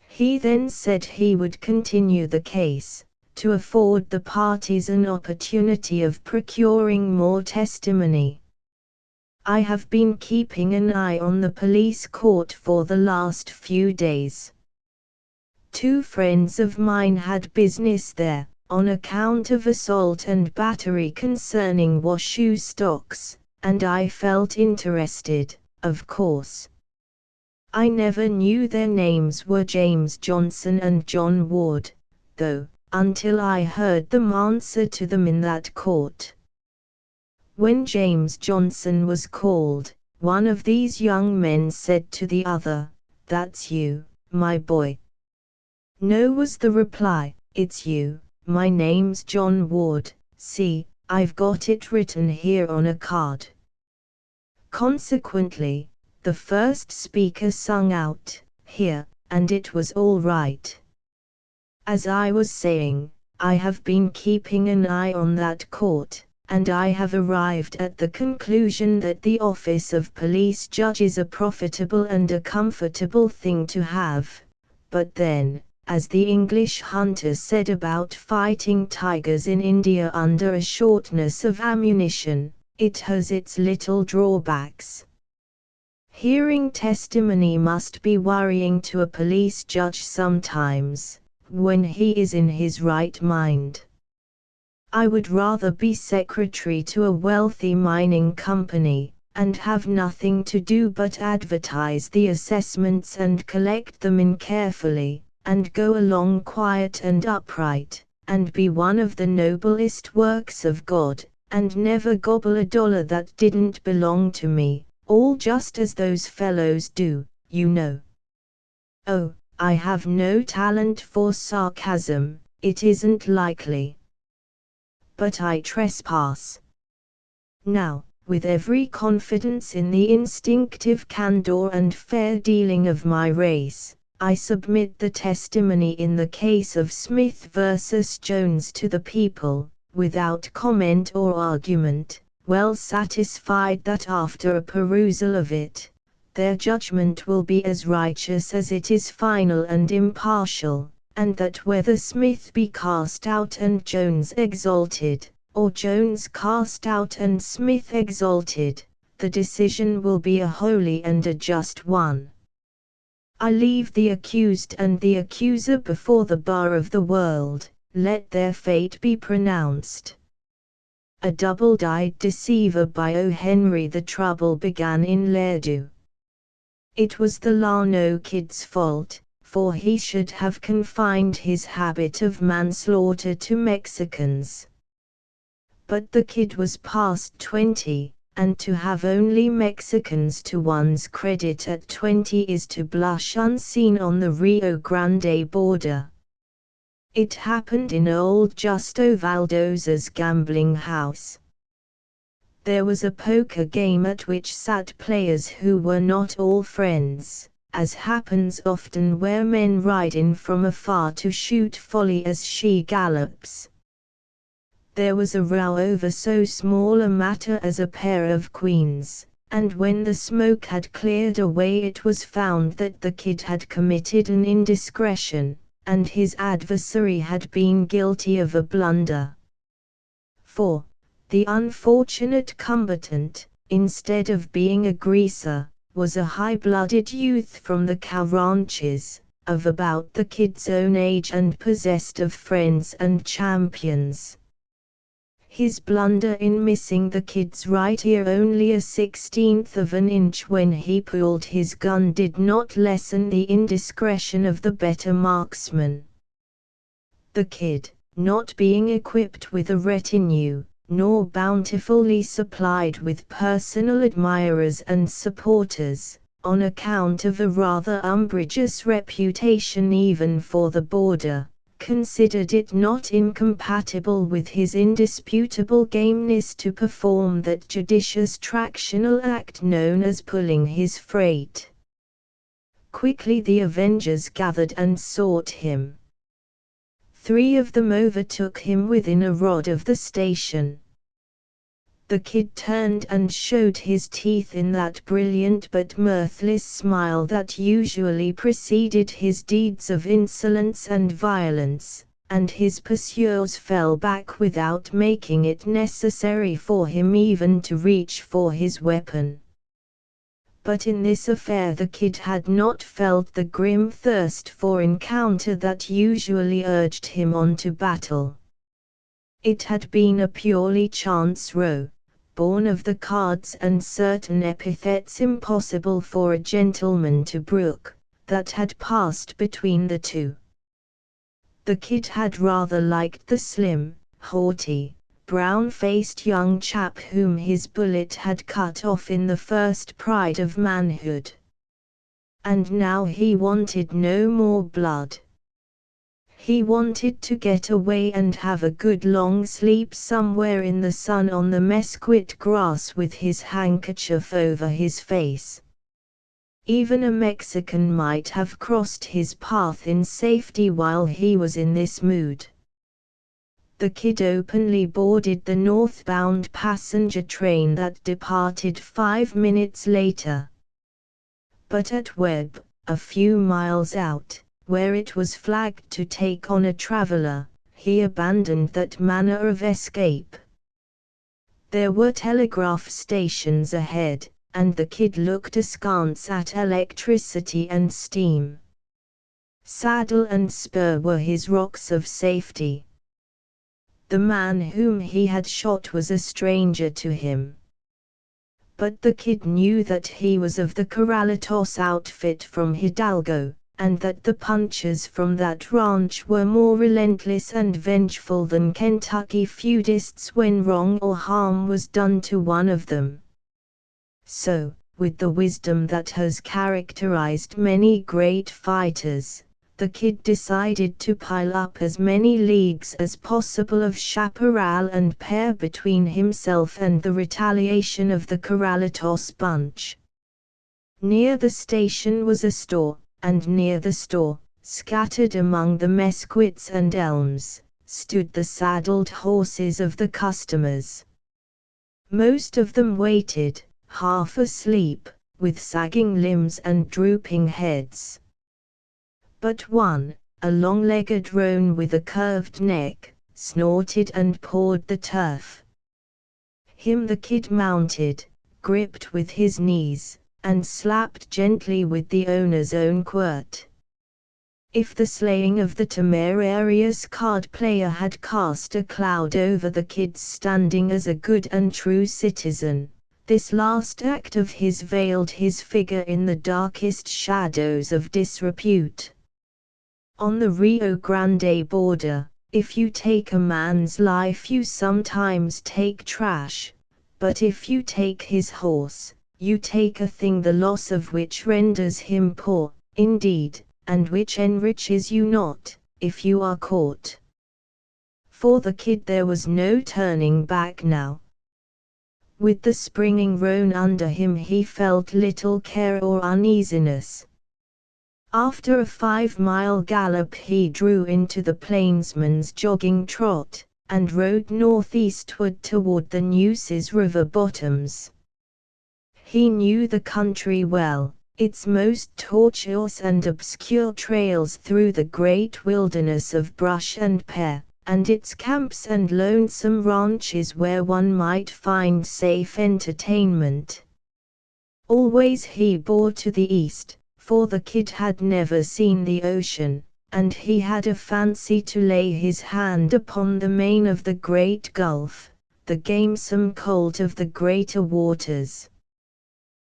He then said he would continue the case, to afford the parties an opportunity of procuring more testimony. I have been keeping an eye on the police court for the last few days. 2 friends of mine had business there, on account of assault and battery concerning Washoe stocks, and I felt interested, of course. I never knew their names were James Johnson and John Ward, though, until I heard them answer to them in that court. When James Johnson was called, one of these young men said to the other, "That's you, my boy." "No," was the reply, "it's you. My name's John Ward, see, I've got it written here on a card." Consequently, the first speaker sung out, "Here," and it was all right. As I was saying, I have been keeping an eye on that court, and I have arrived at the conclusion that the office of police judge is a profitable and a comfortable thing to have, but then, as the English hunter said about fighting tigers in India under a shortness of ammunition, it has its little drawbacks. Hearing testimony must be worrying to a police judge sometimes, when he is in his right mind. I would rather be secretary to a wealthy mining company, and have nothing to do but advertise the assessments and collect them in carefully, and go along quiet and upright, and be one of the noblest works of God, and never gobble a dollar that didn't belong to me, all just as those fellows do, you know. Oh, I have no talent for sarcasm, it isn't likely. But I trespass. Now, with every confidence in the instinctive candor and fair dealing of my race, I submit the testimony in the case of Smith versus Jones to the people, without comment or argument, well satisfied that after a perusal of it, their judgment will be as righteous as it is final and impartial, and that whether Smith be cast out and Jones exalted, or Jones cast out and Smith exalted, the decision will be a holy and a just one. I leave the accused and the accuser before the bar of the world, let their fate be pronounced. A Double-Dyed Deceiver by O. Henry. The trouble began in Lerdo. It was the Larno Kid's fault, for he should have confined his habit of manslaughter to Mexicans. But the kid was past 20, and to have only Mexicans to one's credit at 20 is to blush unseen on the Rio Grande border. It happened in old Justo Valdoza's gambling house. There was a poker game at which sat players who were not all friends, as happens often where men ride in from afar to shoot Folly as she gallops. There was a row over so small a matter as a pair of queens, and when the smoke had cleared away it was found that the kid had committed an indiscretion, and his adversary had been guilty of a blunder. For the unfortunate combatant, instead of being a greaser, was a high-blooded youth from the cow ranches, of about the kid's own age and possessed of friends and champions. His blunder in missing the kid's right ear only a 1/16 of an inch when he pulled his gun did not lessen the indiscretion of the better marksman. The kid, not being equipped with a retinue, nor bountifully supplied with personal admirers and supporters, on account of a rather umbrageous reputation even for the border, considered it not incompatible with his indisputable gameness to perform that judicious tractional act known as pulling his freight. Quickly the avengers gathered and sought him. 3 of them overtook him within a rod of the station. The kid turned and showed his teeth in that brilliant but mirthless smile that usually preceded his deeds of insolence and violence, and his pursuers fell back without making it necessary for him even to reach for his weapon. But in this affair the kid had not felt the grim thirst for encounter that usually urged him on to battle. It had been a purely chance row, born of the cards and certain epithets impossible for a gentleman to brook, that had passed between the two. The kid had rather liked the slim, haughty, brown-faced young chap whom his bullet had cut off in the first pride of manhood. And now he wanted no more blood. He wanted to get away and have a good long sleep somewhere in the sun on the mesquite grass with his handkerchief over his face. Even a Mexican might have crossed his path in safety while he was in this mood. The kid openly boarded the northbound passenger train that departed 5 minutes later. But at Webb, a few miles out, where it was flagged to take on a traveler, he abandoned that manner of escape. There were telegraph stations ahead, and the kid looked askance at electricity and steam. Saddle and spur were his rocks of safety. The man whom he had shot was a stranger to him. But the kid knew that he was of the Corralitos outfit from Hidalgo, and that the punchers from that ranch were more relentless and vengeful than Kentucky feudists when wrong or harm was done to one of them. So, with the wisdom that has characterized many great fighters, the kid decided to pile up as many leagues as possible of chaparral and pear between himself and the retaliation of the Corralitos bunch. Near the station was a store, and near the store, scattered among the mesquites and elms, stood the saddled horses of the customers. Most of them waited, half asleep, with sagging limbs and drooping heads. But one, a long-legged roan with a curved neck, snorted and pawed the turf. Him the kid mounted, gripped with his knees, and slapped gently with the owner's own quirt. If the slaying of the temerarious card player had cast a cloud over the kid's standing as a good and true citizen, this last act of his veiled his figure in the darkest shadows of disrepute. On the Rio Grande border, if you take a man's life you sometimes take trash, but if you take his horse, you take a thing the loss of which renders him poor, indeed, and which enriches you not, if you are caught. For the kid there was no turning back now. With the springing roan under him he felt little care or uneasiness. After a 5-mile gallop he drew into the plainsman's jogging trot, and rode northeastward toward the Nueces River bottoms. He knew the country well, its most tortuous and obscure trails through the great wilderness of brush and pear, and its camps and lonesome ranches where one might find safe entertainment. Always he bore to the east, for the kid had never seen the ocean, and he had a fancy to lay his hand upon the mane of the great Gulf, the gamesome colt of the greater waters.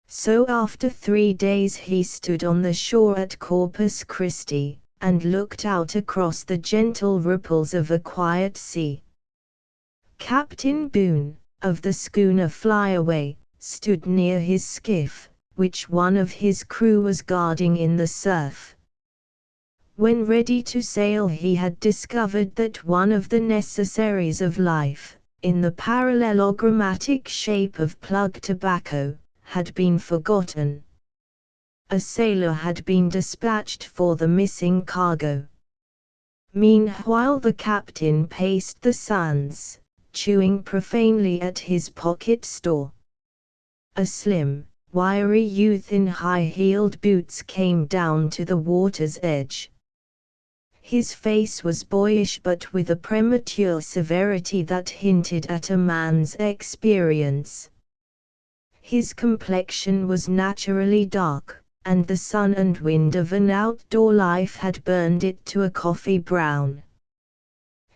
So after 3 days he stood on the shore at Corpus Christi, and looked out across the gentle ripples of a quiet sea. Captain Boone, of the schooner Flyaway, stood near his skiff, which one of his crew was guarding in the surf. When ready to sail, he had discovered that one of the necessaries of life, in the parallelogrammatic shape of plug tobacco, had been forgotten. A sailor had been dispatched for the missing cargo. Meanwhile the captain paced the sands, chewing profanely at his pocket store. A slim, wiry youth in high-heeled boots came down to the water's edge. His face was boyish but with a premature severity that hinted at a man's experience. His complexion was naturally dark, and the sun and wind of an outdoor life had burned it to a coffee brown.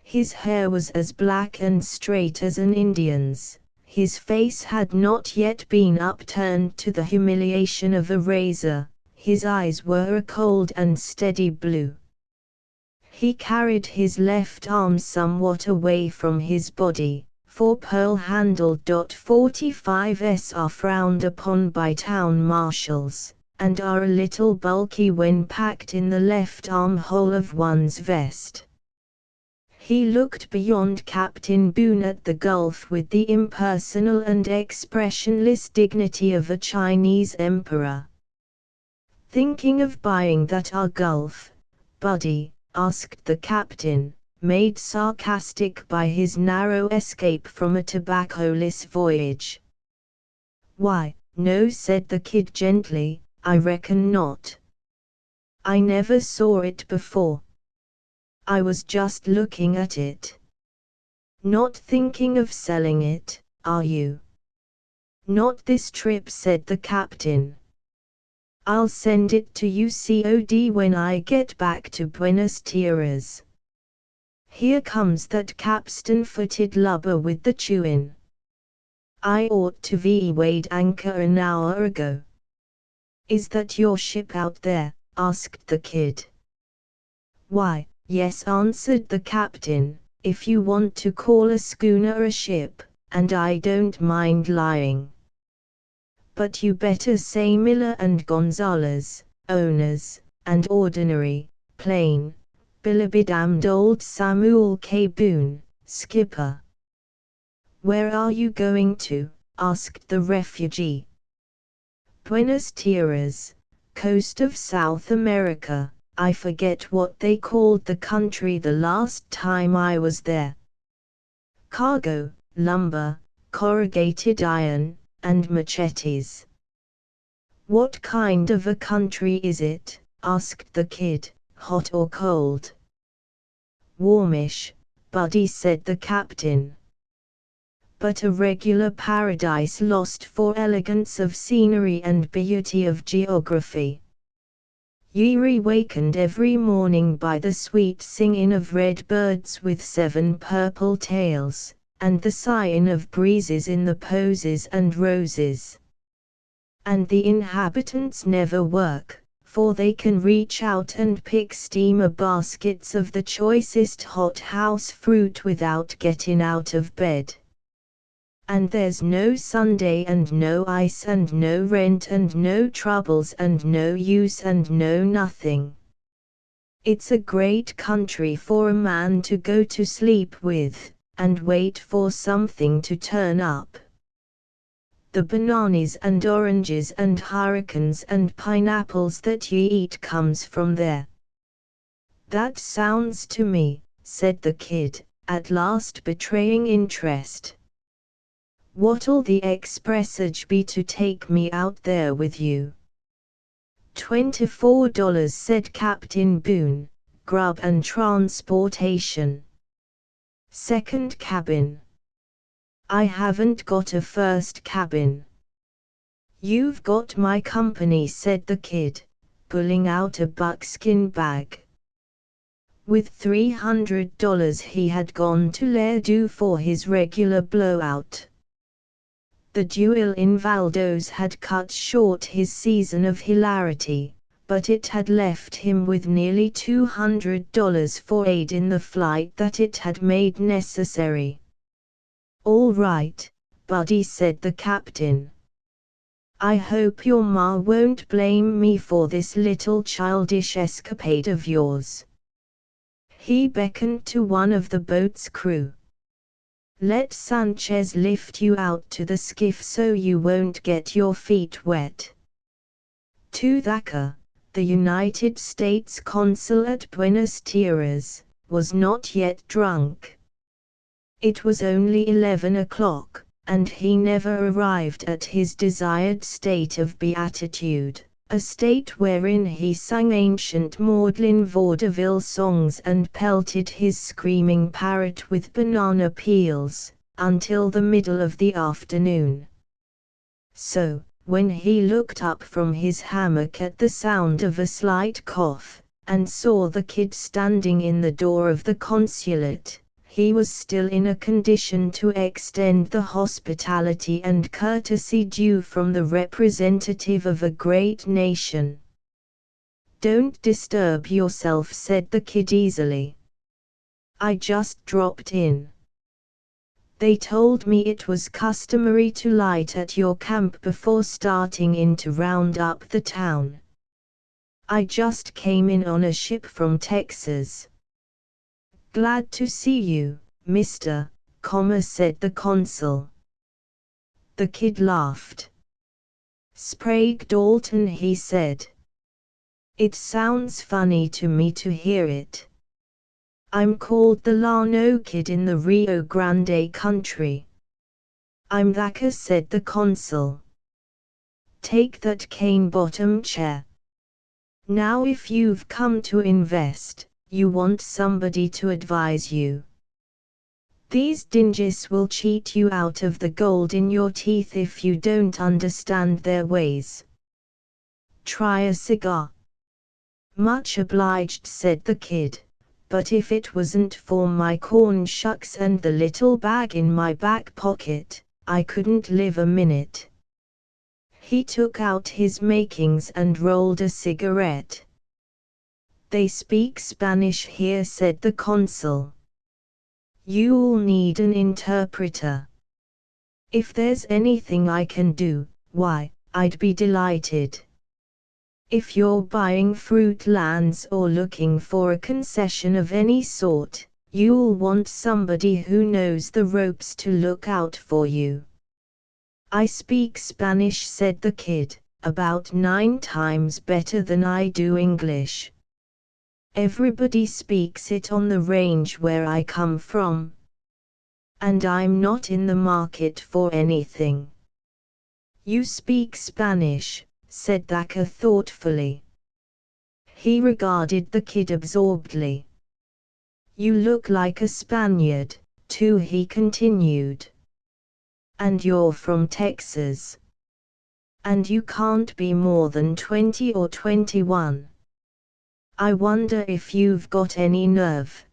His hair was as black and straight as an Indian's. His face had not yet been upturned to the humiliation of a razor, his eyes were a cold and steady blue. He carried his left arm somewhat away from his body, for pearl-handled .45s are frowned upon by town marshals, and are a little bulky when packed in the left armhole of one's vest. He looked beyond Captain Boone at the Gulf with the impersonal and expressionless dignity of a Chinese emperor. "Thinking of buying that Gulf, buddy?" asked the captain, made sarcastic by his narrow escape from a tobacco-less voyage. "Why, no," said the kid gently, "I reckon not. I never saw it before. I was just looking at it." "Not thinking of selling it, are you?" "Not this trip," said the captain. "I'll send it to you COD when I get back to Buenos Aires. Here comes that capstan-footed lubber with the chewin'. I ought to ve weighed anchor an hour ago." "Is that your ship out there?" asked the kid. "Why, yes," answered the captain, "if you want to call a schooner a ship, and I don't mind lying. But you better say Miller and Gonzalez, owners, and ordinary, plain, billabidamned old Samuel K. Boone, skipper." "Where are you going to?" asked the refugee. "Buenos Aires, coast of South America. I forget what they called the country the last time I was there. Cargo, lumber, corrugated iron, and machetes." "What kind of a country is it?" asked the kid, "hot or cold?" "Warmish, buddy," said the captain. "But a regular paradise lost for elegance of scenery and beauty of geography. Ye wakened every morning by the sweet singing of red birds with 7 purple tails, and the sighing of breezes in the posies and roses. And the inhabitants never work, for they can reach out and pick steamer baskets of the choicest hothouse fruit without getting out of bed. And there's no Sunday and no ice and no rent and no troubles and no use and no nothing. It's a great country for a man to go to sleep with, and wait for something to turn up. The bananas and oranges and hurricanes and pineapples that you eat comes from there." "That sounds to me," said the kid, at last betraying interest. "What'll the expressage be to take me out there with you?" $24, said Captain Boone, "grub and transportation. Second cabin." "I haven't got a first cabin." "You've got my company," said the kid, pulling out a buckskin bag. With $300 he had gone to Lerdo for his regular blowout. The duel in Valdos had cut short his season of hilarity, but it had left him with nearly $200 for aid in the flight that it had made necessary. "All right, buddy," said the captain. I hope your ma won't blame me for this little childish escapade of yours. He beckoned to one of the boat's crew. Let Sanchez lift you out to the skiff so you won't get your feet wet. To Thacker, the United States consul at Buenos Aires, was not yet drunk. It was only 11 o'clock, and he never arrived at his desired state of beatitude, a state wherein he sang ancient maudlin vaudeville songs and pelted his screaming parrot with banana peels, until the middle of the afternoon. So, when he looked up from his hammock at the sound of a slight cough, and saw the kid standing in the door of the consulate, he was still in a condition to extend the hospitality and courtesy due from the representative of a great nation. "Don't disturb yourself," said the kid easily. "I just dropped in. They told me it was customary to light at your camp before starting in to round up the town. I just came in on a ship from Texas." "Glad to see you, Mr. said the consul. The kid laughed. "Sprague Dalton," he said. "It sounds funny to me to hear it. I'm called the Llano Kid in the Rio Grande country." "I'm Thacker," said the consul. "Take that cane-bottom chair. Now if you've come to invest, you want somebody to advise you. These dinges will cheat you out of the gold in your teeth if you don't understand their ways. Try a cigar." "Much obliged," said the kid, "but if it wasn't for my corn shucks and the little bag in my back pocket, I couldn't live a minute." He took out his makings and rolled a cigarette. "They speak Spanish here," said the consul. "You'll need an interpreter. If there's anything I can do, why, I'd be delighted. If you're buying fruit lands or looking for a concession of any sort, you'll want somebody who knows the ropes to look out for you." "I speak Spanish," said the kid, "about 9 times better than I do English. Everybody speaks it on the range where I come from. And I'm not in the market for anything." "You speak Spanish," said Thacker thoughtfully. He regarded the kid absorbedly. "You look like a Spaniard, too," he continued. "And you're from Texas. And you can't be more than 20 or 21. I wonder if you've got any nerve."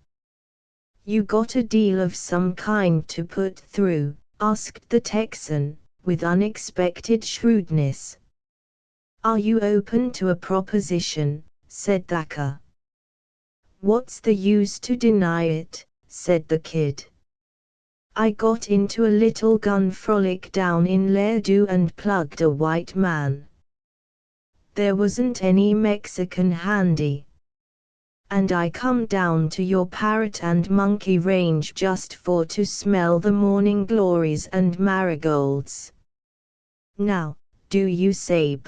"You got a deal of some kind to put through?" asked the Texan, with unexpected shrewdness. "Are you open to a proposition?" said Thacker. "What's the use to deny it?" said the kid. "I got into a little gun frolic down in Lerdo and plugged a white man. There wasn't any Mexican handy. And I come down to your parrot and monkey range just for to smell the morning glories and marigolds. Now, do you sabe?"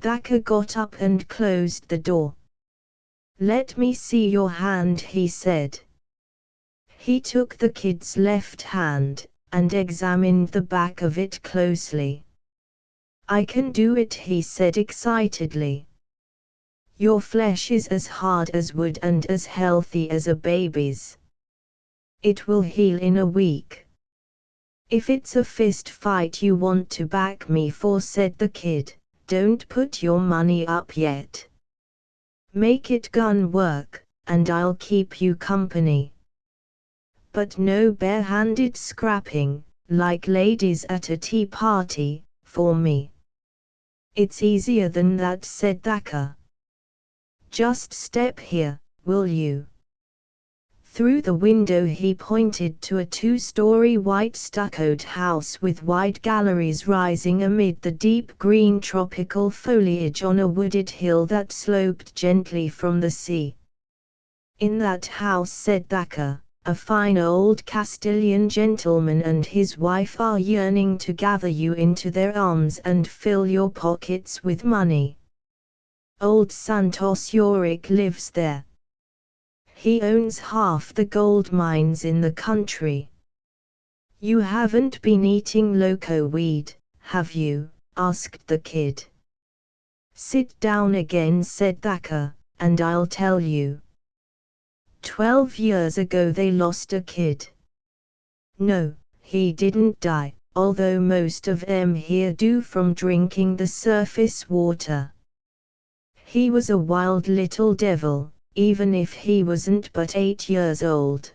Thacker got up and closed the door. "Let me see your hand," he said. He took the kid's left hand, and examined the back of it closely. "I can do it," he said excitedly. "Your flesh is as hard as wood and as healthy as a baby's. It will heal in a week. If it's a fist fight you want to back me for," said the kid, "don't put your money up yet. Make it gun work, and I'll keep you company. But no bare-handed scrapping, like ladies at a tea party, for me." "It's easier than that," said Thacker. "Just step here, will you?" Through the window he pointed to a 2-story white stuccoed house with wide galleries rising amid the deep green tropical foliage on a wooded hill that sloped gently from the sea. In that house, said Thacker, a fine old Castilian gentleman and his wife are yearning to gather you into their arms and fill your pockets with money. Old Santos Yorick lives there. He owns half the gold mines in the country. You haven't been eating loco weed, have you? Asked the kid. Sit down again, said Thacker, and I'll tell you. 12 years ago they lost a kid. No, he didn't die, although most of them here do from drinking the surface water. He was a wild little devil, even if he wasn't but 8 years old.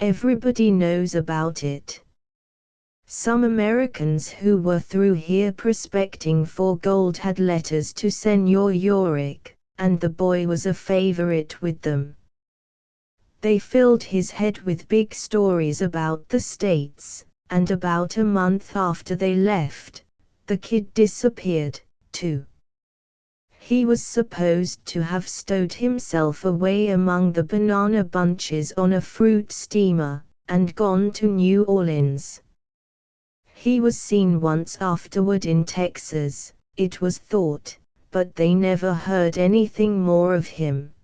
Everybody knows about it. Some Americans who were through here prospecting for gold had letters to Senor Yorick, and the boy was a favorite with them. They filled his head with big stories about the States, and about a month after they left, the kid disappeared, too. He was supposed to have stowed himself away among the banana bunches on a fruit steamer, and gone to New Orleans. He was seen once afterward in Texas, it was thought, but they never heard anything more of him.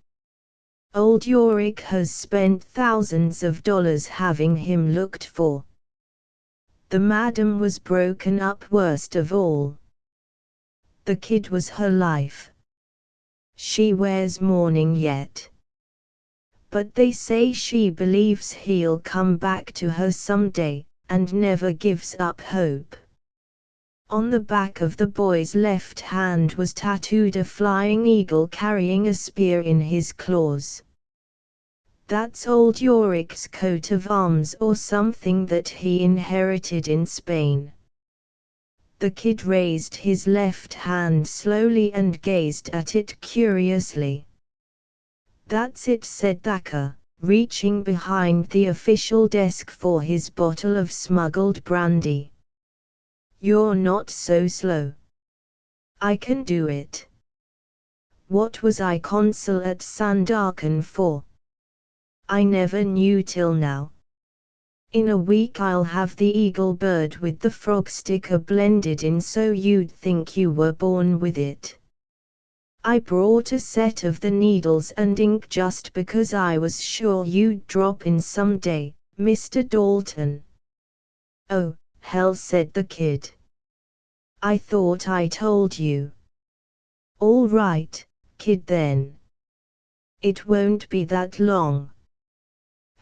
Old Yorick has spent thousands of dollars having him looked for. The madam was broken up worst of all. The kid was her life. She wears mourning yet. But they say she believes he'll come back to her someday, and never gives up hope. On the back of the boy's left hand was tattooed a flying eagle carrying a spear in his claws. That's old Yorick's coat of arms or something that he inherited in Spain. The kid raised his left hand slowly and gazed at it curiously. That's it, said Thacker, reaching behind the official desk for his bottle of smuggled brandy. You're not so slow. I can do it. What was I consul at Sandakan for? I never knew till now. In a week I'll have the eagle bird with the frog sticker blended in so you'd think you were born with it. I brought a set of the needles and ink just because I was sure you'd drop in someday, Mr. Dalton. Oh, hell, said the kid. I thought I told you. All right, kid then. It won't be that long.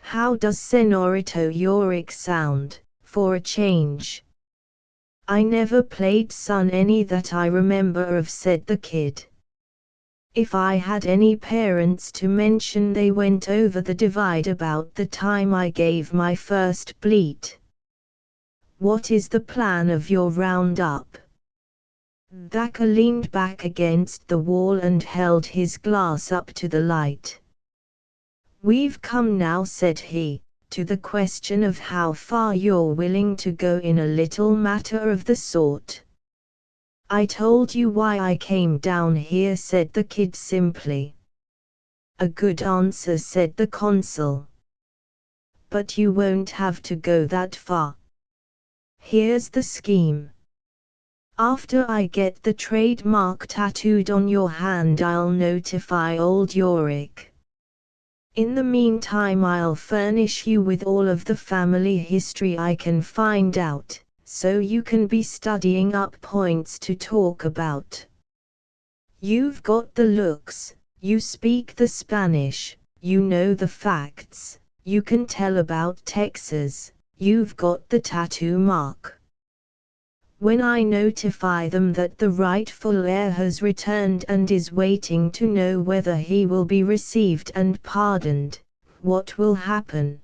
How does Senorito Yorick sound, for a change? I never played son any that I remember of, said the kid. If I had any parents to mention, they went over the divide about the time I gave my first bleat. What is the plan of your roundup? Thacker leaned back against the wall and held his glass up to the light. We've come now, said he, to the question of how far you're willing to go in a little matter of the sort. I told you why I came down here, said the kid simply. A good answer, said the consul. But you won't have to go that far. Here's the scheme. After I get the trademark tattooed on your hand, I'll notify old Yorick. In the meantime, I'll furnish you with all of the family history I can find out, so you can be studying up points to talk about. You've got the looks, you speak the Spanish, you know the facts, you can tell about Texas, you've got the tattoo mark. When I notify them that the rightful heir has returned and is waiting to know whether he will be received and pardoned, what will happen?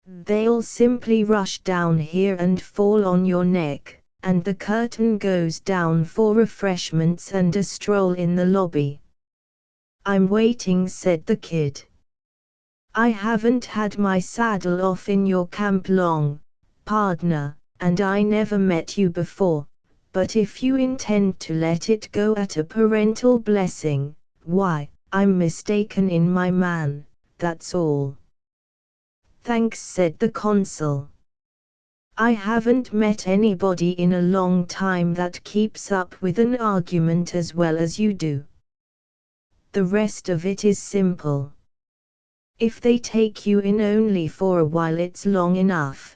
They'll simply rush down here and fall on your neck, and the curtain goes down for refreshments and a stroll in the lobby. I'm waiting, said the kid. I haven't had my saddle off in your camp long, partner, and I never met you before, but if you intend to let it go at a parental blessing, why, I'm mistaken in my man, that's all. Thanks, said the consul. I haven't met anybody in a long time that keeps up with an argument as well as you do. The rest of it is simple. If they take you in only for a while, it's long enough.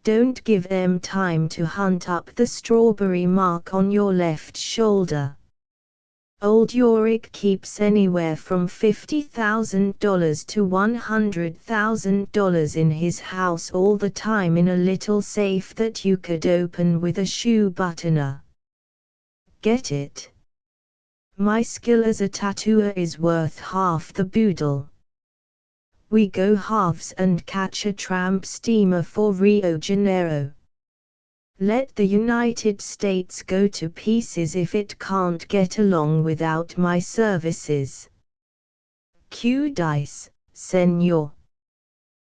Don't give them time to hunt up the strawberry mark on your left shoulder. Old Yorick keeps anywhere from $50,000 to $100,000 in his house all the time in a little safe that you could open with a shoe buttoner. Get it? My skill as a tattooer is worth half the boodle. We go halves and catch a tramp steamer for Rio de Janeiro. Let the United States go to pieces if it can't get along without my services. Cue dice, senor.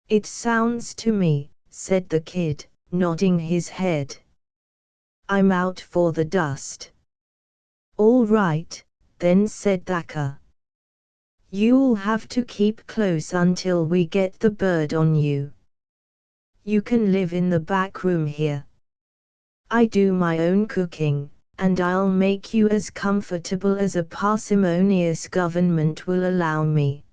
It sounds to me, said the kid, nodding his head. I'm out for the dust. All right, then, said Thacker. You'll have to keep close until we get the bird on you. You can live in the back room here. I do my own cooking, and I'll make you as comfortable as a parsimonious government will allow me.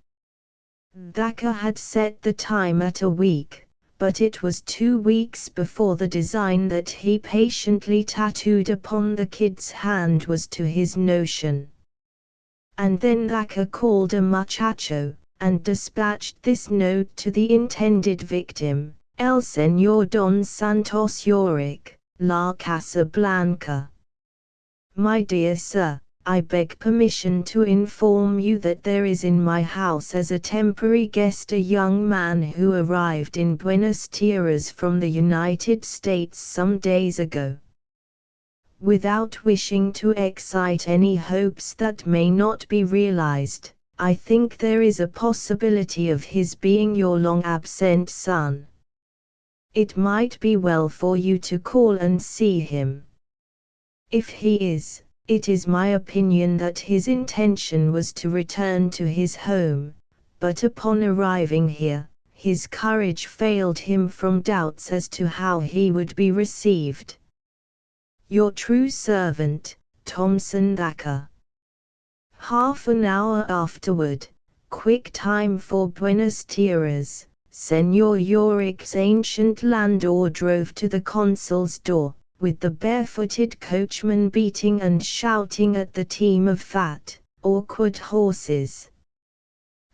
Thacker had set the time at a week, but it was 2 weeks before the design that he patiently tattooed upon the kid's hand was to his notion. And then Thacker called a muchacho, and dispatched this note to the intended victim: El Señor Don Santos Yorick, La Casa Blanca. My dear sir, I beg permission to inform you that there is in my house as a temporary guest a young man who arrived in Buenos Aires from the United States some days ago. Without wishing to excite any hopes that may not be realized, I think there is a possibility of his being your long-absent son. It might be well for you to call and see him. If he is, it is my opinion that his intention was to return to his home, but upon arriving here, his courage failed him from doubts as to how he would be received. Your true servant, Thomson Thacker. Half an hour afterward, quick time for Buenos Aires, Senor Yorick's ancient landau drove to the consul's door, with the barefooted coachman beating and shouting at the team of fat, awkward horses.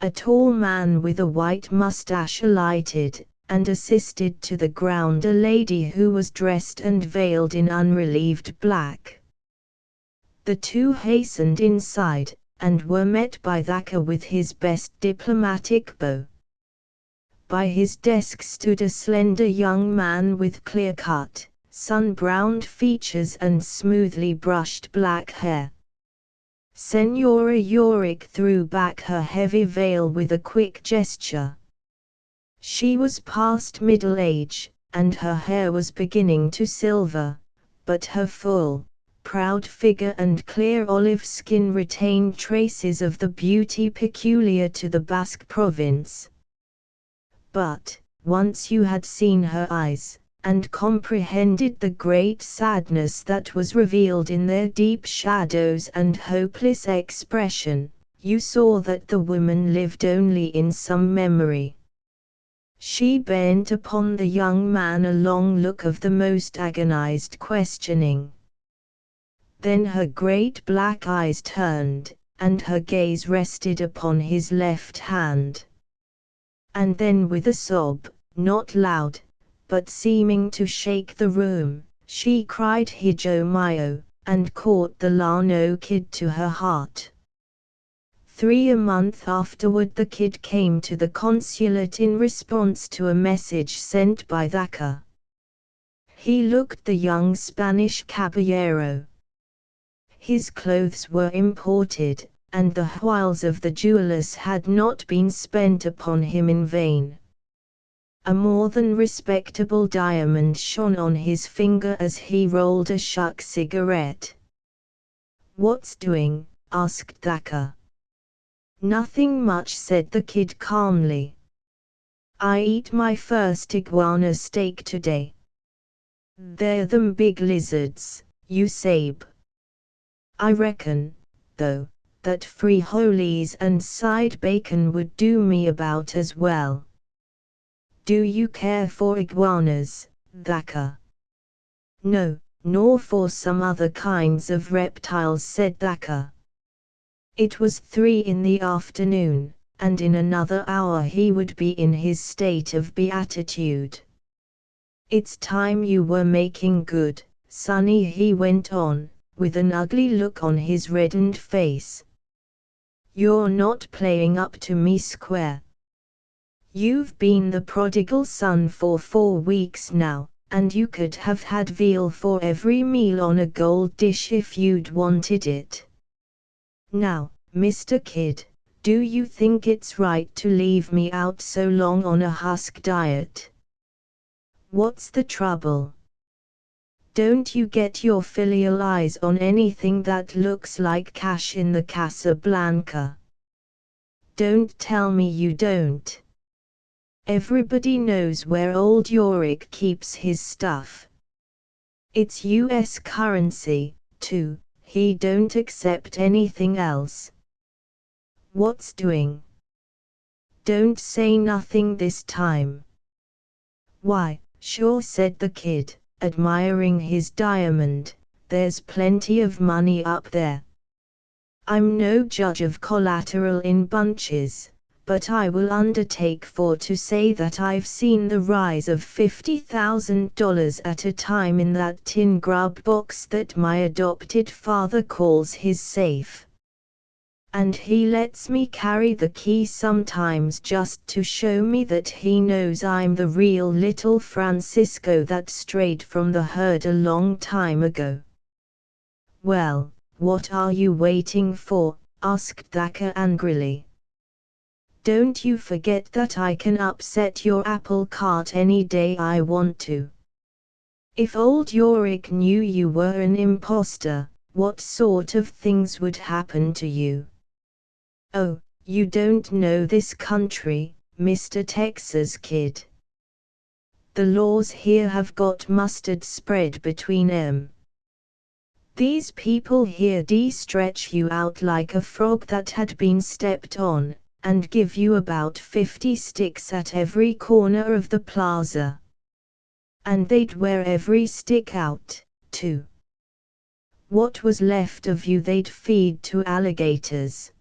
A tall man with a white mustache alighted, and assisted to the ground a lady who was dressed and veiled in unrelieved black. The two hastened inside, and were met by Thacker with his best diplomatic bow. By his desk stood a slender young man with clear-cut, sun-browned features and smoothly brushed black hair. Senora Yorick threw back her heavy veil with a quick gesture. She was past middle age, and her hair was beginning to silver, but her full, proud figure and clear olive skin retained traces of the beauty peculiar to the Basque province. But, once you had seen her eyes, and comprehended the great sadness that was revealed in their deep shadows and hopeless expression, you saw that the woman lived only in some memory. She bent upon the young man a long look of the most agonized questioning. Then her great black eyes turned, and her gaze rested upon his left hand. And then with a sob, not loud, but seeming to shake the room, she cried Hijo Mio, and caught the Llano kid to her heart. 3 months afterward the kid came to the consulate in response to a message sent by Thacker. He looked the young Spanish caballero. His clothes were imported, and the wiles of the jewellers had not been spent upon him in vain. A more than respectable diamond shone on his finger as he rolled a shuck cigarette. "What's doing?" asked Thacker. "Nothing much," said the kid calmly. "I eat my first iguana steak today. They're them big lizards, you sabe. I reckon, though, that frijoles and side bacon would do me about as well." "Do you care for iguanas, Thacker?" "No, nor for some other kinds of reptiles," said Thacker. It was 3 in the afternoon, and in another hour he would be in his state of beatitude. "It's time you were making good, Sonny," he went on, with an ugly look on his reddened face. "You're not playing up to me square. You've been the prodigal son for 4 weeks now, and you could have had veal for every meal on a gold dish if you'd wanted it. Now, Mr. Kid, do you think it's right to leave me out so long on a husk diet? What's the trouble? Don't you get your filial eyes on anything that looks like cash in the Casablanca? Don't tell me you don't. Everybody knows where old Yorick keeps his stuff. It's US currency, too, he don't accept anything else. What's doing? Don't say nothing this time." "Why, sure," said the kid, admiring his diamond, "there's plenty of money up there. I'm no judge of collateral in bunches, but I will undertake for to say that I've seen the rise of $50,000 at a time in that tin grub box that my adopted father calls his safe. And he lets me carry the key sometimes just to show me that he knows I'm the real little Francisco that strayed from the herd a long time ago." "Well, what are you waiting for?" asked Thacker angrily. "Don't you forget that I can upset your apple cart any day I want to. If old Yorick knew you were an imposter, what sort of things would happen to you?" "Oh, you don't know this country, Mr. Texas Kid. The laws here have got mustard spread between 'em. These people here stretch you out like a frog that had been stepped on, and give you about 50 sticks at every corner of the plaza. And they'd wear every stick out, too. What was left of you they'd feed to alligators.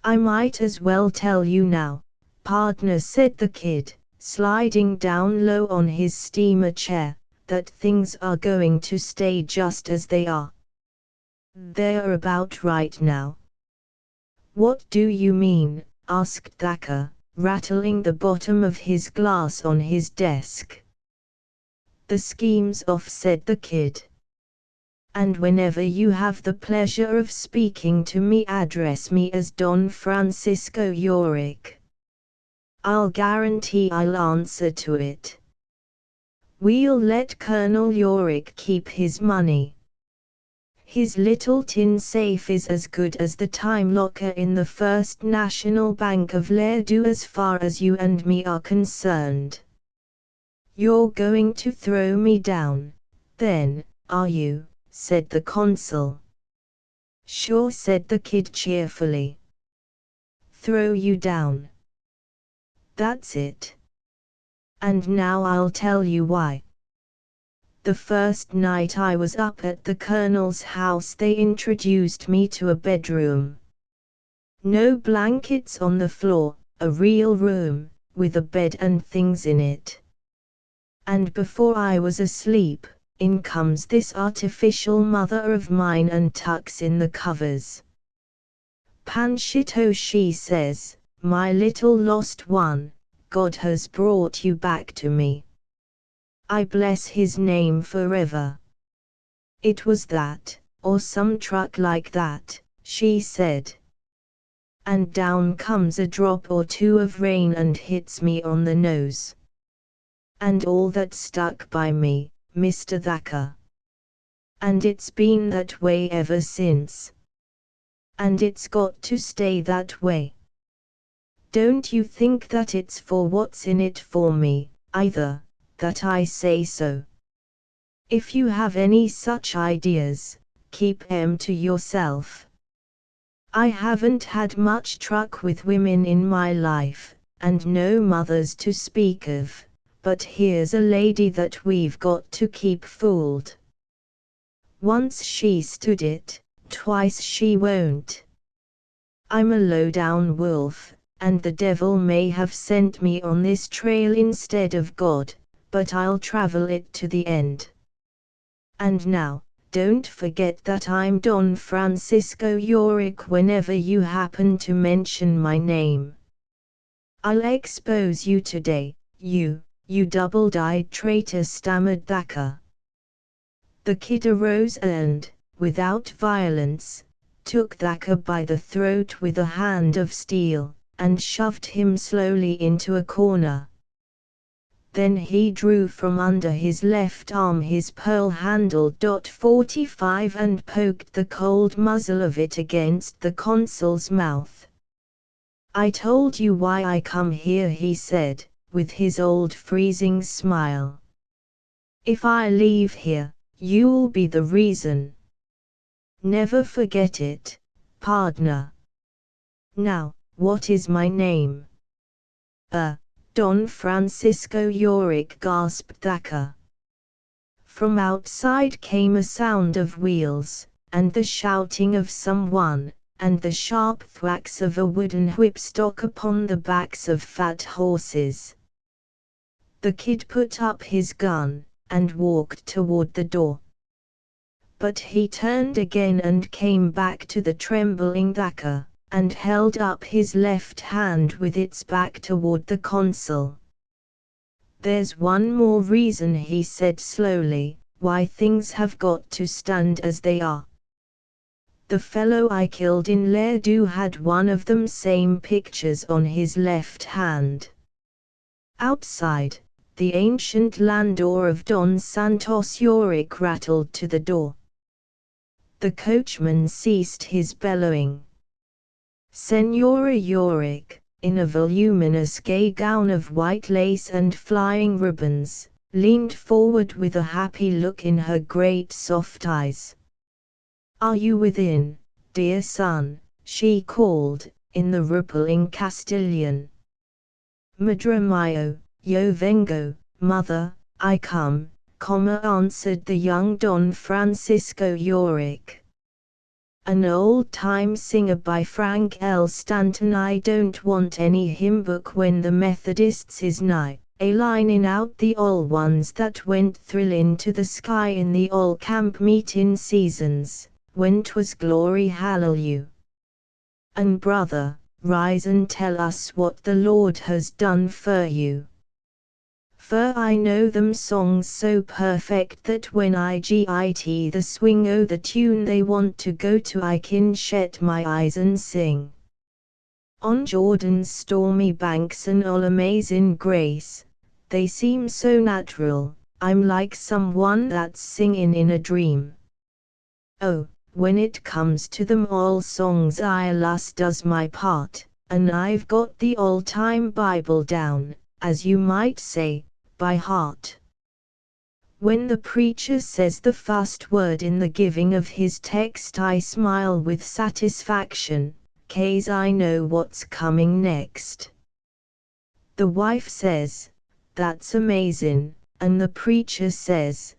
I might as well tell you now, pardner," said the kid, sliding down low on his steamer chair, "that things are going to stay just as they are. They're about right now." "What do you mean?" asked Thacker, rattling the bottom of his glass on his desk. "The scheme's off," said the kid. "And whenever you have the pleasure of speaking to me, address me as Don Francisco Yorick. I'll guarantee I'll answer to it. We'll let Colonel Yorick keep his money. His little tin safe is as good as the time locker in the First National Bank of Lerdo as far as you and me are concerned." "You're going to throw me down, then, are you?" said the consul. "Sure," said the kid cheerfully. "Throw you down. That's it. And now I'll tell you why. The first night I was up at the colonel's house they introduced me to a bedroom. No blankets on the floor, a real room, with a bed and things in it. And before I was asleep, in comes this artificial mother of mine and tucks in the covers. 'Panchito,' she says, 'my little lost one, God has brought you back to me. I bless his name forever.' It was that, or some truck like that," she said, and down comes a drop or two of rain and hits me on the nose. And all that stuck by me, Mr. Thacker. And it's been that way ever since. And it's got to stay that way. Don't you think that it's for what's in it for me, either, that I say so? If you have any such ideas, keep 'em to yourself. I haven't had much truck with women in my life, and no mothers to speak of, but here's a lady that we've got to keep fooled. Once she stood it, twice she won't. I'm a low-down wolf, and the devil may have sent me on this trail instead of God, but I'll travel it to the end. And now, don't forget that I'm Don Francisco Yorick whenever you happen to mention my name. I'll expose you today, you double-dyed traitor, stammered Thacker. The kid arose and, without violence, took Thacker by the throat with a hand of steel, and shoved him slowly into a corner. Then he drew from under his left arm his pearl-handled .45 and poked the cold muzzle of it against the consul's mouth. I told you why I come here, he said, with his old freezing smile. If I leave here, you'll be the reason. Never forget it, pardner. Now, what is my name? Don Francisco Yorick, gasped Thacker. From outside came a sound of wheels, and the shouting of someone, and the sharp thwacks of a wooden whipstock upon the backs of fat horses. The kid put up his gun, and walked toward the door. But he turned again and came back to the trembling Thacker, and held up his left hand with its back toward the consul. There's one more reason, he said slowly, why things have got to stand as they are. The fellow I killed in Lerdo had one of them same pictures on his left hand. Outside, the ancient landau of Don Santos Yorick rattled to the door. The coachman ceased his bellowing. Senora Yorick, in a voluminous gay gown of white lace and flying ribbons, leaned forward with a happy look in her great soft eyes. "Are you within, dear son?" she called, in the rippling Castilian. "Madre mio, yo vengo, mother, I come," answered the young Don Francisco Yorick. "An old-time singer by Frank L. Stanton. I don't want any hymn book when the Methodists is nigh, a linin' out the ol' ones that went thrillin' to the sky in the ol' camp meetin' seasons, when 'twas glory hallelujah. And brother, rise and tell us what the Lord has done for you. For I know them songs so perfect that when I git the swing o' the tune they want to go to, I kin shet my eyes and sing. On Jordan's stormy banks and all amazin' grace, they seem so natural, I'm like someone that's singin' in a dream. Oh, when it comes to them all songs I allus does my part, and I've got the all-time Bible down, as you might say, by heart. When the preacher says the first word in the giving of his text, I smile with satisfaction, 'cause I know what's coming next. The wife says, 'That's amazin', and the preacher says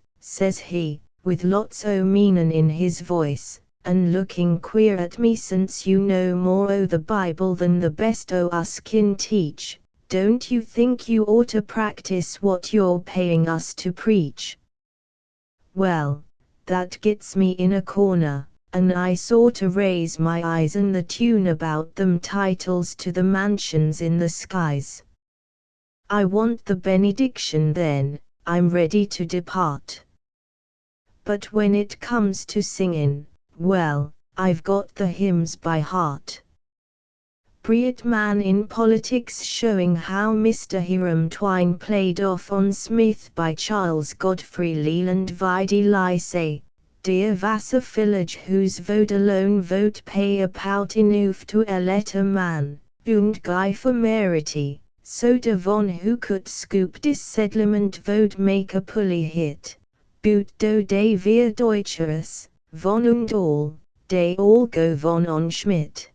he, with lots o' meanin' in his voice, and looking queer at me, since you know more o' the Bible than the best o' us kin teach, don't you think you ought to practice what you're paying us to preach?' Well, that gets me in a corner, and I sorta raise my eyes and the tune about them titles to the mansions in the skies. I want the benediction, then I'm ready to depart. But when it comes to singin', well, I've got the hymns by heart. inappropriate man in politics, showing how Mr. Hiram Twine played off on Smith by Charles Godfrey Leland Vide Lycée. Dear Vassar village whose vote alone vote pay about enough to elect a man, und guy for merity, so devon who could scoop dis settlement vote make a pulley hit, boot do de wir Deutscheres, von und all, they all go von on Schmidt.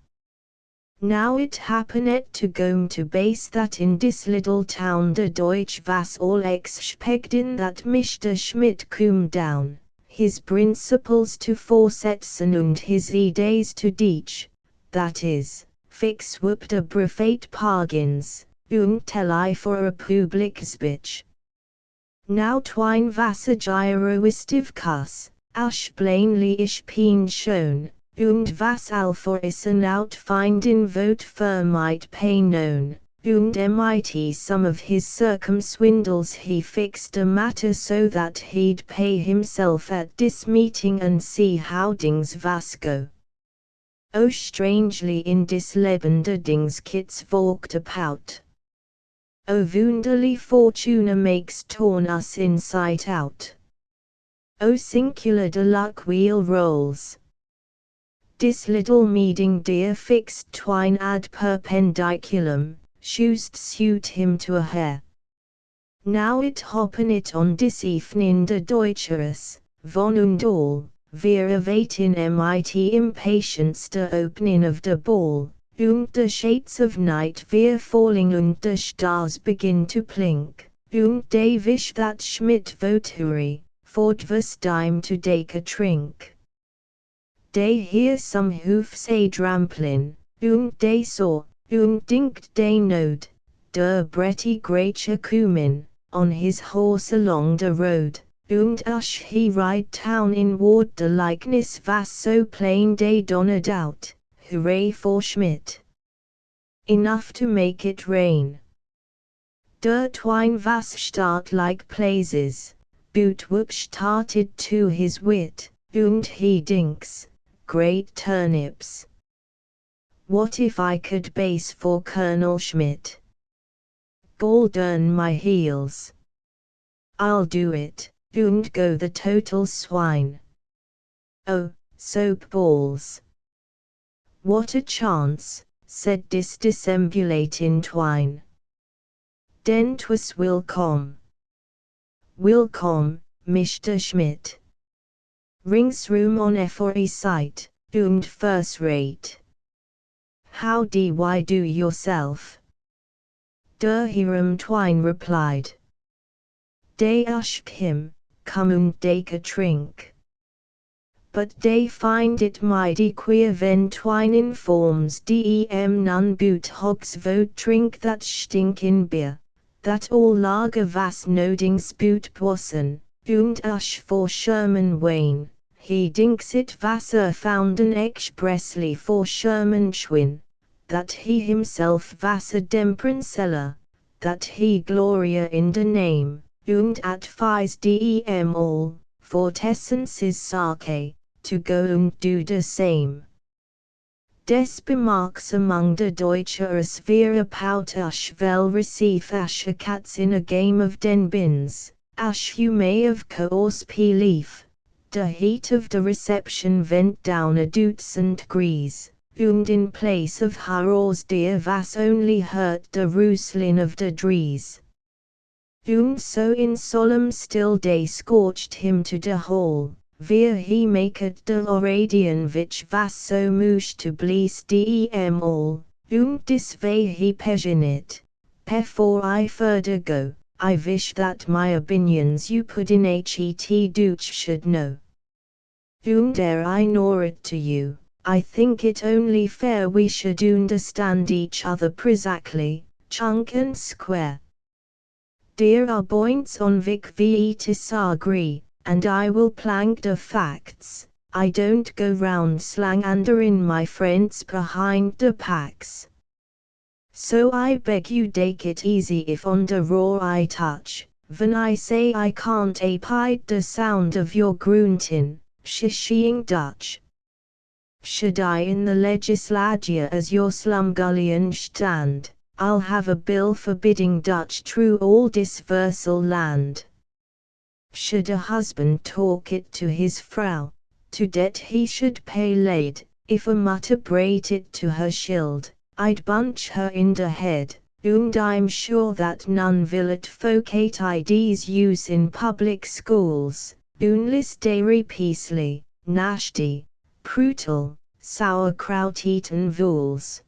Now it happened to go to base that in this little town the Deutsch was all expecting that Mr. Schmidt come down, his principles to fortsetzen und his ideas to teach, that is, fix whoop de private pargins, und tell I for a public speech. Now Twine was a gyroistiv cuss, ash plainly ish peen shown, und was all for is an outfinding vote for might pay known, und mit some of his circumswindles he fixed a matter so that he'd pay himself at this meeting and see how dings was go. Oh strangely in dis Leben de dings kits walked about. Oh wunderly fortuna makes torn us inside out. Oh singular de luck wheel rolls. Dis little meeting dear fixed Twine ad perpendiculum, shust suit him to a hair. Now it hoppen it on dis evening de Deutscheres, von und all, wir erwarten mit impatience de opening of de ball, und de shades of night wir falling und de stars begin to plink, und they wish that Schmidt vote hurry, for 'twas time to take a drink. They hear some hoofs a dramplin, und they saw, und dinkt they knowed, der Bretty Gracher Kumin, on his horse along the road, und ush he ride town in ward the likeness was so plain they donned out, hooray for Schmidt. Enough to make it rain. Der Twine was start like blazes, boot whoop started to his wit, und he dinks, great turnips. What if I could base for Colonel Schmidt? Galdern my heels. I'll do it, und go the total swine. Oh, soap balls. What a chance, said this disembulating Twine. Den 'twas willkommen. Willkommen, Mr. Schmidt. Ringsroom on every sight, und first rate. How do yourself? Der Hiram Twine replied. They ask him, come und take a drink. But they find it mighty queer when Twine informs dem none but hogs vote drink that stinkin' beer, that all lager was nodings but bossen, und ush for Sherman Wayne, he dinks it was founded expressly for Sherman Schwinn, that he himself was a Demprenseller, that he gloria in the name, und advise dem all, for tessences sake, to go und do the same. Des bemarks among the Deutscheres wir about ush well receive ash a cats in a game of den bins, ash you may of course believe. The heat of the reception went down a dutzend degrees, und in place of hurrahs dear was only heard the rustling of the trees. Und so in solemn still day scorched him to the hall, where he maked the Oradian which was so much to please dem all, und this way he pesion it. Before I further go, I wish that my opinions you put in het Dutch should know. Und ere I know it to you, I think it only fair we should understand each other precisely, chunk and square. There are points on which we disagree, and I will plank the facts. I don't go round slandering my friends behind the packs. So I beg you take it easy if on the raw I touch, when I say I can't abide the sound of your grunting, shishying Dutch. Should I in the legislature as your slumgullion stand, I'll have a bill forbidding Dutch through all disversal land. Should a husband talk it to his vrouw, to debt he should pay laid, if a mutter brait it to her schild, I'd bunch her in the head, und I'm sure that none will advocate ID's use in public schools, unless dairy peaslee, nasty, brutal, sauerkraut eaten vools.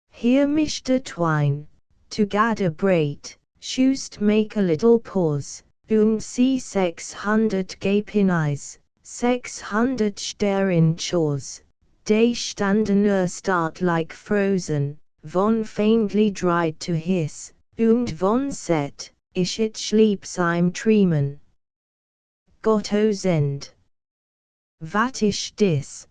Here Mr. Twine, to gather brait, shust make a little pause, und see 600 gaping eyes, 600 staring jaws, they standen start like frozen, von faintly dried to hiss, und von set, ich it sleeps I'm dreamen. Gotto's end. Wat is dis?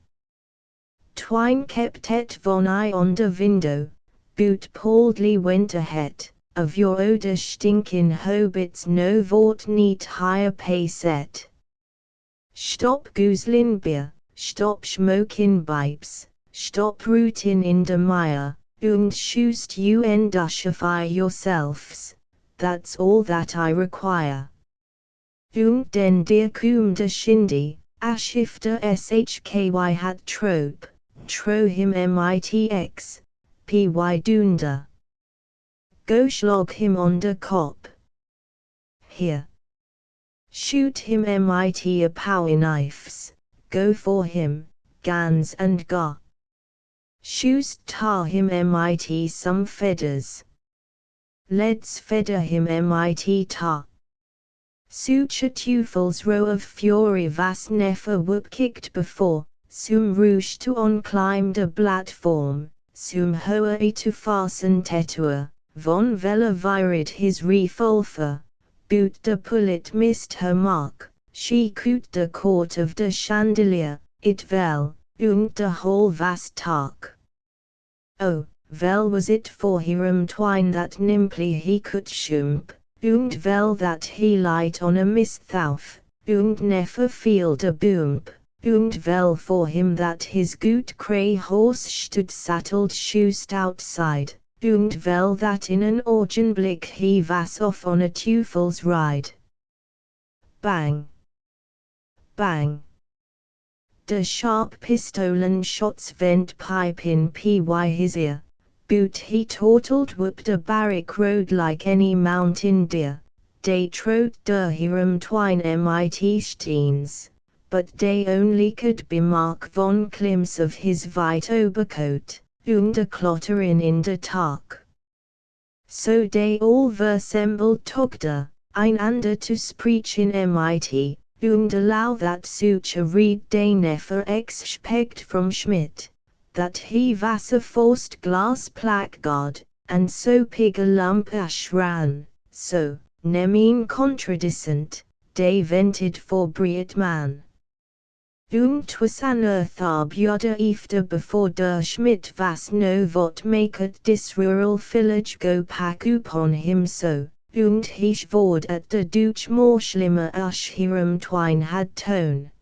Twine kept et von eye on de window, boot boldly went ahead, of your odor stinkin' hobbits no vort niet higher pay set. Stop gooslin beer, stop smokin' pipes, stop rootin' in de mire, und shust you endushify yourselves, that's all that I require. Und den dir kum de shindy, ashifter shky had trope, tro him mitx, py dunder. Go schlog him on de kop. Here. Shoot him mit a power knifes, go for him, gans and ga. Shust tar him mit some feathers. Let's feather him mit tar. Such a tufels row of fury was never whoop kicked before, sum rouge to on climbed a platform, sum hoa to fasten tetua, von vella virid his revolver, boot de pullet missed her mark, she coot de court of de chandelier, it vel, und de whole was tark. Oh, vel was it for hiram Twine that nimbly he could shump, und vel that he light on a misthauf, und never feel de boomp, und vel for him that his goot grey horse stood saddled shust outside, und vel that in an augenblick he was off on a tufels ride. Bang! Bang! De sharp pistolen shots went pipe in py his ear, boot he totaled whooped a barrack road like any mountain deer, they trot der hiram Twine mit steens, but they only could bemark von klims of his white overcoat, und a clotterin in de tark. So they all versembled togder, einander to spreach in mit, und allow that such a read they never expect from Schmidt, that he was a forced glass blackguard, and so pig a lump ashran, so, nemin contradicent, they vented for Briet man. Und 'twas an eartharbuder efter before der Schmidt was no what maketh dis rural village go pack upon him so, und he schwored at de Deutsch more schlimmer ash hiram Twine had tone.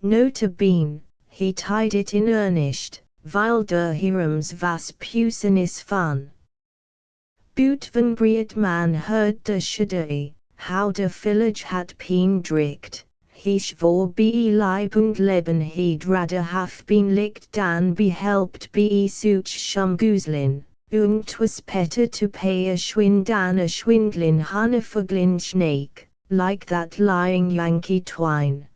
Notabene, he tied it in earnest, weil der hirams was pusenis fun. Boot van Briet man heard de schuddery, how de village had been dricked. He schwor be Leib und Leben he'd rather have been licked than be helped be such Schumguslin, und 'twas better to pay a schwind than a schwindlin Hannefuglin Snake, like that lying Yankee Twine.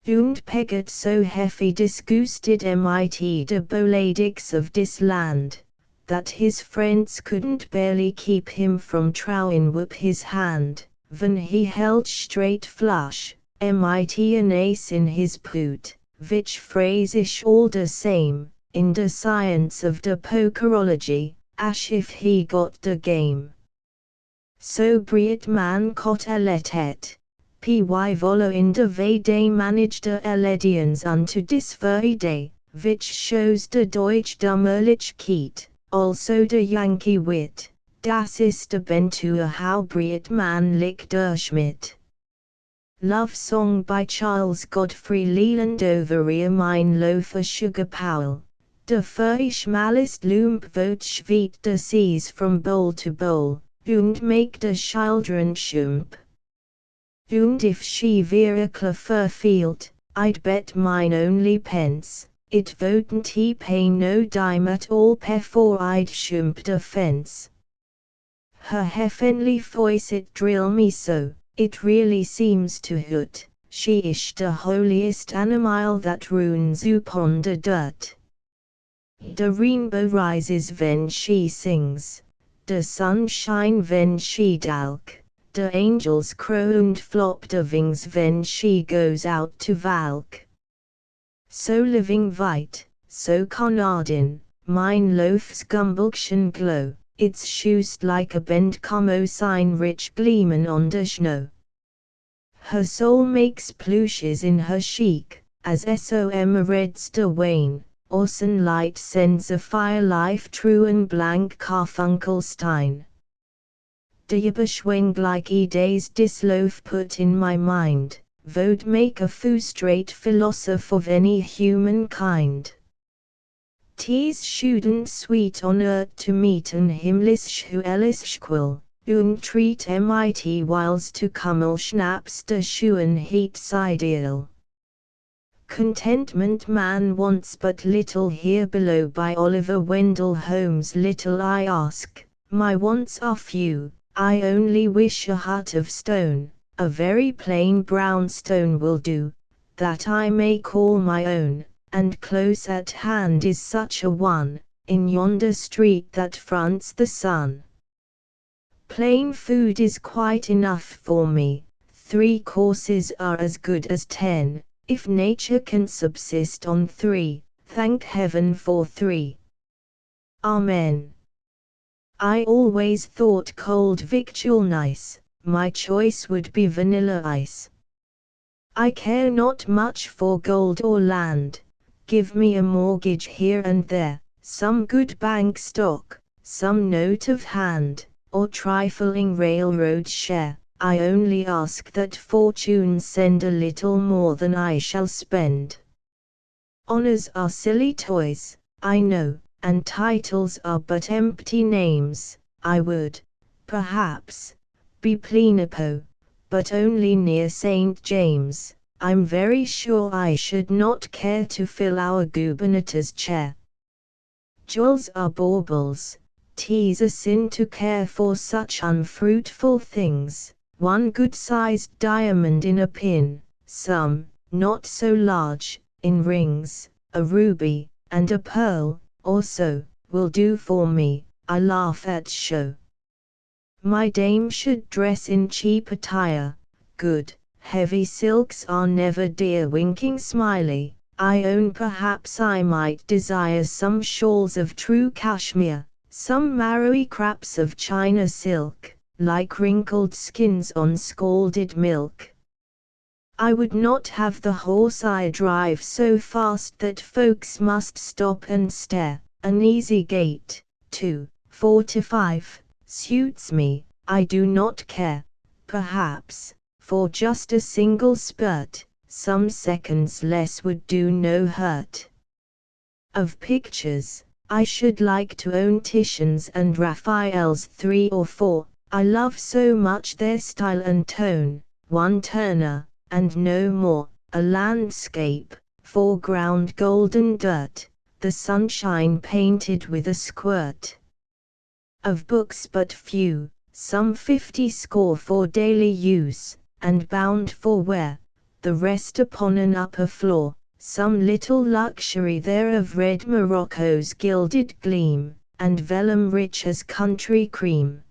Und pegged so heavy disgusted mit de boladix of dis land, that his friends couldn't barely keep him from trowing whoop his hand, when he held straight flush, mit an ace in his poot, which phrase ish all de same, in de science of de pokerology, ash if he got de game. So Briet man cot a letet, py volo in de way they managed de eledians unto dis very day, which shows de Deutsch dummerlich Keat, also de Yankee wit, das ist de Bentua how Briet man lick der Schmidt. Love Song by Charles Godfrey Leland Overeer Mein Loafer Sugar Powell. De für ich malist lump vot schweet de seas from bowl to bowl, und make de children schump. Und if she wirklich verfehlt, I'd bet mine only pence, it wouldn't he pay no dime at all before I'd schump de fence. Her heavenly voice it drill me so, it really seems to hoot, she ish the holiest animal that runs upon the dirt. The rainbow rises when she sings, the sun shine when she dalk, the angels crow and flop the wings when she goes out to valk. So living white, so Conardin, mine loaf's gumbulction glow, it's shoest like a bent como sign rich gleamin' on the snow. Her soul makes plushes in her cheek, as som reds the wane, or sunlight sends a fire life true and blank Carfunkelstein. De beschwing like days disloaf put in my mind, would make a foo straight philosopher of any humankind. Tees shouldn't sweet on earth to meet an himmlisch huelis schquil, treat mit whiles to kummel schnaps de schuen heat ideal. Contentment man wants but little here below by Oliver Wendell Holmes. Little I ask, my wants are few, I only wish a heart of stone, a very plain brown stone will do, that I may call my own. And close at hand is such a one, in yonder street that fronts the sun. Plain food is quite enough for me, 3 courses are as good as 10, if nature can subsist on 3, thank heaven for 3. Amen. I always thought cold victual nice, my choice would be vanilla ice. I care not much for gold or land, give me a mortgage here and there, some good bank stock, some note of hand, or trifling railroad share. I only ask that fortune send a little more than I shall spend. Honors are silly toys, I know, and titles are but empty names. I would, perhaps, be plenipo, but only near St. James. I'm very sure I should not care to fill our gubernator's chair. Jewels are baubles, 'tis a sin to care for such unfruitful things. One good-sized diamond in a pin, some, not so large, in rings, a ruby, and a pearl, or so, will do for me. I laugh at show. My dame should dress in cheap attire, good, heavy silks are never dear. Winking smiley, I own perhaps I might desire some shawls of true cashmere, some marrowy craps of China silk, like wrinkled skins on scalded milk. I would not have the horse I drive so fast that folks must stop and stare. An easy gait, 2, 4 to 5, suits me, I do not care, perhaps, for just a single spurt, some seconds less would do no hurt. Of pictures, I should like to own Titian's and Raphael's 3 or 4, I love so much their style and tone. One Turner, and no more, a landscape, foreground golden dirt, the sunshine painted with a squirt. Of books but few, some 50 score for daily use, and bound for wear, the rest upon an upper floor, some little luxury there of red Morocco's gilded gleam, and vellum rich as country cream.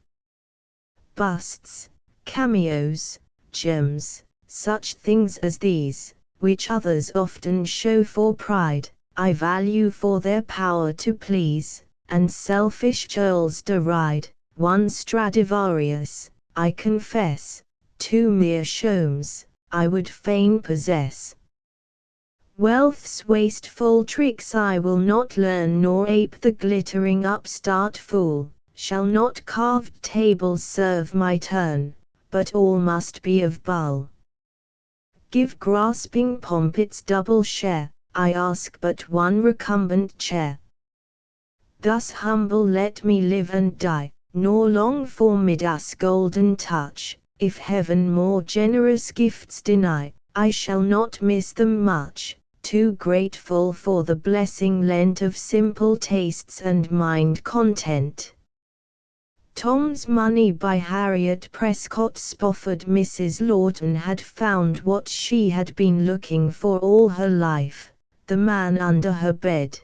Busts, cameos, gems, such things as these, which others often show for pride, I value for their power to please, and selfish churls deride. One Stradivarius, I confess, 2 mere shows, I would fain possess. Wealth's wasteful tricks I will not learn nor ape the glittering upstart fool, shall not carved tables serve my turn, but all must be of buhl. give grasping pomp its double share, I ask but one recumbent chair. Thus humble let me live and die, nor long for Midas' golden touch. If heaven more generous gifts deny, I shall not miss them much, too grateful for the blessing lent of simple tastes and mind content. Tom's Money by Harriet Prescott Spofford. Mrs. Lawton had found what she had been looking for all her life, the man under her bed.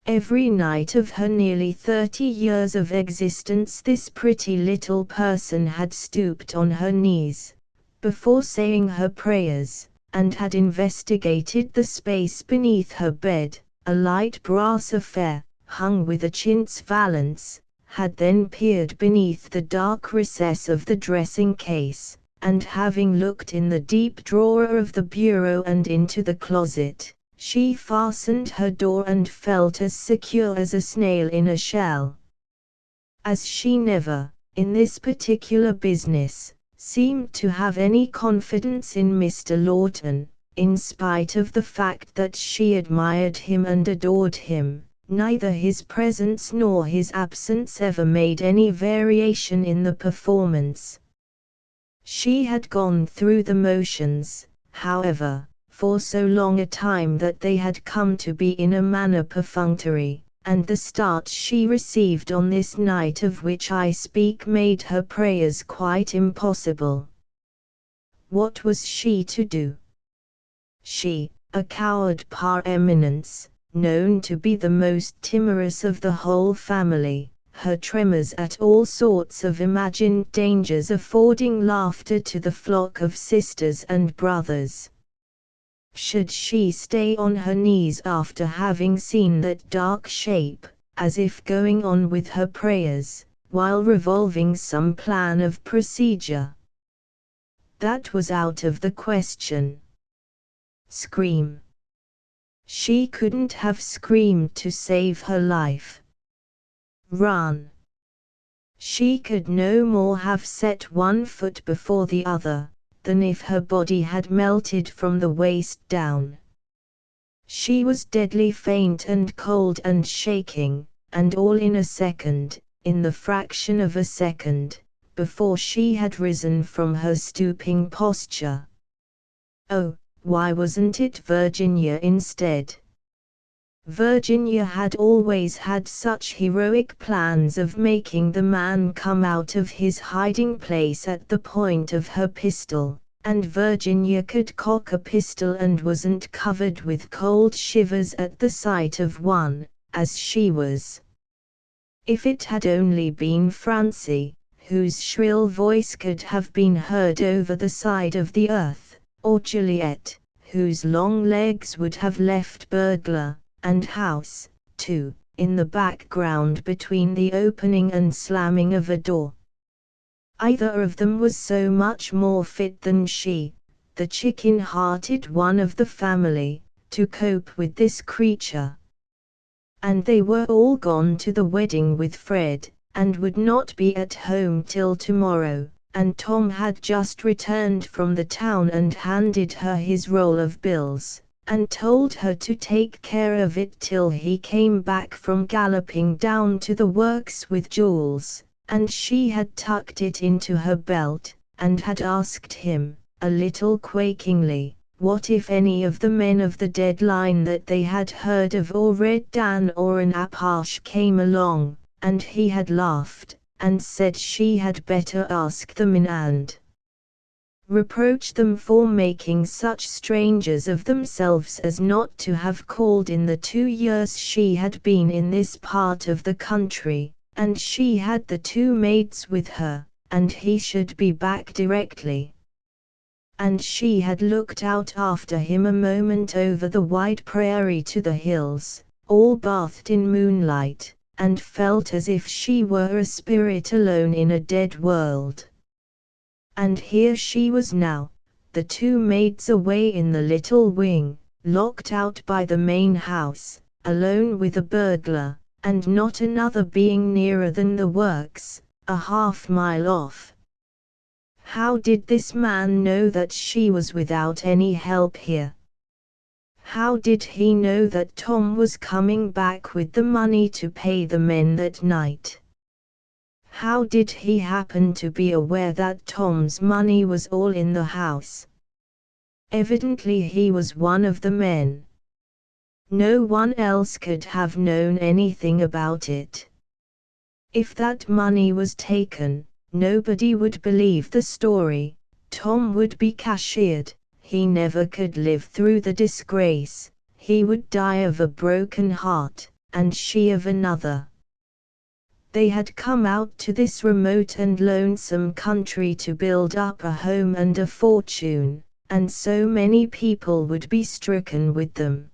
Every night of her nearly 30 years of existence this pretty little person had stooped on her knees, before saying her prayers, and had investigated the space beneath her bed, a light brass affair, hung with a chintz valance, had then peered beneath the dark recess of the dressing case, and having looked in the deep drawer of the bureau and into the closet, she fastened her door and felt as secure as a snail in a shell. As she never, in this particular business, seemed to have any confidence in Mr. Lawton, in spite of the fact that she admired him and adored him, neither his presence nor his absence ever made any variation in the performance. She had gone through the motions, however, for so long a time that they had come to be in a manner perfunctory, and the start she received on this night of which I speak made her prayers quite impossible. What was she to do? She, a coward par eminence, known to be the most timorous of the whole family, her tremors at all sorts of imagined dangers affording laughter to the flock of sisters and brothers. Should she stay on her knees after having seen that dark shape, as if going on with her prayers, while revolving some plan of procedure? That was out of the question. Scream. She couldn't have screamed to save her life. Run. She could no more have set one foot before the other, than if her body had melted from the waist down. She was deadly faint and cold and shaking, and all in a second, in the fraction of a second, before she had risen from her stooping posture. Oh, why wasn't it Virginia instead? Virginia had always had such heroic plans of making the man come out of his hiding place at the point of her pistol, and Virginia could cock a pistol and wasn't covered with cold shivers at the sight of one, as she was. If it had only been Francie, whose shrill voice could have been heard over the side of the earth, or Juliet, whose long legs would have left burglar and house, too, in the background between the opening and slamming of a door. Either of them was so much more fit than she, the chicken-hearted one of the family, to cope with this creature. And they were all gone to the wedding with Fred, and would not be at home till tomorrow, and Tom had just returned from the town and handed her his roll of bills, and told her to take care of it till he came back from galloping down to the works with Jules, and she had tucked it into her belt, and had asked him, a little quakingly, what if any of the men of the dead line that they had heard of or read Dan or an Apache came along, and he had laughed, and said she had better ask them in and reproach them for making such strangers of themselves as not to have called in the 2 years she had been in this part of the country, and she had the 2 maids with her, and he should be back directly. And she had looked out after him a moment over the wide prairie to the hills, all bathed in moonlight, and felt as if she were a spirit alone in a dead world. And here she was now, the 2 maids away in the little wing, locked out by the main house, alone with a burglar, and not another being nearer than the works, a half-mile off. How did this man know that she was without any help here? How did he know that Tom was coming back with the money to pay the men that night? How did he happen to be aware that Tom's money was all in the house? Evidently he was one of the men. No one else could have known anything about it. If that money was taken, nobody would believe the story. Tom would be cashiered, he never could live through the disgrace, he would die of a broken heart, and she of another. They had come out to this remote and lonesome country to build up a home and a fortune, and so many people would be stricken with them.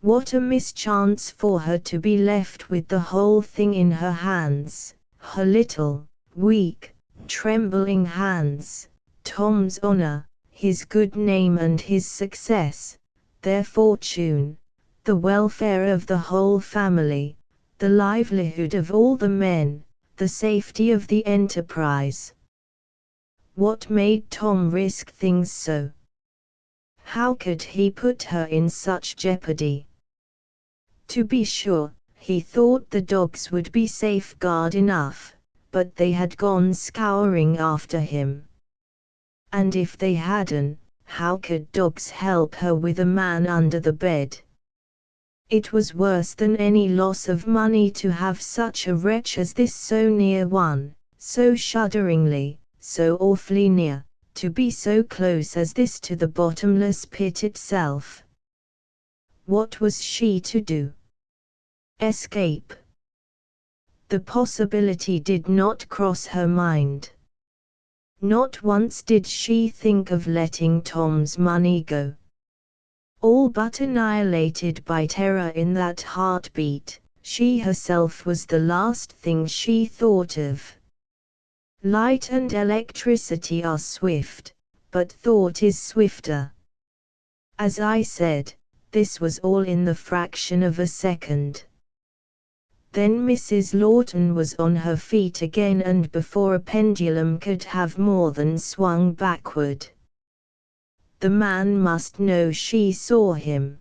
What a mischance for her to be left with the whole thing in her hands, her little, weak, trembling hands, Tom's honor, his good name and his success, their fortune, the welfare of the whole family, the livelihood of all the men, the safety of the enterprise. What made Tom risk things so? How could he put her in such jeopardy? To be sure, he thought the dogs would be safeguard enough, but they had gone scouring after him. And if they hadn't, how could dogs help her with a man under the bed? It was worse than any loss of money to have such a wretch as this so near one, so shudderingly, so awfully near, to be so close as this to the bottomless pit itself. What was she to do? Escape? The possibility did not cross her mind. Not once did she think of letting Tom's money go. All but annihilated by terror in that heartbeat, she herself was the last thing she thought of. Light and electricity are swift, but thought is swifter. As I said, this was all in the fraction of a second. Then Mrs. Lawton was on her feet again, and before a pendulum could have more than swung backward. The man must know she saw him.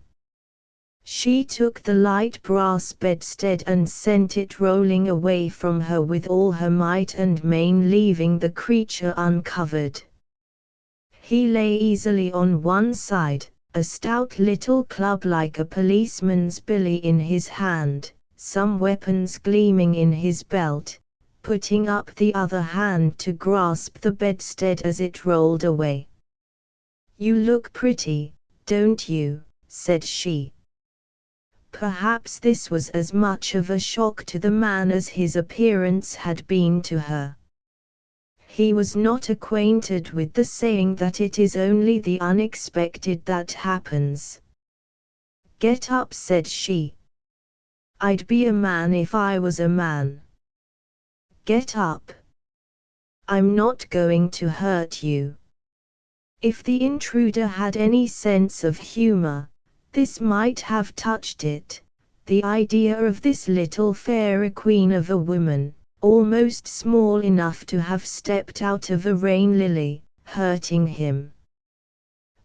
She took the light brass bedstead and sent it rolling away from her with all her might and main, leaving the creature uncovered. He lay easily on one side, a stout little club like a policeman's billy in his hand, some weapons gleaming in his belt, putting up the other hand to grasp the bedstead as it rolled away. "You look pretty, don't you?" said she. Perhaps this was as much of a shock to the man as his appearance had been to her. He was not acquainted with the saying that it is only the unexpected that happens. "Get up," said she. "I'd be a man if I was a man. Get up. I'm not going to hurt you." If the intruder had any sense of humor, this might have touched it, the idea of this little fairy queen of a woman, almost small enough to have stepped out of a rain lily, hurting him.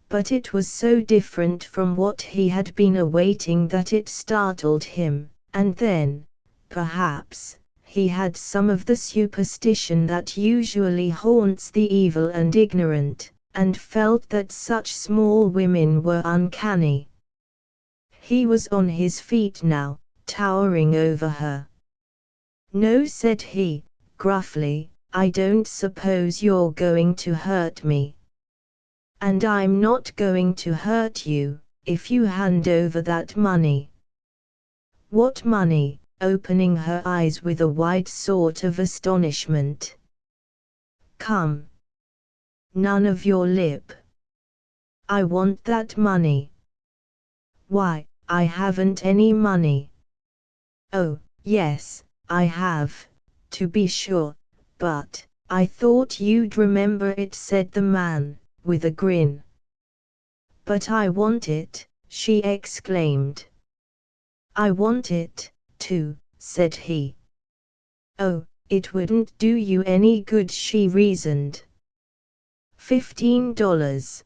But it was so different from what he had been awaiting that it startled him, and then, perhaps, he had some of the superstition that usually haunts the evil and ignorant, and felt that such small women were uncanny. He was on his feet now, towering over her. "No," said he, gruffly, "I don't suppose you're going to hurt me. And I'm not going to hurt you, if you hand over that money." "What money?" opening her eyes with a wide sort of astonishment. "Come. None of your lip. I want that money." "Why, I haven't any money." "Oh, yes, I have, to be sure, but I thought you'd remember it," said the man, with a grin. "But I want it," she exclaimed. "I want it, too," said he. "Oh, it wouldn't do you any good," she reasoned. $15.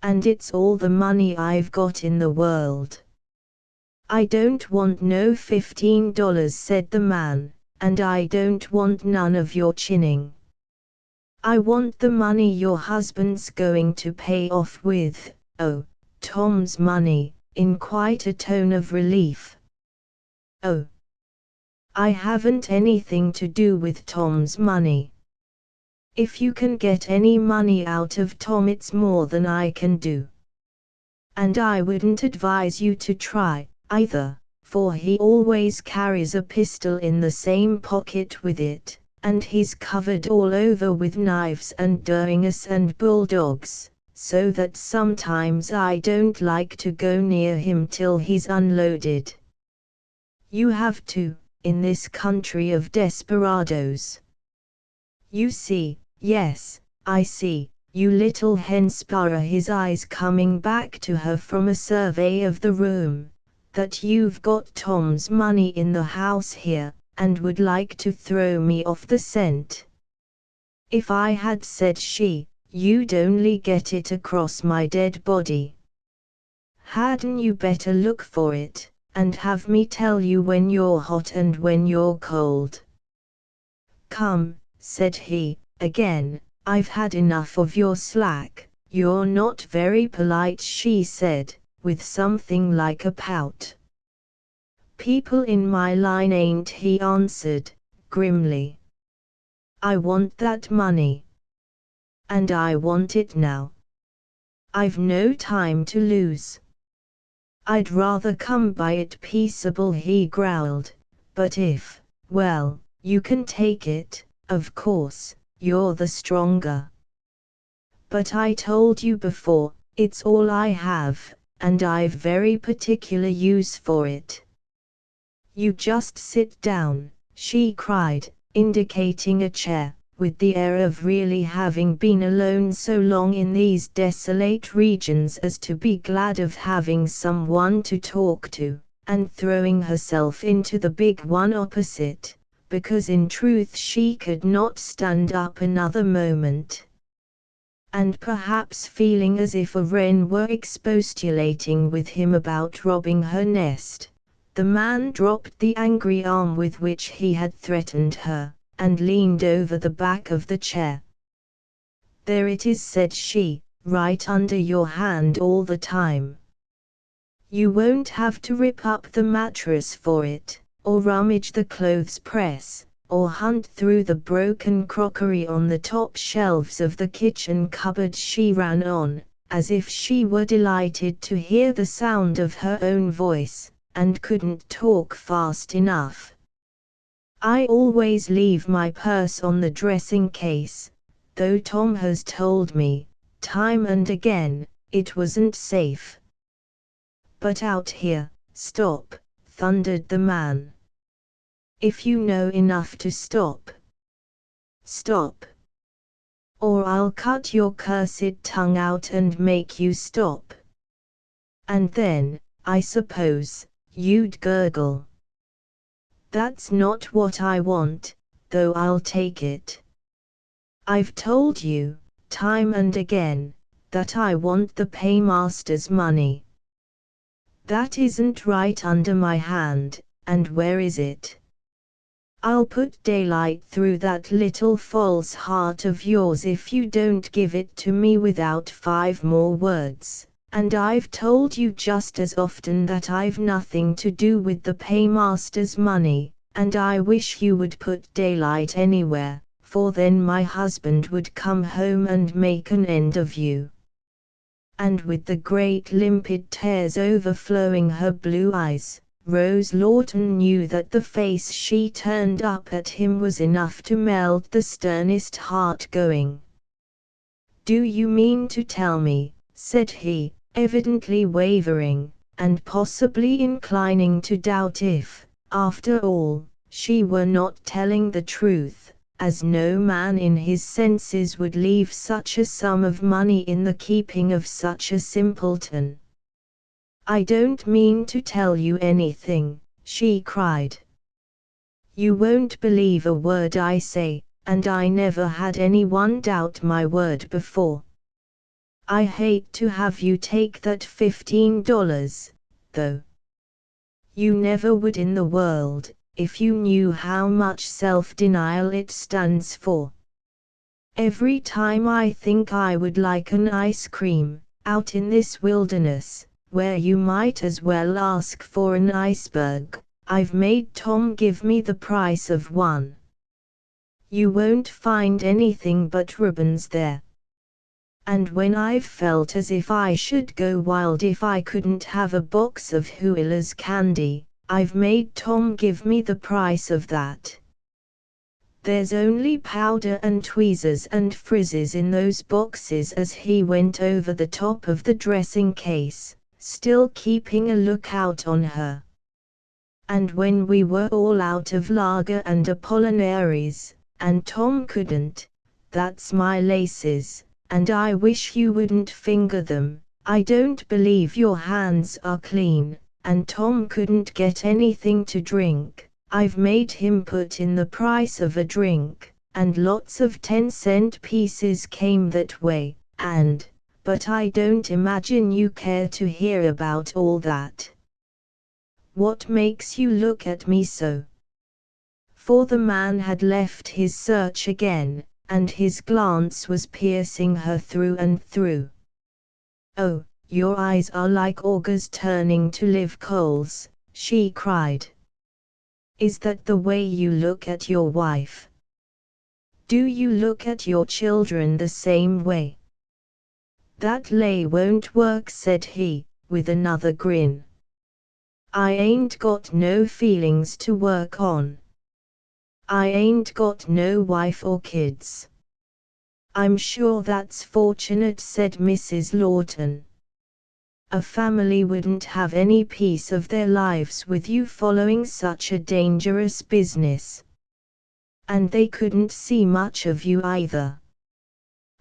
And it's all the money I've got in the world. I don't want no $15, said the man, and I don't want none of your chinning. I want the money your husband's going to pay off with. Oh, Tom's money, in quite a tone of relief. Oh, I haven't anything to do with Tom's money. If you can get any money out of Tom, it's more than I can do. And I wouldn't advise you to try, either, for he always carries a pistol in the same pocket with it, and he's covered all over with knives and doings and bulldogs, so that sometimes I don't like to go near him till he's unloaded. You have to, in this country of desperados. You see, yes, I see, you little hen sparrow, his eyes coming back to her from a survey of the room, that you've got Tom's money in the house here, and would like to throw me off the scent. If I had said she, you'd only get it across my dead body. Hadn't you better look for it, and have me tell you when you're hot and when you're cold? Come, said he, again, I've had enough of your slack. You're not very polite, she said, with something like a pout. People in my line ain't, he answered, grimly. I want that money. And I want it now. I've no time to lose. I'd rather come by it peaceable, he growled, but if, well, you can take it, of course, you're the stronger. But I told you before, it's all I have, and I've very particular use for it. You just sit down, she cried, indicating a chair, with the air of really having been alone so long in these desolate regions as to be glad of having someone to talk to, and throwing herself into the big one opposite, because in truth she could not stand up another moment. And perhaps feeling as if a wren were expostulating with him about robbing her nest, the man dropped the angry arm with which he had threatened her, and leaned over the back of the chair. There it is, said she, right under your hand all the time. You won't have to rip up the mattress for it, or rummage the clothes press, or hunt through the broken crockery on the top shelves of the kitchen cupboard, she ran on, as if she were delighted to hear the sound of her own voice, and couldn't talk fast enough. I always leave my purse on the dressing case, though Tom has told me, time and again, it wasn't safe. But out here, stop, thundered the man. If you know enough to stop. Stop. Or I'll cut your cursed tongue out and make you stop. And then, I suppose, you'd gurgle. That's not what I want, though I'll take it. I've told you, time and again, that I want the paymaster's money. That isn't right under my hand, and where is it? I'll put daylight through that little false heart of yours if you don't give it to me without 5 more words, and I've told you just as often that I've nothing to do with the paymaster's money, and I wish you would put daylight anywhere, for then my husband would come home and make an end of you. And with the great limpid tears overflowing her blue eyes, Rose Lawton knew that the face she turned up at him was enough to melt the sternest heart going. Do you mean to tell me, said he, evidently wavering, and possibly inclining to doubt if, after all, she were not telling the truth, as no man in his senses would leave such a sum of money in the keeping of such a simpleton. I don't mean to tell you anything, she cried. You won't believe a word I say, and I never had anyone doubt my word before. I hate to have you take that $15, though. You never would in the world, if you knew how much self-denial it stands for. Every time I think I would like an ice cream, out in this wilderness, where you might as well ask for an iceberg, I've made Tom give me the price of one. You won't find anything but ribbons there. And when I've felt as if I should go wild if I couldn't have a box of Huila's candy, I've made Tom give me the price of that. There's only powder and tweezers and frizzes in those boxes. As he went over the top of the dressing case, still keeping a lookout on her. And when we were all out of lager and apollinaries, and Tom couldn't, that's my laces, and I wish you wouldn't finger them, I don't believe your hands are clean, and Tom couldn't get anything to drink, I've made him put in the price of a drink, and lots of 10-cent pieces came that way, but I don't imagine you care to hear about all that. What makes you look at me so? For the man had left his search again, and his glance was piercing her through and through. Oh, your eyes are like augers turning to live coals, she cried. Is that the way you look at your wife? Do you look at your children the same way? That lay won't work, said he, with another grin. I ain't got no feelings to work on. I ain't got no wife or kids. I'm sure that's fortunate, said Mrs. Lawton. A family wouldn't have any peace of their lives with you following such a dangerous business. And they couldn't see much of you either.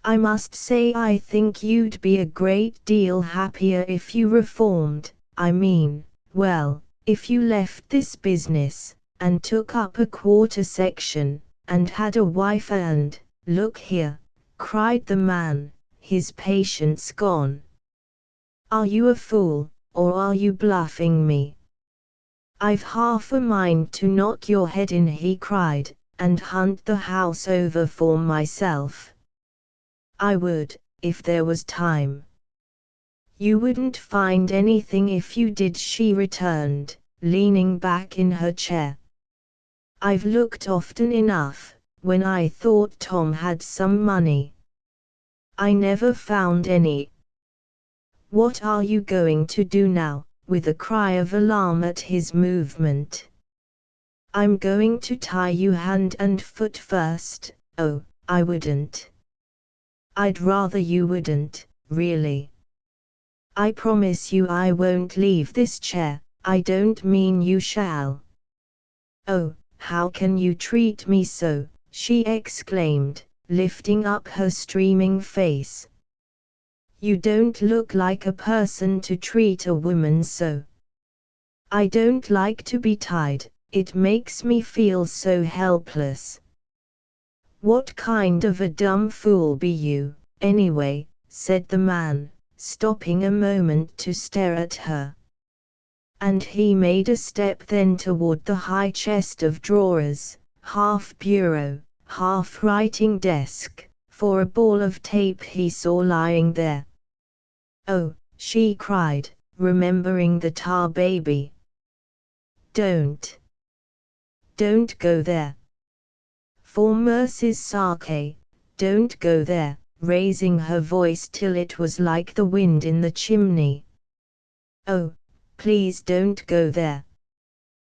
I must say I think you'd be a great deal happier if you reformed, well, if you left this business, and took up a quarter section, and had a wife and, look here, cried the man, his patience gone. Are you a fool, or are you bluffing me? I've half a mind to knock your head in, he cried, and hunt the house over for myself. I would, if there was time. You wouldn't find anything if you did, she returned, leaning back in her chair. I've looked often enough, when I thought Tom had some money. I never found any. What are you going to do now? With a cry of alarm at his movement. I'm going to tie you hand and foot first. Oh, I wouldn't. I'd rather you wouldn't, really. I promise you I won't leave this chair, I don't mean you shall. Oh, how can you treat me so, she exclaimed, lifting up her streaming face. You don't look like a person to treat a woman so. I don't like to be tied, it makes me feel so helpless. What kind of a dumb fool be you, anyway, said the man, stopping a moment to stare at her. And he made a step then toward the high chest of drawers, half bureau, half writing desk, for a ball of tape he saw lying there. Oh, she cried, remembering the tar baby. Don't go there. For mercy's sake, don't go there, raising her voice till it was like the wind in the chimney. Oh, please don't go there.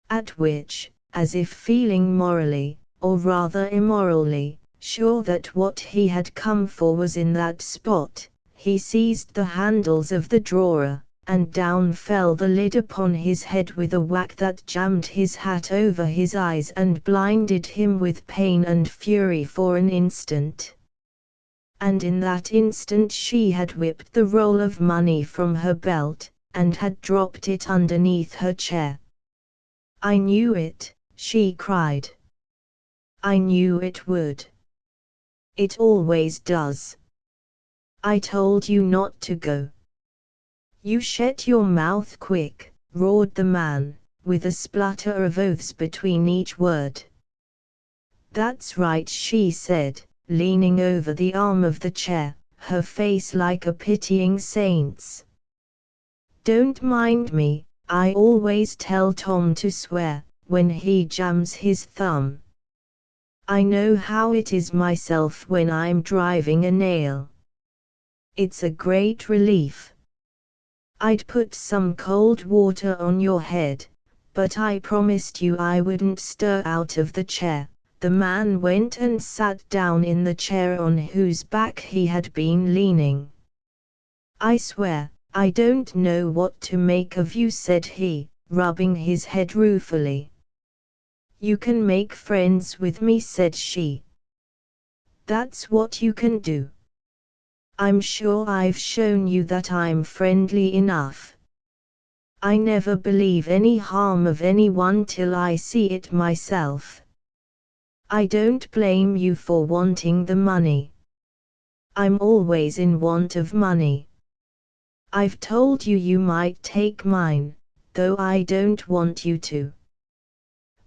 At which, as if feeling morally, or rather immorally, sure that what he had come for was in that spot, he seized the handles of the drawer, and down fell the lid upon his head with a whack that jammed his hat over his eyes and blinded him with pain and fury for an instant. And in that instant she had whipped the roll of money from her belt, and had dropped it underneath her chair. I knew it, she cried. I knew it would. It always does. I told you not to go. You shut your mouth quick, roared the man, with a splutter of oaths between each word. That's right, she said, leaning over the arm of the chair, her face like a pitying saint's. Don't mind me, I always tell Tom to swear, when he jams his thumb. I know how it is myself when I'm driving a nail. It's a great relief. I'd put some cold water on your head, but I promised you I wouldn't stir out of the chair. The man went and sat down in the chair on whose back he had been leaning. I swear, I don't know what to make of you, said he, rubbing his head ruefully. You can make friends with me, said she. That's what you can do. I'm sure I've shown you that I'm friendly enough. I never believe any harm of anyone till I see it myself. I don't blame you for wanting the money. I'm always in want of money. I've told you you might take mine, though I don't want you to.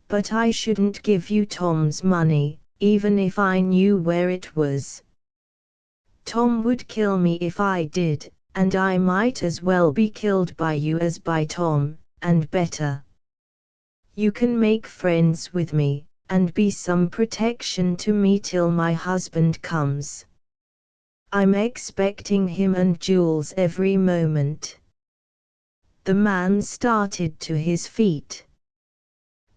But I shouldn't give you Tom's money, even if I knew where it was. Tom would kill me if I did, and I might as well be killed by you as by Tom, and better. You can make friends with me, and be some protection to me till my husband comes. I'm expecting him and Jules every moment. The man started to his feet.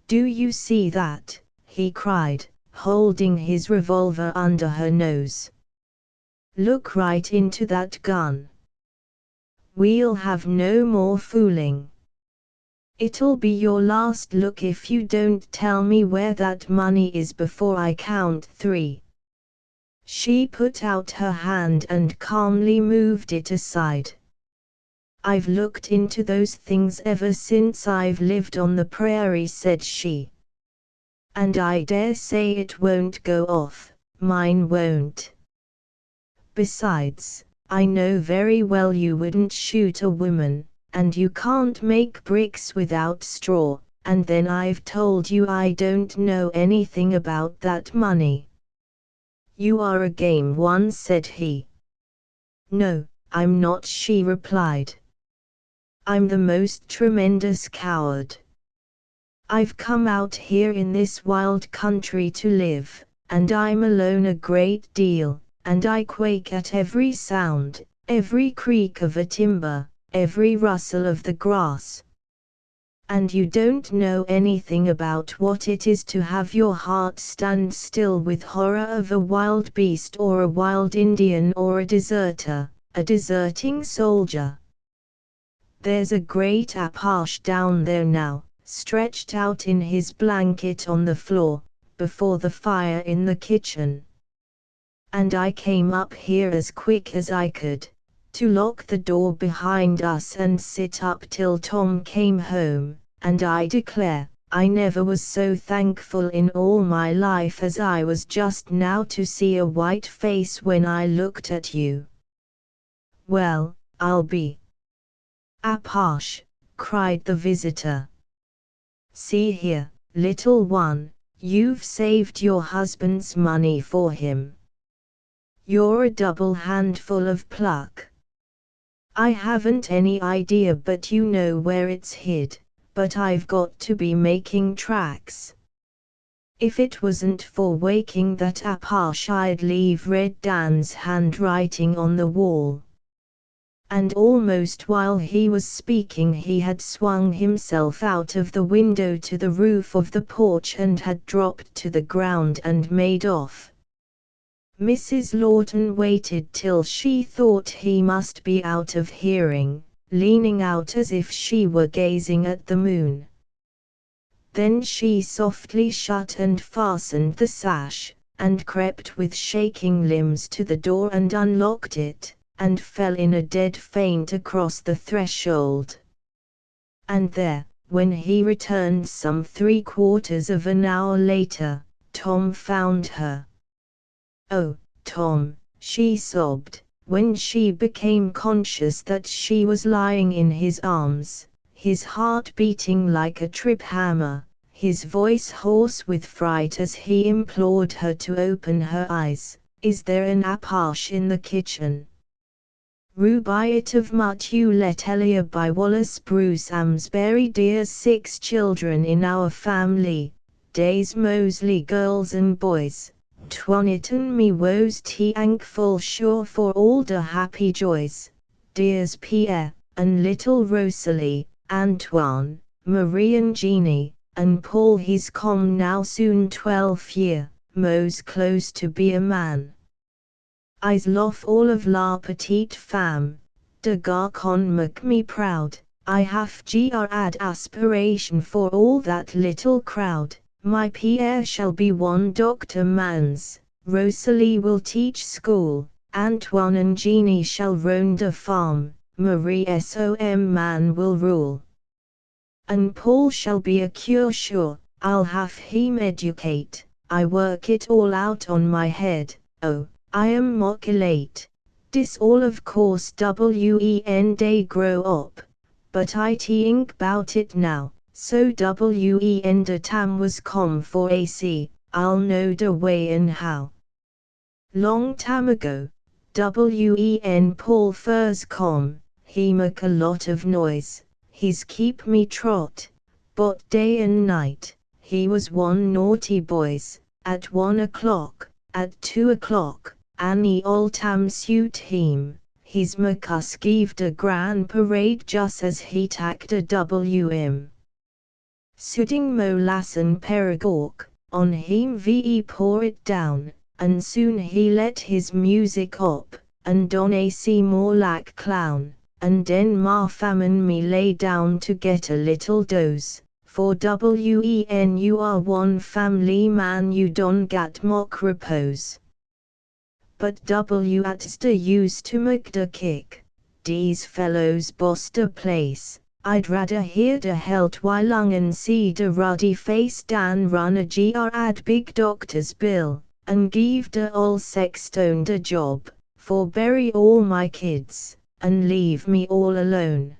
Do you see that? He cried, holding his revolver under her nose. Look right into that gun. We'll have no more fooling. It'll be your last look if you don't tell me where that money is before I count 3. She put out her hand and calmly moved it aside. I've looked into those things ever since I've lived on the prairie, said she. And I dare say it won't go off, mine won't. Besides, I know very well you wouldn't shoot a woman, and you can't make bricks without straw, and then I've told you I don't know anything about that money. You are a game one, said he. No, I'm not, she replied. I'm the most tremendous coward. I've come out here in this wild country to live, and I'm alone a great deal, and I quake at every sound, every creak of a timber, every rustle of the grass. And you don't know anything about what it is to have your heart stand still with horror of a wild beast or a wild Indian or a deserter, a deserting soldier. There's a great Apache down there now, stretched out in his blanket on the floor, before the fire in the kitchen. And I came up here as quick as I could, to lock the door behind us and sit up till Tom came home, and I declare, I never was so thankful in all my life as I was just now to see a white face when I looked at you. Well, I'll be. Apache, cried the visitor. See here, little one, you've saved your husband's money for him. You're a double handful of pluck. I haven't any idea, but you know where it's hid, but I've got to be making tracks. If it wasn't for waking that Apache, I'd leave Red Dan's handwriting on the wall. And almost while he was speaking he had swung himself out of the window to the roof of the porch and had dropped to the ground and made off. Mrs. Lawton waited till she thought he must be out of hearing, leaning out as if she were gazing at the moon. Then she softly shut and fastened the sash, and crept with shaking limbs to the door and unlocked it, and fell in a dead faint across the threshold. And there, when he returned some 3/4 of an hour later, Tom found her. Oh, Tom, she sobbed, when she became conscious that she was lying in his arms, his heart beating like a trip hammer, his voice hoarse with fright as he implored her to open her eyes. Is there an apache in the kitchen? Rubaiyat of Mutulette Elia by Wallace Bruce Amsbury. Dear 6 children in our family, days Mosley girls and boys, Twanitan me woes thankful sure for all the happy joys, dears Pierre, and little Rosalie, Antoine, Marie and Jeannie, and Paul he's come now soon 12 year, Mo's close to be a man. I's lof all of la petite femme, de garcon make me proud, I have grad aspiration for all that little crowd, my Pierre shall be one doctor mans, Rosalie will teach school, Antoine and Jeannie shall roam the farm, Marie som man will rule. And Paul shall be a cure sure, I'll have him educate, I work it all out on my head, oh. I am moculate. Dis all of course wen day grow up, but I think bout it now, so wen de tam was com for ac, I'll know de way and how. Long time ago, wen Paul first com, he make a lot of noise, he's keep me trot, but day and night, he was one naughty boys, at 1 o'clock, at 2 o'clock, Annie all tam suit him, he's make us give de grand parade just as he tak de wm. Sudding mo lassen perigork, on him ve pour it down, and soon he let his music up, and don ac more like clown, and den ma famine me lay down to get a little doze, for wen you are one family man you don gat mock repose. But at's de used to make de kick, dese fellows boss de place, I'd rather hear de helt while long and see de ruddy face dan run a grad big doctor's bill, and give de ol sextone de job, for bury all my kids, and leave me all alone.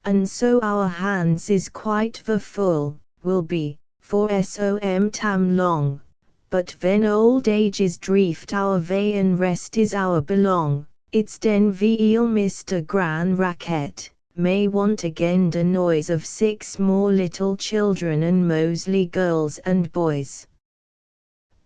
And so our hands is quite the full, will be, for som tam long. But when old age is drift our way and rest is our belong, it's den ve'll miss de gran racket, may want again the noise of 6 more little children and Mosley girls and boys.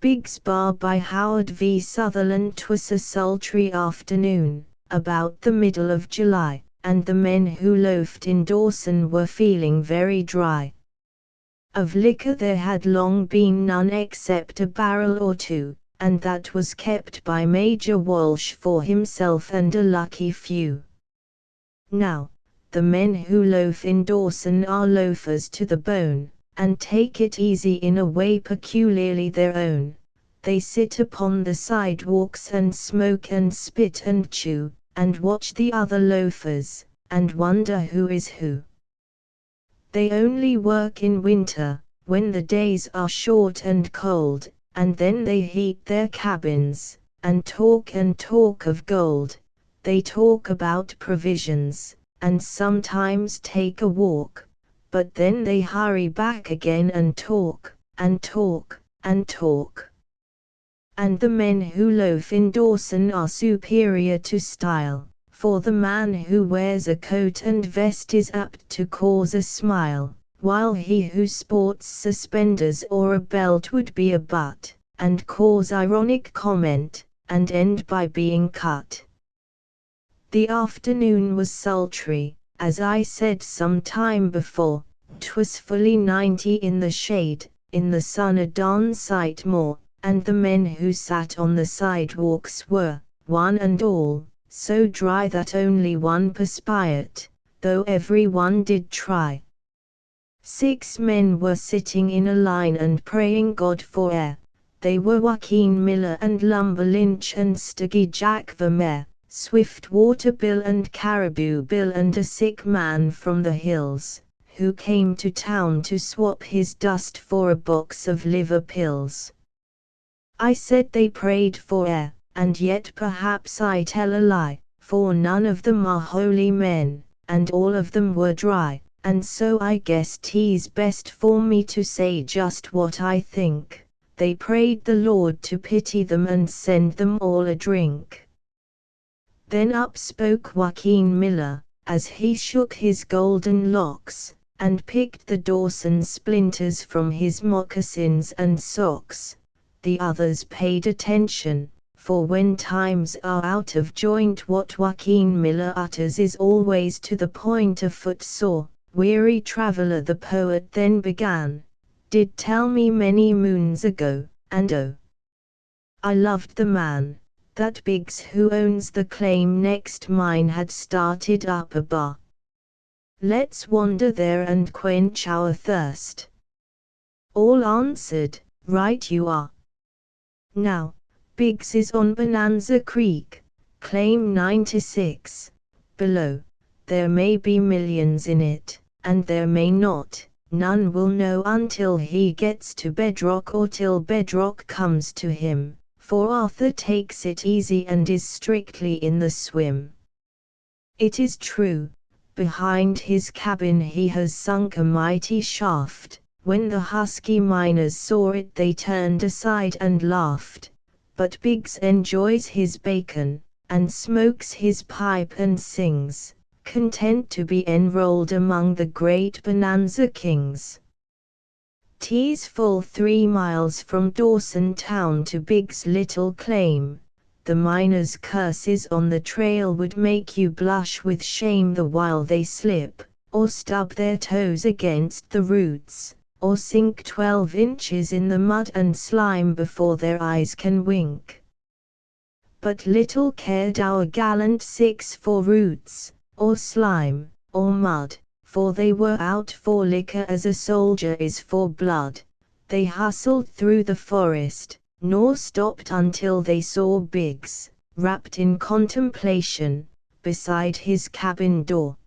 Biggs Bar by Howard V. Sutherland. 'Twas a sultry afternoon, about the middle of July, and the men who loafed in Dawson were feeling very dry. Of liquor there had long been none except a barrel or two, and that was kept by Major Walsh for himself and a lucky few. Now, the men who loaf in Dawson are loafers to the bone, and take it easy in a way peculiarly their own. They sit upon the sidewalks and smoke and spit and chew, and watch the other loafers, and wonder who is who. They only work in winter, when the days are short and cold, and then they heat their cabins, and talk of gold. They talk about provisions, and sometimes take a walk, but then they hurry back again and talk. And the men who loaf in Dawson are superior to style. For the man who wears a coat and vest is apt to cause a smile, while he who sports suspenders or a belt would be a butt, and cause ironic comment, and end by being cut. The afternoon was sultry, as I said some time before, 'twas fully 90 in the shade, in the sun a darn sight more, and the men who sat on the sidewalks were, one and all, so dry that only one perspired, though every one did try. 6 men were sitting in a line and praying God for air. They were Joaquin Miller and Lumber Lynch and Stuggy Jack Vermeer, Swiftwater Bill and Caribou Bill and a sick man from the hills, who came to town to swap his dust for a box of liver pills. I said they prayed for air, and yet perhaps I tell a lie, for none of them are holy men, and all of them were dry, and so I guess 'tis best for me to say just what I think. They prayed the Lord to pity them and send them all a drink. Then up spoke Joaquin Miller, as he shook his golden locks, and picked the Dawson splinters from his moccasins and socks. The others paid attention, for when times are out of joint what Joaquin Miller utters is always to the point a footsore. Weary traveler, the poet then began, did tell me many moons ago, and oh, I loved the man, that Biggs who owns the claim next mine had started up a bar. Let's wander there and quench our thirst. All answered, right you are. Now, Biggs is on Bonanza Creek, claim 96, below. There may be millions in it, and there may not. None will know until he gets to bedrock or till bedrock comes to him, for Arthur takes it easy and is strictly in the swim. It is true, behind his cabin he has sunk a mighty shaft. When the husky miners saw it they turned aside and laughed. But Biggs enjoys his bacon, and smokes his pipe and sings, content to be enrolled among the great Bonanza kings. 'Tis full 3 miles from Dawson town to Biggs' little claim. The miners' curses on the trail would make you blush with shame the while they slip, or stub their toes against the roots, or sink 12 inches in the mud and slime before their eyes can wink. But little cared our gallant 6 for roots, or slime, or mud, for they were out for liquor as a soldier is for blood. They hustled through the forest, nor stopped until they saw Biggs, wrapped in contemplation, beside his cabin door.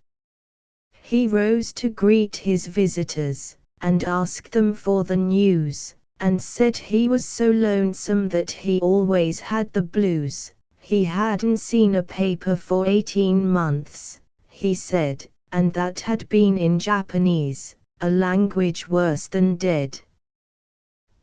He rose to greet his visitors, and asked them for the news, and said he was so lonesome that he always had the blues. He hadn't seen a paper for 18 months, he said, and that had been in Japanese, a language worse than dead.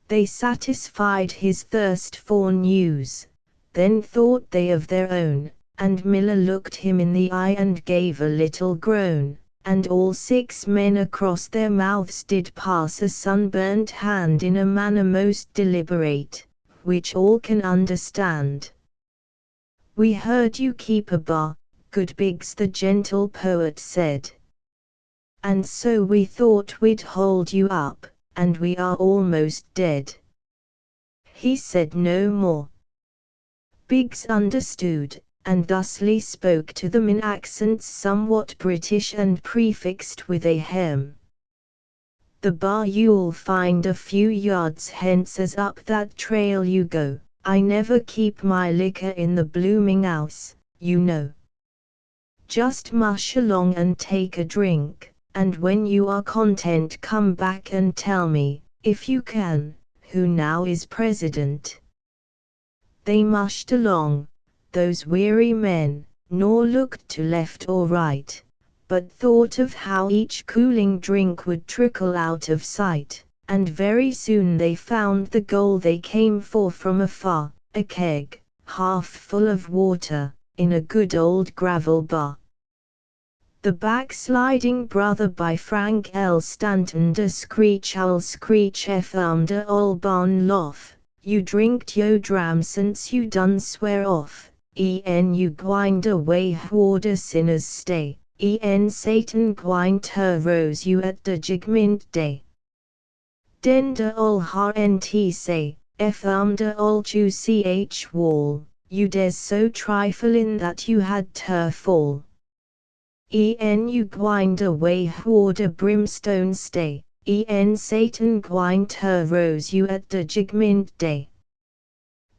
They satisfied his thirst for news, then thought they of their own, and Miller looked him in the eye and gave a little groan. And all 6 men across their mouths did pass a sunburnt hand in a manner most deliberate, which all can understand. We heard you keep a bar, good Biggs, the gentle poet said. And so we thought we'd hold you up, and we are almost dead. He said no more. Biggs understood, and thusly spoke to them in accents somewhat British and prefixed with a hem. The bar you'll find a few yards hence as up that trail you go. I never keep my liquor in the blooming house, you know. Just mush along and take a drink, and when you are content come back and tell me, if you can, who now is president. They mushed along, those weary men, nor looked to left or right, but thought of how each cooling drink would trickle out of sight, and very soon they found the goal they came for from afar, a keg, half full of water, in a good old gravel bar. The Backsliding Brother by Frank L. Stanton. De screech owl screech de ol bon lof, you drinked yo dram since you done swear off. You gwind away hward sinners stay, Satan gwind ter rose you at de judgment day. Den de ol har nt say, de ol chu ch wall, you des so triflin that you had ter fall. You gwind away hward brimstone stay, Satan gwind ter rose you at de judgment day.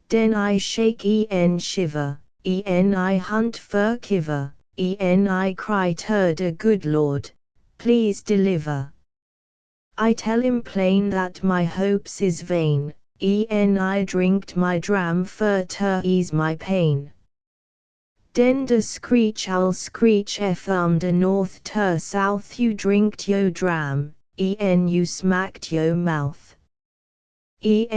Den I shake shiver, I hunt fur kiver, I cry ter de good Lord, please deliver. I tell him plain that my hopes is vain, I drinked my dram fur to ease my pain. Den de screech I'll screech from de north to south you drinked yo dram, you smacked yo mouth. You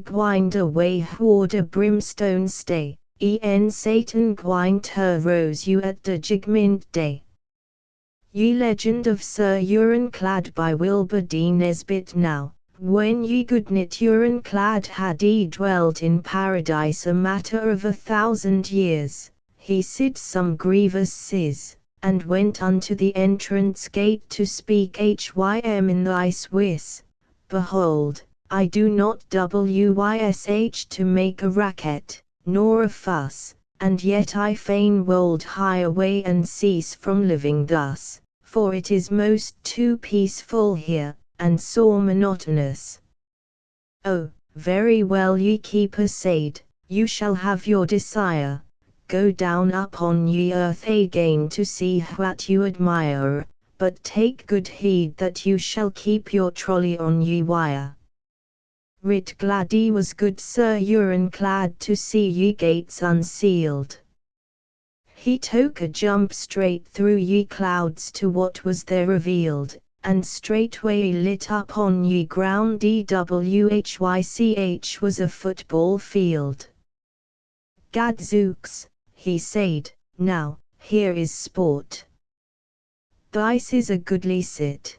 gwind away whore de brimstone stay, Satan gwind to rose you at de judgment day. Ye Legend of Sir Clad by Wilbur D. Nesbit. Now, when ye goodnit Clad had dwelt in paradise a matter of 1,000 years, he sid some grievous sins, and went unto the entrance gate to speak hym in thy Swiss. Behold, I do not wysh to make a racket, nor a fuss, and yet I fain wold hie away and cease from living thus, for it is most too peaceful here, and sore monotonous. Oh, very well ye keeper said, you shall have your desire, go down upon ye earth again to see what you admire, but take good heed that you shall keep your trolley on ye wire. Right glad was good Sir Clad to see ye gates unsealed. He took a jump straight through ye clouds to what was there revealed, and straightway lit up on ye ground which was a football field. Gadzooks, he said, now, here is sport. This is a goodly sit.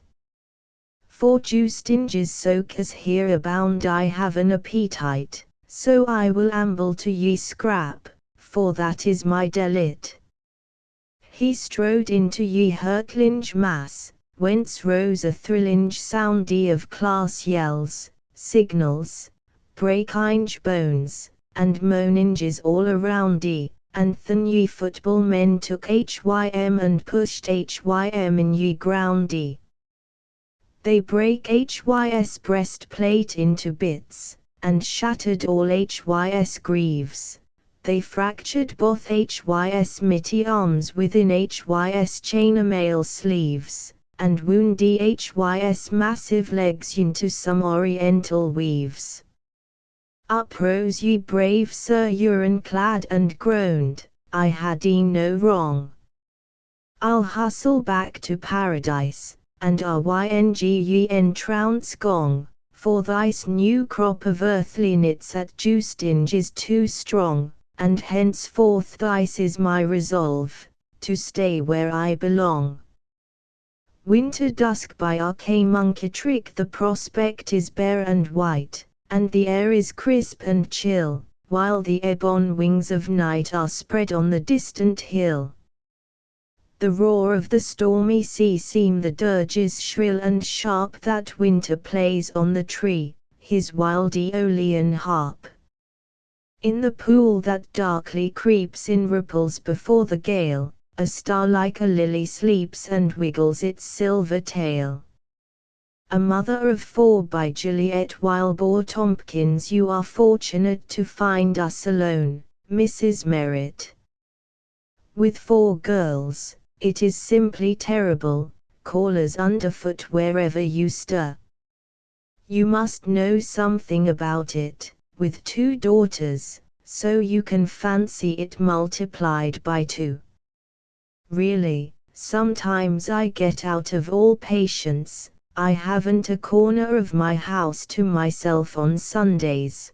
For Justinge's soakers here abound I have an appetite, so I will amble to ye scrap, for that is my delight. He strode into ye hurtlinge mass, whence rose a thrillinge soundy of class yells, signals, breakinge bones, and moaninges all around ye, and then ye football men took hym and pushed hym in ye groundy. They break hys breastplate into bits, and shattered all hys greaves. They fractured both hys mitty arms within hys chainmail sleeves, and woundy hys massive legs into some oriental weaves. Up rose ye brave Sir Clad and groaned, I had no wrong. I'll hustle back to paradise, and ye entrounce gong, for this new crop of earthly nits at Justinge is too strong, and henceforth this is my resolve, to stay where I belong. Winter dusk by Archaemunketrick the prospect is bare and white, and the air is crisp and chill, while the ebon wings of night are spread on the distant hill. The roar of the stormy sea seem the dirges shrill and sharp that winter plays on the tree, his wild Aeolian harp. In the pool that darkly creeps in ripples before the gale, a star like a lily sleeps and wiggles its silver tail. A Mother of Four by Juliet Wilbur Tompkins. You are fortunate to find us alone, Mrs. Merritt. With 4 girls, it is simply terrible, callers underfoot wherever you stir. You must know something about it, with 2 daughters, so you can fancy it multiplied by 2. Really, sometimes I get out of all patience. I haven't a corner of my house to myself on Sundays.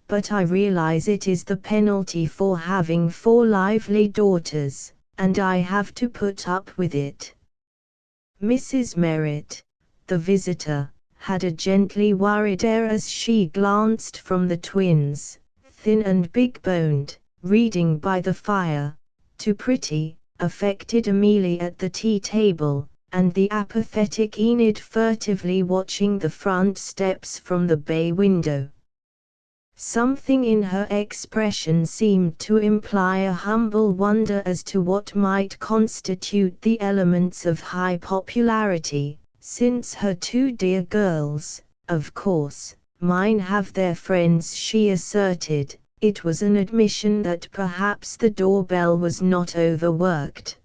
But I realize it is the penalty for having 4 lively daughters, and I have to put up with it. Mrs. Merritt, the visitor, had a gently worried air as she glanced from the twins, thin and big-boned, reading by the fire, to pretty, affected Amelie at the tea-table, and the apathetic Enid furtively watching the front steps from the bay window. Something in her expression seemed to imply a humble wonder as to what might constitute the elements of high popularity, since her 2 dear girls, of course, mine have their friends. She asserted. It was an admission that perhaps the doorbell was not overworked.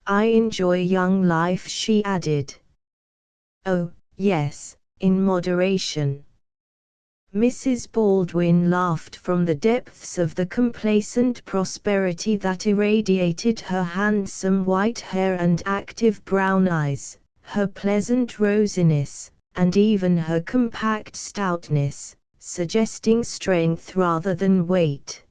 I enjoy young life, she added. Oh, yes, in moderation. Mrs. Baldwin laughed from the depths of the complacent prosperity that irradiated her handsome white hair and active brown eyes, her pleasant rosiness, and even her compact stoutness, suggesting strength rather than weight.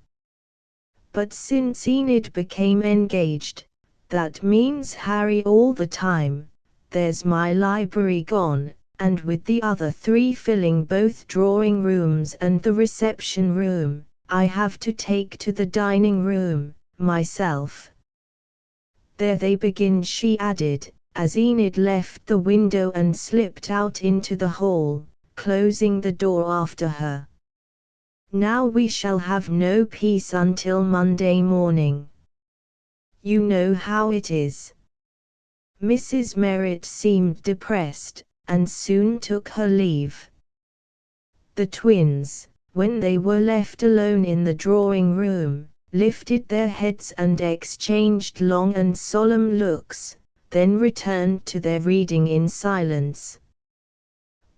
But since Enid became engaged, that means Harry all the time. There's my library gone, and with the other 3 filling both drawing rooms and the reception room, I have to take to the dining room, myself. There they begin, she added, as Enid left the window and slipped out into the hall, closing the door after her. Now we shall have no peace until Monday morning. You know how it is. Mrs. Merritt seemed depressed, and soon took her leave. The twins, when they were left alone in the drawing room, lifted their heads and exchanged long and solemn looks, then returned to their reading in silence.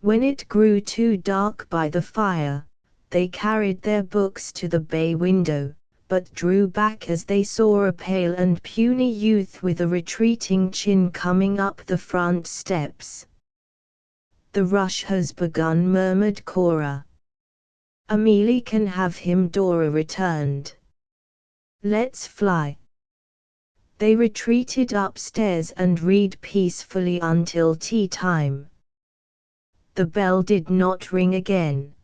When it grew too dark by the fire, they carried their books to the bay window, but drew back as they saw a pale and puny youth with a retreating chin coming up the front steps. "The rush has begun," murmured Cora. "Amelie can have him," Dora returned. "Let's fly." They retreated upstairs and read peacefully until tea time. The bell did not ring again.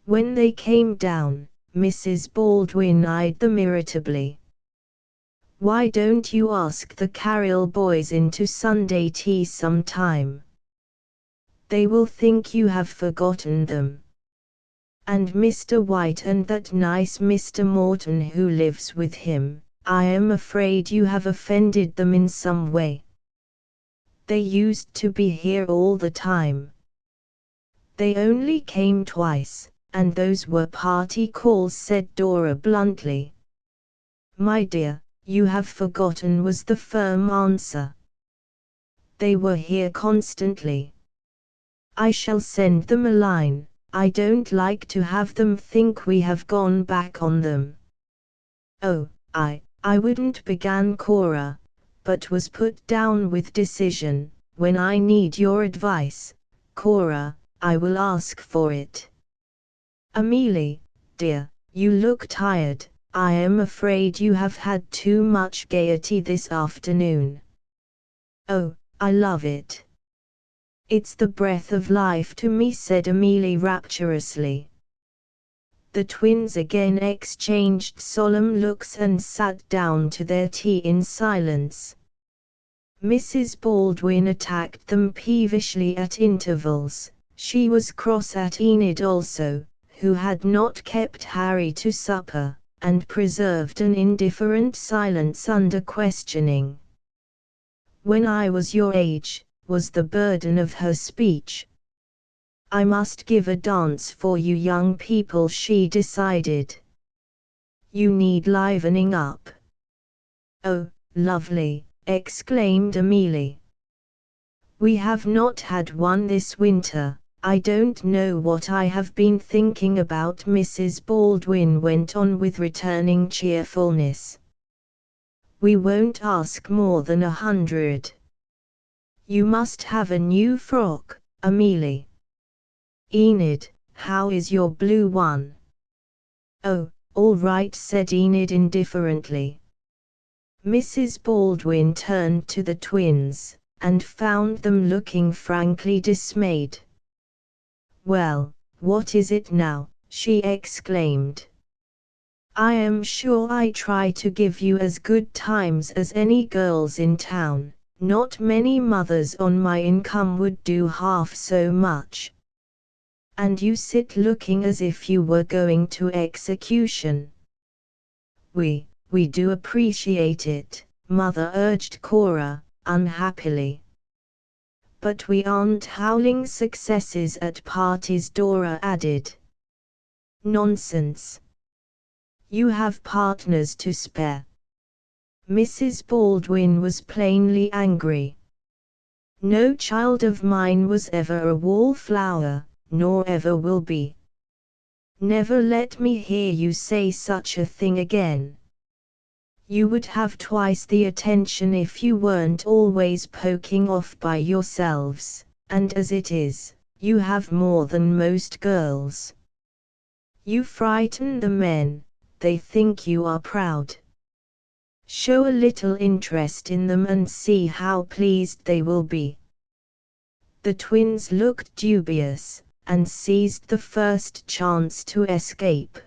When they came down, Mrs. Baldwin eyed them irritably. "Why don't you ask the Carroll boys into Sunday tea sometime? They will think you have forgotten them. And Mr. White and that nice Mr. Morton who lives with him, I am afraid you have offended them in some way. They used to be here all the time." "They only came twice, and those were party calls," said Dora bluntly. "My dear, you have forgotten," was the firm answer. "They were here constantly. I shall send them a line. I don't like to have them think we have gone back on them." "Oh, I wouldn't," began Cora, but was put down with decision. "When I need your advice, Cora, I will ask for it. Amelie, dear, you look tired. I am afraid you have had too much gaiety this afternoon." "Oh, I love it. It's the breath of life to me," said Amelie rapturously. The twins again exchanged solemn looks and sat down to their tea in silence. Mrs. Baldwin attacked them peevishly at intervals. She was cross at Enid also, who had not kept Harry to supper, and preserved an indifferent silence under questioning. "When I was your age," was the burden of her speech. "I must give a dance for you young people," she decided. "You need livening up." "Oh, lovely," exclaimed Amelie. "We have not had one this winter. I don't know what I have been thinking about," Mrs. Baldwin went on with returning cheerfulness. "We won't ask more than 100. You must have a new frock, Amelie. Enid, how is your blue one?" "Oh, all right," said Enid indifferently. Mrs. Baldwin turned to the twins, and found them looking frankly dismayed. "Well, what is it now?" she exclaimed. "I am sure I try to give you as good times as any girls in town. Not many mothers on my income would do half so much. And you sit looking as if you were going to execution." We do appreciate it," Mother urged Cora, unhappily. "But we aren't howling successes at parties," Dora added. "Nonsense. You have partners to spare." Mrs. Baldwin was plainly angry. "No child of mine was ever a wallflower, nor ever will be. Never let me hear you say such a thing again. You would have twice the attention if you weren't always poking off by yourselves, and as it is, you have more than most girls. You frighten the men, they think you are proud. Show a little interest in them and see how pleased they will be. The twins looked dubious, and seized the first chance to escape.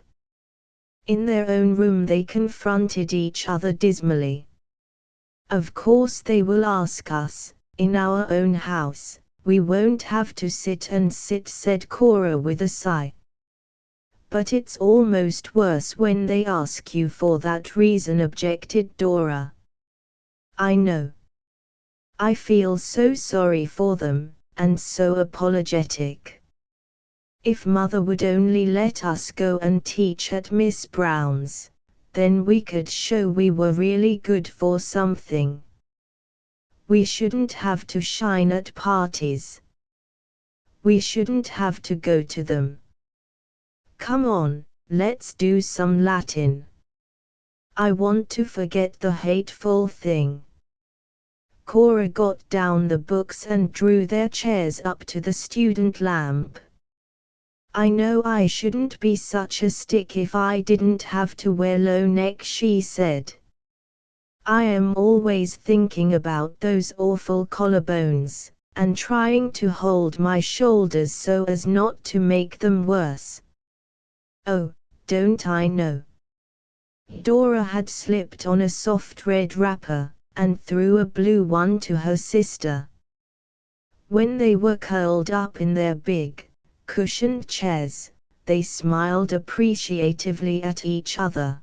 In their own room they confronted each other dismally. Of course they will ask us, in our own house, we won't have to sit, said Cora with a sigh. But it's almost worse when they ask you for that reason, objected Dora. I know. I feel so sorry for them, and so apologetic. If Mother would only let us go and teach at Miss Brown's, then we could show we were really good for something. We shouldn't have to shine at parties. We shouldn't have to go to them. Come on, let's do some Latin. I want to forget the hateful thing. Cora got down the books and drew their chairs up to the student lamp. I know I shouldn't be such a stick if I didn't have to wear low neck, she said. I am always thinking about those awful collarbones, and trying to hold my shoulders so as not to make them worse. Oh, don't I know? Dora had slipped on a soft red wrapper, and threw a blue one to her sister. When they were curled up in their big, cushioned chairs, they smiled appreciatively at each other.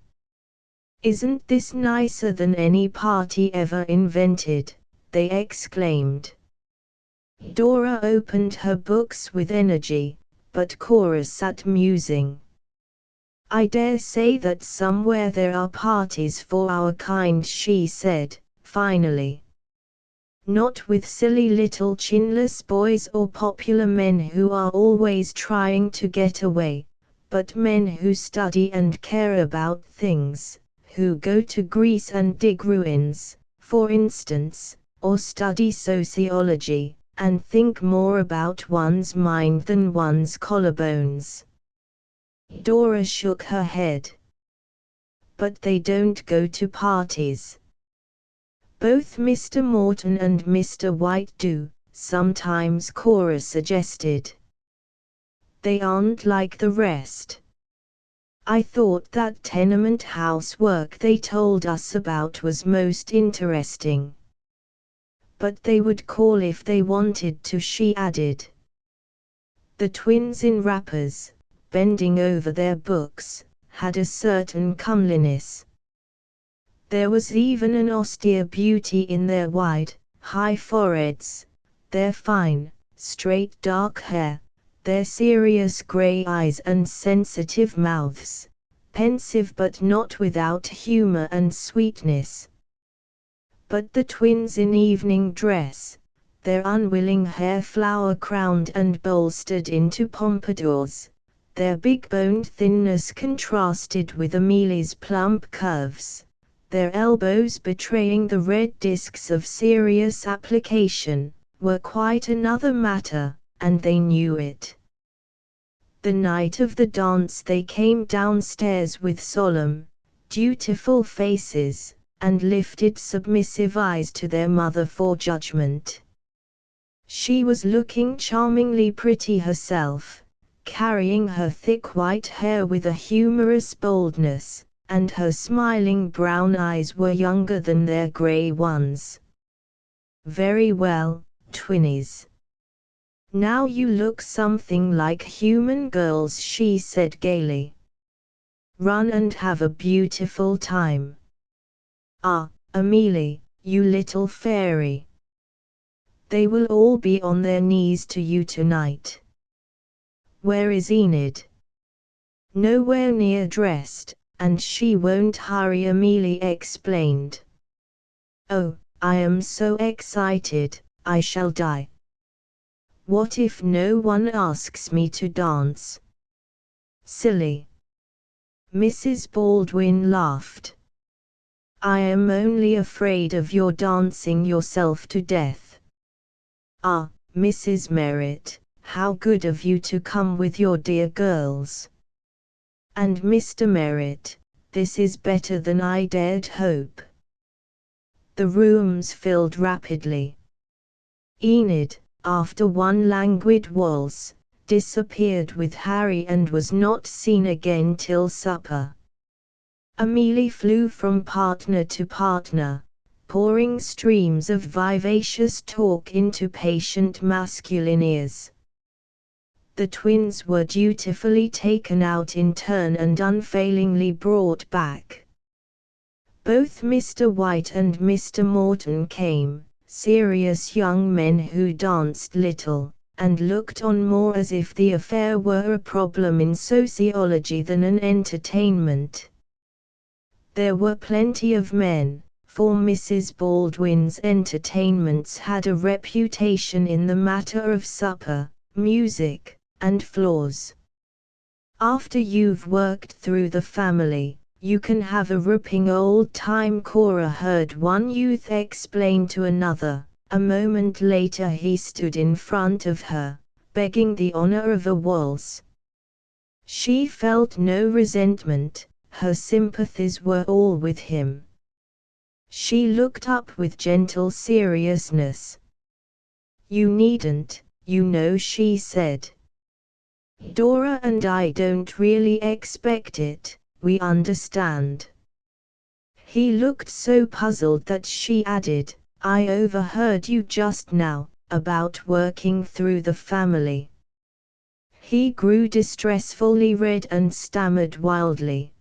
Isn't this nicer than any party ever invented? They exclaimed. Dora opened her books with energy, but Cora sat musing. I dare say that somewhere there are parties for our kind, she said, finally. Not with silly little chinless boys or popular men who are always trying to get away, but men who study and care about things, who go to Greece and dig ruins, for instance, or study sociology, and think more about one's mind than one's collarbones. Dora shook her head. But they don't go to parties. Both Mr. Morton and Mr. White do, sometimes, Cora suggested. They aren't like the rest. I thought that tenement house work they told us about was most interesting. But they would call if they wanted to, she added. The twins in wrappers, bending over their books, had a certain comeliness. There was even an austere beauty in their wide, high foreheads, their fine, straight dark hair, their serious grey eyes and sensitive mouths, pensive but not without humor and sweetness. But the twins in evening dress, their unwilling hair flower-crowned and bolstered into pompadours, their big-boned thinness contrasted with Amelia's plump curves, their elbows betraying the red discs of serious application, were quite another matter, and they knew it. The night of the dance they came downstairs with solemn, dutiful faces, and lifted submissive eyes to their mother for judgment. She was looking charmingly pretty herself, carrying her thick white hair with a humorous boldness, and her smiling brown eyes were younger than their grey ones. Very well, twinnies. Now you look something like human girls, she said gaily. Run and have a beautiful time. Ah, Amelie, you little fairy. They will all be on their knees to you tonight. Where is Enid? Nowhere near dressed, and she won't hurry, Amelie explained. Oh, I am so excited, I shall die. What if no one asks me to dance? Silly. Mrs. Baldwin laughed. I am only afraid of your dancing yourself to death. Ah, Mrs. Merritt, how good of you to come with your dear girls. And Mr. Merritt, this is better than I dared hope. The rooms filled rapidly. Enid, after one languid waltz, disappeared with Harry and was not seen again till supper. Amelie flew from partner to partner, pouring streams of vivacious talk into patient masculine ears. The twins were dutifully taken out in turn and unfailingly brought back. Both Mr. White and Mr. Morton came, serious young men who danced little, and looked on more as if the affair were a problem in sociology than an entertainment. There were plenty of men, for Mrs. Baldwin's entertainments had a reputation in the matter of supper, music, and floors. After you've worked through the family, you can have a ripping old time, Cora heard one youth explain to another. A moment later he stood in front of her, begging the honor of a waltz. She felt no resentment, her sympathies were all with him. She looked up with gentle seriousness. You needn't, you know, she said. Dora and I don't really expect it, we understand. He looked so puzzled that she added, I overheard you just now, about working through the family. He grew distressfully red and stammered wildly.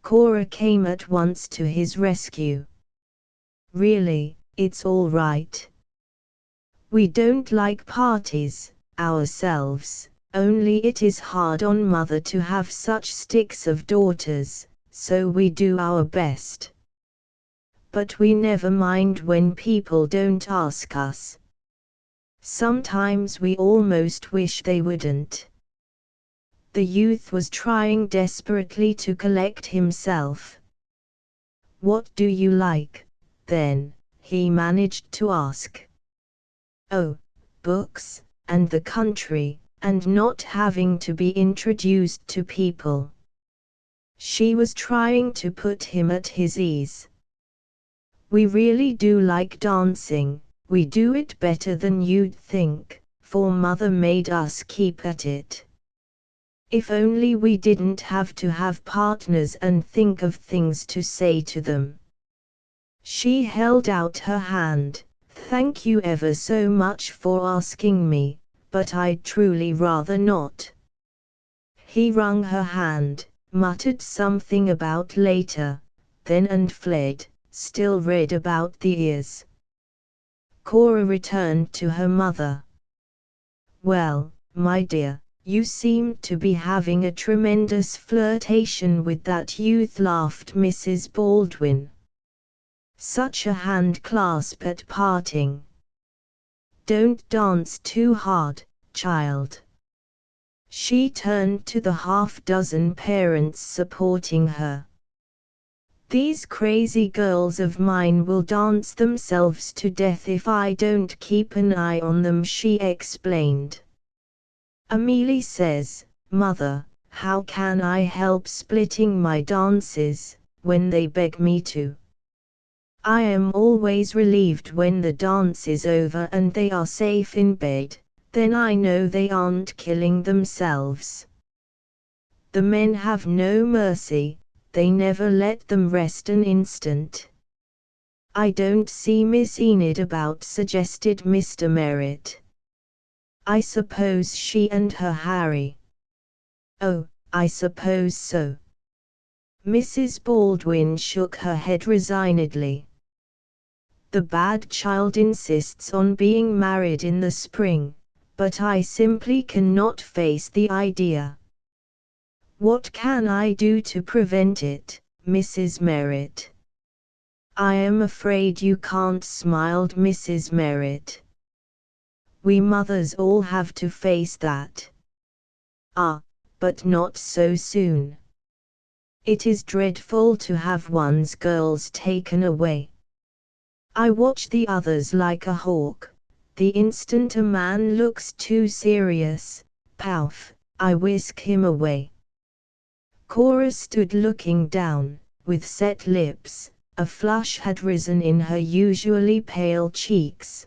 Cora came at once to his rescue. Really, it's all right. We don't like parties, ourselves, only it is hard on Mother to have such sticks of daughters, so we do our best. But we never mind when people don't ask us. Sometimes we almost wish they wouldn't. The youth was trying desperately to collect himself. What do you like, then? He managed to ask. Oh, books, and the country, and not having to be introduced to people. She was trying to put him at his ease. We really do like dancing, we do it better than you'd think, for Mother made us keep at it. If only we didn't have to have partners and think of things to say to them. She held out her hand. Thank you ever so much for asking me, but I'd truly rather not. He wrung her hand, muttered something about later, then and fled, still red about the ears. Cora returned to her mother. Well, my dear, you seem to be having a tremendous flirtation with that youth, laughed Mrs. Baldwin. Such a hand clasp at parting. Don't dance too hard, child. She turned to the half-dozen parents supporting her. These crazy girls of mine will dance themselves to death if I don't keep an eye on them, she explained. Amelie says, Mother, how can I help splitting my dances, when they beg me to? I am always relieved when the dance is over and they are safe in bed, then I know they aren't killing themselves. The men have no mercy, they never let them rest an instant. I don't see Miss Enid about, suggested Mr. Merritt. I suppose she and her Harry. Oh, I suppose so. Mrs. Baldwin shook her head resignedly. The bad child insists on being married in the spring, but I simply cannot face the idea. What can I do to prevent it, Mrs. Merritt? I am afraid you can't, smiled Mrs. Merritt. We mothers all have to face that. Ah, but not so soon. It is dreadful to have one's girls taken away. I watch the others like a hawk. The instant a man looks too serious, pouf, I whisk him away. Cora stood looking down, with set lips. A flush had risen in her usually pale cheeks.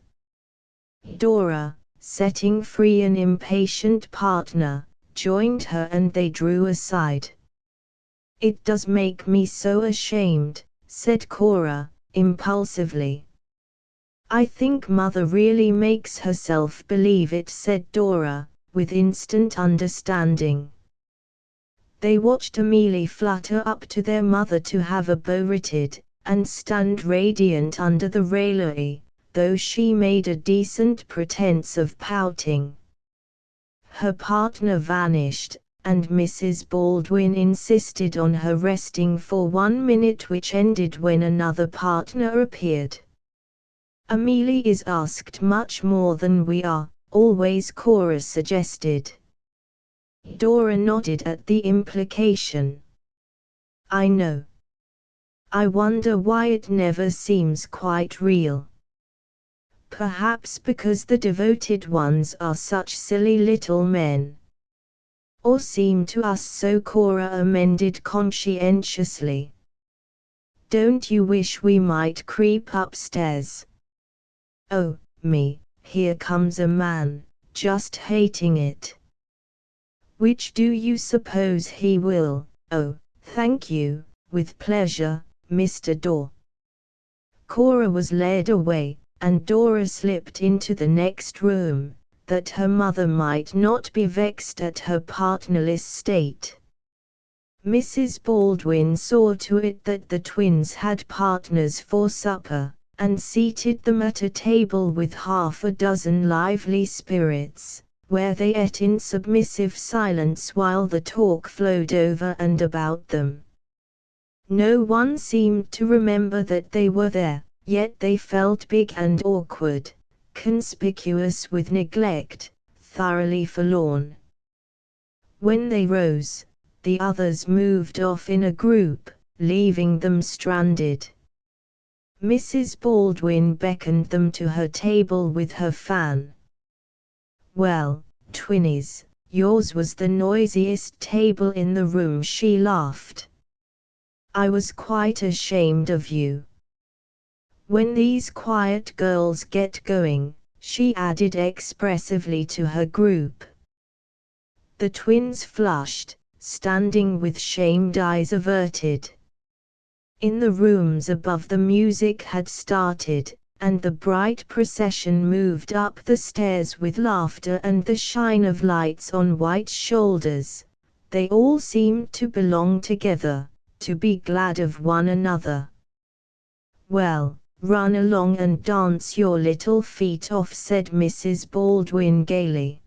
Dora, setting free an impatient partner, joined her and they drew aside. "It does make me so ashamed," said Cora, impulsively. "I think Mother really makes herself believe it," said Dora, with instant understanding. They watched Amelie flutter up to their mother to have a bow knitted, and stand radiant under the raillery, though she made a decent pretense of pouting. Her partner vanished, and Mrs. Baldwin insisted on her resting for 1 minute, which ended when another partner appeared. "Amelie is asked much more than we are," always Cora suggested. Dora nodded at the implication. "I know. I wonder why it never seems quite real. Perhaps because the devoted ones are such silly little men. Or seem to us so," Cora amended conscientiously. "Don't you wish we might creep upstairs? Oh, me, here comes a man, just hating it. Which do you suppose he will?" "Oh, thank you, with pleasure, Mr. Dorr." Cora was led away, and Dora slipped into the next room, that her mother might not be vexed at her partnerless state. Mrs. Baldwin saw to it that the twins had partners for supper, and seated them at a table with half a dozen lively spirits, where they ate in submissive silence while the talk flowed over and about them. No one seemed to remember that they were there, yet they felt big and awkward, conspicuous with neglect, thoroughly forlorn. When they rose, the others moved off in a group, leaving them stranded. Mrs. Baldwin beckoned them to her table with her fan. "Well, twinnies, yours was the noisiest table in the room," she laughed. "I was quite ashamed of you. When these quiet girls get going," she added expressively to her group. The twins flushed, standing with shamed eyes averted. In the rooms above the music had started, and the bright procession moved up the stairs with laughter and the shine of lights on white shoulders. They all seemed to belong together, to be glad of one another. "Well, run along and dance your little feet off," said Mrs. Baldwin gaily.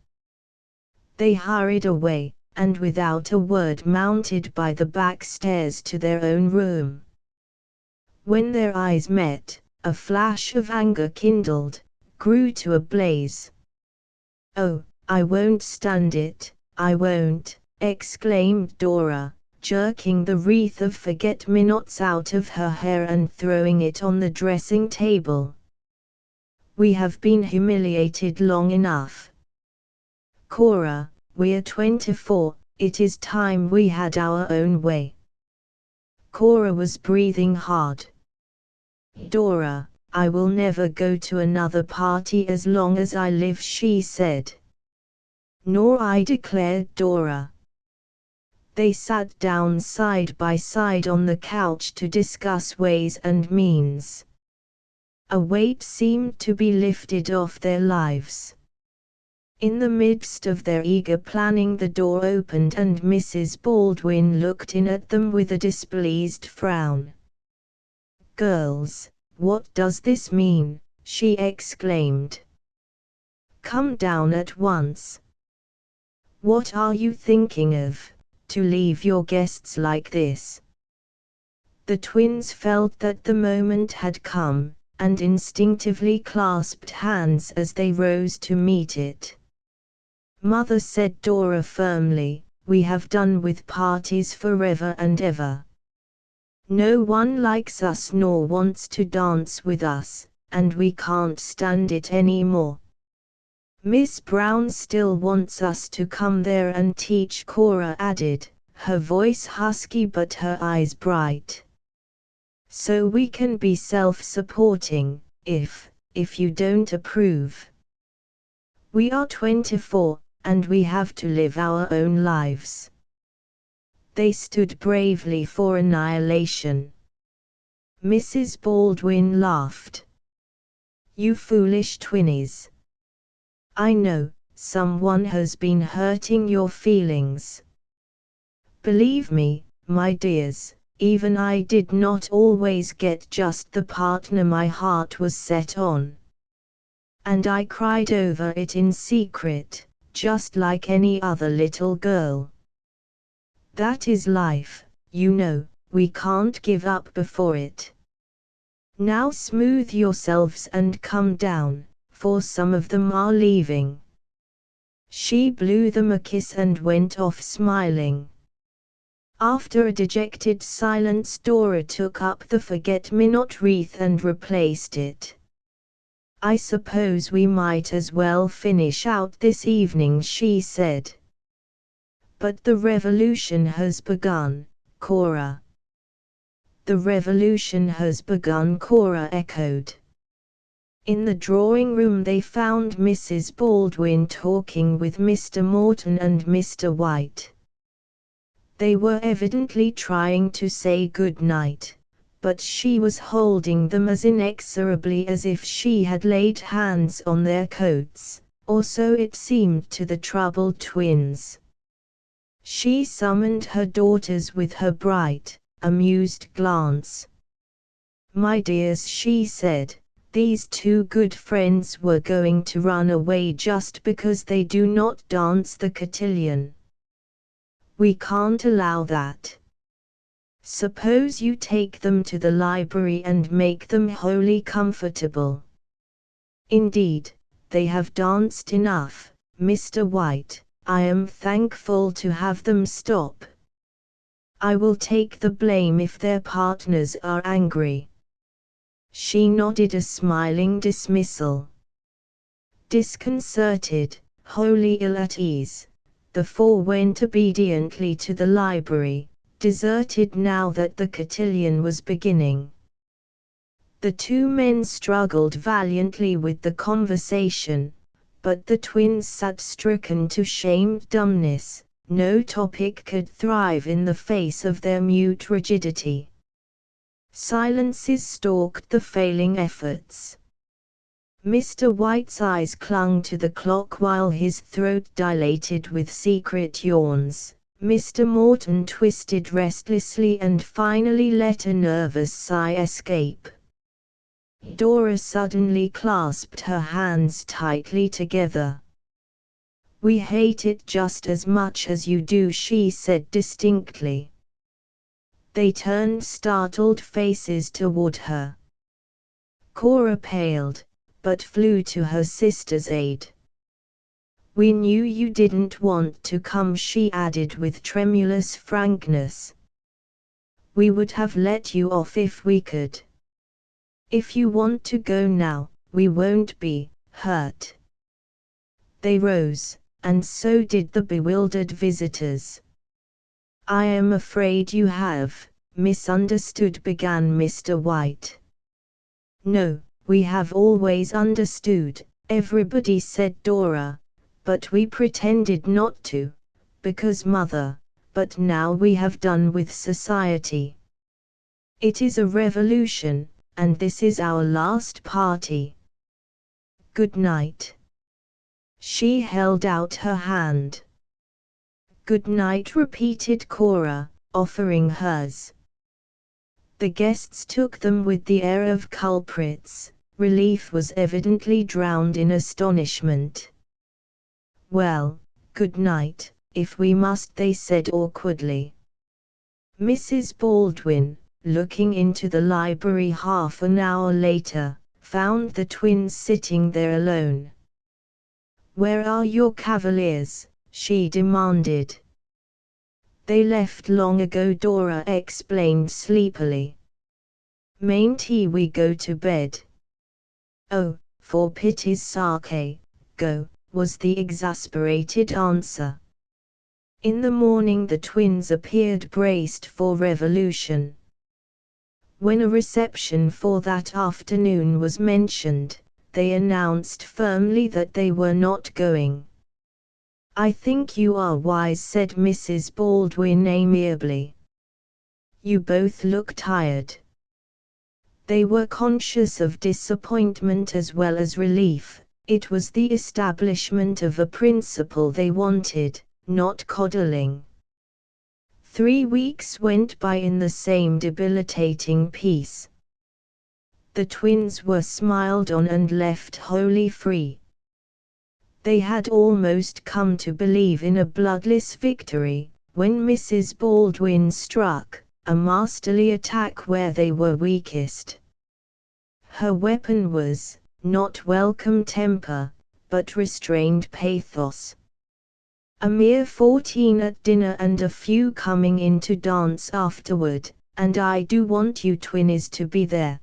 They hurried away, and without a word mounted by the back stairs to their own room. When their eyes met, a flash of anger kindled, grew to a blaze. "Oh, I won't stand it, I won't," exclaimed Dora, jerking the wreath of forget-me-nots out of her hair and throwing it on the dressing table. "We have been humiliated long enough. Cora, we're 24, it is time we had our own way." Cora was breathing hard. "Dora, I will never go to another party as long as I live," she said. "Nor I," declared Dora. They sat down side by side on the couch to discuss ways and means. A weight seemed to be lifted off their lives. In the midst of their eager planning, the door opened and Mrs. Baldwin looked in at them with a displeased frown. "Girls, what does this mean?" she exclaimed. "Come down at once. What are you thinking of, to leave your guests like this?" The twins felt that the moment had come, and instinctively clasped hands as they rose to meet it. "Mother," said Dora firmly, we have done with parties forever and ever. No one likes us nor wants to dance with us, and we can't stand it anymore. Miss Brown still wants us to come there and teach, Cora added, her voice husky but her eyes bright. So we can be self-supporting, if you don't approve. We are 24, and we have to live our own lives. They stood bravely for annihilation. Mrs. Baldwin laughed. You foolish twinnies. I know, someone has been hurting your feelings. Believe me, my dears, even I did not always get just the partner my heart was set on. And I cried over it in secret, just like any other little girl. That is life, you know, we can't give up before it. Now smooth yourselves and come down, for some of them are leaving. She blew them a kiss and went off smiling. After a dejected silence, Dora took up the forget-me-not wreath and replaced it. I suppose we might as well finish out this evening, she said. But the revolution has begun, Cora. The revolution has begun, Cora echoed. In the drawing room they found Mrs. Baldwin talking with Mr. Morton and Mr. White. They were evidently trying to say good night, but she was holding them as inexorably as if she had laid hands on their coats, or so it seemed to the troubled twins. She summoned her daughters with her bright, amused glance. My dears, she said, these two good friends were going to run away just because they do not dance the cotillion. We can't allow that. Suppose you take them to the library and make them wholly comfortable. Indeed, they have danced enough, Mr. White. I am thankful to have them stop. I will take the blame if their partners are angry. She nodded a smiling dismissal. Disconcerted, wholly ill at ease, the four went obediently to the library, deserted now that the cotillion was beginning. The two men struggled valiantly with the conversation, but the twins sat stricken to shamed dumbness. No topic could thrive in the face of their mute rigidity. Silences stalked the failing efforts. Mr. White's eyes clung to the clock while his throat dilated with secret yawns. Mr. Morton twisted restlessly and finally let a nervous sigh escape. Dora suddenly clasped her hands tightly together. We hate it just as much as you do, she said distinctly. They turned startled faces toward her. Cora paled, but flew to her sister's aid. We knew you didn't want to come, she added with tremulous frankness. We would have let you off if we could. If you want to go now, we won't be hurt. They rose, and so did the bewildered visitors. I am afraid you have misunderstood, began Mr. White. No, we have always understood, everybody, said Dora, but we pretended not to, because Mother, but now we have done with society. It is a revolution, and this is our last party. Good night. She held out her hand. Good night, repeated Cora, offering hers. The guests took them with the air of culprits. Relief was evidently drowned in astonishment. Well, good night, if we must, they said awkwardly. Mrs. Baldwin, looking into the library half an hour later, found the twins sitting there alone. Where are your cavaliers? She demanded. They left long ago, Dora explained sleepily. Mayn't we go to bed? Oh, for pity's sake, go, was the exasperated answer. In the morning the twins appeared braced for revolution. When a reception for that afternoon was mentioned, they announced firmly that they were not going. I think you are wise, said Mrs. Baldwin amiably. You both look tired. They were conscious of disappointment as well as relief. It was the establishment of a principle they wanted, not coddling. 3 weeks went by in the same debilitating peace. The twins were smiled on and left wholly free. They had almost come to believe in a bloodless victory, when Mrs. Baldwin struck a masterly attack where they were weakest. Her weapon was, not welcome temper, but restrained pathos. A mere 14 at dinner and a few coming in to dance afterward, and I do want you twinnies to be there.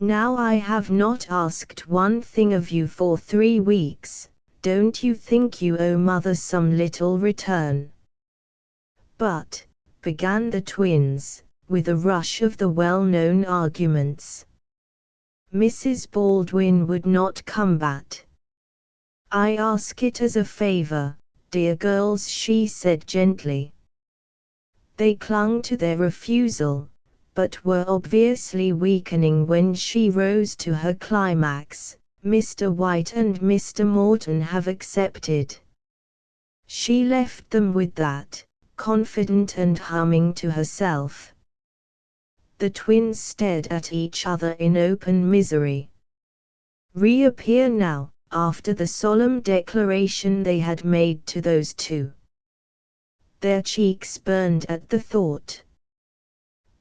Now I have not asked one thing of you for 3 weeks, don't you think you owe mother some little return? But, began the twins, with a rush of the well-known arguments. Mrs. Baldwin would not combat. I ask it as a favor, dear girls, she said gently. They clung to their refusal, but were obviously weakening when she rose to her climax. Mr. White and Mr. Morton have accepted. She left them with that, confident and humming to herself. The twins stared at each other in open misery. Reappear now, after the solemn declaration they had made to those two. Their cheeks burned at the thought.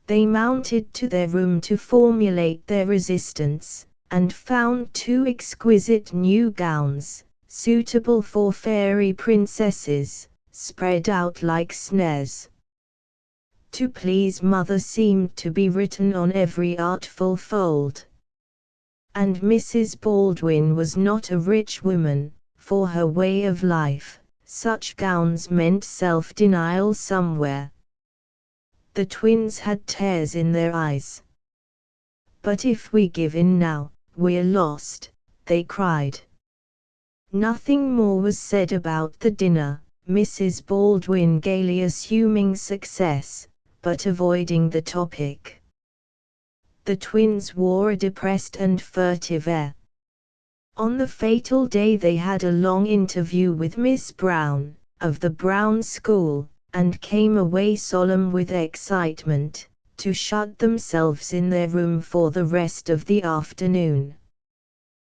They mounted to their room to formulate their resistance, and found 2 exquisite new gowns, suitable for fairy princesses, spread out like snares. To please mother seemed to be written on every artful fold. And Mrs. Baldwin was not a rich woman, for her way of life, such gowns meant self-denial somewhere. The twins had tears in their eyes. But if we give in now, we're lost, they cried. Nothing more was said about the dinner, Mrs. Baldwin gaily assuming success, but avoiding the topic. The twins wore a depressed and furtive air. On the fatal day they had a long interview with Miss Brown, of the Brown School, and came away solemn with excitement, to shut themselves in their room for the rest of the afternoon.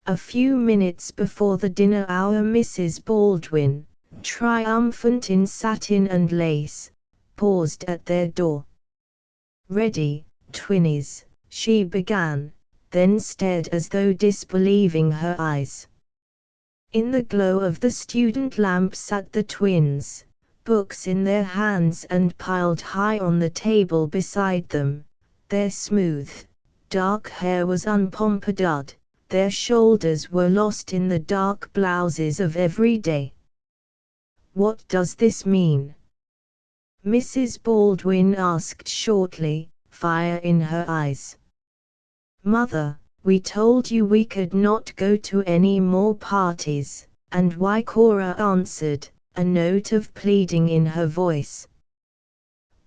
A few minutes before the dinner hour Mrs. Baldwin, triumphant in satin and lace, paused at their door. Ready, twinnies, she began, then stared as though disbelieving her eyes. In the glow of the student lamp sat the twins, books in their hands and piled high on the table beside them. Their smooth, dark hair was unpompadoured, their shoulders were lost in the dark blouses of every day. What does this mean? Mrs. Baldwin asked shortly, fire in her eyes. Mother, we told you we could not go to any more parties, and why? Cora answered, a note of pleading in her voice.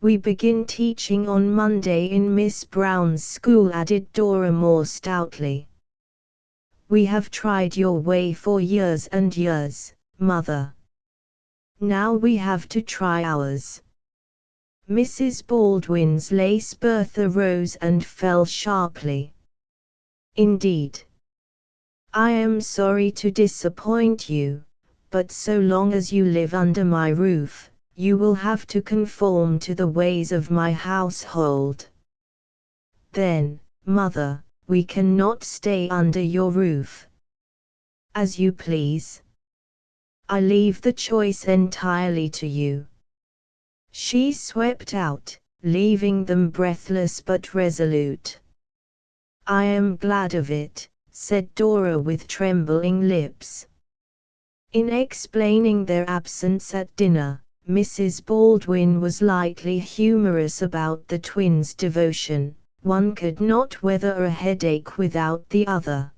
We begin teaching on Monday in Miss Brown's school, added Dora more stoutly. We have tried your way for years and years, Mother. Now we have to try ours. Mrs. Baldwin's lace Bertha rose and fell sharply. Indeed. I am sorry to disappoint you, but so long as you live under my roof, you will have to conform to the ways of my household. Then, Mother, we cannot stay under your roof. As you please. I leave the choice entirely to you. She swept out, leaving them breathless but resolute. "I am glad of it," said Dora with trembling lips. In explaining their absence at dinner, Mrs. Baldwin was lightly humorous about the twins' devotion. One could not weather a headache without the other.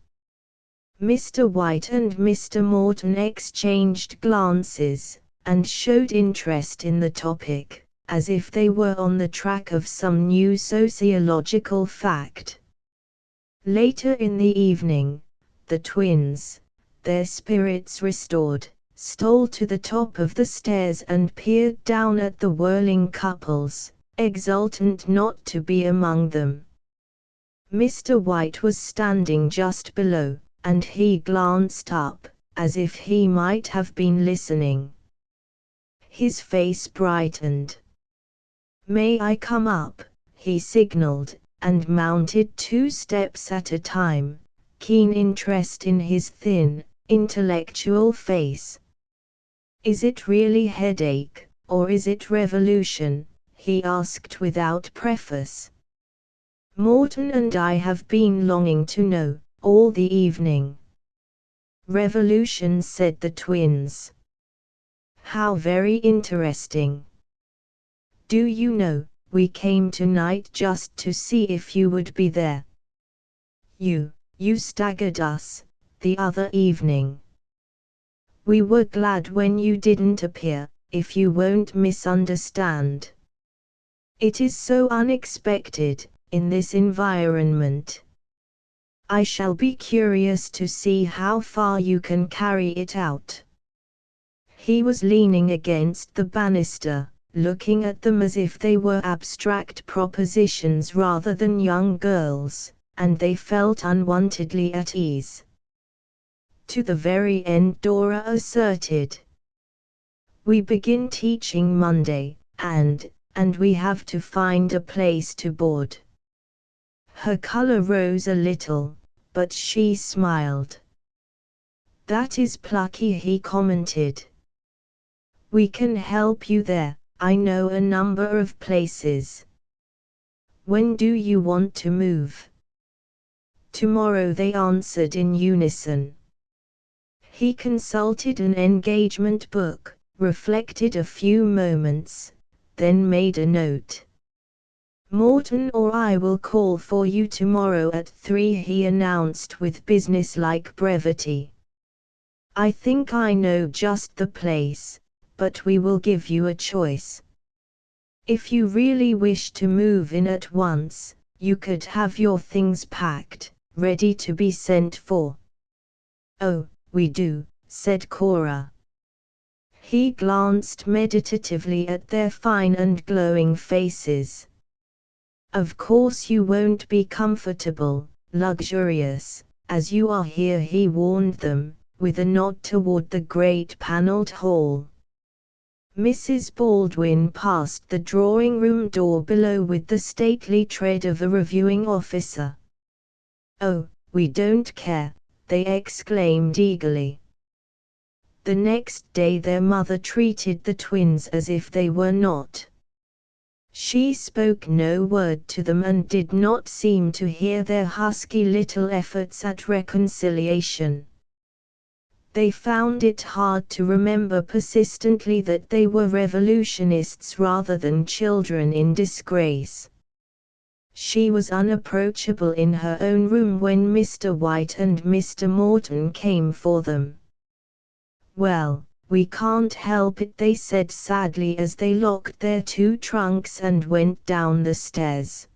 Mr. White and Mr. Morton exchanged glances, and showed interest in the topic, as if they were on the track of some new sociological fact. Later in the evening, the twins, their spirits restored, stole to the top of the stairs and peered down at the whirling couples, exultant not to be among them. Mr. White was standing just below, and he glanced up, as if he might have been listening. His face brightened. "May I come up?" he signaled, and mounted 2 steps at a time, keen interest in his thin, intellectual face. "Is it really headache, or is it revolution?" he asked without preface. "Morton and I have been longing to know, all the evening." "Revolution," said the twins. "How very interesting. Do you know, we came tonight just to see if you would be there. You staggered us, the other evening. We were glad when you didn't appear, if you won't misunderstand. It is so unexpected, in this environment. I shall be curious to see how far you can carry it out." He was leaning against the banister, looking at them as if they were abstract propositions rather than young girls, and they felt unwontedly at ease. "To the very end," Dora asserted. "We begin teaching Monday, and we have to find a place to board." Her color rose a little, but she smiled. "That is plucky," he commented. "We can help you there, I know a number of places." "When do you want to move?" "Tomorrow," they answered in unison. He consulted an engagement book, reflected a few moments, then made a note. "Morton or I will call for you tomorrow at 3, he announced with businesslike brevity. "I think I know just the place, but we will give you a choice. If you really wish to move in at once, you could have your things packed, ready to be sent for." "Oh, we do," said Cora. He glanced meditatively at their fine and glowing faces. "Of course you won't be comfortable, luxurious, as you are here," he warned them, with a nod toward the great paneled hall. Mrs. Baldwin passed the drawing-room door below with the stately tread of a reviewing officer. "Oh, we don't care," they exclaimed eagerly. The next day their mother treated the twins as if they were not. She spoke no word to them and did not seem to hear their husky little efforts at reconciliation. They found it hard to remember persistently that they were revolutionists rather than children in disgrace. She was unapproachable in her own room when Mr. White and Mr. Morton came for them. "Well, we can't help it," they said sadly as they locked their 2 trunks and went down the stairs.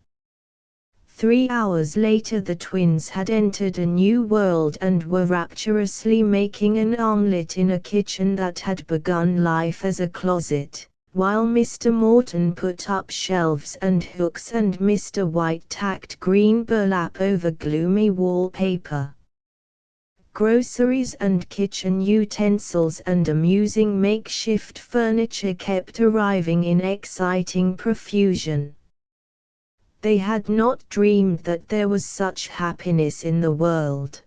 3 hours later the twins had entered a new world and were rapturously making an omelette in a kitchen that had begun life as a closet, while Mr. Morton put up shelves and hooks and Mr. White tacked green burlap over gloomy wallpaper. Groceries and kitchen utensils and amusing makeshift furniture kept arriving in exciting profusion. They had not dreamed that there was such happiness in the world.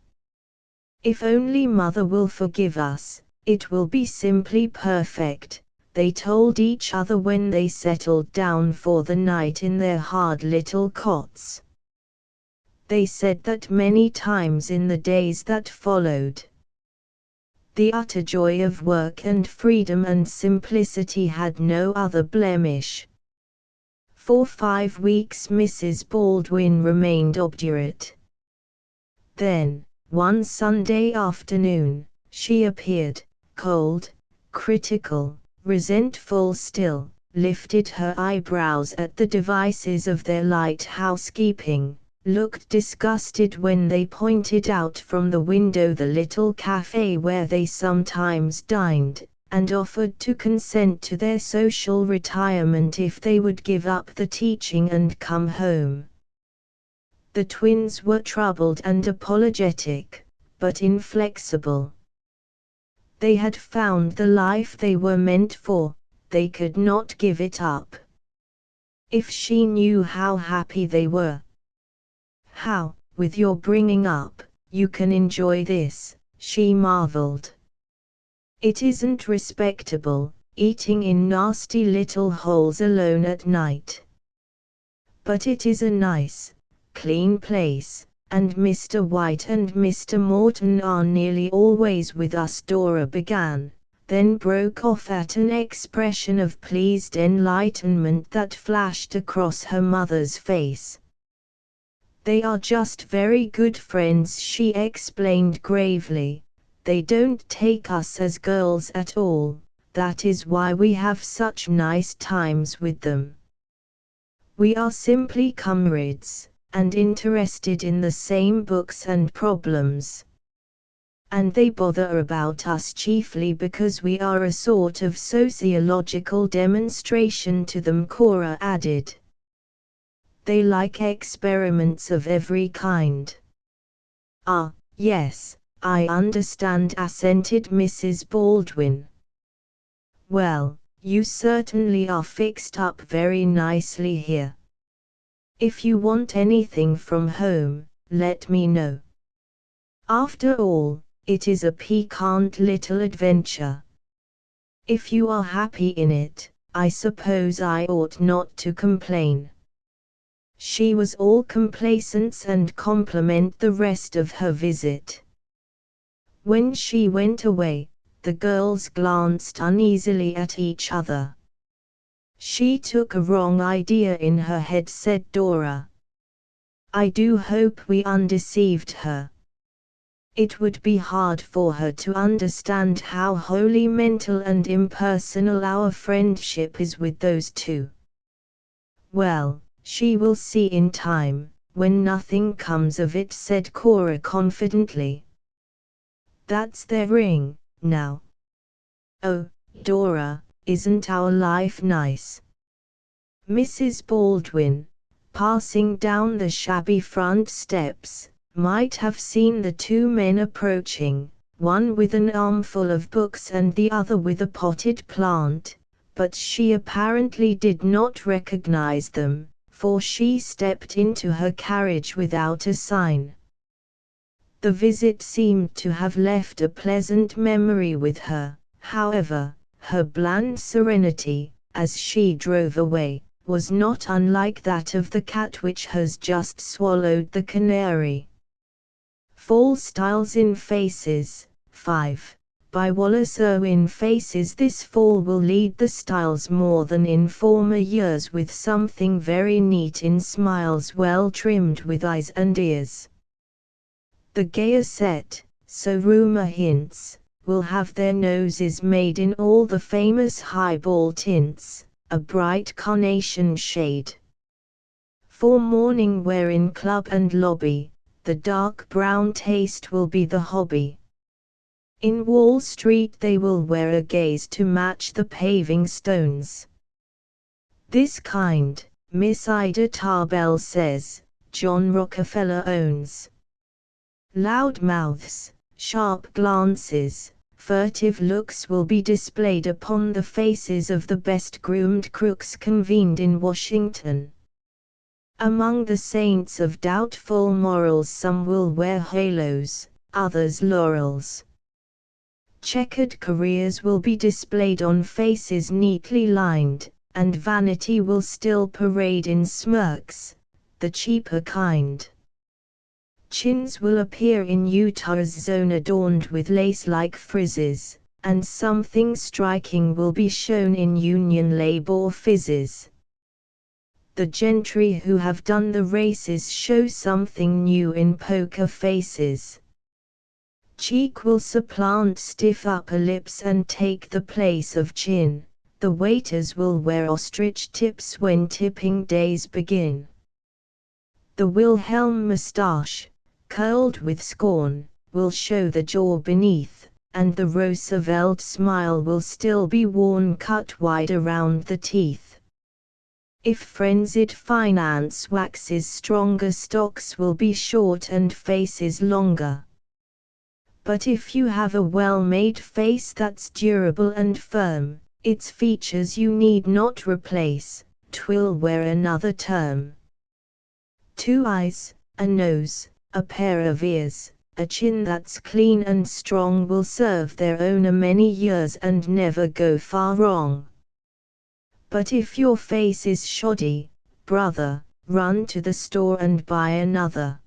"If only Mother will forgive us, it will be simply perfect," they told each other when they settled down for the night in their hard little cots. They said that many times in the days that followed. The utter joy of work and freedom and simplicity had no other blemish. For 5 weeks Mrs. Baldwin remained obdurate. Then, one Sunday afternoon, she appeared, cold, critical, resentful still, lifted her eyebrows at the devices of their light housekeeping, looked disgusted when they pointed out from the window the little cafe where they sometimes dined, and offered to consent to their social retirement if they would give up the teaching and come home. The twins were troubled and apologetic, but inflexible. They had found the life they were meant for, they could not give it up. If she knew how happy they were. How, with your bringing up, you can enjoy this, she marveled. It isn't respectable, eating in nasty little holes alone at night. But it is a nice, clean place, and Mr. White and Mr. Morton are nearly always with us, Dora began, then broke off at an expression of pleased enlightenment that flashed across her mother's face. They are just very good friends, she explained gravely. They don't take us as girls at all, that is why we have such nice times with them. We are simply comrades, and interested in the same books and problems. And they bother about us chiefly because we are a sort of sociological demonstration to them, Cora added. They like experiments of every kind. Ah, yes, I understand, assented Mrs. Baldwin. Well, you certainly are fixed up very nicely here. If you want anything from home, let me know. After all, it is a piquant little adventure. If you are happy in it, I suppose I ought not to complain. She was all complacence and compliment the rest of her visit. When she went away, the girls glanced uneasily at each other. She took a wrong idea in her head, said Dora. I do hope we undeceived her. It would be hard for her to understand how wholly mental and impersonal our friendship is with those two. Well, she will see in time, when nothing comes of it, said Cora confidently. That's their ring, now. Oh, Dora, isn't our life nice? Mrs. Baldwin, passing down the shabby front steps, might have seen the two men approaching, one with an armful of books and the other with a potted plant, but she apparently did not recognize them, for she stepped into her carriage without a sign. The visit seemed to have left a pleasant memory with her, however. Her bland serenity, as she drove away, was not unlike that of the cat which has just swallowed the canary. Fall Styles in Faces, 5. By Wallace Irwin. Faces. This fall will lead the styles more than in former years with something very neat in smiles well trimmed with eyes and ears. The gayer set, so rumor hints, will have their noses made in all the famous highball tints, a bright carnation shade. For morning wear in club and lobby, the dark brown taste will be the hobby. In Wall Street they will wear a gaze to match the paving stones. This kind, Miss Ida Tarbell says, John Rockefeller owns. Loud mouths, sharp glances, furtive looks will be displayed upon the faces of the best-groomed crooks convened in Washington. Among the saints of doubtful morals some will wear halos, others laurels. Checkered careers will be displayed on faces neatly lined, and vanity will still parade in smirks, the cheaper kind. Chins will appear in Utah's zone adorned with lace-like frizzes, and something striking will be shown in Union labor fizzes. The gentry who have done the races show something new in poker faces. Cheek will supplant stiff upper lips and take the place of chin. The waiters will wear ostrich tips when tipping days begin. The Wilhelm moustache, curled with scorn, will show the jaw beneath, and the Roosevelt smile will still be worn cut wide around the teeth. If frenzied finance waxes stronger, stocks will be short and faces longer. But if you have a well-made face that's durable and firm, its features you need not replace, 'twill wear another term. 2 eyes, a nose, a pair of ears, a chin that's clean and strong will serve their owner many years and never go far wrong. But if your face is shoddy, brother, run to the store and buy another.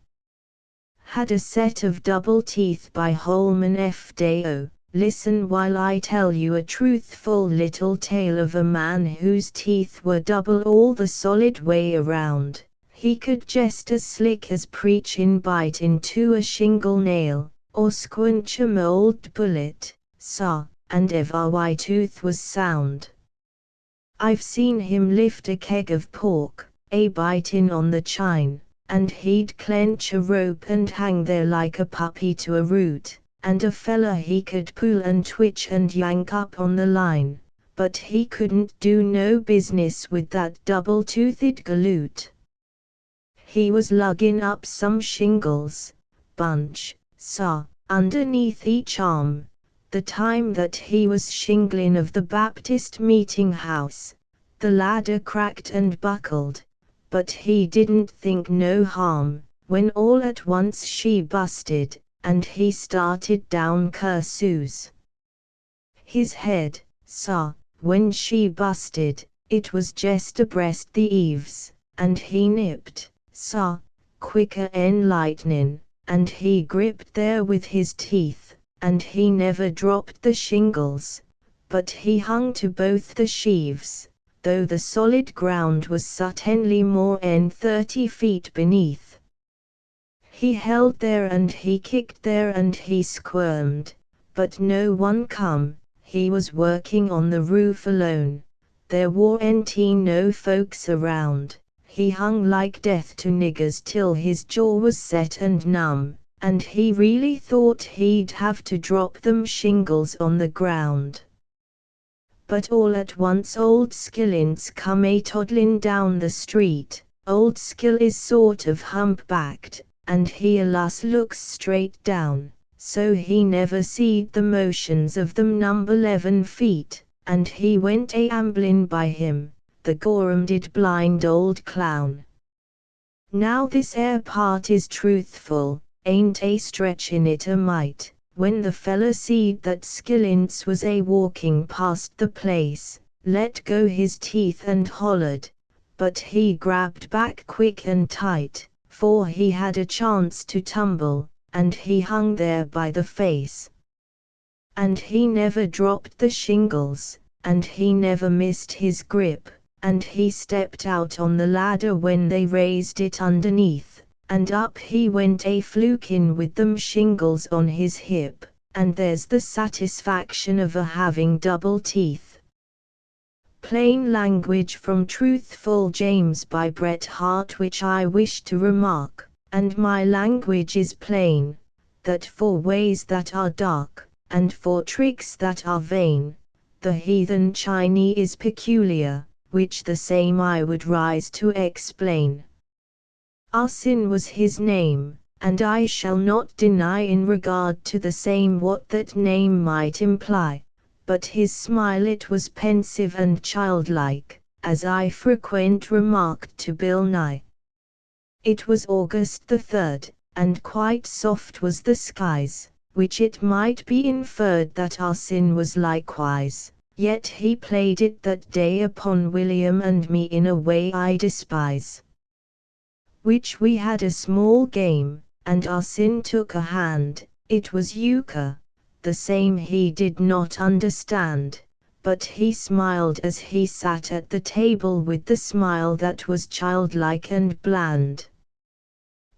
Had a set of double teeth by Holman F. Deo. Listen while I tell you a truthful little tale of a man whose teeth were double all the solid way around. He could just as slick as preachin' bite into a shingle nail, or squinch a mold bullet, sah, and every tooth was sound. I've seen him lift a keg of pork, a bitin' on the chine, and he'd clench a rope and hang there like a puppy to a root, and a fella he could pull and twitch and yank up on the line, but he couldn't do no business with that double-toothed galoot. He was luggin' up some shingles, bunch, sah, underneath each arm, the time that he was shinglin' of the Baptist meeting house. The ladder cracked and buckled, but he didn't think no harm, when all at once she busted, and he started down cursoos. His head, sah, when she busted, it was jest abreast the eaves, and he nipped, sah, quicker 'en lightnin', and he gripped there with his teeth, and he never dropped the shingles, but he hung to both the sheaves, though the solid ground was certainly more 'en 30 feet beneath. He held there and he kicked there and he squirmed, but no one come. He was working on the roof alone, there warn't no folks around. He hung like death to niggers till his jaw was set and numb, and he really thought he'd have to drop them shingles on the ground. But all at once old Skillins come a-toddlin' down the street. Old Skill is sort of humpbacked, and he alas looks straight down, so he never seed the motions of them number 11 feet, and he went a-amblin' by him, the gorm-did blind old clown. Now this air part is truthful, ain't a stretchin' it a mite. When the fella seed that Skillins was a-walking past the place, let go his teeth and hollered, but he grabbed back quick and tight, for he had a chance to tumble, and he hung there by the face. And he never dropped the shingles, and he never missed his grip, and he stepped out on the ladder when they raised it underneath. And up he went a-flukin' with them shingles on his hip, and there's the satisfaction of a-having double teeth. Plain language from Truthful James by Bret Harte, which I wish to remark, and my language is plain, that for ways that are dark, and for tricks that are vain, the heathen Chinee is peculiar, which the same I would rise to explain. Asin was his name, and I shall not deny in regard to the same what that name might imply, but his smile it was pensive and childlike, as I frequent remarked to Bill Nye. It was August the 3rd, and quite soft was the skies, which it might be inferred that our sin was likewise, yet he played it that day upon William and me in a way I despise. Which we had a small game, and our sin took a hand, it was euchre, the same he did not understand, but he smiled as he sat at the table with the smile that was childlike and bland.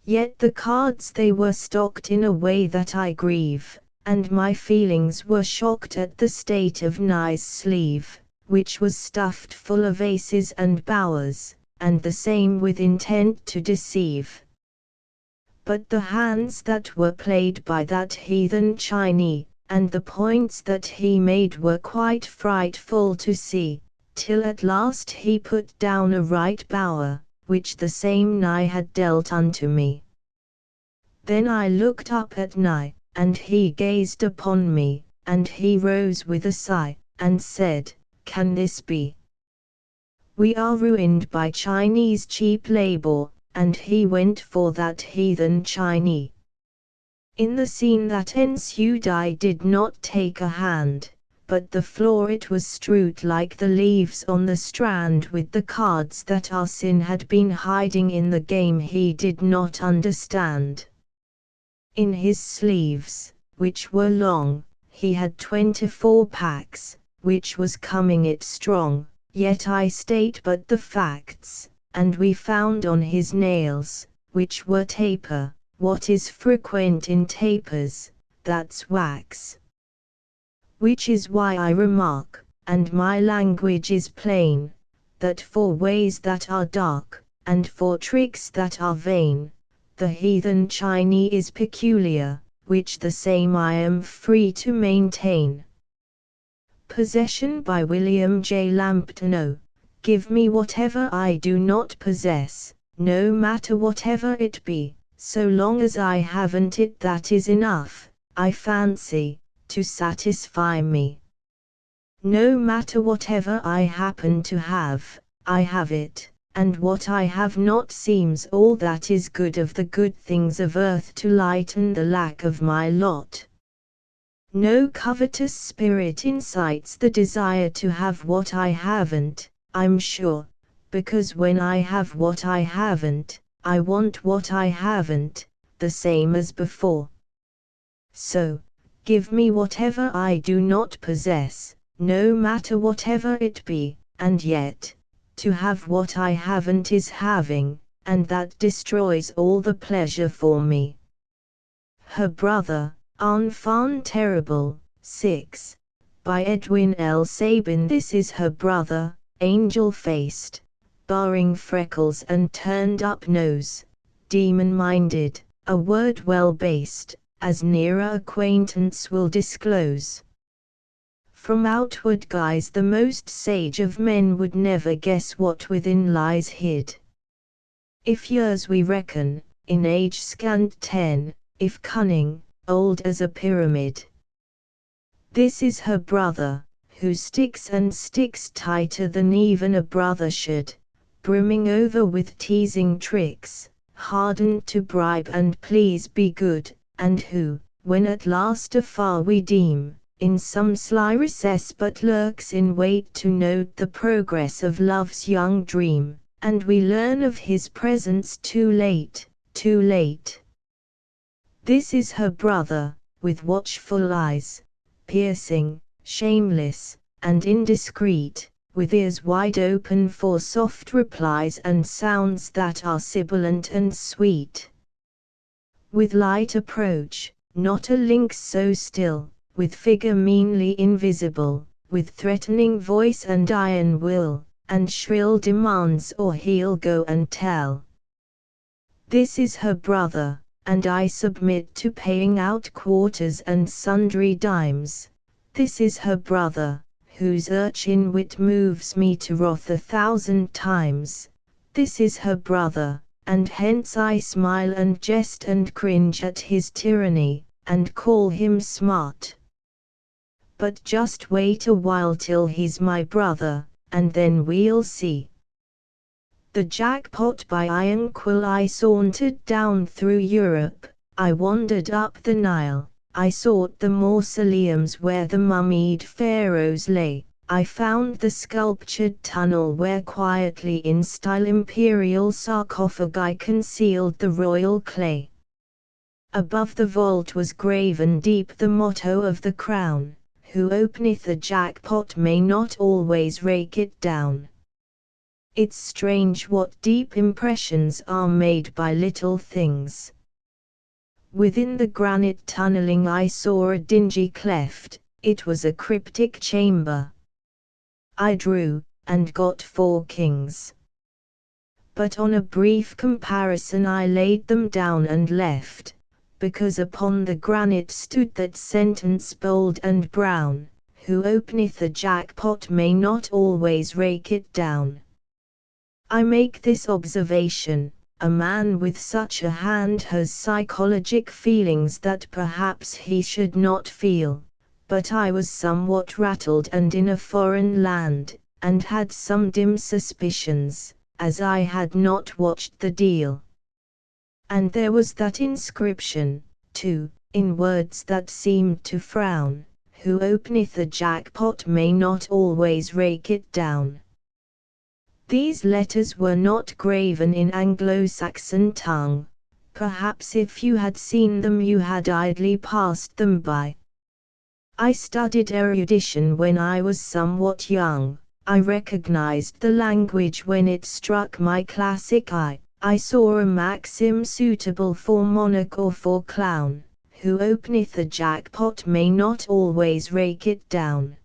Yet the cards they were stocked in a way that I grieve, and my feelings were shocked at the state of Nye's sleeve, which was stuffed full of aces and bowers, and the same with intent to deceive. But the hands that were played by that heathen Chinee, and the points that he made were quite frightful to see, till at last he put down a right bower, which the same Nye had dealt unto me. Then I looked up at Nye, and he gazed upon me, and he rose with a sigh, and said, "Can this be? We are ruined by Chinese cheap labor," and he went for that heathen Chinee. In the scene that ensued I did not take a hand, but the floor it was strewed like the leaves on the strand with the cards that our sin had been hiding in the game he did not understand. In his sleeves, which were long, he had 24 packs, which was coming it strong, yet I state but the facts, and we found on his nails, which were taper, what is frequent in tapers, that's wax. Which is why I remark, and my language is plain, that for ways that are dark, and for tricks that are vain, the heathen Chinee is peculiar, which the same I am free to maintain. Possession by William J. Lambton. Oh, give me whatever I do not possess, no matter whatever it be, so long as I haven't it that is enough, I fancy, to satisfy me. No matter whatever I happen to have, I have it. And what I have not seems all that is good of the good things of earth to lighten the lack of my lot. No covetous spirit incites the desire to have what I haven't, I'm sure, because when I have what I haven't, I want what I haven't, the same as before. So, give me whatever I do not possess, no matter whatever it be, and yet, to have what I haven't is having, and that destroys all the pleasure for me. Her Brother, Enfant Terrible, 6. By Edwin L. Sabin. This is her brother, angel-faced, barring freckles and turned-up nose, demon-minded, a word well-based, as nearer acquaintance will disclose. From outward guise the most sage of men would never guess what within lies hid. If years we reckon, in age scant 10, if cunning, old as a pyramid. This is her brother, who sticks and sticks tighter than even a brother should, brimming over with teasing tricks, hardened to bribe and please be good, and who, when at last afar we deem, in some sly recess but lurks in wait to note the progress of love's young dream, and we learn of his presence too late, too late. This is her brother, with watchful eyes, piercing, shameless, and indiscreet, with ears wide open for soft replies and sounds that are sibilant and sweet. With light approach, not a lynx so still, with figure meanly invisible, with threatening voice and iron will, and shrill demands or he'll go and tell. This is her brother, and I submit to paying out quarters and sundry dimes. This is her brother, whose urchin wit moves me to wrath 1,000 times. This is her brother, and hence I smile and jest and cringe at his tyranny, and call him smart. But just wait a while till he's my brother, and then we'll see. The jackpot by Iron Quill. I sauntered down through Europe, I wandered up the Nile, I sought the mausoleums where the mummied pharaohs lay. I found the sculptured tunnel where quietly in style imperial sarcophagi concealed the royal clay. Above the vault was graven deep the motto of the crown: who openeth a jackpot may not always rake it down. It's strange what deep impressions are made by little things. Within the granite tunneling I saw a dingy cleft, it was a cryptic chamber. I drew, and got 4 kings. But on a brief comparison I laid them down and left, because upon the granite stood that sentence bold and brown: who openeth a jackpot may not always rake it down. I make this observation: a man with such a hand has psychologic feelings that perhaps he should not feel, but I was somewhat rattled and in a foreign land, and had some dim suspicions, as I had not watched the deal. And there was that inscription, too, in words that seemed to frown: who openeth a jackpot may not always rake it down. These letters were not graven in Anglo-Saxon tongue. Perhaps if you had seen them you had idly passed them by. I studied erudition when I was somewhat young. I recognized the language when it struck my classic eye. I saw a maxim suitable for monarch or for clown: who openeth a jackpot may not always rake it down.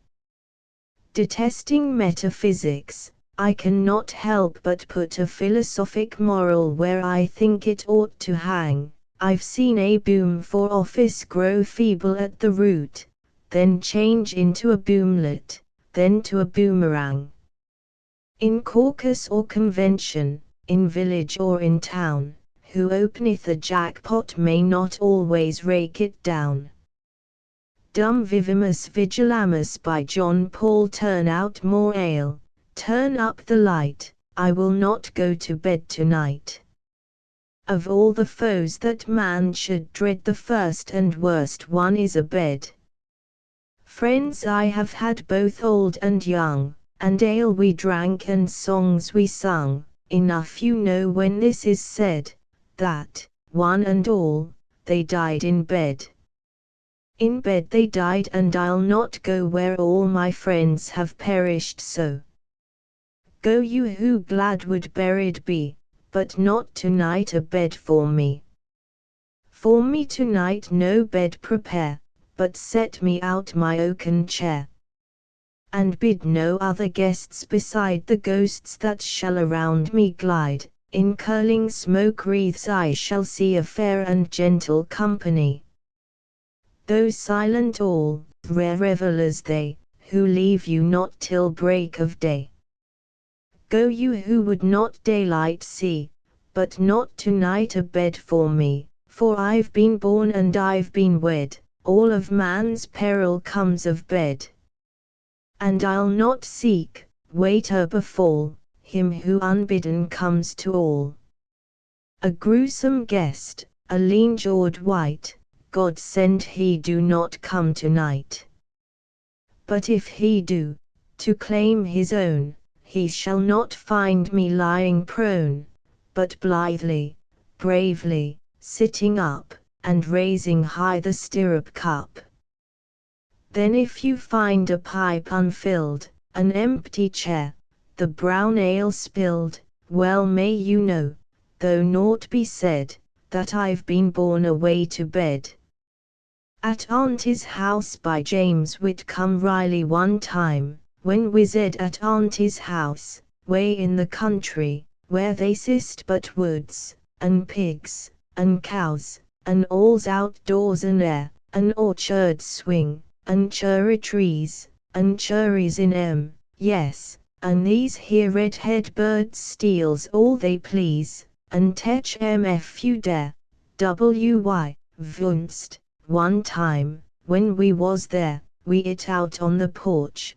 Detesting metaphysics, I cannot help but put a philosophic moral where I think it ought to hang. I've seen a boom for office grow feeble at the root, then change into a boomlet, then to a boomerang. In caucus or convention, in village or in town, who openeth a jackpot may not always rake it down. Dum vivimus vigilamus by John Paul. Turn out more ale, turn up the light, I will not go to bed tonight. Of all the foes that man should dread, the first and worst one is a bed. Friends I have had both old and young, and ale we drank and songs we sung. Enough you know when this is said, that, one and all, they died in bed. In bed they died, and I'll not go where all my friends have perished so. Go you who glad would buried be, but not tonight a bed for me. For me tonight no bed prepare, but set me out my oaken chair. And bid no other guests beside the ghosts that shall around me glide. In curling smoke wreaths I shall see a fair and gentle company. Though silent all, rare revellers they, who leave you not till break of day. Go you who would not daylight see, but not tonight a bed for me, for I've been born and I've been wed, all of man's peril comes of bed. And I'll not seek, wait or befall, him who unbidden comes to all. A gruesome guest, a lean-jawed wight, God send he do not come tonight. But if he do, to claim his own, he shall not find me lying prone, but blithely, bravely, sitting up, and raising high the stirrup cup. Then if you find a pipe unfilled, an empty chair, the brown ale spilled, well may you know, though naught be said, that I've been borne away to bed. At Auntie's house by James Whitcomb Riley one time, when wizard at Auntie's house, way in the country, where they sist but woods, and pigs, and cows, and all's outdoors and air, and orchard swing, and cherry trees, and cherries in 'em, yes, and these here red-head birds steals all they please, and tech 'em if you dare, wy, vunst. One time, when we was there, we it out on the porch.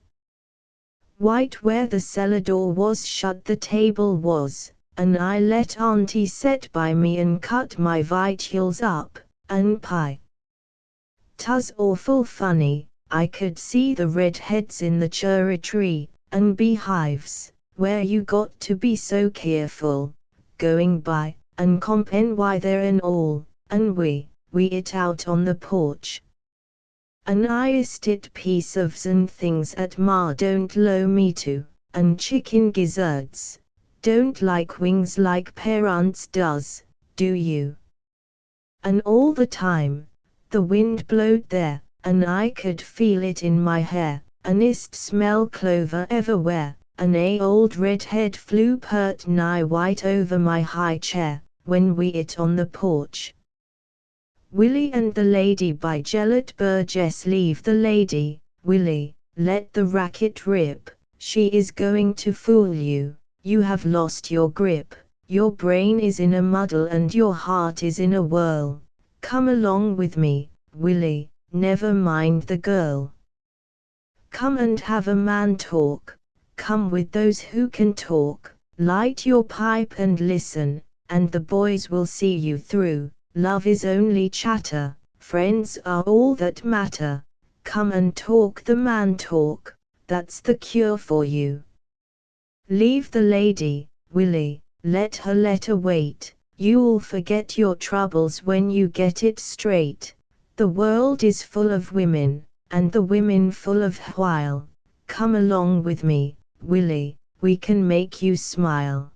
White where the cellar door was shut the table was, and I let Auntie set by me and cut my victuals up, and pie. 'Twas awful funny, I could see the redheads in the cherry tree, and beehives, where you got to be so careful, going by, and compen why there and all, and we it out on the porch. And I ist it piece ofs and things at ma don't low me to, and chicken gizzards, don't like wings like parents does, do you? And all the time, the wind blowed there, and I could feel it in my hair, and ist smell clover everywhere, and a old redhead flew pert nigh white over my high chair, when we it on the porch. Willie and the Lady by Gelett Burgess. Leave the lady, Willie, let the racket rip, she is going to fool you, you have lost your grip, your brain is in a muddle and your heart is in a whirl, come along with me, Willie, never mind the girl. Come and have a man talk, come with those who can talk, light your pipe and listen, and the boys will see you through. Love is only chatter, friends are all that matter, come and talk the man talk, that's the cure for you. Leave the lady, Willie, let her letter wait, you'll forget your troubles when you get it straight. The world is full of women, and the women full of while, come along with me, Willie, we can make you smile.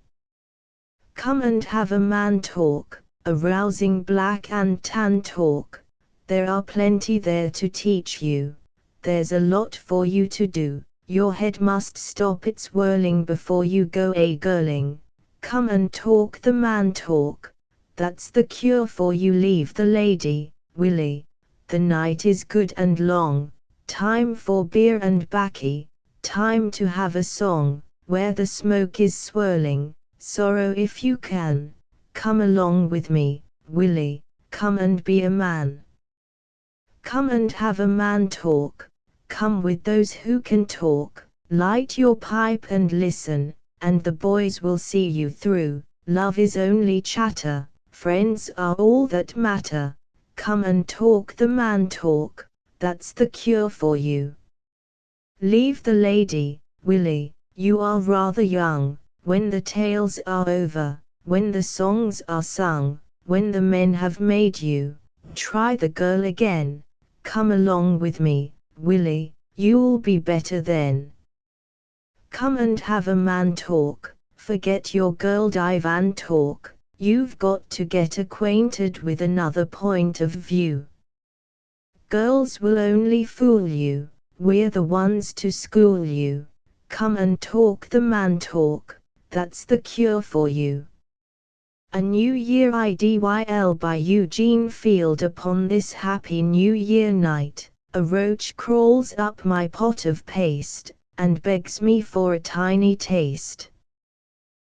Come and have a man talk, a rousing black and tan talk, there are plenty there to teach you, there's a lot for you to do, your head must stop its whirling before you go a-girling, come and talk the man talk, that's the cure for you. Leave the lady, Willie, the night is good and long, time for beer and baccy, time to have a song, where the smoke is swirling, sorrow if you can. Come along with me, Willie, come and be a man. Come and have a man talk, come with those who can talk, light your pipe and listen, and the boys will see you through. Love is only chatter, friends are all that matter, come and talk the man talk, that's the cure for you. Leave the lady, Willie, you are rather young, when the tales are over, when the songs are sung, when the men have made you, try the girl again, come along with me, Willie, you'll be better then. Come and have a man talk, forget your girl dive and talk, you've got to get acquainted with another point of view. Girls will only fool you, we're the ones to school you, come and talk the man talk, that's the cure for you. A New Year Idyll by Eugene Field. Upon this happy New Year night, a roach crawls up my pot of paste, and begs me for a tiny taste.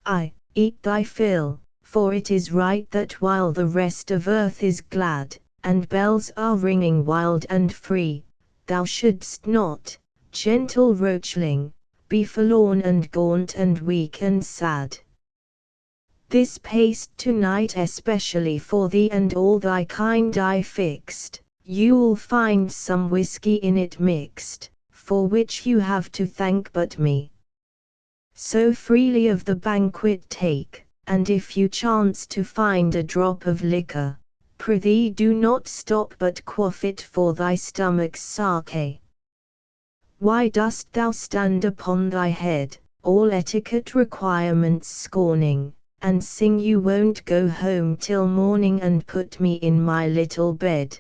I eat thy fill, for it is right that while the rest of earth is glad, and bells are ringing wild and free, thou shouldst not, gentle roachling, be forlorn and gaunt and weak and sad. This paste tonight especially for thee and all thy kind I fixed, you'll find some whiskey in it mixed, for which you have to thank but me. So freely of the banquet take, and if you chance to find a drop of liquor, prithee do not stop but quaff it for thy stomach's sake. Why dost thou stand upon thy head, all etiquette requirements scorning, and sing you won't go home till morning and put me in my little bed?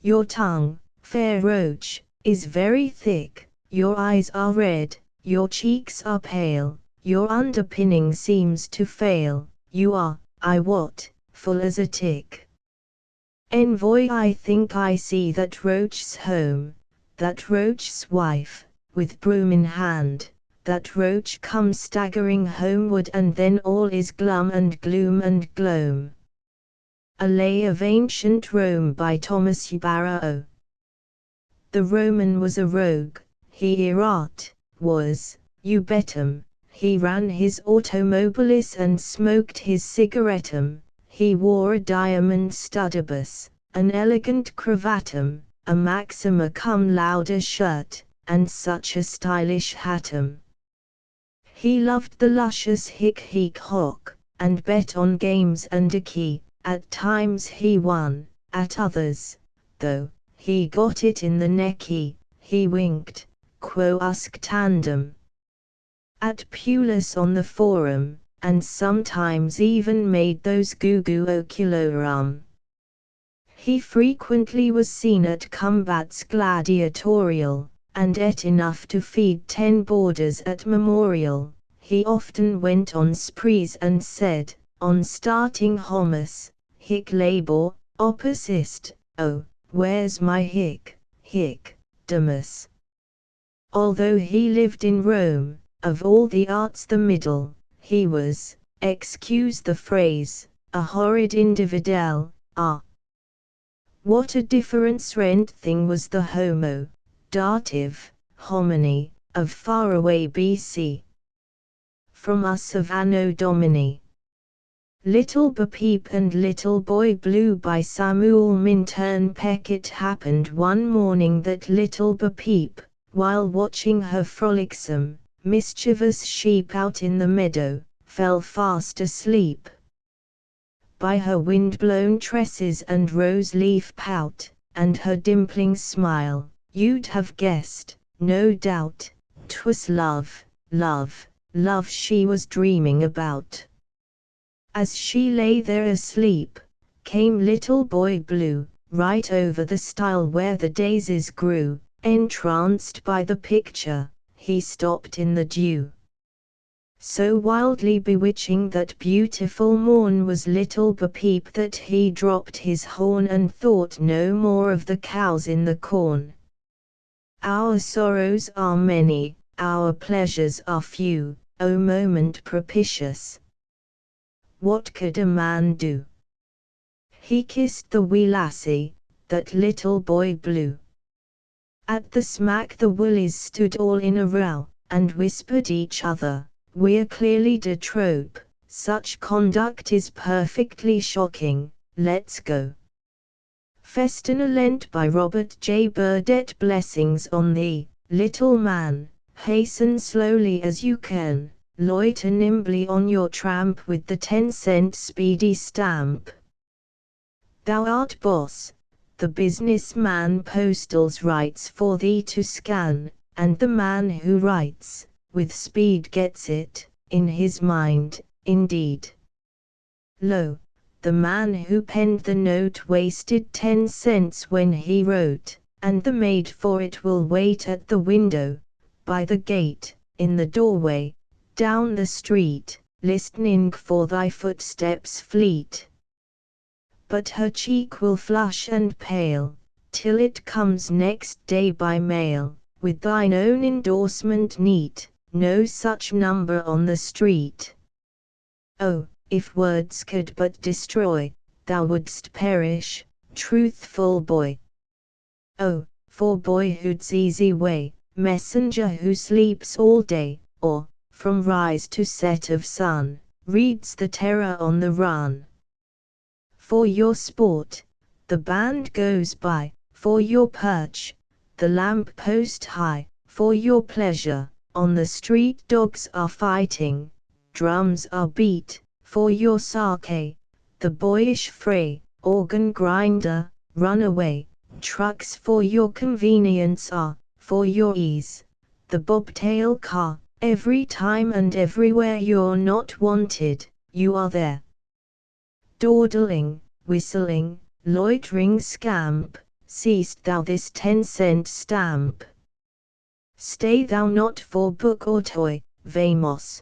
Your tongue, fair roach, is very thick, your eyes are red, your cheeks are pale, your underpinning seems to fail, you are, I wot, full as a tick. Envoy, I think I see that roach's home, that roach's wife, with broom in hand, that roach comes staggering homeward, and then all is glum and gloom and gloam. A Lay of Ancient Rome by Thomas Barrow. The Roman was a rogue, he was, you bet 'em, he ran his automobilis and smoked his cigarettum, he wore a diamond studibus, an elegant cravatum, a maxima cum laude shirt, and such a stylish hatum. He loved the luscious hick-hock, and bet on games and a key. At times he won, at others, though he got it in the necky, he winked, quousque tandem, at Pulis on the forum, and sometimes even made those gugu oculorum. He frequently was seen at combats gladiatorial, and ate enough to feed 10 boarders at memorial. He often went on sprees and said, on starting homus, hic labor, opus ist, oh, where's my demus? Although he lived in Rome, of all the arts the middle, he was, excuse the phrase, a horrid individual. What a difference-rent thing was the homo, dative, hominy, of faraway BC. From us of Anno Domini. Little Bo Peep and Little Boy Blue by Samuel Minturn Peck. It happened one morning that Little Bo Peep, while watching her frolicsome, mischievous sheep out in the meadow, fell fast asleep. By her wind-blown tresses and rose-leaf pout, and her dimpling smile, you'd have guessed, no doubt, 'twas love, love, love she was dreaming about. As she lay there asleep, came Little Boy Blue, right over the stile where the daisies grew. Entranced by the picture, he stopped in the dew. So wildly bewitching that beautiful morn was Little Bo Peep that he dropped his horn and thought no more of the cows in the corn. Our sorrows are many, our pleasures are few, O moment propitious. What could a man do? He kissed the wee lassie, that Little Boy Blue. At the smack the woolies stood all in a row, and whispered each other, we're clearly de trop, such conduct is perfectly shocking, let's go. Festina lent by Robert J. Burdett. Blessings on thee, little man, hasten slowly as you can, loiter nimbly on your tramp with the 10-cent speedy stamp. Thou art boss, the businessman postals writes for thee to scan, and the man who writes, with speed gets it, in his mind, indeed. Lo, the man who penned the note wasted 10 cents when he wrote, and the maid for it will wait at the window, by the gate, in the doorway, down the street, listening for thy footsteps fleet. But her cheek will flush and pale, till it comes next day by mail, with thine own endorsement neat, no such number on the street. Oh, if words could but destroy, thou wouldst perish, truthful boy. Oh, for boyhood's easy way, messenger who sleeps all day, or, from rise to set of sun, reads the terror on the run. For your sport, the band goes by, for your perch, the lamp post high, for your pleasure, on the street dogs are fighting, drums are beat, for your sake, the boyish fray, organ grinder, run away, trucks for your convenience are, for your ease, the bobtail car, every time and everywhere you're not wanted, you are there. Dawdling, whistling, loitering scamp, seest thou this 10-cent stamp? Stay thou not for book or toy, vamos.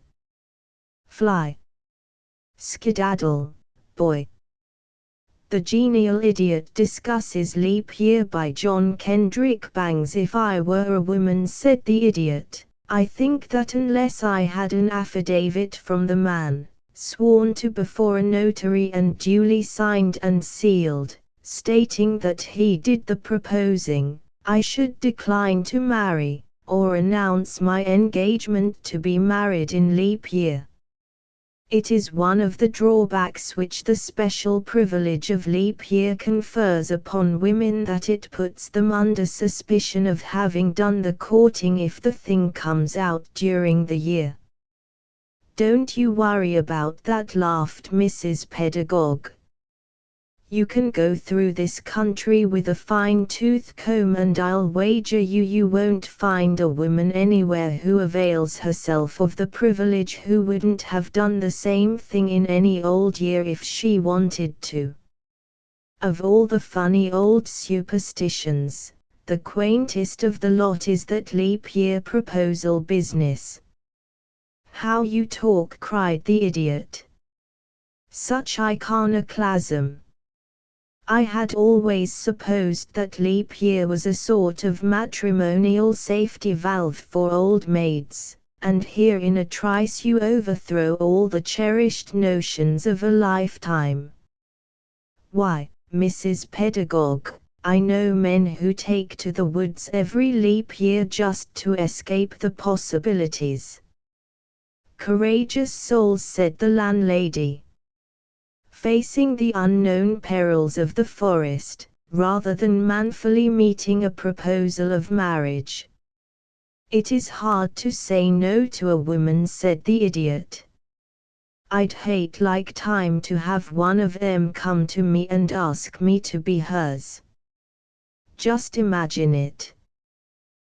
Fly. Skedaddle, boy. The Genial Idiot discusses Leap Year by John Kendrick Bangs. If I were a woman, said the idiot, I think that unless I had an affidavit from the man, sworn to before a notary and duly signed and sealed, stating that he did the proposing, I should decline to marry, or announce my engagement to be married in leap year. It is one of the drawbacks which the special privilege of leap year confers upon women that it puts them under suspicion of having done the courting if the thing comes out during the year. "Don't you worry about that," laughed Mrs. Pedagog. "You can go through this country with a fine-tooth comb and I'll wager you won't find a woman anywhere who avails herself of the privilege who wouldn't have done the same thing in any old year if she wanted to. Of all the funny old superstitions, the quaintest of the lot is that leap year proposal business." "How you talk!" cried the Idiot. "Such iconoclasm! I had always supposed that leap year was a sort of matrimonial safety valve for old maids, and here in a trice you overthrow all the cherished notions of a lifetime. Why, Mrs. Pedagog, I know men who take to the woods every leap year just to escape the possibilities." "Courageous souls," said the landlady. "Facing the unknown perils of the forest, rather than manfully meeting a proposal of marriage." "It is hard to say no to a woman," said the Idiot. "I'd hate like time to have one of them come to me and ask me to be hers. Just imagine it.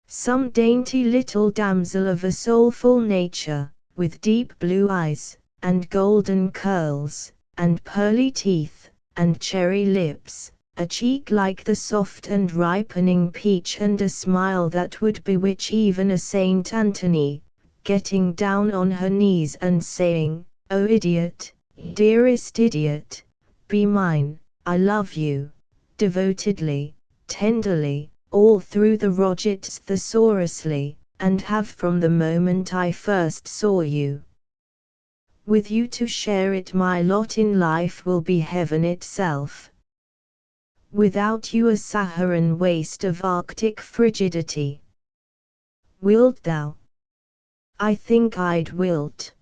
Some dainty little damsel of a soulful nature, with deep blue eyes, and golden curls, and pearly teeth, and cherry lips, a cheek like the soft and ripening peach, and a smile that would bewitch even a Saint Anthony, getting down on her knees and saying, 'Oh Idiot, dearest Idiot, be mine, I love you, devotedly, tenderly, all through the Rogit's thesaurously, and have from the moment I first saw you. With you to share it, my lot in life will be heaven itself. Without you a Saharan waste of Arctic frigidity. Wilt thou?' I think I'd wilt.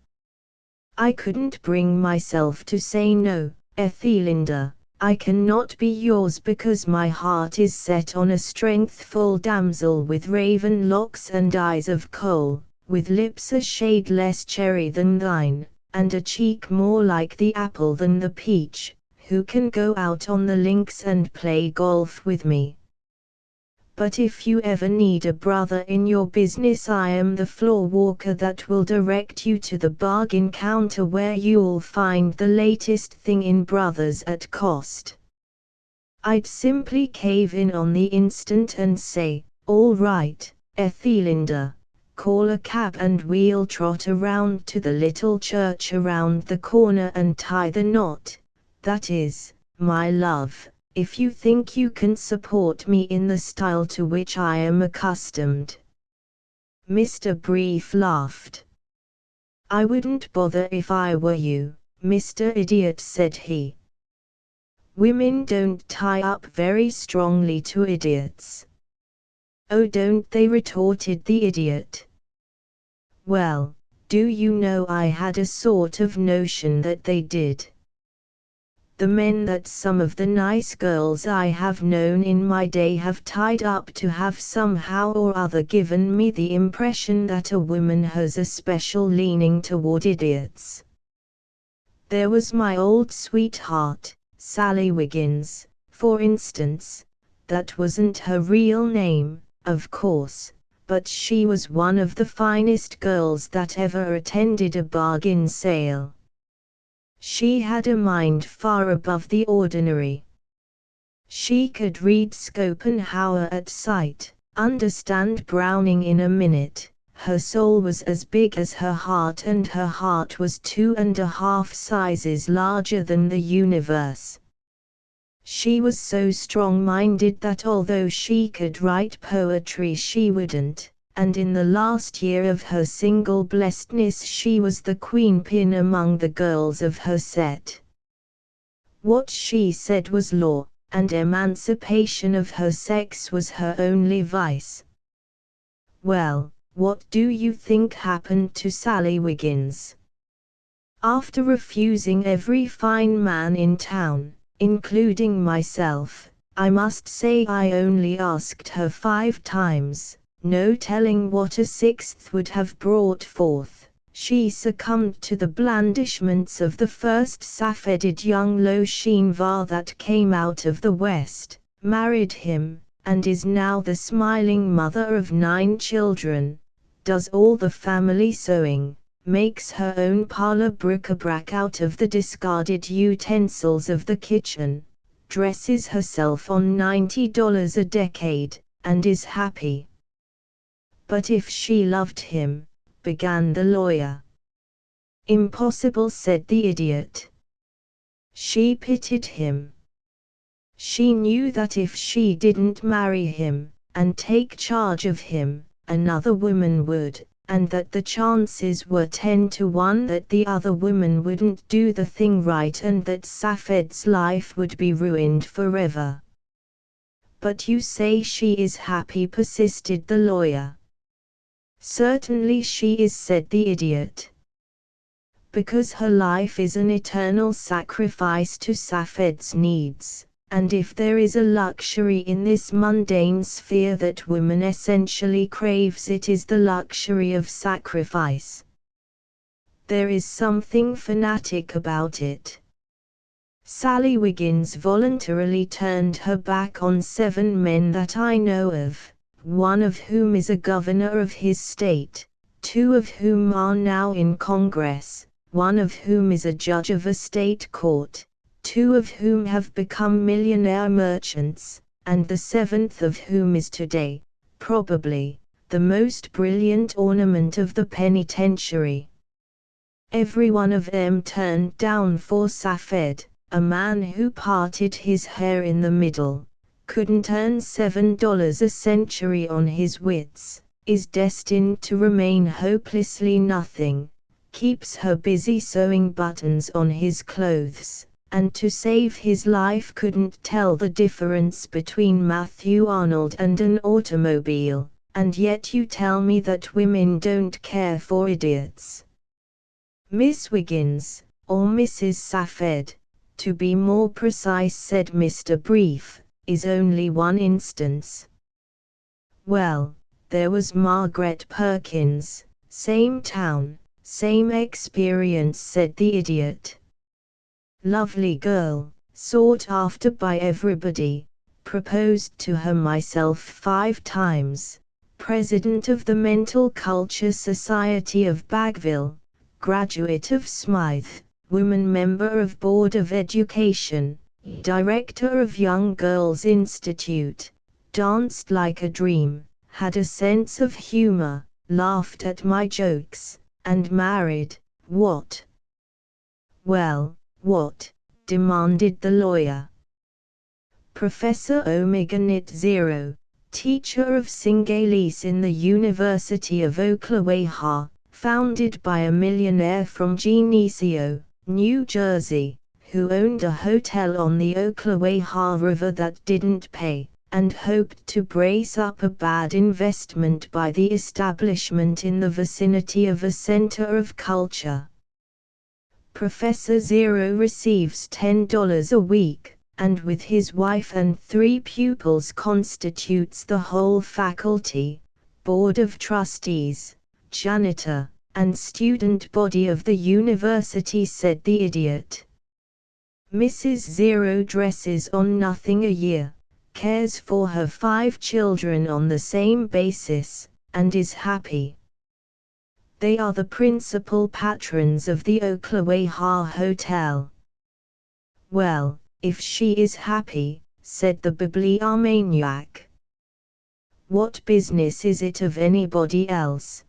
I couldn't bring myself to say no, Ethelinda. I cannot be yours because my heart is set on a strengthful damsel with raven locks and eyes of coal, with lips a shade less cherry than thine, and a cheek more like the apple than the peach, who can go out on the links and play golf with me. But if you ever need a brother in your business, I am the floor walker that will direct you to the bargain counter where you'll find the latest thing in brothers at cost. I'd simply cave in on the instant and say, 'All right, Ethelinda, call a cab and we'll trot around to the little church around the corner and tie the knot. That is, my love, if you think you can support me in the style to which I am accustomed.'" Mr. Brief laughed. "I wouldn't bother if I were you, Mr. Idiot," said he. "Women don't tie up very strongly to idiots." "Oh, don't they?" retorted the Idiot. "Well, do you know, I had a sort of notion that they did. The men that some of the nice girls I have known in my day have tied up to have somehow or other given me the impression that a woman has a special leaning toward idiots. There was my old sweetheart, Sally Wiggins, for instance. That wasn't her real name, of course, but she was one of the finest girls that ever attended a bargain sale. She had a mind far above the ordinary. She could read Schopenhauer at sight, understand Browning in a minute. Her soul was as big as her heart, and her heart was 2.5 sizes larger than the universe. She was so strong-minded that although she could write poetry she wouldn't, and in the last year of her single blessedness she was the queen pin among the girls of her set. What she said was law, and emancipation of her sex was her only vice. Well, what do you think happened to Sally Wiggins? After refusing every fine man in town, including myself, I must say I only asked her 5 times, no telling what a 6th would have brought forth. She succumbed to the blandishments of the first Safedid young Loshinvar that came out of the West, married him, and is now the smiling mother of 9 children, does all the family sewing, makes her own parlor bric-a-brac out of the discarded utensils of the kitchen, dresses herself on $90 a decade, and is happy. But if she loved him, began the lawyer. Impossible, said the idiot. She pitied him. She knew that if she didn't marry him, and take charge of him, another woman would, and that the chances were 10 to 1 that the other woman wouldn't do the thing right and that Safed's life would be ruined forever. But you say she is happy, persisted the lawyer. Certainly she is, said the idiot. Because her life is an eternal sacrifice to Safed's needs. And if there is a luxury in this mundane sphere that woman essentially craves, it is the luxury of sacrifice. There is something fanatic about it. Sally Wiggins voluntarily turned her back on 7 men that I know of, one of whom is a governor of his state, 2 of whom are now in Congress, one of whom is a judge of a state court, 2 of whom have become millionaire merchants, and the 7th of whom is today, probably, the most brilliant ornament of the penitentiary. Every one of them turned down for Safed, a man who parted his hair in the middle, couldn't earn $7 a century on his wits, is destined to remain hopelessly nothing, keeps her busy sewing buttons on his clothes, and to save his life couldn't tell the difference between Matthew Arnold and an automobile, and yet you tell me that women don't care for idiots. Miss Wiggins, or Mrs. Safed, to be more precise, said Mr. Brief, is only one instance. Well, there was Margaret Perkins, same town, same experience, said the idiot. Lovely girl, sought after by everybody, proposed to her myself 5 times, president of the Mental Culture Society of Bagville, graduate of Smythe, woman member of Board of Education, director of Young Girls Institute, danced like a dream, had a sense of humor, laughed at my jokes, and married. What? Well, what? Demanded the lawyer. Professor Omega Knit Zero, teacher of Sinhalese in the University of Oklawaha, founded by a millionaire from Geneseo, New Jersey, who owned a hotel on the Oklawaha River that didn't pay, and hoped to brace up a bad investment by the establishment in the vicinity of a center of culture. Professor Zero receives $10 a week, and with his wife and 3 pupils constitutes the whole faculty, board of trustees, janitor, and student body of the university, said the idiot. Mrs. Zero dresses on nothing a year, cares for her 5 children on the same basis, and is happy. They are the principal patrons of the Oklawaha Hotel. Well, if she is happy, said the bibliomaniac. What business is it of anybody else?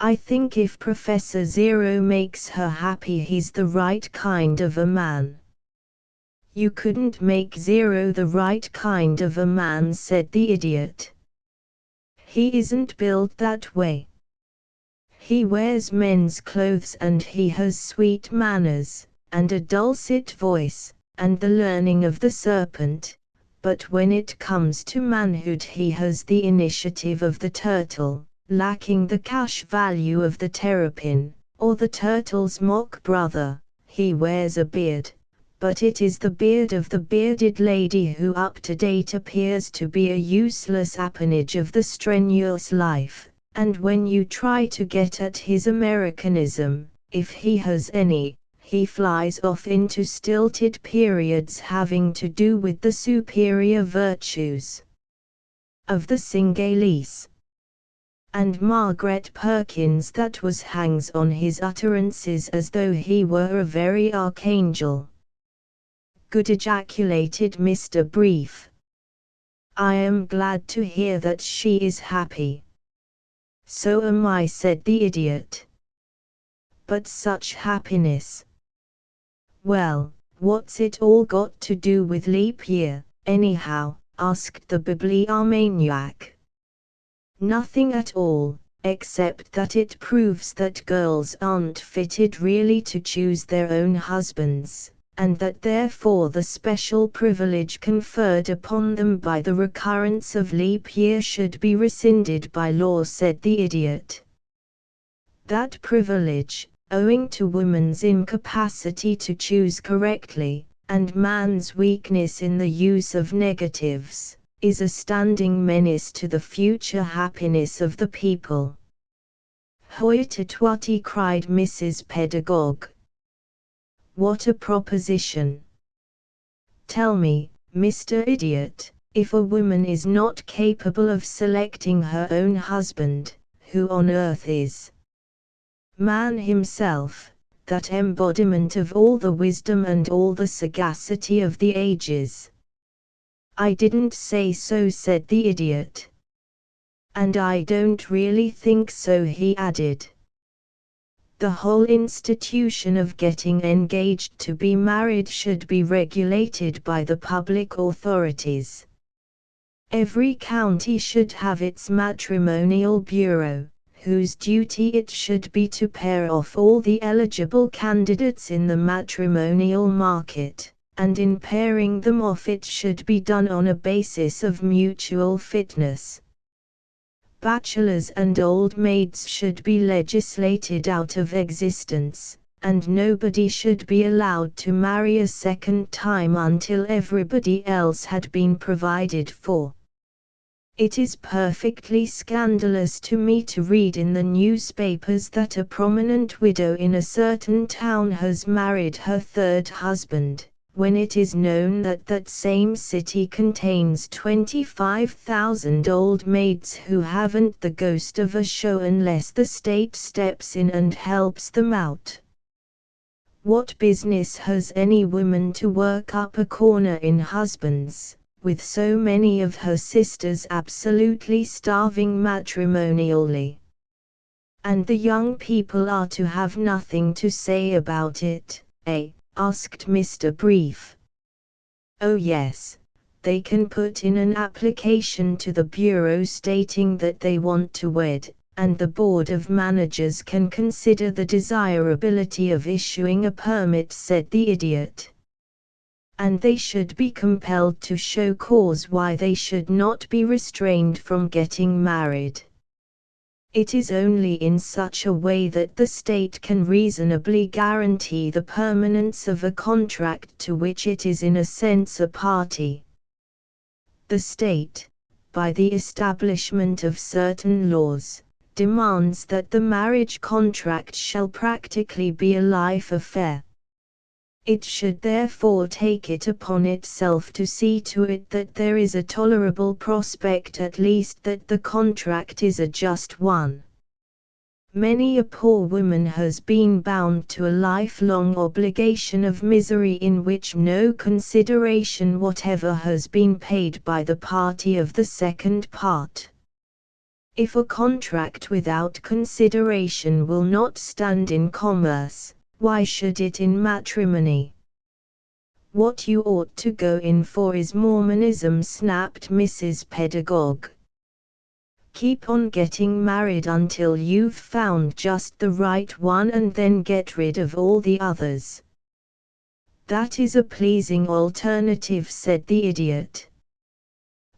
I think if Professor Zero makes her happy, he's the right kind of a man. You couldn't make Zero the right kind of a man, said the idiot. He isn't built that way. He wears men's clothes and he has sweet manners, and a dulcet voice, and the learning of the serpent, but when it comes to manhood he has the initiative of the turtle, lacking the cash value of the terrapin, Or the turtle's mock brother, he wears a beard, but it is the beard of the bearded lady who up to date appears to be a useless appanage of the strenuous life, and when you try to get at his Americanism, if he has any, he flies off into stilted periods having to do with the superior virtues of the Singalese. And Margaret Perkins that was hangs on his utterances as though he were a very archangel. Good, ejaculated Mr. Brief. I am glad to hear that she is happy. So am I, said the idiot. But such happiness. Well, what's it all got to do with leap year, anyhow? Asked the bibliomaniac. Nothing at all, except that it proves that girls aren't fitted really to choose their own husbands, and that therefore the special privilege conferred upon them by the recurrence of leap year should be rescinded by law, said the idiot. That privilege, owing to woman's incapacity to choose correctly, and man's weakness in the use of negatives, is a standing menace to the future happiness of the people. Hoity-toity, cried Mrs. Pedagog. What a proposition! Tell me, Mr. Idiot, if a woman is not capable of selecting her own husband, who on earth is? Man himself, that embodiment of all the wisdom and all the sagacity of the ages. I didn't say so, said the idiot. And I don't really think so, he added. The whole institution of getting engaged to be married should be regulated by the public authorities. Every county should have its matrimonial bureau, whose duty it should be to pair off all the eligible candidates in the matrimonial market, and in pairing them off it should be done on a basis of mutual fitness. Bachelors and old maids should be legislated out of existence, and nobody should be allowed to marry a second time until everybody else had been provided for. It is perfectly scandalous to me to read in the newspapers that a prominent widow in a certain town has married her third husband, when it is known that that same city contains 25,000 old maids who haven't the ghost of a show unless the state steps in and helps them out. What business has any woman to work up a corner in husbands, with so many of her sisters absolutely starving matrimonially? And the young people are to have nothing to say about it, eh? Asked Mr. Brief. Oh yes, they can put in an application to the bureau stating that they want to wed, and the board of managers can consider the desirability of issuing a permit, said the idiot. And they should be compelled to show cause why they should not be restrained from getting married. It is only in such a way that the state can reasonably guarantee the permanence of a contract to which it is in a sense a party. The state, by the establishment of certain laws, demands that the marriage contract shall practically be a life affair. It should therefore take it upon itself to see to it that there is a tolerable prospect at least that the contract is a just one. Many a poor woman has been bound to a lifelong obligation of misery in which no consideration whatever has been paid by the party of the second part. If a contract without consideration will not stand in commerce, why should it in matrimony? What you ought to go in for is Mormonism, snapped Mrs. Pedagog. Keep on getting married until you've found just the right one and then get rid of all the others. That is a pleasing alternative, said the idiot.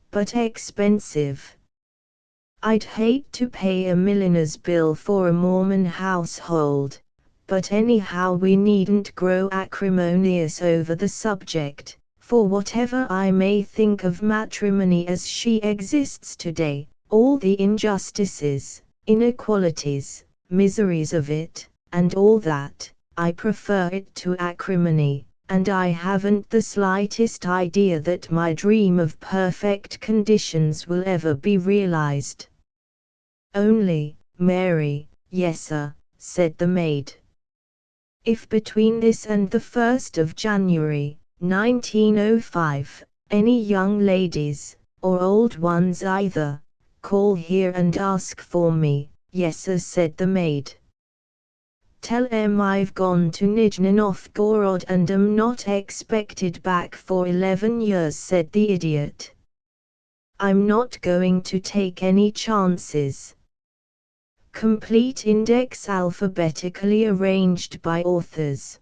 But expensive. I'd hate to pay a milliner's bill for a Mormon household, but anyhow we needn't grow acrimonious over the subject, for whatever I may think of matrimony as she exists today, all the injustices, inequalities, miseries of it, and all that, I prefer it to acrimony. And I haven't the slightest idea that my dream of perfect conditions will ever be realized. Only, Mary, yes sir, said the maid. If between this and the 1st of January, 1905, any young ladies, or old ones either, call here and ask for me, yes sir, said the maid. Tell 'em I've gone to Nijni Novgorod and am not expected back for 11 years, said the idiot. I'm not going to take any chances. Complete index alphabetically arranged by authors.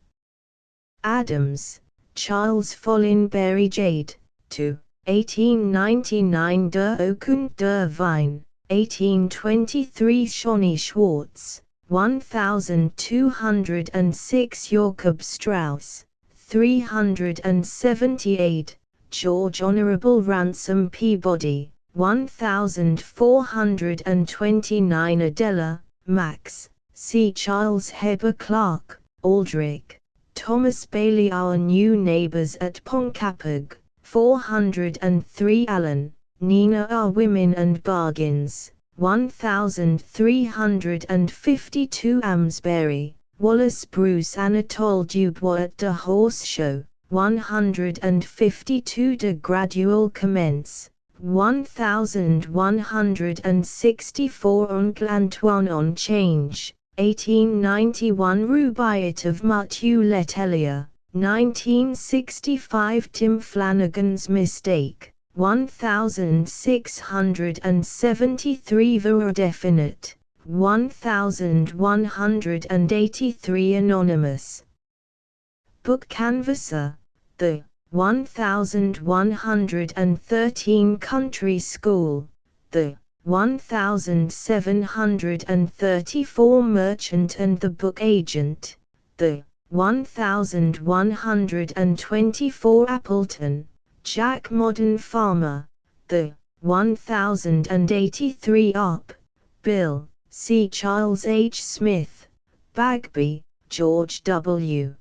Adams, Charles Follin Berry Jade, 2, 1899 Der Okund der Wein, 1823 Shoni Schwartz, 1206 Jakob Strauss, 378, George Honorable Ransom Peabody, 1429 Adela, Max, C. Charles Heber Clark, Aldrich, Thomas Bailey. Our new neighbors at Ponkapog, 403 Allen, Nina. Our Women and Bargains, 1352 Amsbury, Wallace Bruce Anatole Dubois at the Horse Show, 152 De Gradual Commence, 1164 Oncle Antoine on Change, 1891 Rubaiyat of Mathieu Letellier, 1965 Tim Flanagan's Mistake, 1673 Vera Definite, 1183 Anonymous. Book Canvasser, the 1113 Country School, the 1734 Merchant and the Book Agent, the 1124 Appleton, Jack Modern Farmer, the 1083 Up, Bill, C. Charles H. Smith, Bagby, George W.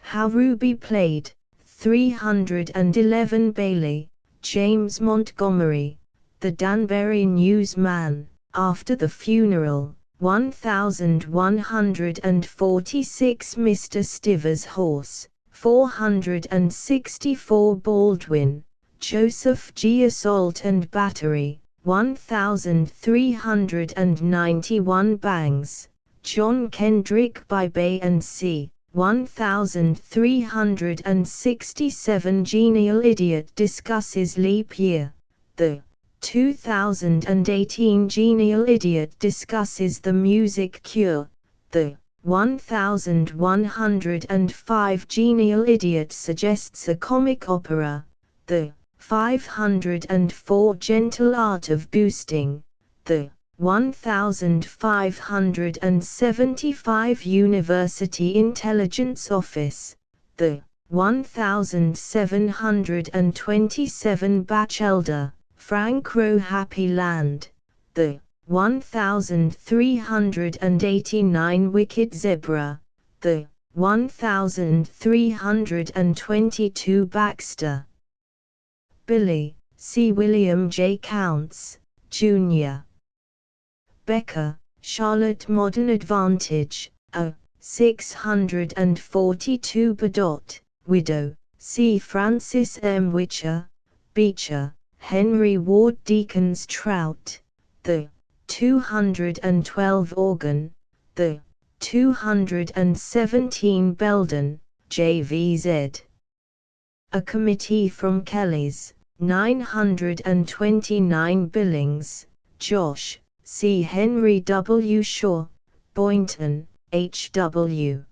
How Ruby Played, 311 Bailey, James Montgomery, The Danbury Newsman, After the Funeral, 1146 Mr. Stivers Horse, 464 Baldwin, Joseph G. Assault and Battery, 1391 Bangs, John Kendrick by Bay and Sea, 1367 Genial Idiot discusses leap year, the 2018 Genial Idiot discusses the music cure, the 1105 Genial Idiot suggests a comic opera, the 504 Gentle Art of Boosting, the 1575 University Intelligence Office, the 1727 Batchelder, Frank Rowe Happy Land, the 1389 Wicked Zebra, the 1322 Baxter. Billy, C. William J. Counts, Jr. Becker, Charlotte Modern Advantage, A. 642 Bedott, Widow, C. Francis M. Beecher, Henry Ward Deacons Trout, the 212 Organ, the 217 Belden, JVZ. A Committee from Kelly's, 929 Billings, Josh, C. Henry W. Shaw, Boynton, H.W.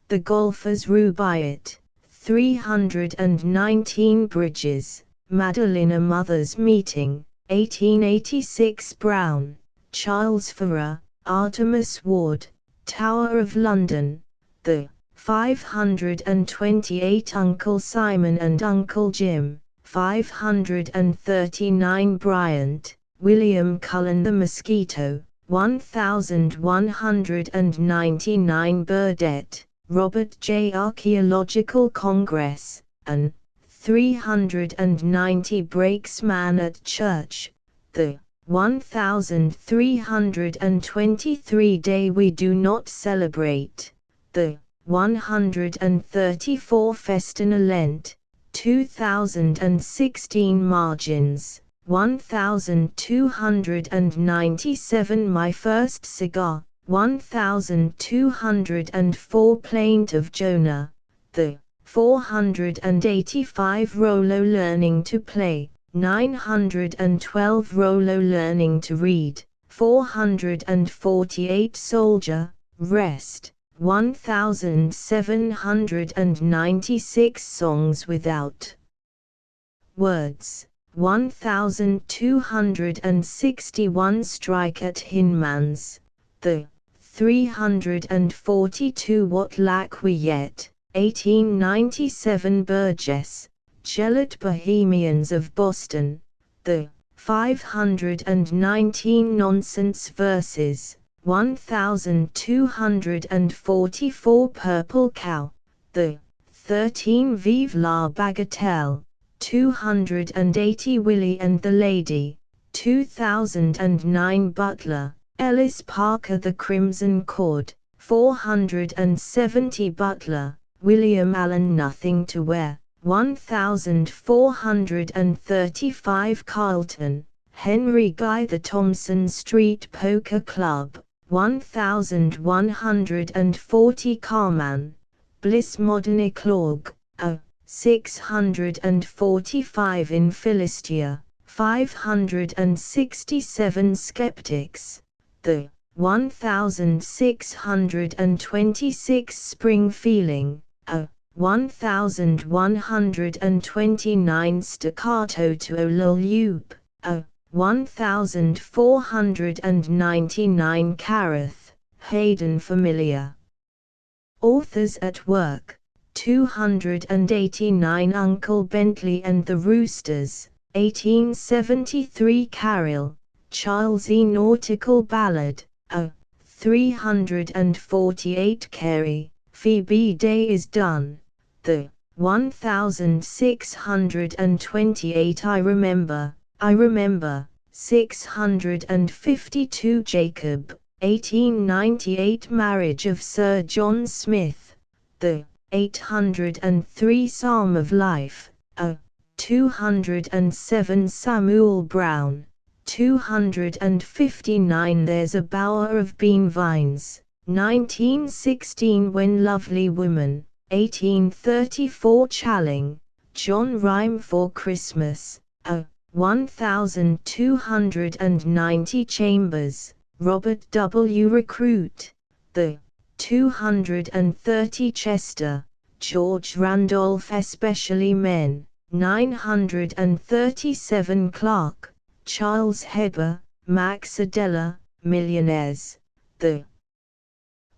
The Golfers Rubaiyat, 319 Bridges, Madalina Mothers Meeting, 1886 Brown, Charles Farrar, Artemus Ward, Tower of London, the 528 Uncle Simon and Uncle Jim, 539 Bryant, William Cullen the Mosquito, 1199 Burdett, Robert J. Archaeological Congress, and 390 Brakesman at Church, the 1323 Day we do not celebrate, the 134 Festina Lent, 2016 Margins, 1297 My First Cigar, 1204 Plaint of Jonah, the 485 Rollo Learning to Play, 912 Rollo Learning to Read, 448 Soldier, Rest, 1796 Songs Without Words, 1261 Strike at Hinmans, the 342 What Lack We Yet, 1897 Burgess, Gelot Bohemians of Boston, the 519 Nonsense Verses, 1244 Purple Cow, the 13 Vive la Bagatelle, 280 Willie and the Lady, 2009 Butler, Ellis Parker The Crimson Cord, 470 Butler, William Allen Nothing to Wear, 1435 Carlton, Henry Guy The Thompson Street Poker Club, 1140 Carman, Bliss Modern Eclogue, 645 in Philistia, 567 Skeptics, the 1626 Spring Feeling, 1129 Staccato to Ololup, 1499 Carruth, Hayden Familiar. Authors at Work, 289 Uncle Bentley and the Roosters, 1873 Carrill, Charles E. Nautical Ballad, 348 Carey, Phoebe Day is Done, the 1628 I Remember, 652 Jacob, 1898 Marriage of Sir John Smith, the 803 Psalm of Life, 207 Samuel Brown, 259 There's a Bower of Bean Vines, 1916 When Lovely Woman, 1834 Challing, John Rhyme for Christmas, 1290 Chambers, Robert W. Recruit, the 230 Chester, George Randolph Especially Men, 937 Clark, Charles Heber, Max Adela, Millionaires, the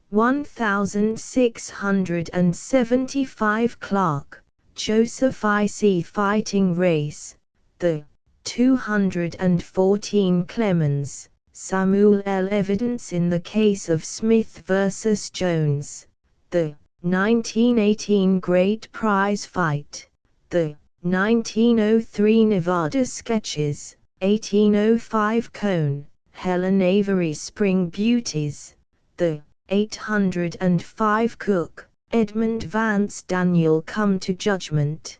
1675 Clark, Joseph I. C. Fighting Race, the 214 Clemens, Samuel L. Evidence in the Case of Smith vs. Jones, the 1918 Great Prize Fight, the 1903 Nevada Sketches, 1805 Cone, Helen Avery Spring Beauties, the 805 Cook, Edmund Vance Daniel Come to Judgment,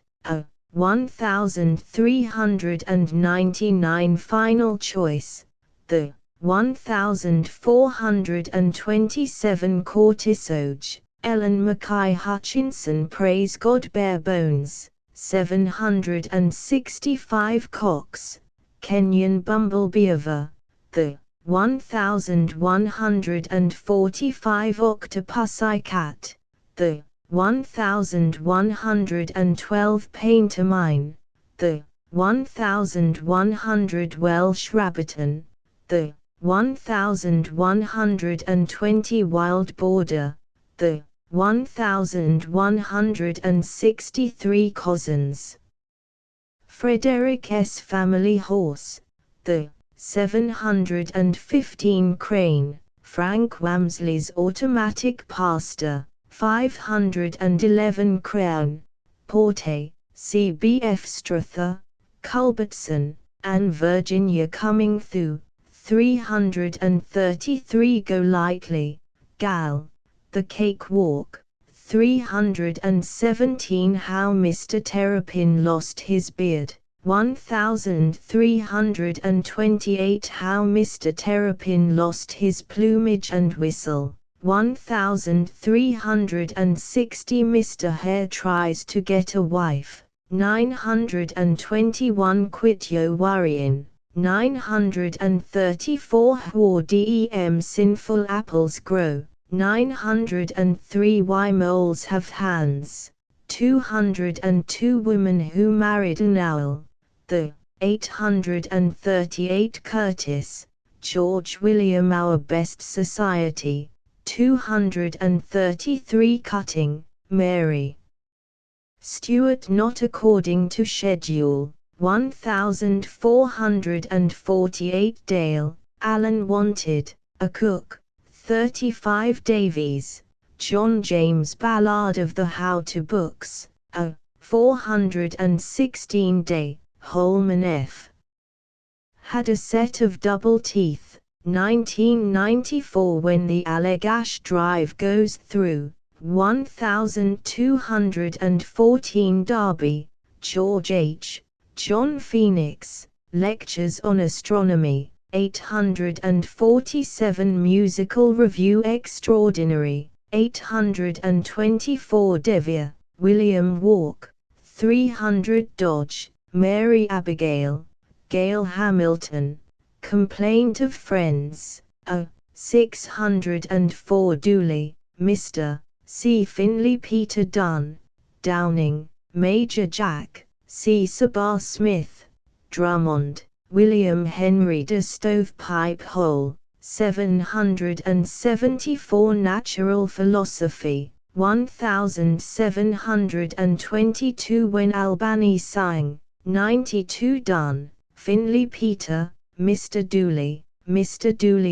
1399 Final Choice, the 1427 Courtisoge, Ellen Mackay Hutchinson Praise God Bare Bones, 765 Cox, Kenyan Bumblebeaver, the 1145 Octopussy Cat, the 1112 Pantomime, the 1100 Welsh Rabbiton, the 1120 Wild Border, the 1163 Cousins. Frederick S. Family Horse, the 715 Crane, Frank Wamsley's Automatic Pastor, 511 Crown, Porte, C.B.F. Struther, Culbertson, and Virginia Coming Through, 333 Golightly, Gal, The Cakewalk, 317 How Mr. Terrapin Lost His Beard, 1328 How Mr. Terrapin Lost His Plumage and Whistle, 1360 Mr. Hare Tries to Get a Wife, 921 Quit Yo Worryin', 934 How Dem Sinful Apples Grow, 903 Why Moles Have Hands, 202 Women Who Married an Owl, the 838 Curtis, George William Our Best Society, 233 Cutting, Mary Stewart Not According to Schedule, 1448 Dale, Allen Wanted, a Cook, 35 Davies, John James Ballard of the How To Books, a 416 Day, Holman F. Had a set of double teeth, 1994 When the Allegash Drive Goes Through, 1214 Derby, George H. John Phoenix, Lectures on Astronomy, 847 Musical Review Extraordinary, 824 Devere, William Walk, 300 Dodge, Mary Abigail, Gail Hamilton, Complaint of Friends, a 604 Dooley, Mr. C. Finley Peter Dunn, Downing, Major Jack, C. Sabar Smith, Drummond, William Henry de Stovepipe Hole, 774 Natural Philosophy, 1722 When Albany Sang, 92 Dunn, Finley Peter, Mr. Dooley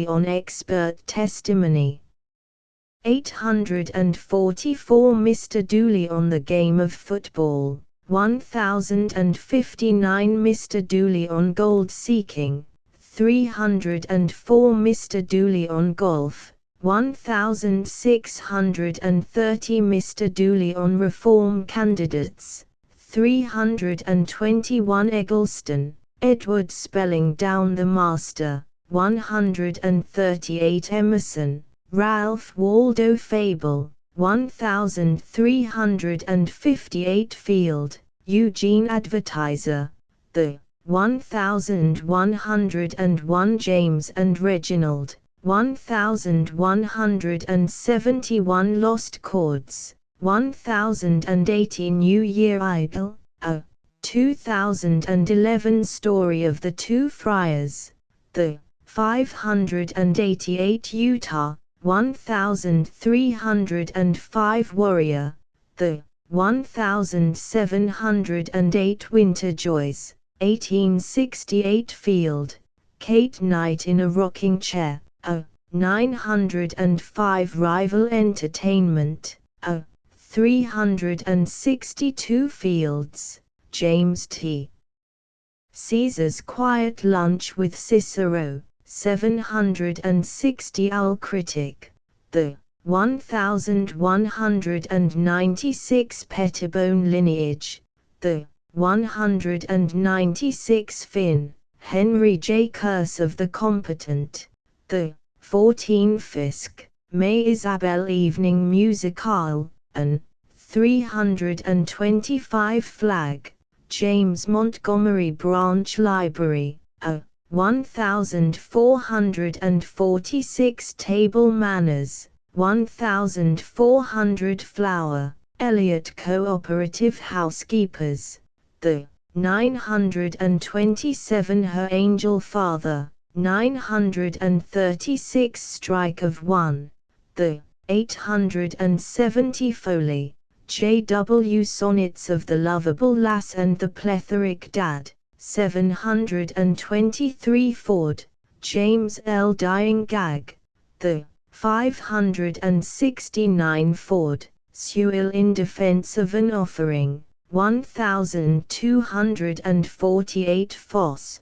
on Expert Testimony, 844 Mr. Dooley on the Game of Football, 1059 Mr. Dooley on Gold Seeking, 304 Mr. Dooley on Golf, 1630 Mr. Dooley on Reform Candidates, 321 Eggleston, Edward Spelling Down the Master, 138 Emerson, Ralph Waldo Fable, 1358 Field, Eugene Advertiser, the 1101 James and Reginald, 1171 Lost Chords, 1080 New Year Idol, a 2011 Story of the Two Friars, the 588 Utah, 1305 Warrior, the 1708 Winter Joys, 1868 Field, Kate Knight in a Rocking Chair, a 905 Rival Entertainment, a 362 Fields, James T. Caesar's Quiet Lunch with Cicero, 760 Owl Critic, the 1196 Pettibone Lineage, the 196 Finn, Henry J. Curse of the Competent, the 14 Fisk, May Isabel Evening Musicale, an 325 Flag, James Montgomery Branch Library, a 1446 Table Manners, 1400 Flower, Elliott Cooperative Housekeepers, the 927 Her Angel Father, 936 Strike of 1, the 870 Foley, J.W. Sonnets of the Lovable Lass and the Plethoric Dad, 723 Ford, James L. Dying Gag, the 569 Ford, Sewell in Defense of an Offering, 1248 Foss.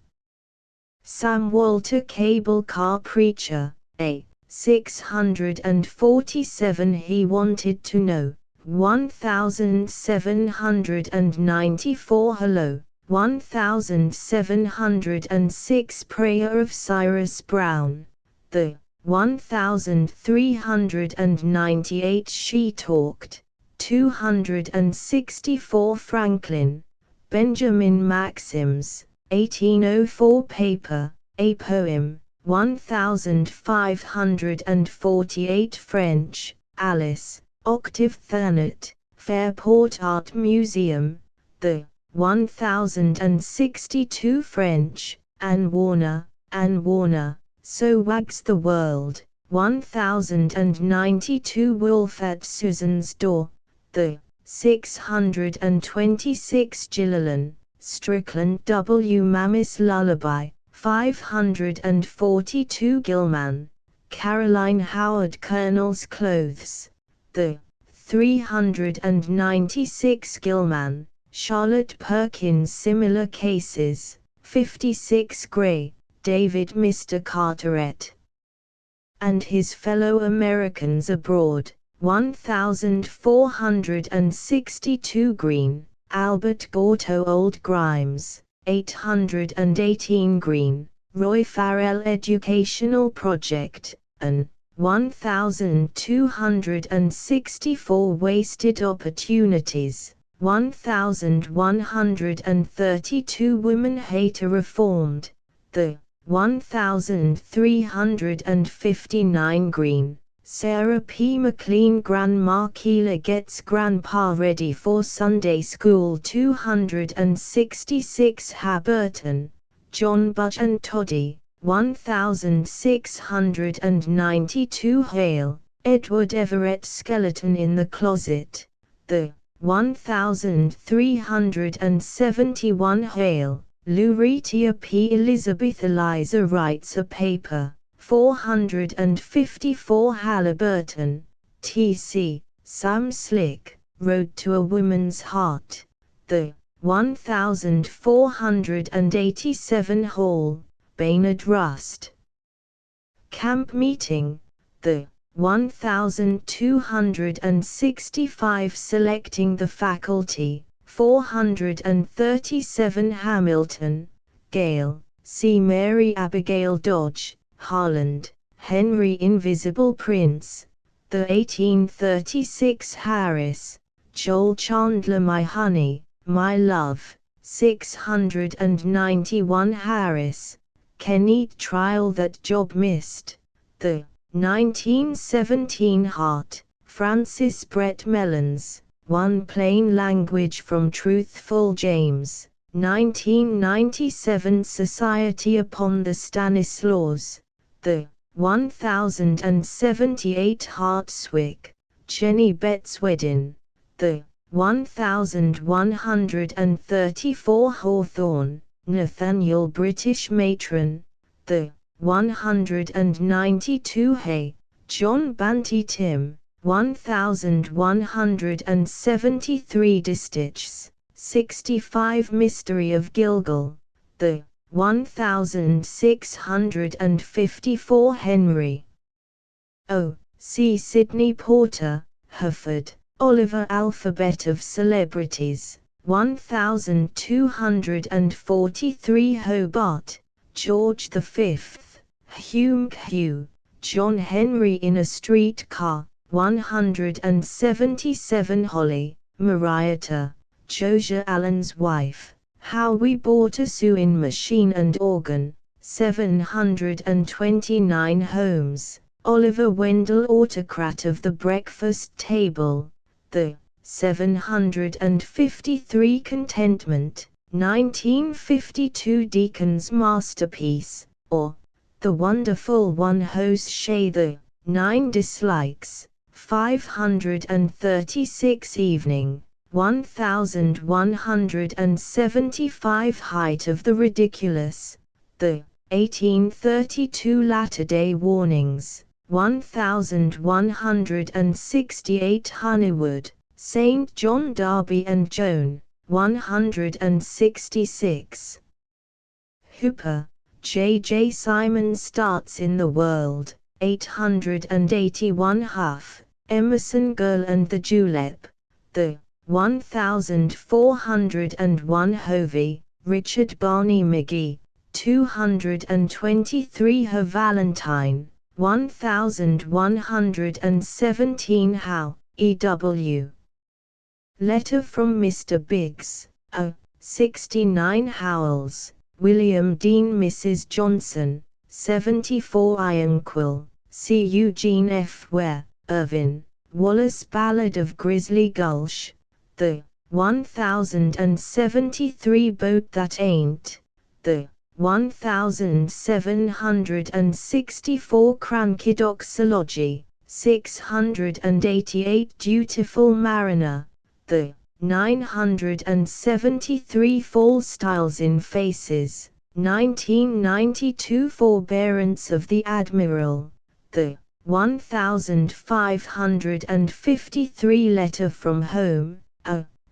Sam Walter Cable Car Preacher, A. 647 He Wanted to Know, 1794 Hello, 1706 Prayer of Cyrus Brown, the 1398 She Talked, 264 Franklin, Benjamin Maxims, 1804 Paper, a Poem, 1548 French, Alice, Octave Thanet, Fairport Art Museum, the 1062 French, Anne Warner, So Wags the World, 1092 Wolf at Susan's Door, the 626 Gillilan, Strickland W. Mammis Lullaby, 542 Gilman, Caroline Howard Colonel's Clothes, the 396 Gilman, Charlotte Perkins Similar Cases, 56 Gray, David Mr. Carteret and his fellow Americans abroad, 1462 Green, Albert Gorto Old Grimes, 818 Green, Roy Farrell Educational Project, an 1264 Wasted Opportunities, 1132 Women Hater Reformed, the 1359 Green, Sarah P. McLean Grandma Keeler Gets Grandpa Ready for Sunday School 266 Haberton, John Butch and Toddy, 1692 Hale, Edward Everett Skeleton in the Closet, the 1371 Hale, Luretia P. Elizabeth Eliza writes a paper, 454 Halliburton, T.C., Sam Slick, Road to a Woman's Heart, the 1487 Hall, Baynard Rust. Camp Meeting, the 1265 Selecting the Faculty, 437 Hamilton, Gale, C. Mary Abigail Dodge, Harland, Henry Invisible Prince, the 1836 Harris, Joel Chandler My Honey, My Love, 691 Harris, Kenneat Trial That Job Missed, the 1917 Hart, Francis Brett Mellons, One Plain Language from Truthful James, 1997 Society upon the Stanislaus, the 1078 Hartswick, Jenny Betts Wedin, the 1134 Hawthorne, Nathaniel British Matron, the 192 Hay, John Banty Tim, 1173 Distichs, 65 Mystery of Gilgal, the 1654 Henry. O. C. Sidney Porter, Hereford, Oliver Alphabet of Celebrities, 1243 Hobart, George V, Hume Q, John Henry in a Streetcar, 177 Holly, Marietta, Josiah Allen's Wife, How We Bought a Sewing Machine and Organ, 729 Holmes, Oliver Wendell Autocrat of the Breakfast Table, the 753 Contentment, 1952 Deacon's Masterpiece, or The Wonderful One Hose Shay the 9 Dislikes, 536 Evening, 1175 Height of the Ridiculous, the 1832 Latter-day Warnings, 1168 Honeywood, St. John Darby and Joan, 166. Hooper, J. J. Simon Starts in the World, 881 Huff, Emerson Girl and the Julep, the 1401 Hovey, Richard Barney McGee, 223 Her Valentine, 1117 How, E.W. Letter from Mr. Biggs, 69 Howells, William Dean Mrs. Johnson, 74 Ironquill, C. Eugene F. Ware, Irvin, Wallace Ballad of Grizzly Gulch, the 1073 Boat That Ain't, the 1764 Crankidoxology, 688 Dutiful Mariner, the 973 False Styles in Faces, 1992 Forbearance of the Admiral, the 1553 Letter from Home,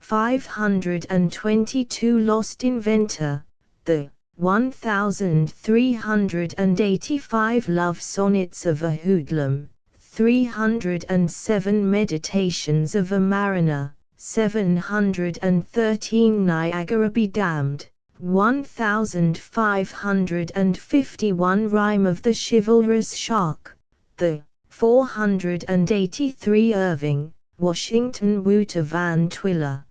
522 Lost Inventor, the 1385 Love Sonnets of a Hoodlum, 307 Meditations of a Mariner, 713 Niagara Be Damned, 1551 Rime of the Chivalrous Shark, the 483 Irving, Washington Wouter Van Twiller,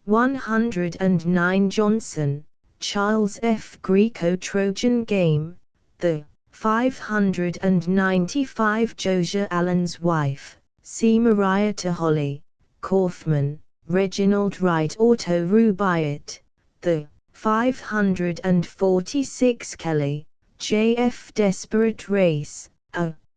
109 Johnson, Charles F. Greco-Trojan Game, the 595 Josiah Allen's Wife, C. Maria Holly, Kaufman, Reginald Wright Otto Rubaiyat, the 546 Kelly, J. F. Desperate Race,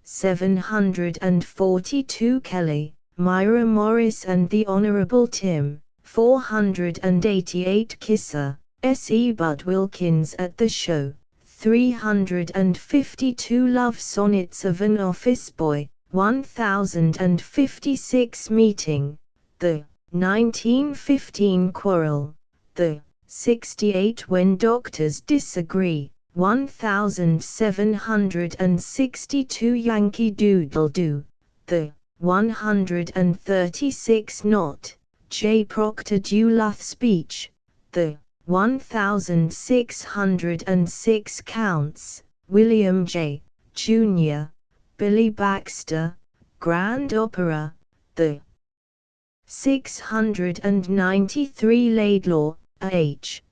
742 Kelly, Myra Morris and the Honorable Tim, 488 Kisser, S. E. Bud Wilkins at the Show, 352 Love Sonnets of an Office Boy, 1056 Meeting, the 1915 Quarrel, the 68 When Doctors Disagree, 1762 Yankee Doodle Doo, the 136 Not, J. Proctor Duluth Speech, the 1606 Counts, William J. Jr., Billy Baxter, Grand Opera, the 693 Laidlaw, H.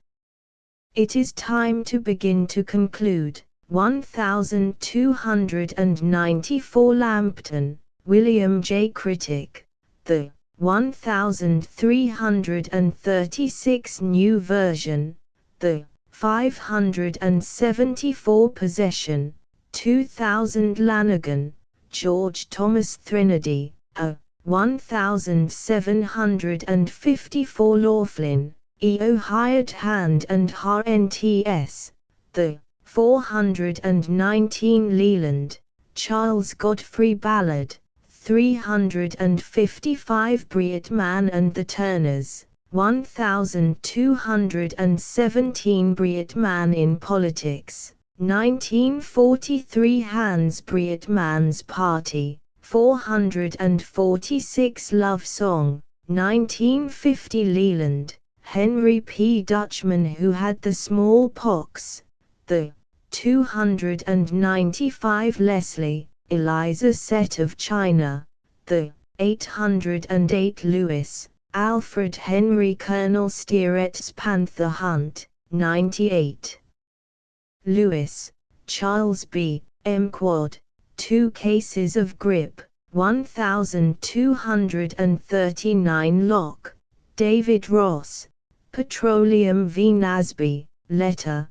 It is time to begin to conclude. 1294 Lambton, William J. Critic, the 1336 New Version, the 574 Possession, 2000 Lanigan, George Thomas Threnody, 1754 Laughlin, E.O. Hired Hand and Har NTS, the 419 Leland, Charles Godfrey Ballard, 355 Briet Man and the Turners, 1217 Briet Man in Politics, 1943 Hans Briet Man's Party, 446 Love Song, 1950 Leland, Henry P. Dutchman Who Had the Smallpox, the 295 Leslie, Eliza Set of China, the 808 Lewis, Alfred Henry Colonel Steerett's Panther Hunt, 98. Lewis, Charles B. M. Quad, 2 Cases of Grip, 1239 Locke, David Ross, Petroleum v. Nasby, Letter,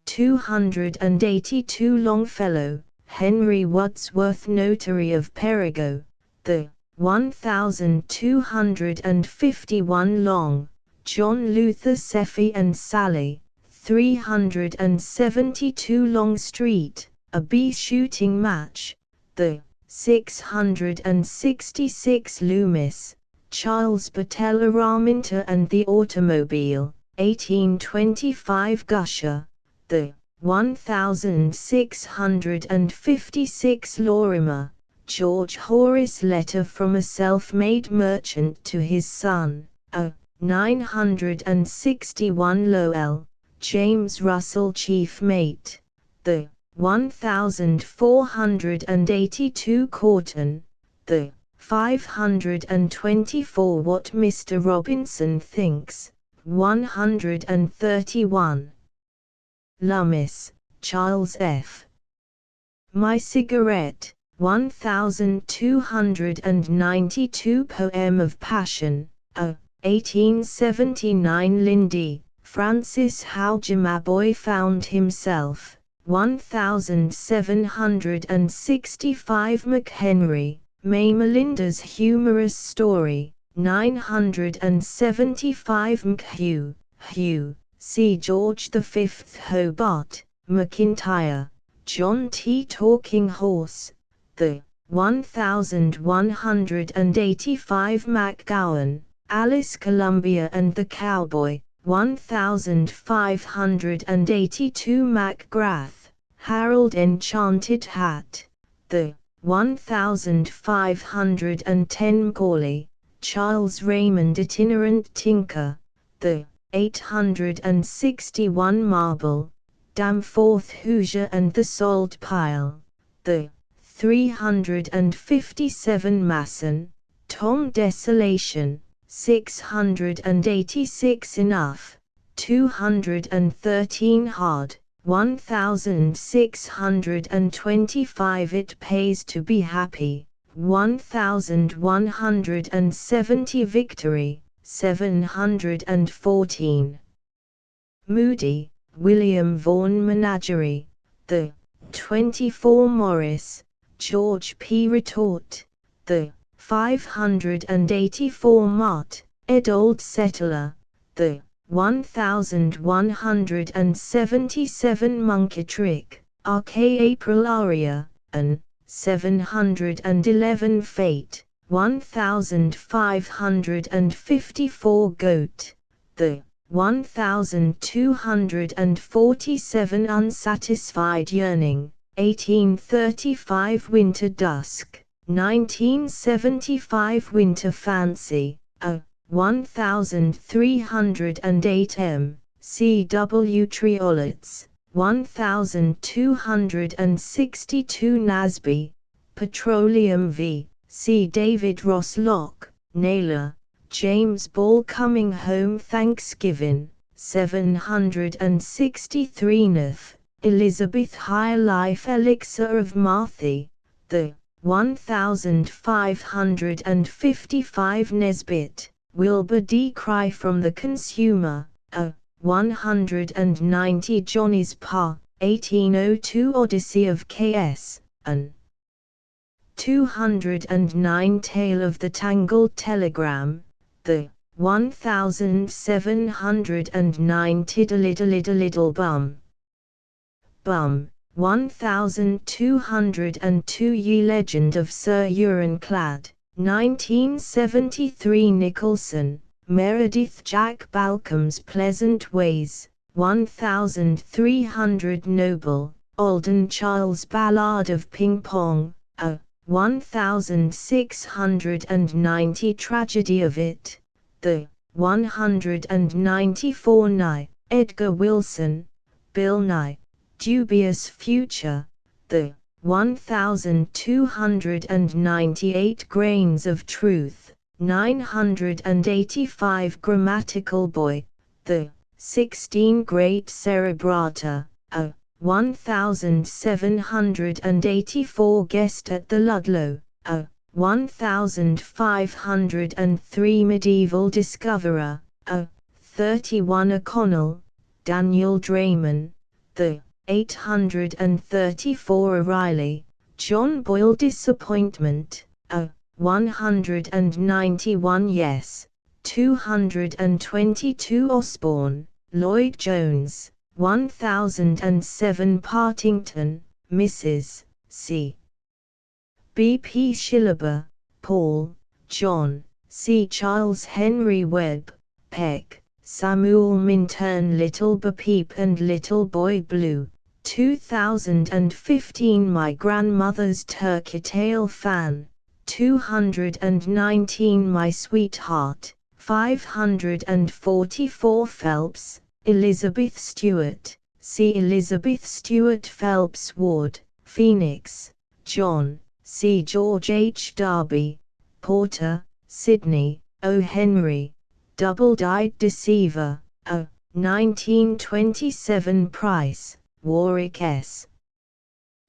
282 Longfellow, Henry Wadsworth Notary of Perigo, the 1251 Long, John Luther Seffy and Sally, 372 Long Street, A Bee Shooting Match, the 666 Loomis, Charles Battelle Araminta and the Automobile, 1825 Gusher, the 1656 Lorimer, George Horace Letter from a Self-Made Merchant to his Son, a 961 Lowell, James Russell Chief Mate, the 1482 Corton, the 524 What Mr. Robinson Thinks, 131. Lummis, Charles F. My Cigarette, 1292 Poem of Passion, a 1879 Lindy, Francis How Jimaboy Found Himself, 1765 McHenry, May Melinda's Humorous Story, 975 McHugh, Hugh, C. George V. Hobart, McIntyre, John T. Talking Horse, the 1185 MacGowan, Alice Columbia and the Cowboy, 1582 MacGrath, Harold Enchanted Hat, the 1510 Macaulay, Charles Raymond Itinerant Tinker, the 861 Marble, Danforth Hoosier and the Salt Pile, the 357 Masson, Tom Desolation, 686 Enough, 213 Hard, 1625 It Pays to Be Happy, 1170 Victory, 714. Moody, William Vaughan Menagerie, the 24 Morris, George P. Retort, the 584 Mott, Ed Old Settler, the 1177 Munkitrick, R.K. Aprilaria, an 711 Fate, 1554 Goat, the 1247 Unsatisfied Yearning, 1835 Winter Dusk, 1975 Winter Fancy, a 1308 M. C.W. Triolets, 1262 Nasby, Petroleum v. C. David Ross Locke, Naylor, James Ball Coming Home Thanksgiving, 763 North, Elizabeth High Life Elixir of Marthy, the 1555 Nesbit, Wilbur D. Cry from the Consumer, a 190 Johnny's Pa, 1802 Odyssey of K.S., an 209 Tale of the Tangled Telegram, the 1790 Diddle Bum, 1202 Ye Legend of Sir Urinclad, 1973 Nicholson, Meredith Jack Balcom's Pleasant Ways, 1300 Noble, Alden Charles Ballad of Ping Pong, a 1690 Tragedy of It, the 194 Nye, Edgar Wilson, Bill Nye, Dubious Future, the 1298 Grains of Truth, 985 Grammatical Boy, the 16 Great Cerebrata, a 1784 Guest at the Ludlow, a 1503 Medieval Discoverer, a 31 O'Connell, Daniel Drayman, The 834 O'Reilly, John Boyle Disappointment, 191 Yes, 222 Osborne, Lloyd Jones, 1007 Partington, Mrs. C. B. P. Shillaber, Paul, John, C. Charles Henry Webb, Peck, Samuel Minturn Little Bo Peep and Little Boy Blue, 2015 My Grandmother's Turkey Tail Fan, 219 My Sweetheart, 544 Phelps, Elizabeth Stewart, C. Elizabeth Stewart Phelps Ward, Phoenix, John, C. George H. Darby, Porter, Sydney, O. Henry, Double-Dyed Deceiver, 1927 Price, Warwick S.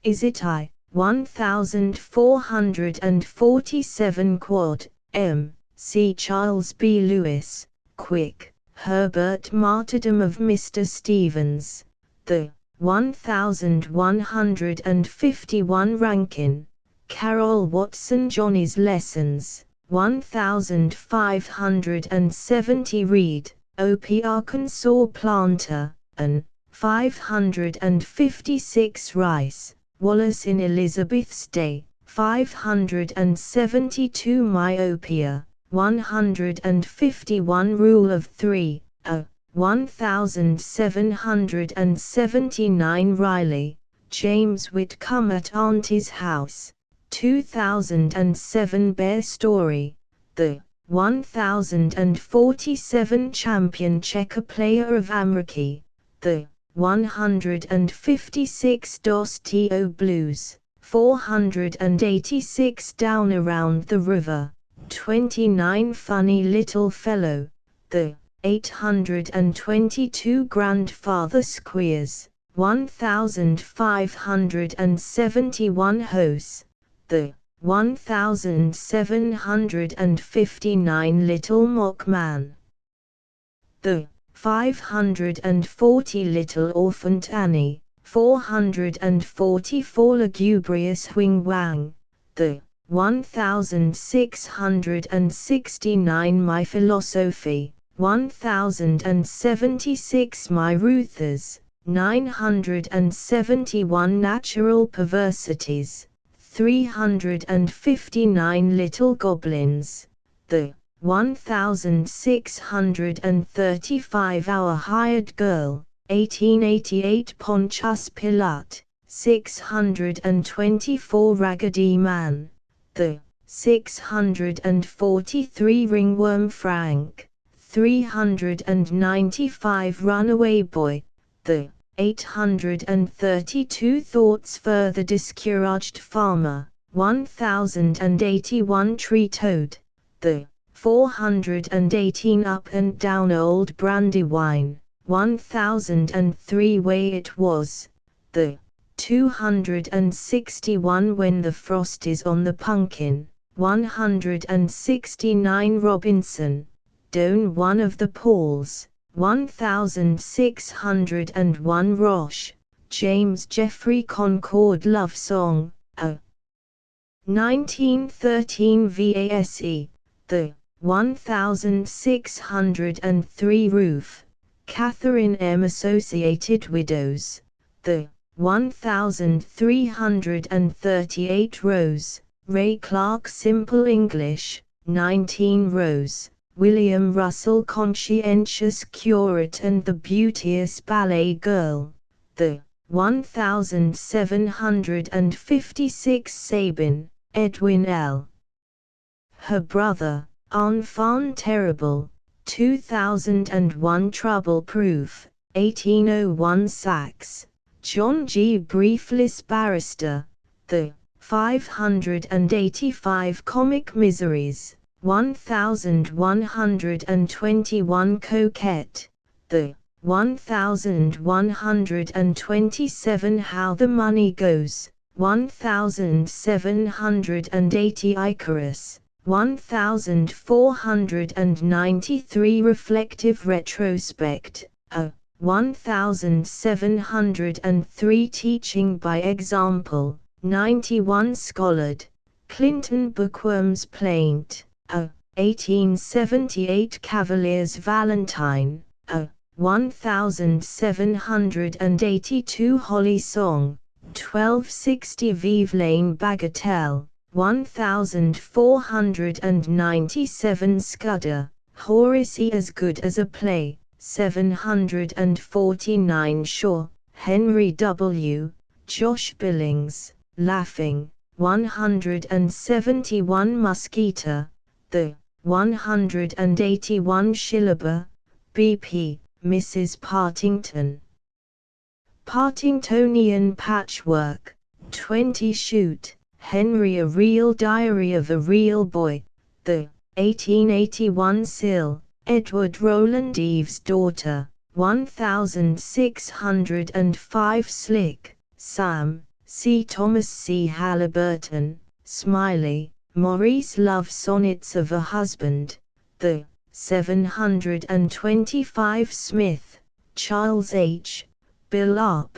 Is it I, 1447 Quad, M. C. Charles B. Lewis, Quick, Herbert Martyrdom of Mr. Stevens, The 1151 Rankin, Carol Watson Johnny's Lessons, 1570 Reed, O.P. Arkansas Planter, and 556 Rice, Wallace in Elizabeth's Day, 572 Myopia, 151 Rule of Three, 1779 Riley, James Whitcomb at Auntie's House, 2007 Bear Story, The 1047 Champion Checker Player of Amriki, The 156 Dos To Blues, 486 Down Around the River, 29 Funny Little Fellow, The 822 Grandfather Squeers, 1571 Hose, The 1759 Little Mockman, The 540 Little Orphan Annie, 444 Lugubrious Wing Wang, The 1669 My Philosophy, 1076 My Ruthers, 971 Natural Perversities, 359 Little Goblins, The 1635 Our Hired Girl, 1888 Pontius Pilate, 624 Raggedy Man, The 643 Ringworm Frank, 395 Runaway Boy, The 832 Thoughts for the Discouraged Farmer, 1081 Tree Toad, The 418 Up and Down Old Brandywine, 1003 Way It Was, The 261 When the Frost is on the Pumpkin, 169 Robinson, Doan One of the Pauls, 1601 Roche, James Jeffrey Concord Love Song, 1913 VASE, The 1603 Roof, Catherine M. Associated Widows, The 1338 Rose, Ray Clark Simple English, 19 Rose, William Russell Conscientious Curate and the Beauteous Ballet Girl, The 1756 Sabin, Edwin L. Her Brother, Enfant Terrible, 2001 Trouble Proof, 1801 Sachs, John G. Briefless Barrister, The 585 Comic Miseries, 1121 Coquette, The 1127 How the Money Goes, 1780 Icarus, 1493 Reflective Retrospect, 1703 Teaching by example, 91 Scholard, Clinton Bookworm's Plaint, a 1878 Cavaliers Valentine, a 1782 Holly Song, 1260 Vive Lane Bagatelle, 1497 Scudder, Horace As Good as a Play, 749 Shaw, Henry W., Josh Billings, Laughing, 171 Muskeeter, The 181 Shillaber, B.P., Mrs. Partington. Partingtonian Patchwork, 20 Shoot, Henry A Real Diary of a Real Boy, The 1881 Sill, Edward Rowland Eve's Daughter, 1605 Slick, Sam, C. Thomas C. Halliburton, Smiley, Maurice Love Sonnets of a Husband, The 725 Smith, Charles H., Bill Up,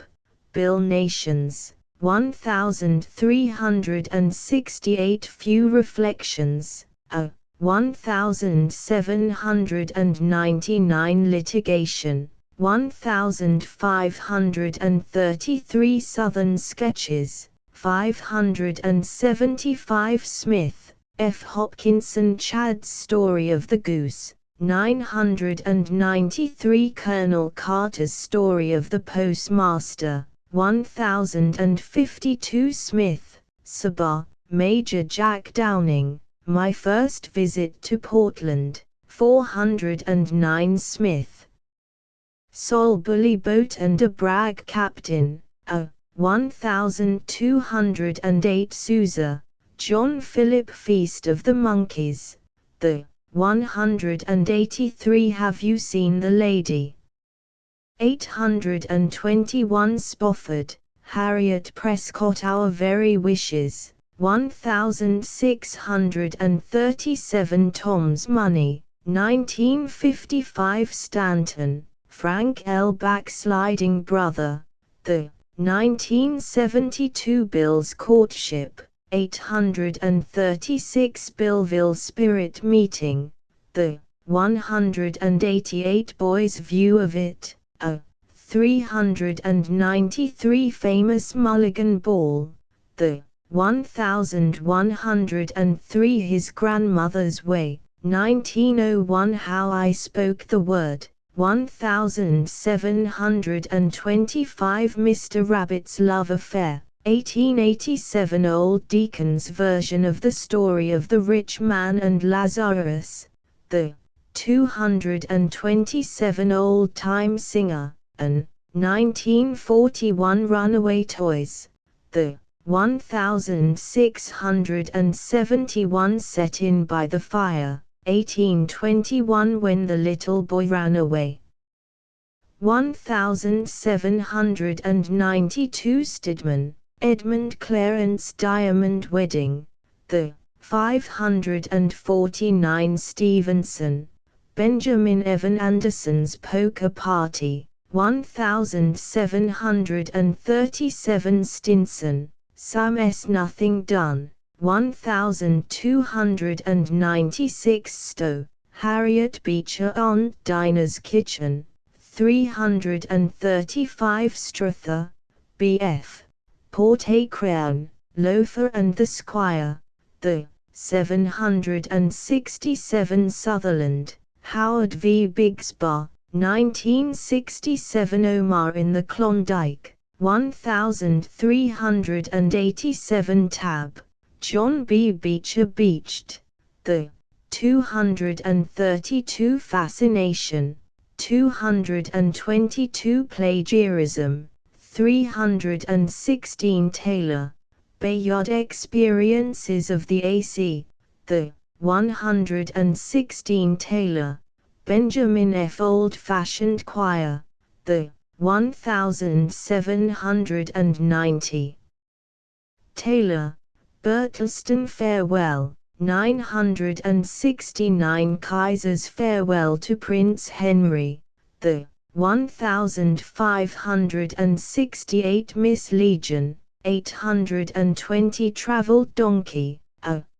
Bill Nations, 1368 Few Reflections, a 1799 Litigation, 1533 Southern Sketches, 575 Smith, F. Hopkinson Chad's Story of the Goose, 993 Colonel Carter's Story of the Postmaster, 1052 Smith, Sabah, Major Jack Downing, My First Visit to Portland, 409 Smith. Sol Bully Boat and a Brag Captain, a 1208 Sousa, John Philip Feast of the Monkeys, the 183 Have You Seen the Lady? 821 Spofford, Harriet Prescott Our Very Wishes, 1637 Tom's Money, 1955 Stanton, Frank L. Backsliding Brother, The 1972 Bill's Courtship, 836 Billville Spirit Meeting, The 188 Boys' View of It, a 393 Famous Mulligan Ball, The 1103 His Grandmother's Way, 1901 How I Spoke the Word, 1725 Mr. Rabbit's Love Affair, 1887 Old Deacon's version of the story of the rich man and Lazarus, the 227 Old Time Singer, and 1941 Runaway Toys, the 1671 Set In by the Fire, 1821 When the Little Boy Ran Away. 1792 Stidman, Edmund Clarence Diamond Wedding, The 549 Stevenson, Benjamin Evan Anderson's Poker Party, 1737 Stinson, Sam S. Nothing Done, 1296 Stowe, Harriet Beecher Aunt Dinah's Kitchen, 335 Struther, B.F. Port-a-Crown, Loafer and the Squire, The 767 Sutherland, Howard v. Bigsbar, 1967 Omar in the Klondike, 1387 Tab, John B. Beecher Beached, The 232 Fascination, 222 Plagiarism, 316 Taylor, Bayard Experiences of the AC, The 116 Taylor, Benjamin F. Old-Fashioned Choir, The 1790. Taylor, Bertelston Farewell, 969 Kaiser's Farewell to Prince Henry, The 1568 Miss Legion, 820 Traveled Donkey,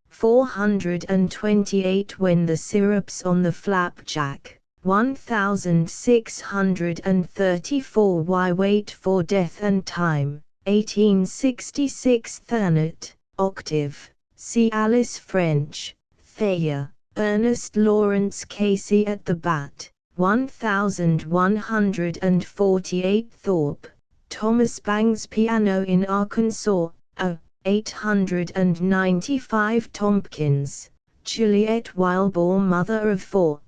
428 When the Syrup's on the Flapjack, 1634 Why Wait for Death and Time, 1866 Thanet, Octave, C. Alice French, Thayer, Ernest Lawrence Casey at the Bat, 1148 Thorpe, Thomas Bangs Piano in Arkansas, 895 Tompkins, Juliet Wilbur Mother of Four,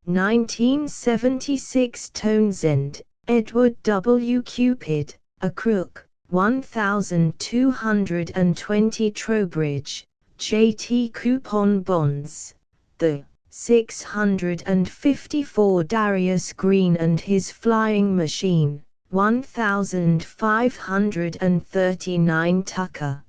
1976 Townsend, Edward W. Cupid, A Crook, 1220 Trowbridge, J.T. Coupon Bonds, The 654 Darius Green and His Flying Machine, 1539 Tucker.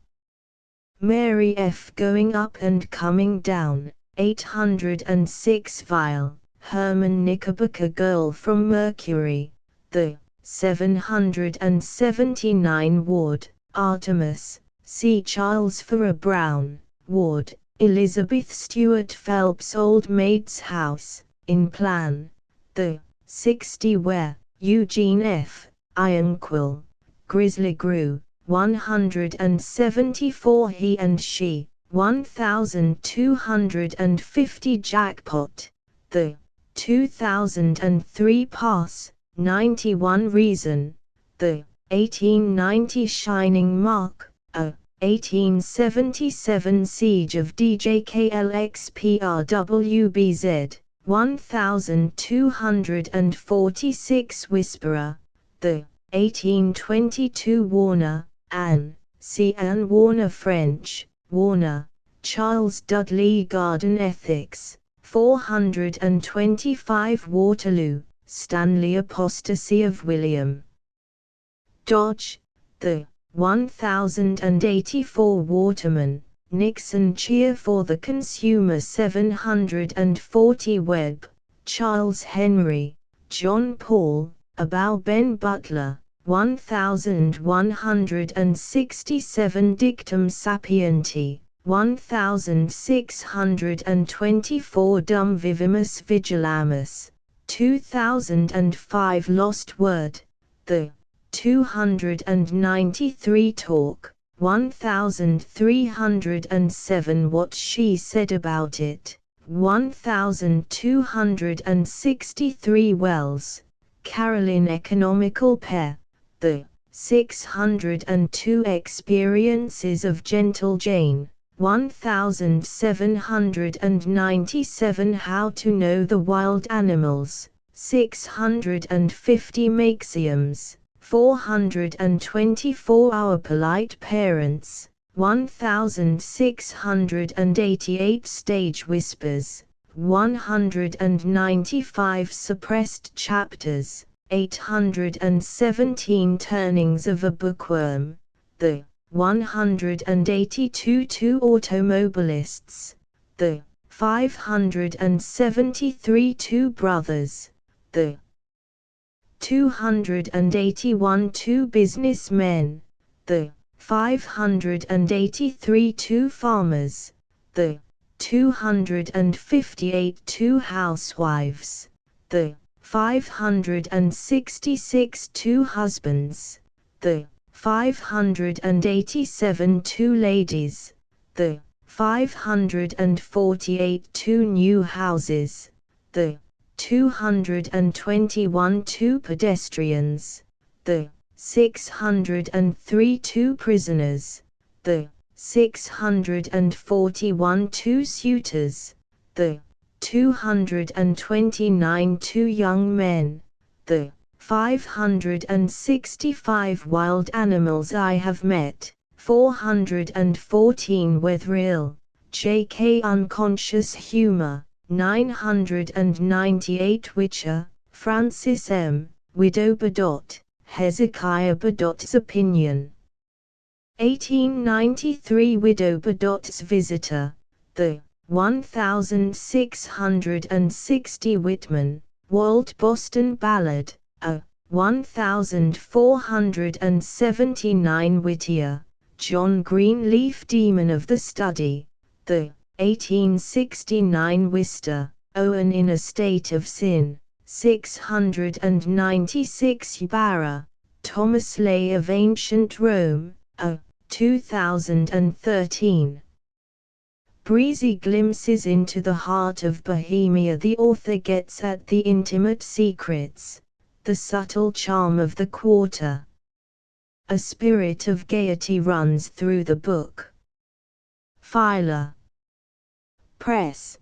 Mary F. Going Up and Coming Down, 806 Vial, Herman Knickerbocker Girl from Mercury, The 779 Ward, Artemus, C. Charles Farrar Brown, Ward, Elizabeth Stewart Phelps Old Maid's House, in Plan, The 60 Where, Eugene F. Ironquill, Grizzly Grew, 174 He and She, 1250 Jackpot, The 2003 Pass, 91 Reason, The 1890 Shining Mark, 1877 Siege of DJKLXPRWBZ, 1246 Whisperer, The 1822 Warner, Anne, C. Anne Warner French, Warner, Charles Dudley Garden Ethics, 425 Waterloo, Stanley Apostasy of William Dodge, The 1084 Waterman, Nixon Cheer for the Consumer 740 Webb, Charles Henry, John Paul, Abou Ben Butler, 1167 Dictum Sapienti, 1624 Dum Vivimus Vigilamus, 2005 Lost Word, The 293 Talk, 1307 What She Said About It, 1263 Wells, Carolyn Economical Pair, The 602 Experiences of Gentle Jane, 1797 How to Know the Wild Animals, 650 Maxioms, 424 Our Polite Parents, 1688 Stage Whispers, 195 Suppressed Chapters, 817 Turnings of a Bookworm, The 182 Two Automobilists, The 573 Two Brothers, The 281 Two Businessmen, The 583 Two Farmers, The 258 Two Housewives, The 566 Two Husbands, The 587 Two Ladies, The 548 Two New Houses, The 221 Two Pedestrians, The 603 Two Prisoners, The 641 Two Suitors, The 229 Two Young Men, The 565 Wild Animals I Have Met, 414 Wetherill, J.K. Unconscious Humor, 998 Witcher, Francis M., Widow Badot, Hezekiah Badot's Opinion. 1893 Widow Badot's Visitor, The 1660 Whitman, Walt Boston Ballad, A. 1479 Whittier, John Greenleaf Demon of the Study, the 1869 Wister, Owen in a State of Sin, 696 Barra, Thomas Lay of Ancient Rome, A. 2013. Breezy glimpses into the heart of Bohemia. The author gets at the intimate secrets, the subtle charm of the quarter. A spirit of gaiety runs through the book. Filer. Press.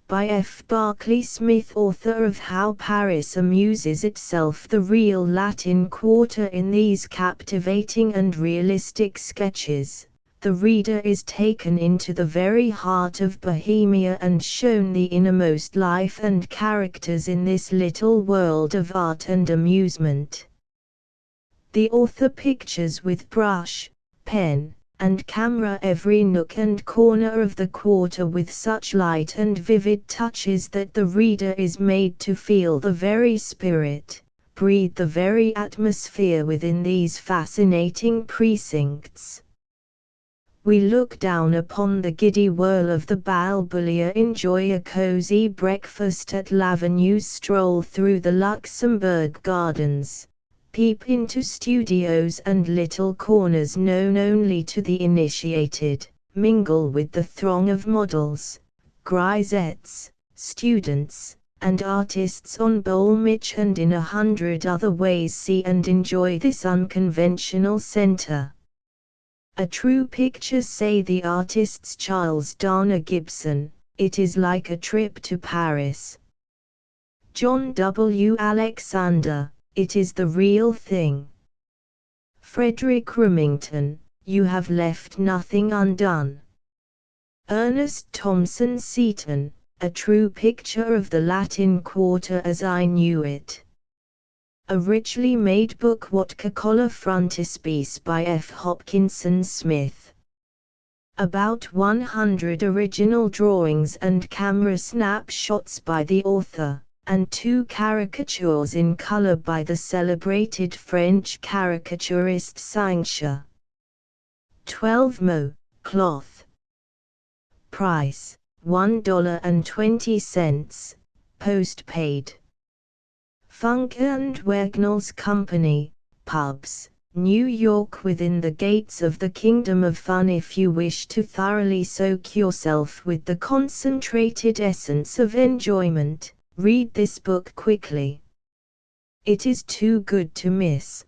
By F. Barclay Smith, author of How Paris Amuses Itself, the real Latin Quarter. In these captivating and realistic sketches, the reader is taken into the very heart of Bohemia and shown the innermost life and characters in this little world of art and amusement. The author pictures with brush, pen, and camera every nook and corner of the quarter with such light and vivid touches that the reader is made to feel the very spirit, breathe the very atmosphere within these fascinating precincts. We look down upon the giddy whirl of the Balboulia, enjoy a cozy breakfast at Lavenue's, stroll through the Luxembourg Gardens, peep into studios and little corners known only to the initiated, mingle with the throng of models, grisettes, students, and artists on Bolmich and in 100 other ways see and enjoy this unconventional center. A true picture, say the artists Charles Dana Gibson, it is like a trip to Paris. John W. Alexander, it is the real thing. Frederick Remington, you have left nothing undone. Ernest Thompson Seton, a true picture of the Latin Quarter as I knew it. A richly made book, watercolor frontispiece by F. Hopkinson Smith. About 100 original drawings and camera snapshots by the author, and 2 caricatures in color by the celebrated French caricaturist Sancher. 12 mo, cloth. Price, $1.20, postpaid. Funk and Wagnalls Company, Pubs, New York. Within the gates of the kingdom of fun, if you wish to thoroughly soak yourself with the concentrated essence of enjoyment, read this book quickly. It is too good to miss.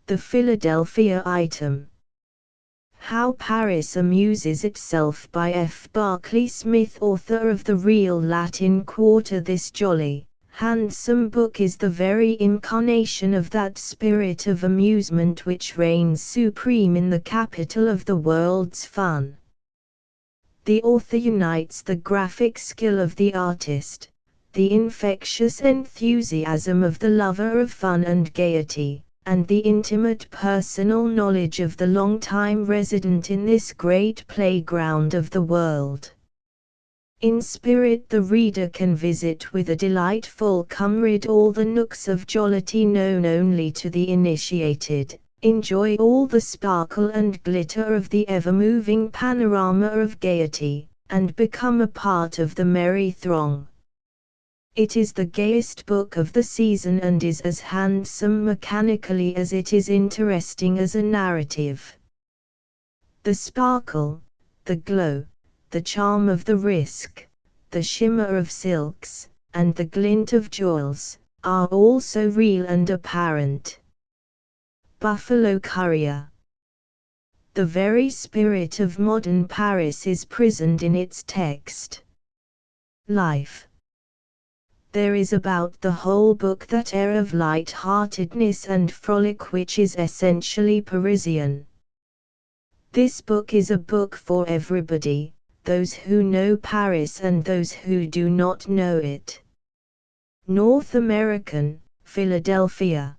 The Philadelphia item. How Paris Amuses Itself by F. Barclay Smith, author of The Real Latin Quarter. This jolly, handsome book is the very incarnation of that spirit of amusement which reigns supreme in the capital of the world's fun. The author unites the graphic skill of the artist, the infectious enthusiasm of the lover of fun and gaiety, and the intimate personal knowledge of the long-time resident in this great playground of the world. In spirit the reader can visit with a delightful comrade all the nooks of jollity known only to the initiated, enjoy all the sparkle and glitter of the ever-moving panorama of gaiety, and become a part of the merry throng. It is the gayest book of the season and is as handsome mechanically as it is interesting as a narrative. The sparkle, the glow, the charm of the risk, the shimmer of silks, and the glint of jewels, are all so real and apparent. Buffalo Courier. The very spirit of modern Paris is prisoned in its text. Life. There is about the whole book that air of light-heartedness and frolic which is essentially Parisian. This book is a book for everybody, those who know Paris and those who do not know it. North American, Philadelphia.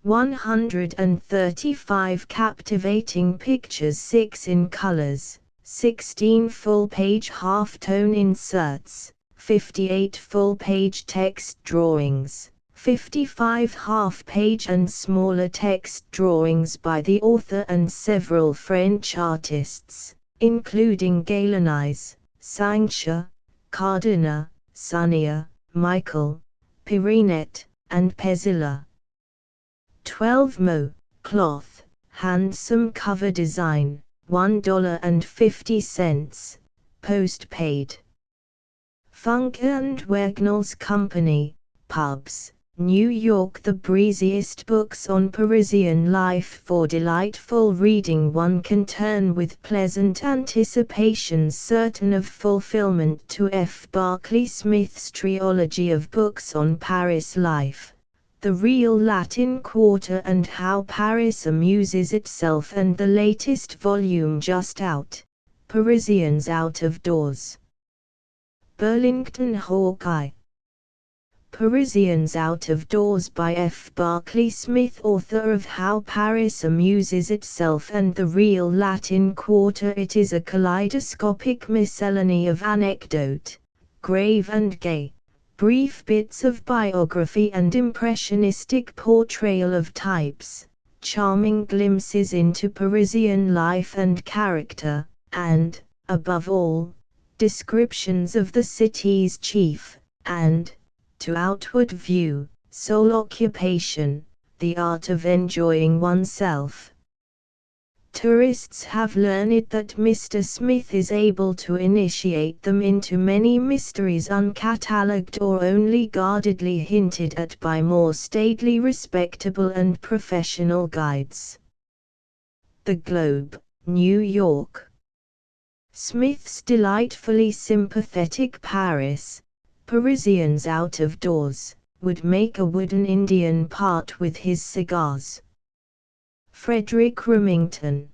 135 captivating pictures, 6 in colors, 16 full-page half-tone inserts, 58 full-page text drawings, 55 half-page and smaller text drawings by the author and several French artists, including Galanise, Sancha, Cardina, Sania, Michael, Pirinet, and Pezzilla. 12 Mo. Cloth, handsome cover design, $1.50, post-paid. Funk and Wagnalls Company, Pubs, New York. The breeziest books on Parisian life for delightful reading. One can turn with pleasant anticipations certain of fulfillment to F. Barclay Smith's trilogy of books on Paris life, The Real Latin Quarter and How Paris Amuses Itself, and the latest volume just out, Parisians Out of Doors. Burlington Hawkeye. Parisians Out of Doors by F. Barclay Smith, author of How Paris Amuses Itself and The Real Latin Quarter. It is a kaleidoscopic miscellany of anecdote, grave and gay, brief bits of biography and impressionistic portrayal of types, charming glimpses into Parisian life and character, and, above all, descriptions of the city's chief, and, to outward view, sole occupation, the art of enjoying oneself. Tourists have learned that Mr. Smith is able to initiate them into many mysteries uncatalogued or only guardedly hinted at by more stately, respectable and professional guides. The Globe, New York. Smith's delightfully sympathetic Paris, Parisians Out of Doors, would make a wooden Indian part with his cigars. Frederick Remington.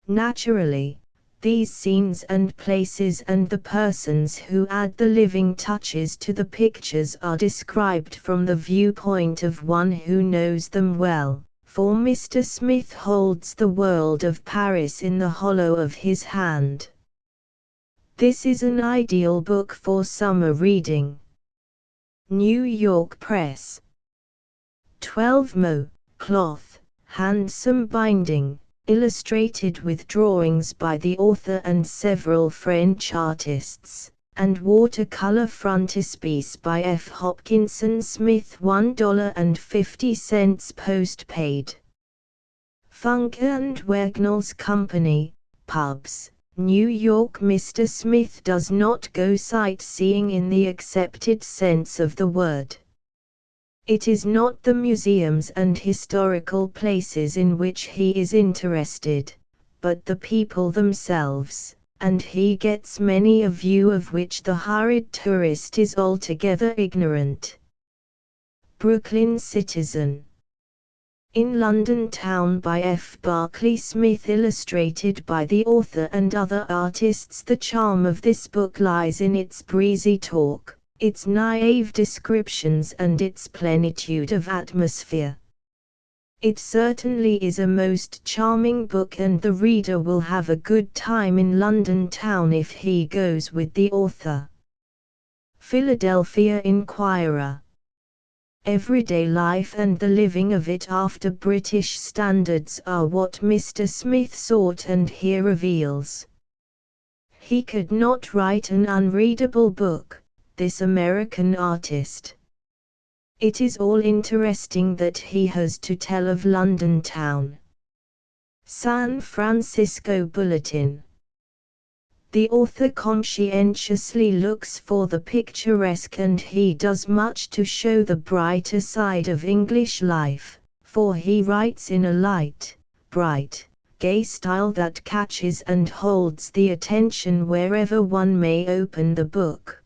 Naturally, these scenes and places and the persons who add the living touches to the pictures are described from the viewpoint of one who knows them well, for Mr. Smith holds the world of Paris in the hollow of his hand. This is an ideal book for summer reading. New York Press. 12 Mo. Cloth, handsome binding, illustrated with drawings by the author and several French artists, and watercolor frontispiece by F. Hopkinson Smith, $1.50, post-paid. Funk and Wagnalls Company, Pubs, New York. Mr. Smith does not go sightseeing in the accepted sense of the word. It is not the museums and historical places in which he is interested, but the people themselves, and he gets many a view of which the hurried tourist is altogether ignorant. Brooklyn Citizen. In London Town by F. Barclay Smith, illustrated by the author and other artists. The charm of this book lies in its breezy talk, its naive descriptions and its plenitude of atmosphere. It certainly is a most charming book, and the reader will have a good time in London Town if he goes with the author. Philadelphia Inquirer. Everyday life and the living of it after British standards are what Mr. Smith sought, and here reveals. He could not write an unreadable book, this American artist. It is all interesting that he has to tell of London Town. San Francisco Bulletin. The author conscientiously looks for the picturesque, and he does much to show the brighter side of English life, for he writes in a light, bright, gay style that catches and holds the attention wherever one may open the book.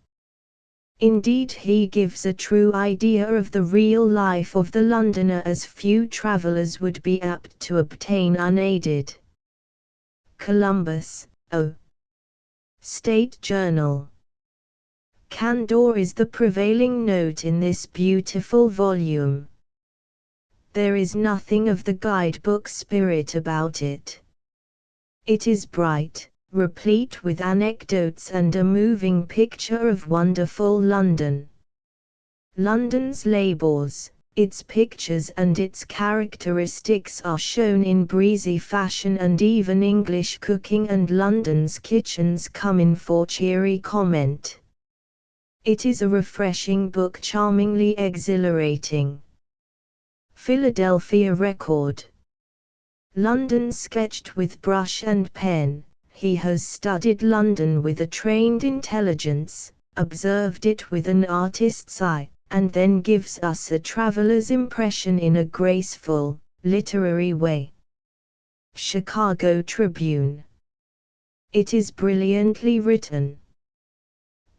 Indeed, he gives a true idea of the real life of the Londoner as few travellers would be apt to obtain unaided. Columbus, O. State Journal. Candor is the prevailing note in this beautiful volume. There is nothing of the guidebook spirit about it. It is bright, replete with anecdotes and a moving picture of wonderful London. London's labours, its pictures and its characteristics are shown in breezy fashion, and even English cooking and London's kitchens come in for cheery comment. It is a refreshing book, charmingly exhilarating. Philadelphia Record. London sketched with brush and pen. He has studied London with a trained intelligence, observed it with an artist's eye, and then gives us a traveler's impression in a graceful, literary way. Chicago Tribune. It is brilliantly written.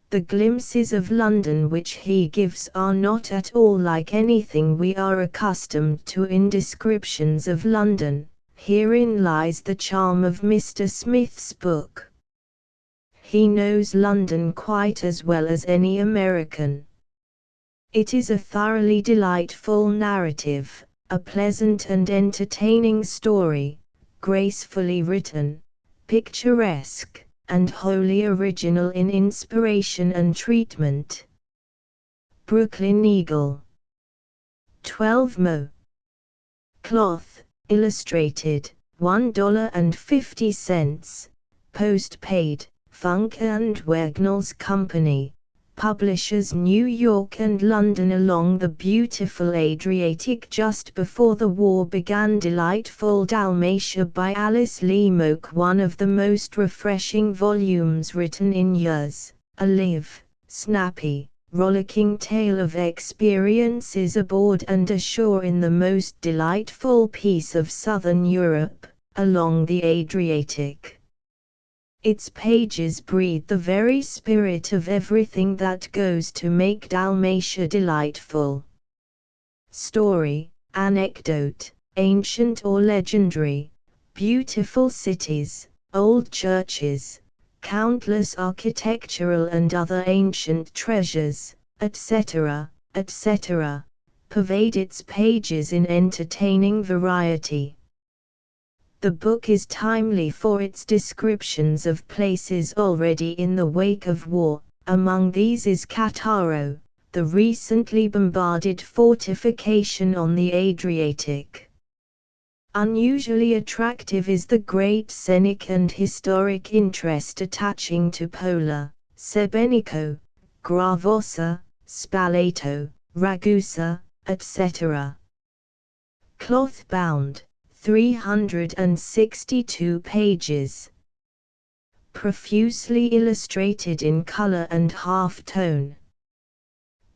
The glimpses of London which he gives are not at all like anything we are accustomed to in descriptions of London. Herein lies the charm of Mr. Smith's book. He knows London quite as well as any American. It is a thoroughly delightful narrative, a pleasant and entertaining story, gracefully written, picturesque, and wholly original in inspiration and treatment. Brooklyn Eagle. 12 mo. Cloth, illustrated, $1.50, postpaid, Funk and Wagnalls Company, publishers New York and London along the beautiful Adriatic just before the war began. Delightful Dalmatia by Alice Lee Moak, one of the most refreshing volumes written in years, a live, snappy, rollicking tale of experiences aboard and ashore in the most delightful piece of southern Europe, along the Adriatic. Its pages breathe the very spirit of everything that goes to make Dalmatia delightful. Story, anecdote, ancient or legendary, beautiful cities, old churches, countless architectural and other ancient treasures, etc., etc., pervade its pages in entertaining variety. The book is timely for its descriptions of places already in the wake of war. Among these is Cattaro, the recently bombarded fortification on the Adriatic. Unusually attractive is the great scenic and historic interest attaching to Pola, Sebenico, Gravosa, Spalato, Ragusa, etc. Cloth bound, 362 pages. Profusely illustrated in color and half-tone.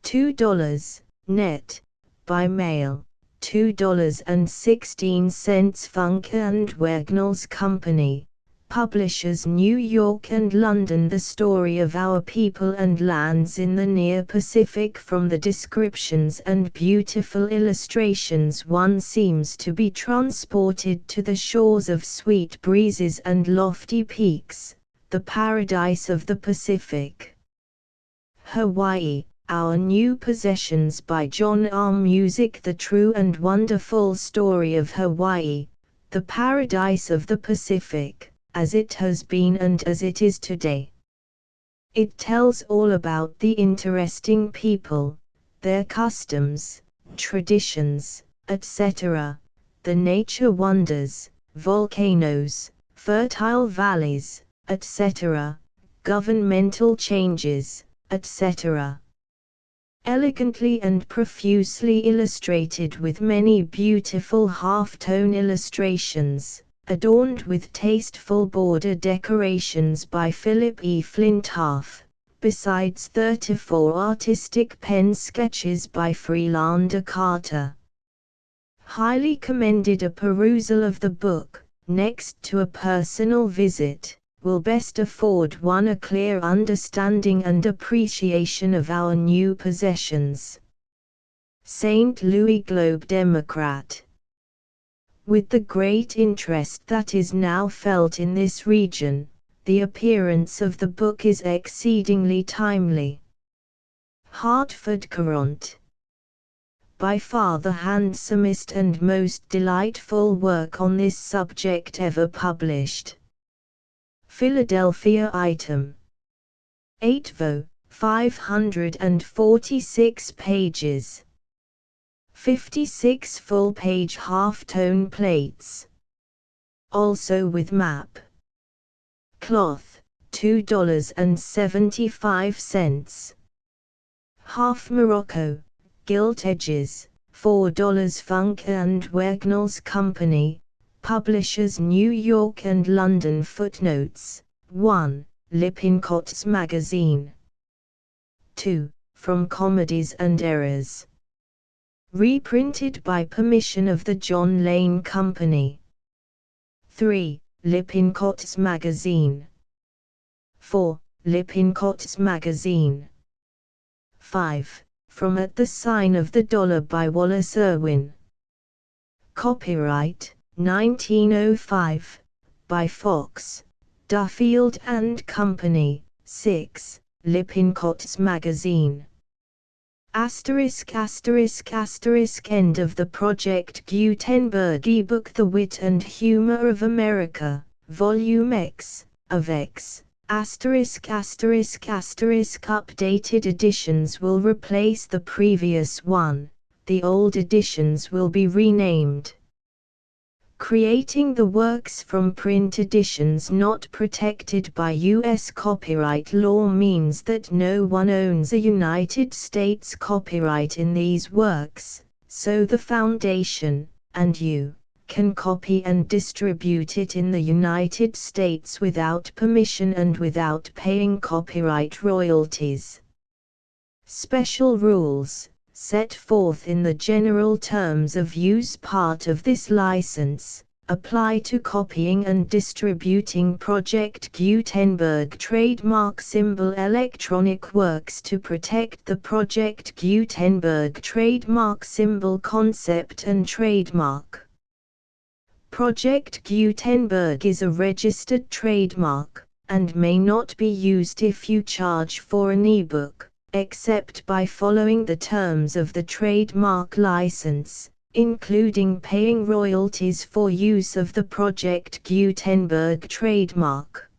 $2, net, by mail, $2.16 Funk and Wagnalls Company, publishers New York and London. The story of our people and lands in the near Pacific. From the descriptions and beautiful illustrations one seems to be transported to the shores of sweet breezes and lofty peaks, the paradise of the Pacific. Hawaii, Our New Possessions by John R. Music. The true and wonderful story of Hawaii, the paradise of the Pacific, as it has been and as it is today. It tells all about the interesting people, their customs, traditions, etc., the nature wonders, volcanoes, fertile valleys, etc., governmental changes, etc. Elegantly and profusely illustrated with many beautiful half-tone illustrations, adorned with tasteful border decorations by Philip E. Flintoff, besides 34 artistic pen sketches by Freelander Carter. Highly commended. A perusal of the book, next to a personal visit, will best afford one a clear understanding and appreciation of our new possessions. St. Louis Globe Democrat. With the great interest that is now felt in this region, the appearance of the book is exceedingly timely. Hartford Courant. By far the handsomest and most delightful work on this subject ever published. Philadelphia item. 8 vo, 546 pages. 56 full-page half-tone plates. Also with map. Cloth, $2.75. Half Morocco, gilt edges, $4. Funk and Wagnalls Company, publishers New York and London. Footnotes: 1. Lippincott's Magazine. 2. From Comedies and Errors. Reprinted by permission of the John Lane Company. 3. Lippincott's Magazine. 4. Lippincott's Magazine. 5. From At the Sign of the Dollar by Wallace Irwin. Copyright, 1905, by Fox, Duffield and Company. 6. Lippincott's Magazine. End of the Project Gutenberg ebook The Wit and Humor of America, Volume X, of X. Updated editions will replace the previous one, the old editions will be renamed. Creating the works from print editions not protected by U.S. copyright law means that no one owns a United States copyright in these works, so the Foundation, and you, can copy and distribute it in the United States without permission and without paying copyright royalties. Special rules, set forth in the general terms of use part of this license, apply to copying and distributing Project Gutenberg trademark symbol electronic works to protect the Project Gutenberg trademark symbol concept and trademark. Project Gutenberg is a registered trademark, and may not be used if you charge for an ebook, except by following the terms of the trademark license, including paying royalties for use of the Project Gutenberg trademark.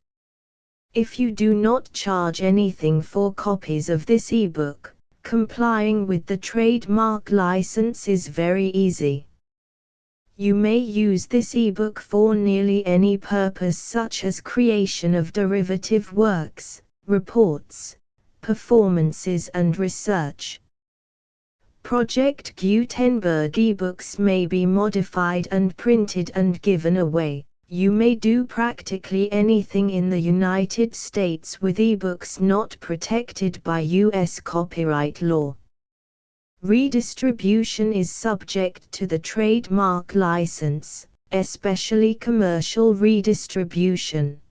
If you do not charge anything for copies of this ebook, complying with the trademark license is very easy. You may use this ebook for nearly any purpose, such as creation of derivative works, reports, performances and research. Project Gutenberg ebooks may be modified and printed and given away. You may do practically anything in the United States with ebooks not protected by U.S. copyright law. Redistribution is subject to the trademark license, especially commercial redistribution.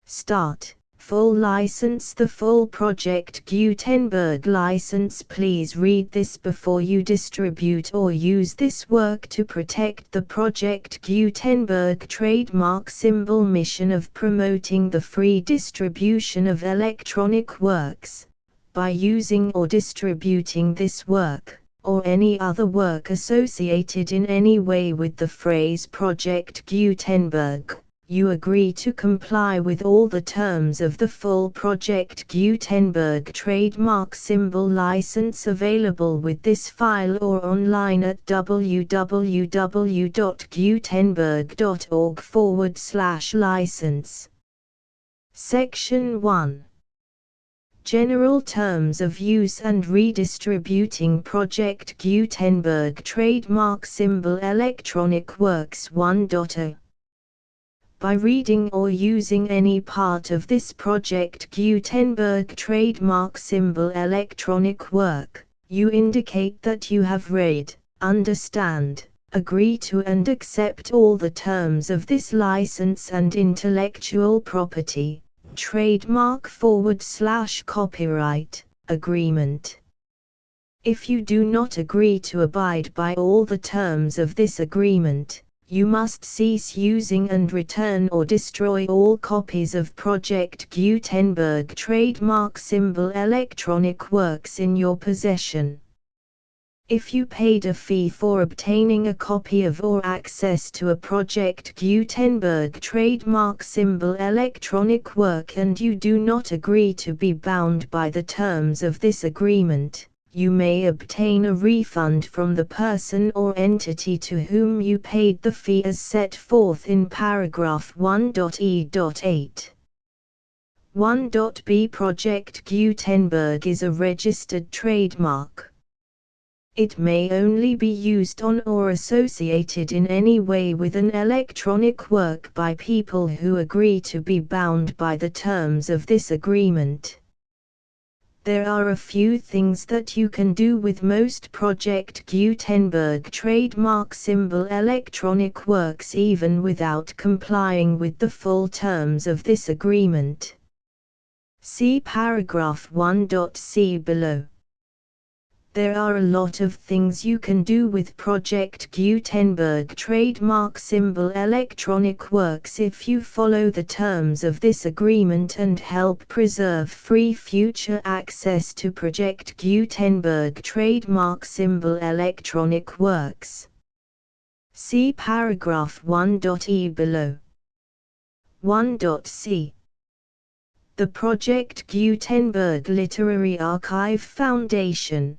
Start. Full license. The full Project Gutenberg license. Please read this before you distribute or use this work to protect the Project Gutenberg trademark symbol mission of promoting the free distribution of electronic works, by using or distributing this work, or any other work associated in any way with the phrase Project Gutenberg. You agree to comply with all the terms of the full Project Gutenberg trademark symbol license available with this file or online at www.gutenberg.org/license. Section 1. General Terms of Use and Redistributing Project Gutenberg Trademark Symbol Electronic Works 1.0. By reading or using any part of this Project Gutenberg trademark symbol electronic work, you indicate that you have read, understand, agree to and accept all the terms of this license and intellectual property, trademark/copyright, agreement. If you do not agree to abide by all the terms of this agreement, you must cease using and return or destroy all copies of Project Gutenberg trademark symbol electronic works in your possession. If you paid a fee for obtaining a copy of or access to a Project Gutenberg trademark symbol electronic work and you do not agree to be bound by the terms of this agreement, you may obtain a refund from the person or entity to whom you paid the fee as set forth in paragraph 1.e.8. 1.b Project Gutenberg is a registered trademark. It may only be used on or associated in any way with an electronic work by people who agree to be bound by the terms of this agreement. There are a few things that you can do with most Project Gutenberg trademark symbol electronic works even without complying with the full terms of this agreement. See paragraph 1.c below. There are a lot of things you can do with Project Gutenberg trademark symbol electronic works if you follow the terms of this agreement and help preserve free future access to Project Gutenberg trademark symbol electronic works. See paragraph 1.e below. 1.c The Project Gutenberg Literary Archive Foundation,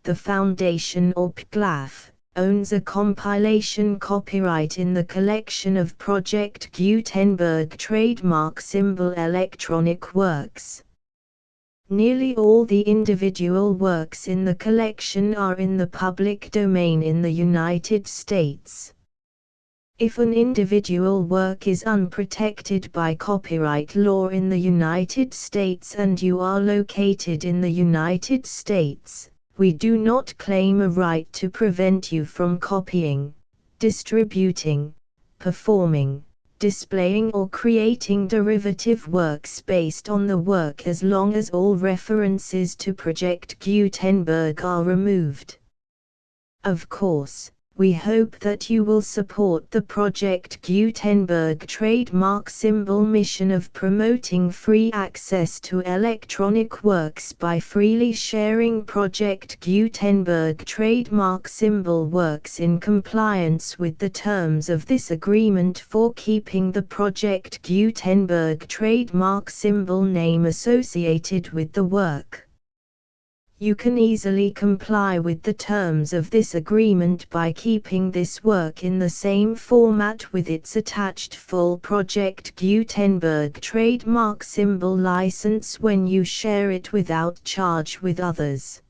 the Foundation or PGLAF, owns a compilation copyright in the collection of Project Gutenberg trademark symbol electronic works. Nearly all the individual works in the collection are in the public domain in the United States. If an individual work is unprotected by copyright law in the United States and you are located in the United States, we do not claim a right to prevent you from copying, distributing, performing, displaying or creating derivative works based on the work as long as all references to Project Gutenberg are removed. Of course, we hope that you will support the Project Gutenberg trademark symbol mission of promoting free access to electronic works by freely sharing Project Gutenberg trademark symbol works in compliance with the terms of this agreement for keeping the Project Gutenberg trademark symbol name associated with the work. You can easily comply with the terms of this agreement by keeping this work in the same format with its attached full Project Gutenberg trademark symbol license when you share it without charge with others.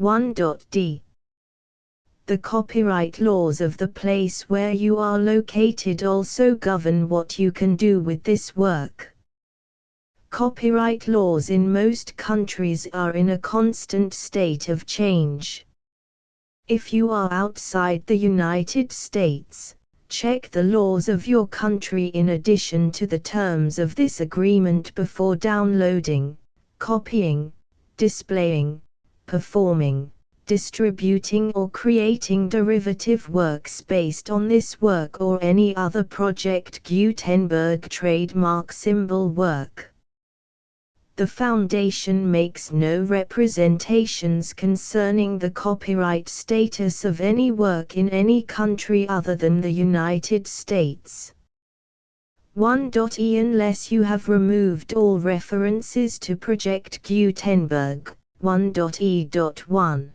1.d The copyright laws of the place where you are located also govern what you can do with this work. Copyright laws in most countries are in a constant state of change. If you are outside the United States, check the laws of your country in addition to the terms of this agreement before downloading, copying, displaying, performing, distributing or creating derivative works based on this work or any other Project Gutenberg trademark symbol work. The Foundation makes no representations concerning the copyright status of any work in any country other than the United States. 1.e Unless you have removed all references to Project Gutenberg, 1.e.1.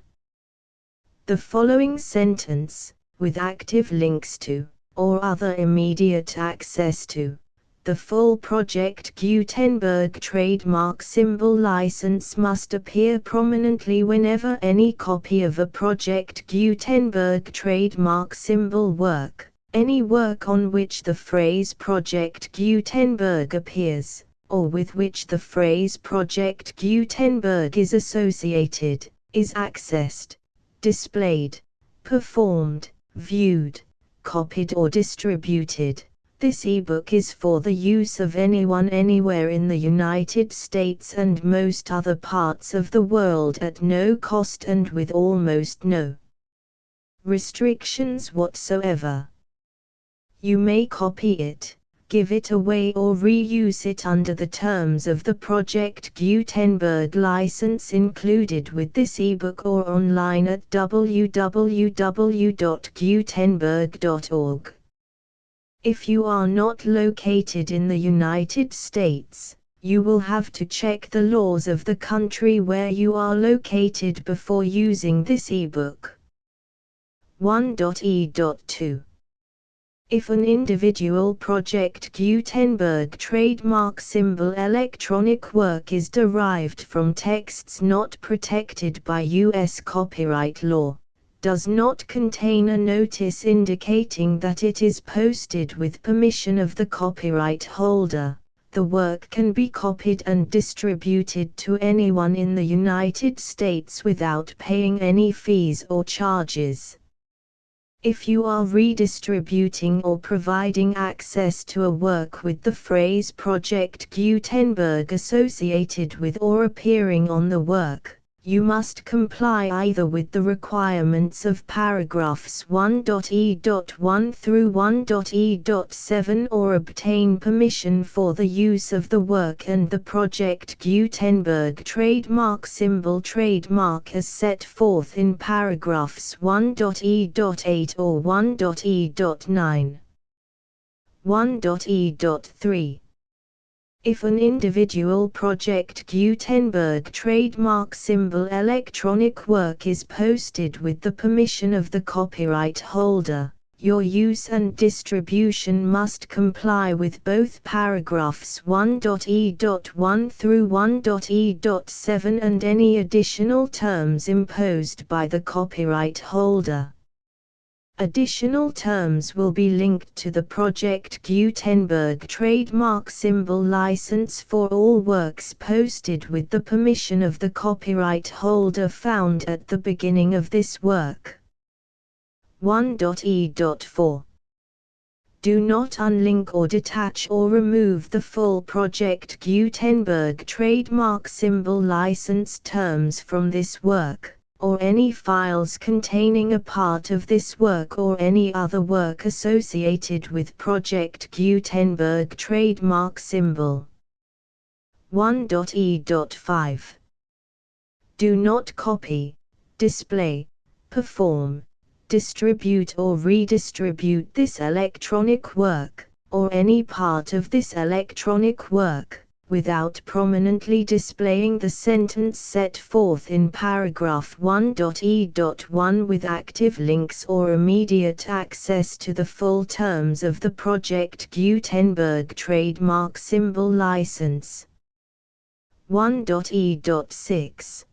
The following sentence, with active links to, or other immediate access to, the full Project Gutenberg trademark symbol license must appear prominently whenever any copy of a Project Gutenberg trademark symbol work, any work on which the phrase Project Gutenberg appears, or with which the phrase Project Gutenberg is associated, is accessed, displayed, performed, viewed, copied or distributed. This ebook is for the use of anyone anywhere in the United States and most other parts of the world at no cost and with almost no restrictions whatsoever. You may copy it, give it away or reuse it under the terms of the Project Gutenberg license included with this ebook or online at www.gutenberg.org. If you are not located in the United States, you will have to check the laws of the country where you are located before using this ebook. 1.e.2 If an individual Project Gutenberg trademark symbol electronic work is derived from texts not protected by U.S. copyright law, does not contain a notice indicating that it is posted with permission of the copyright holder, the work can be copied and distributed to anyone in the United States without paying any fees or charges. If you are redistributing or providing access to a work with the phrase Project Gutenberg associated with or appearing on the work, you must comply either with the requirements of paragraphs 1.e.1 through 1.e.7 or obtain permission for the use of the work and the Project Gutenberg trademark symbol trademark as set forth in paragraphs 1.e.8 or 1.e.9. 1.e.3 If an individual Project Gutenberg trademark symbol electronic work is posted with the permission of the copyright holder, your use and distribution must comply with both paragraphs 1.e.1 through 1.e.7 and any additional terms imposed by the copyright holder. Additional terms will be linked to the Project Gutenberg trademark symbol license for all works posted with the permission of the copyright holder found at the beginning of this work. 1.e.4 Do not unlink or detach or remove the full Project Gutenberg trademark symbol license terms from this work, or any files containing a part of this work or any other work associated with Project Gutenberg trademark symbol. 1.e.5 Do not copy, display, perform, distribute or redistribute this electronic work, or any part of this electronic work, without prominently displaying the sentence set forth in paragraph 1.e.1 with active links or immediate access to the full terms of the Project Gutenberg trademark symbol license. 1.e.6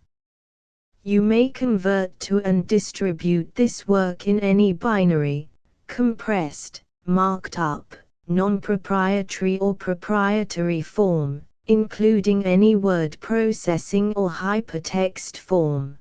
You may convert to and distribute this work in any binary, compressed, marked up, non-proprietary or proprietary form, including any word processing or hypertext form.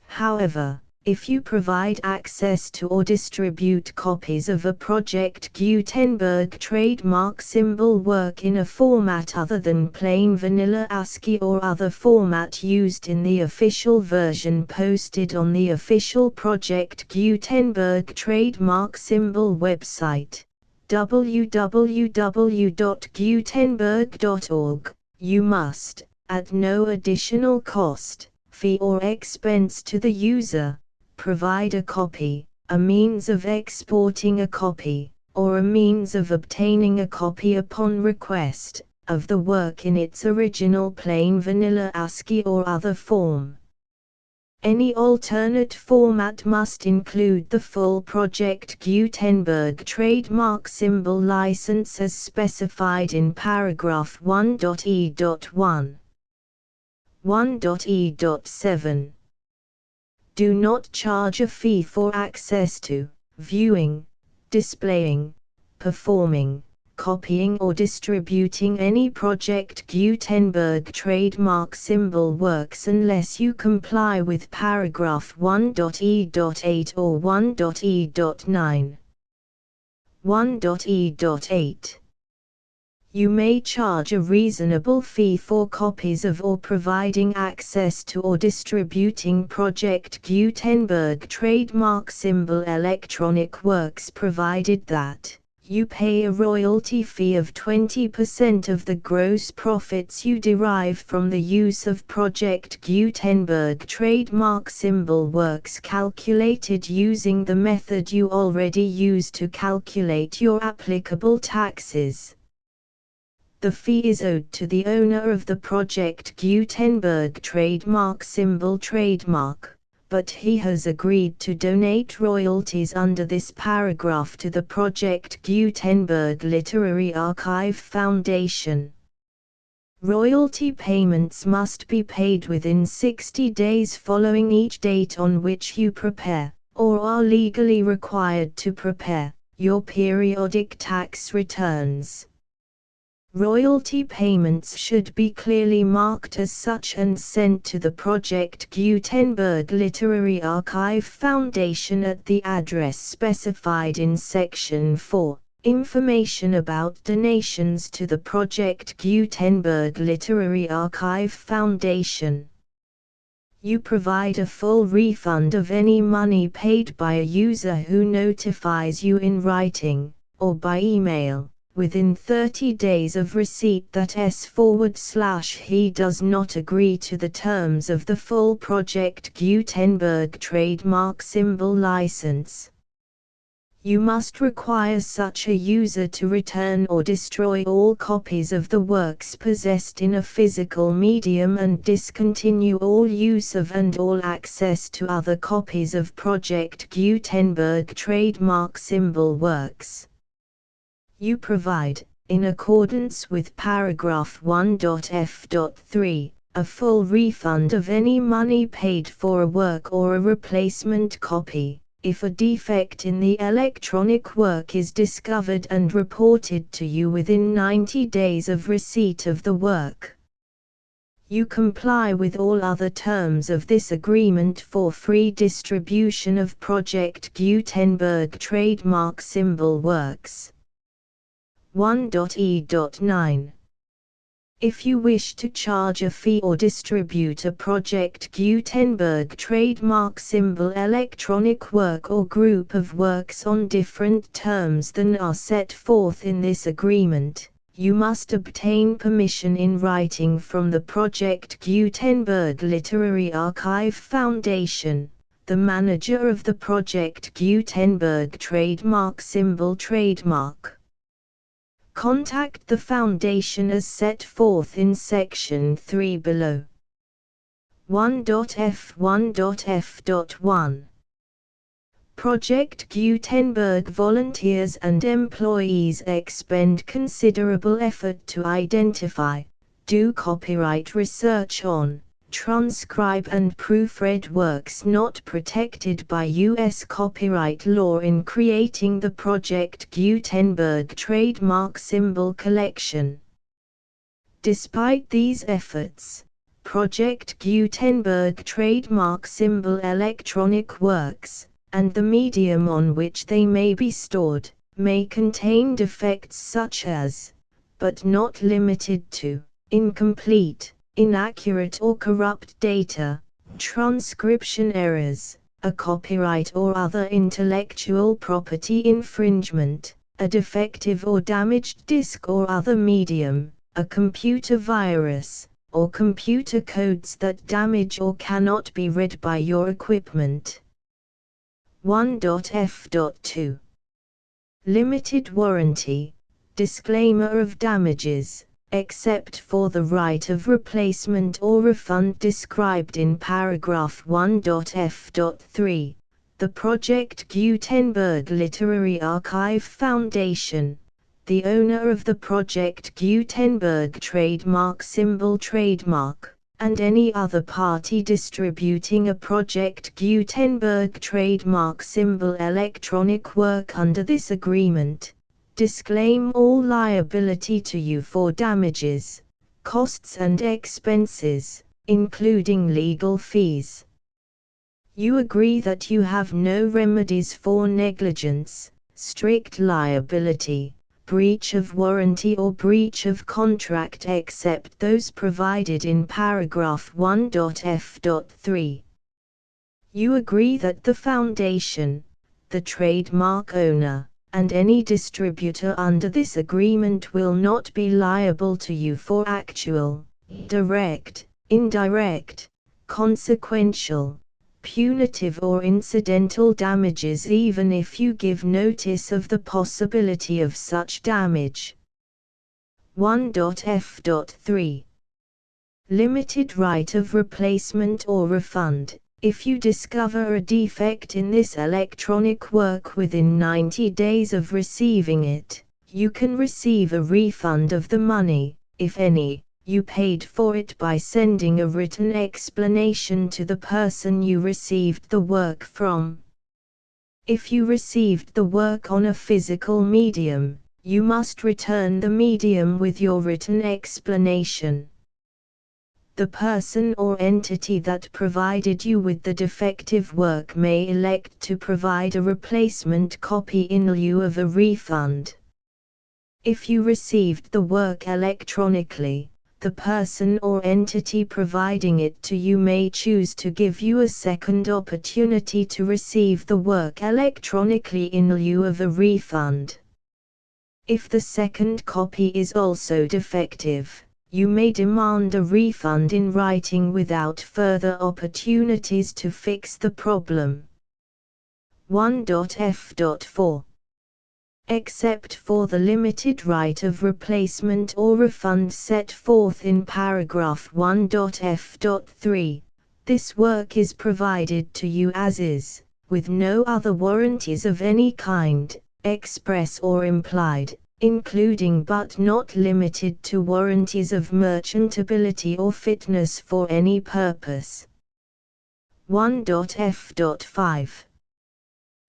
However, if you provide access to or distribute copies of a Project Gutenberg trademark symbol work in a format other than plain vanilla ASCII or other format used in the official version posted on the official Project Gutenberg trademark symbol website, www.gutenberg.org, you must, at no additional cost, fee or expense to the user, provide a copy, a means of exporting a copy, or a means of obtaining a copy upon request, of the work in its original plain vanilla ASCII or other form. Any alternate format must include the full Project Gutenberg trademark symbol license as specified in paragraph 1.e.1. 1.e.7 Do not charge a fee for access to, viewing, displaying, performing, copying or distributing any Project Gutenberg trademark symbol works unless you comply with paragraph 1.e.8 or 1.e.9. 1.e.8 You may charge a reasonable fee for copies of or providing access to or distributing Project Gutenberg trademark symbol electronic works provided that You pay a royalty fee of 20% of the gross profits you derive from the use of Project Gutenberg trademark symbol works calculated using the method you already use to calculate your applicable taxes. The fee is owed to the owner of the Project Gutenberg trademark symbol trademark, but he has agreed to donate royalties under this paragraph to the Project Gutenberg Literary Archive Foundation. Royalty payments must be paid within 60 days following each date on which you prepare, or are legally required to prepare, your periodic tax returns. Royalty payments should be clearly marked as such and sent to the Project Gutenberg Literary Archive Foundation at the address specified in Section 4. Information about donations to the Project Gutenberg Literary Archive Foundation. You provide a full refund of any money paid by a user who notifies you in writing, or by email, within 30 days of receipt that he does not agree to the terms of the full Project Gutenberg trademark symbol license. You must require such a user to return or destroy all copies of the works possessed in a physical medium and discontinue all use of and all access to other copies of Project Gutenberg trademark symbol works. You provide, in accordance with paragraph 1.f.3, a full refund of any money paid for a work or a replacement copy, if a defect in the electronic work is discovered and reported to you within 90 days of receipt of the work. You comply with all other terms of this agreement for free distribution of Project Gutenberg trademark symbol works. 1.e.9. If you wish to charge a fee or distribute a Project Gutenberg trademark symbol electronic work or group of works on different terms than are set forth in this agreement, you must obtain permission in writing from the Project Gutenberg Literary Archive Foundation, the manager of the Project Gutenberg trademark symbol trademark. Contact the Foundation as set forth in Section 3 below. 1.f1.f.1. Project Gutenberg volunteers and employees expend considerable effort to identify, do copyright research on, transcribe and proofread works not protected by U.S. copyright law in creating the Project Gutenberg trademark symbol collection. Despite these efforts, Project Gutenberg trademark symbol electronic works, and the medium on which they may be stored, may contain defects such as, but not limited to, incomplete, inaccurate or corrupt data, transcription errors, a copyright or other intellectual property infringement, a defective or damaged disk or other medium, a computer virus, or computer codes that damage or cannot be read by your equipment. 1.f.2. Limited warranty, disclaimer of damages, except for the right of replacement or refund described in paragraph 1.f.3, the Project Gutenberg Literary Archive Foundation, the owner of the Project Gutenberg trademark symbol trademark, and any other party distributing a Project Gutenberg trademark symbol electronic work under this agreement, disclaim all liability to you for damages, costs and expenses, including legal fees. You agree that you have no remedies for negligence, strict liability, breach of warranty or breach of contract except those provided in paragraph 1.f.3. You agree that the Foundation, the trademark owner, and any distributor under this agreement will not be liable to you for actual, direct, indirect, consequential, punitive or incidental damages even if you give notice of the possibility of such damage. 1.f.3 Limited right of replacement or refund. If you discover a defect in this electronic work within 90 days of receiving it, you can receive a refund of the money, if any, you paid for it by sending a written explanation to the person you received the work from. If you received the work on a physical medium, you must return the medium with your written explanation. The person or entity that provided you with the defective work may elect to provide a replacement copy in lieu of a refund. If you received the work electronically, the person or entity providing it to you may choose to give you a second opportunity to receive the work electronically in lieu of a refund. If the second copy is also defective, you may demand a refund in writing without further opportunities to fix the problem. 1.f.4 Except for the limited right of replacement or refund set forth in paragraph 1.f.3, this work is provided to you as is, with no other warranties of any kind, express or implied, including but not limited to warranties of merchantability or fitness for any purpose. 1.f.5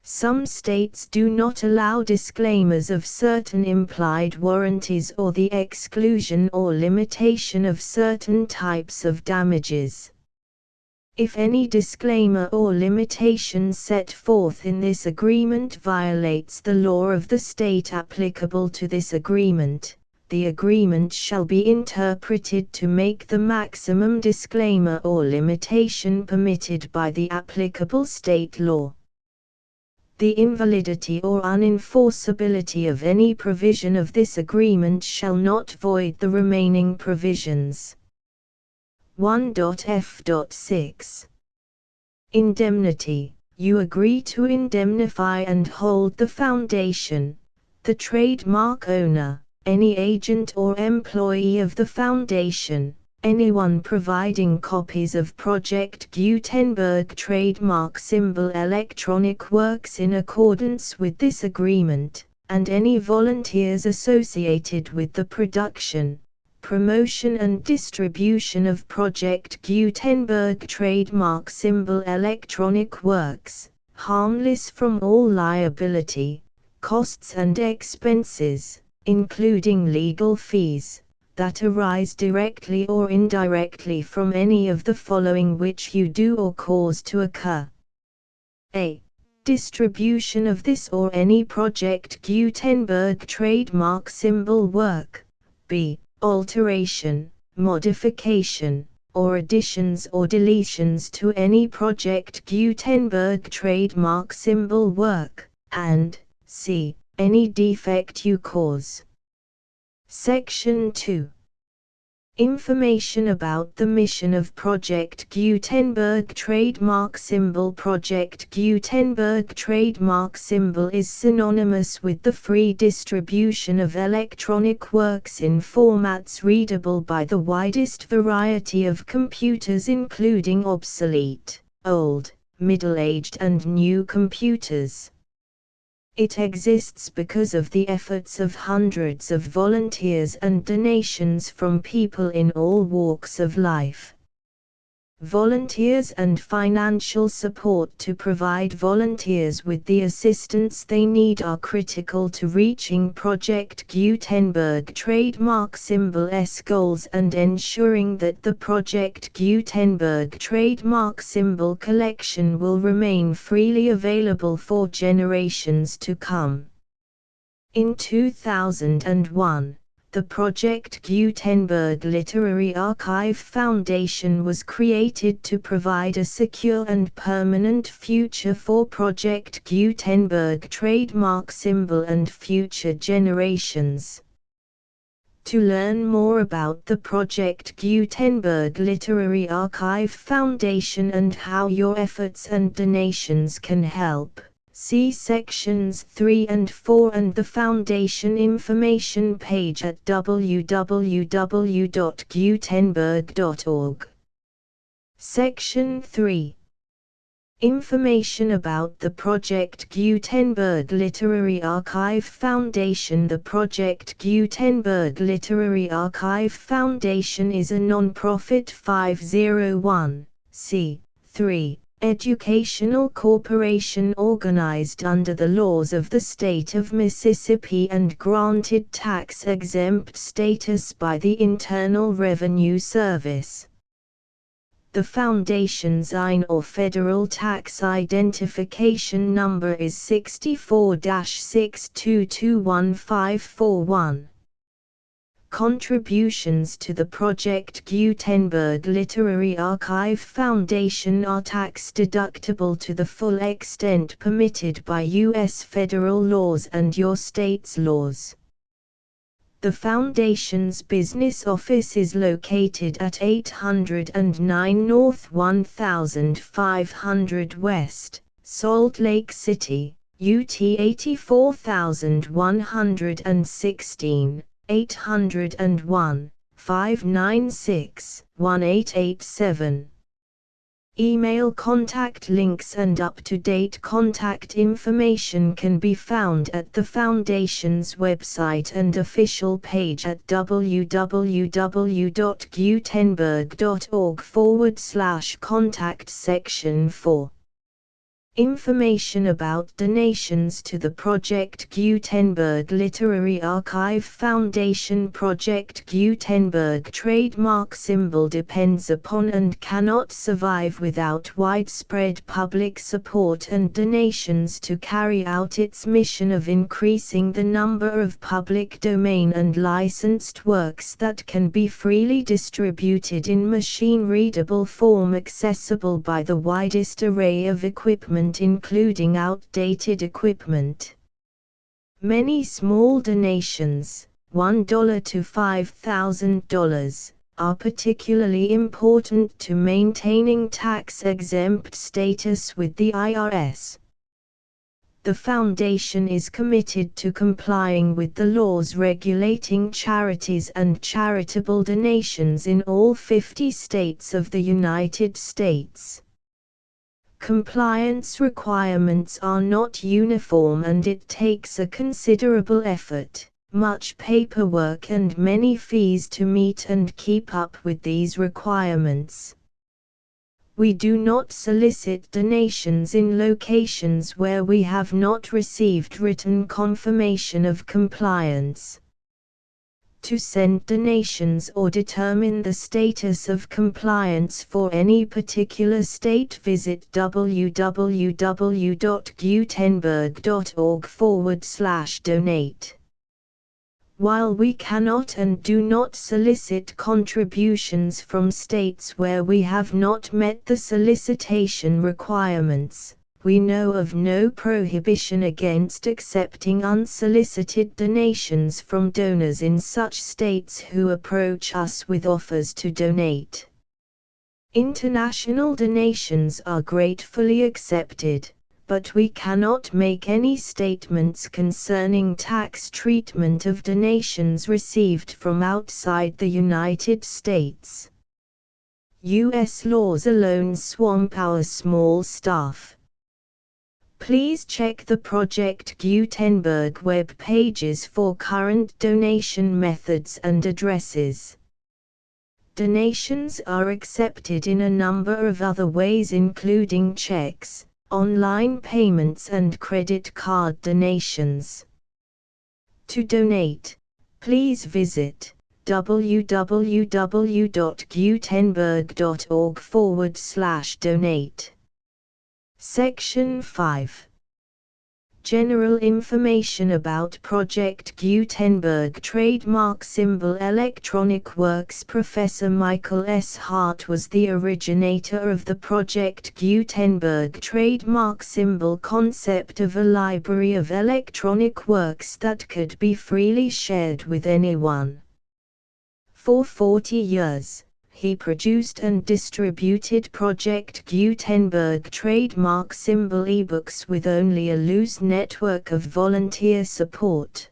Some states do not allow disclaimers of certain implied warranties or the exclusion or limitation of certain types of damages. If any disclaimer or limitation set forth in this agreement violates the law of the state applicable to this agreement, the agreement shall be interpreted to make the maximum disclaimer or limitation permitted by the applicable state law. The invalidity or unenforceability of any provision of this agreement shall not void the remaining provisions. 1.f.6 Indemnity. You agree to indemnify and hold the foundation, the trademark owner, any agent or employee of the foundation, anyone providing copies of Project Gutenberg trademark symbol electronic works in accordance with this agreement, and any volunteers associated with the production, promotion and distribution of Project Gutenberg trademark symbol electronic works, harmless from all liability, costs and expenses, including legal fees, that arise directly or indirectly from any of the following which you do or cause to occur. A. Distribution of this or any Project Gutenberg trademark symbol work. B. Alteration, modification, or additions or deletions to any Project Gutenberg trademark symbol work, and C. Any defect you cause. Section 2. Information about the mission of Project Gutenberg trademark symbol. Project Gutenberg trademark symbol is synonymous with the free distribution of electronic works in formats readable by the widest variety of computers, including obsolete, old, middle-aged and new computers. It exists because of the efforts of hundreds of volunteers and donations from people in all walks of life. Volunteers and financial support to provide volunteers with the assistance they need are critical to reaching Project Gutenberg trademark symbol's goals and ensuring that the Project Gutenberg trademark symbol collection will remain freely available for generations to come. In 2001, The Project Gutenberg Literary Archive Foundation was created to provide a secure and permanent future for Project Gutenberg trademark symbol and future generations. To learn more about the Project Gutenberg Literary Archive Foundation and how your efforts and donations can help, see sections 3 and 4 and the Foundation information page at www.gutenberg.org. Section 3. Information about the Project Gutenberg Literary Archive Foundation. The Project Gutenberg Literary Archive Foundation is a non-profit 501(c)(3) educational corporation organized under the laws of the state of Mississippi and granted tax-exempt status by the Internal Revenue Service. The Foundation's IN or Federal Tax Identification Number is 64-6221541. Contributions to the Project Gutenberg Literary Archive Foundation are tax-deductible to the full extent permitted by U.S. federal laws and your state's laws. The Foundation's business office is located at 809 North 1500 West, Salt Lake City, UT 84116. 801-596-1887. Email contact links and up-to-date contact information can be found at the Foundation's website and official page at www.gutenberg.org/contact section 4. Information about donations to the Project Gutenberg Literary Archive Foundation. Project Gutenberg trademark symbol depends upon and cannot survive without widespread public support and donations to carry out its mission of increasing the number of public domain and licensed works that can be freely distributed in machine-readable form accessible by the widest array of equipment including outdated equipment. Many small donations, $1 to $5,000, are particularly important to maintaining tax-exempt status with the IRS. The Foundation is committed to complying with the laws regulating charities and charitable donations in all 50 states of the United States. Compliance requirements are not uniform and it takes a considerable effort, much paperwork and many fees to meet and keep up with these requirements. We do not solicit donations in locations where we have not received written confirmation of compliance. To send donations or determine the status of compliance for any particular state, visit www.gutenberg.org/donate. While we cannot and do not solicit contributions from states where we have not met the solicitation requirements, we know of no prohibition against accepting unsolicited donations from donors in such states who approach us with offers to donate. International donations are gratefully accepted, but we cannot make any statements concerning tax treatment of donations received from outside the United States. U.S. laws alone swamp our small staff. Please check the Project Gutenberg web pages for current donation methods and addresses. Donations are accepted in a number of other ways including checks, online payments and credit card donations. To donate, please visit www.gutenberg.org/donate. Section 5. General information about Project Gutenberg trademark symbol electronic works. Professor Michael S. Hart was the originator of the Project Gutenberg trademark symbol concept of a library of electronic works that could be freely shared with anyone. For 40 years, he produced and distributed Project Gutenberg trademark symbol ebooks with only a loose network of volunteer support.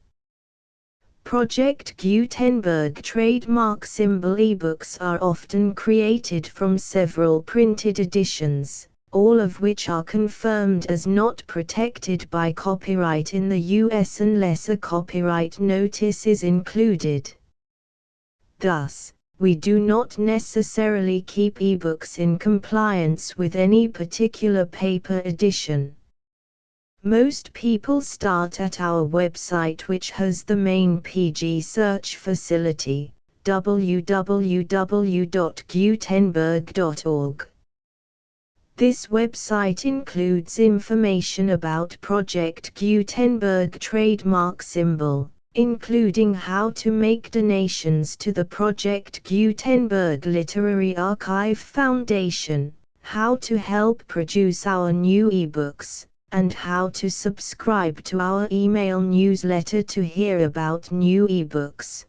Project Gutenberg trademark symbol ebooks are often created from several printed editions, all of which are confirmed as not protected by copyright in the US unless a copyright notice is included. Thus, we do not necessarily keep ebooks in compliance with any particular paper edition. Most people start at our website, which has the main PG search facility, www.gutenberg.org. This website includes information about Project Gutenberg trademark symbol, including how to make donations to the Project Gutenberg Literary Archive Foundation, how to help produce our new ebooks, and how to subscribe to our email newsletter to hear about new ebooks.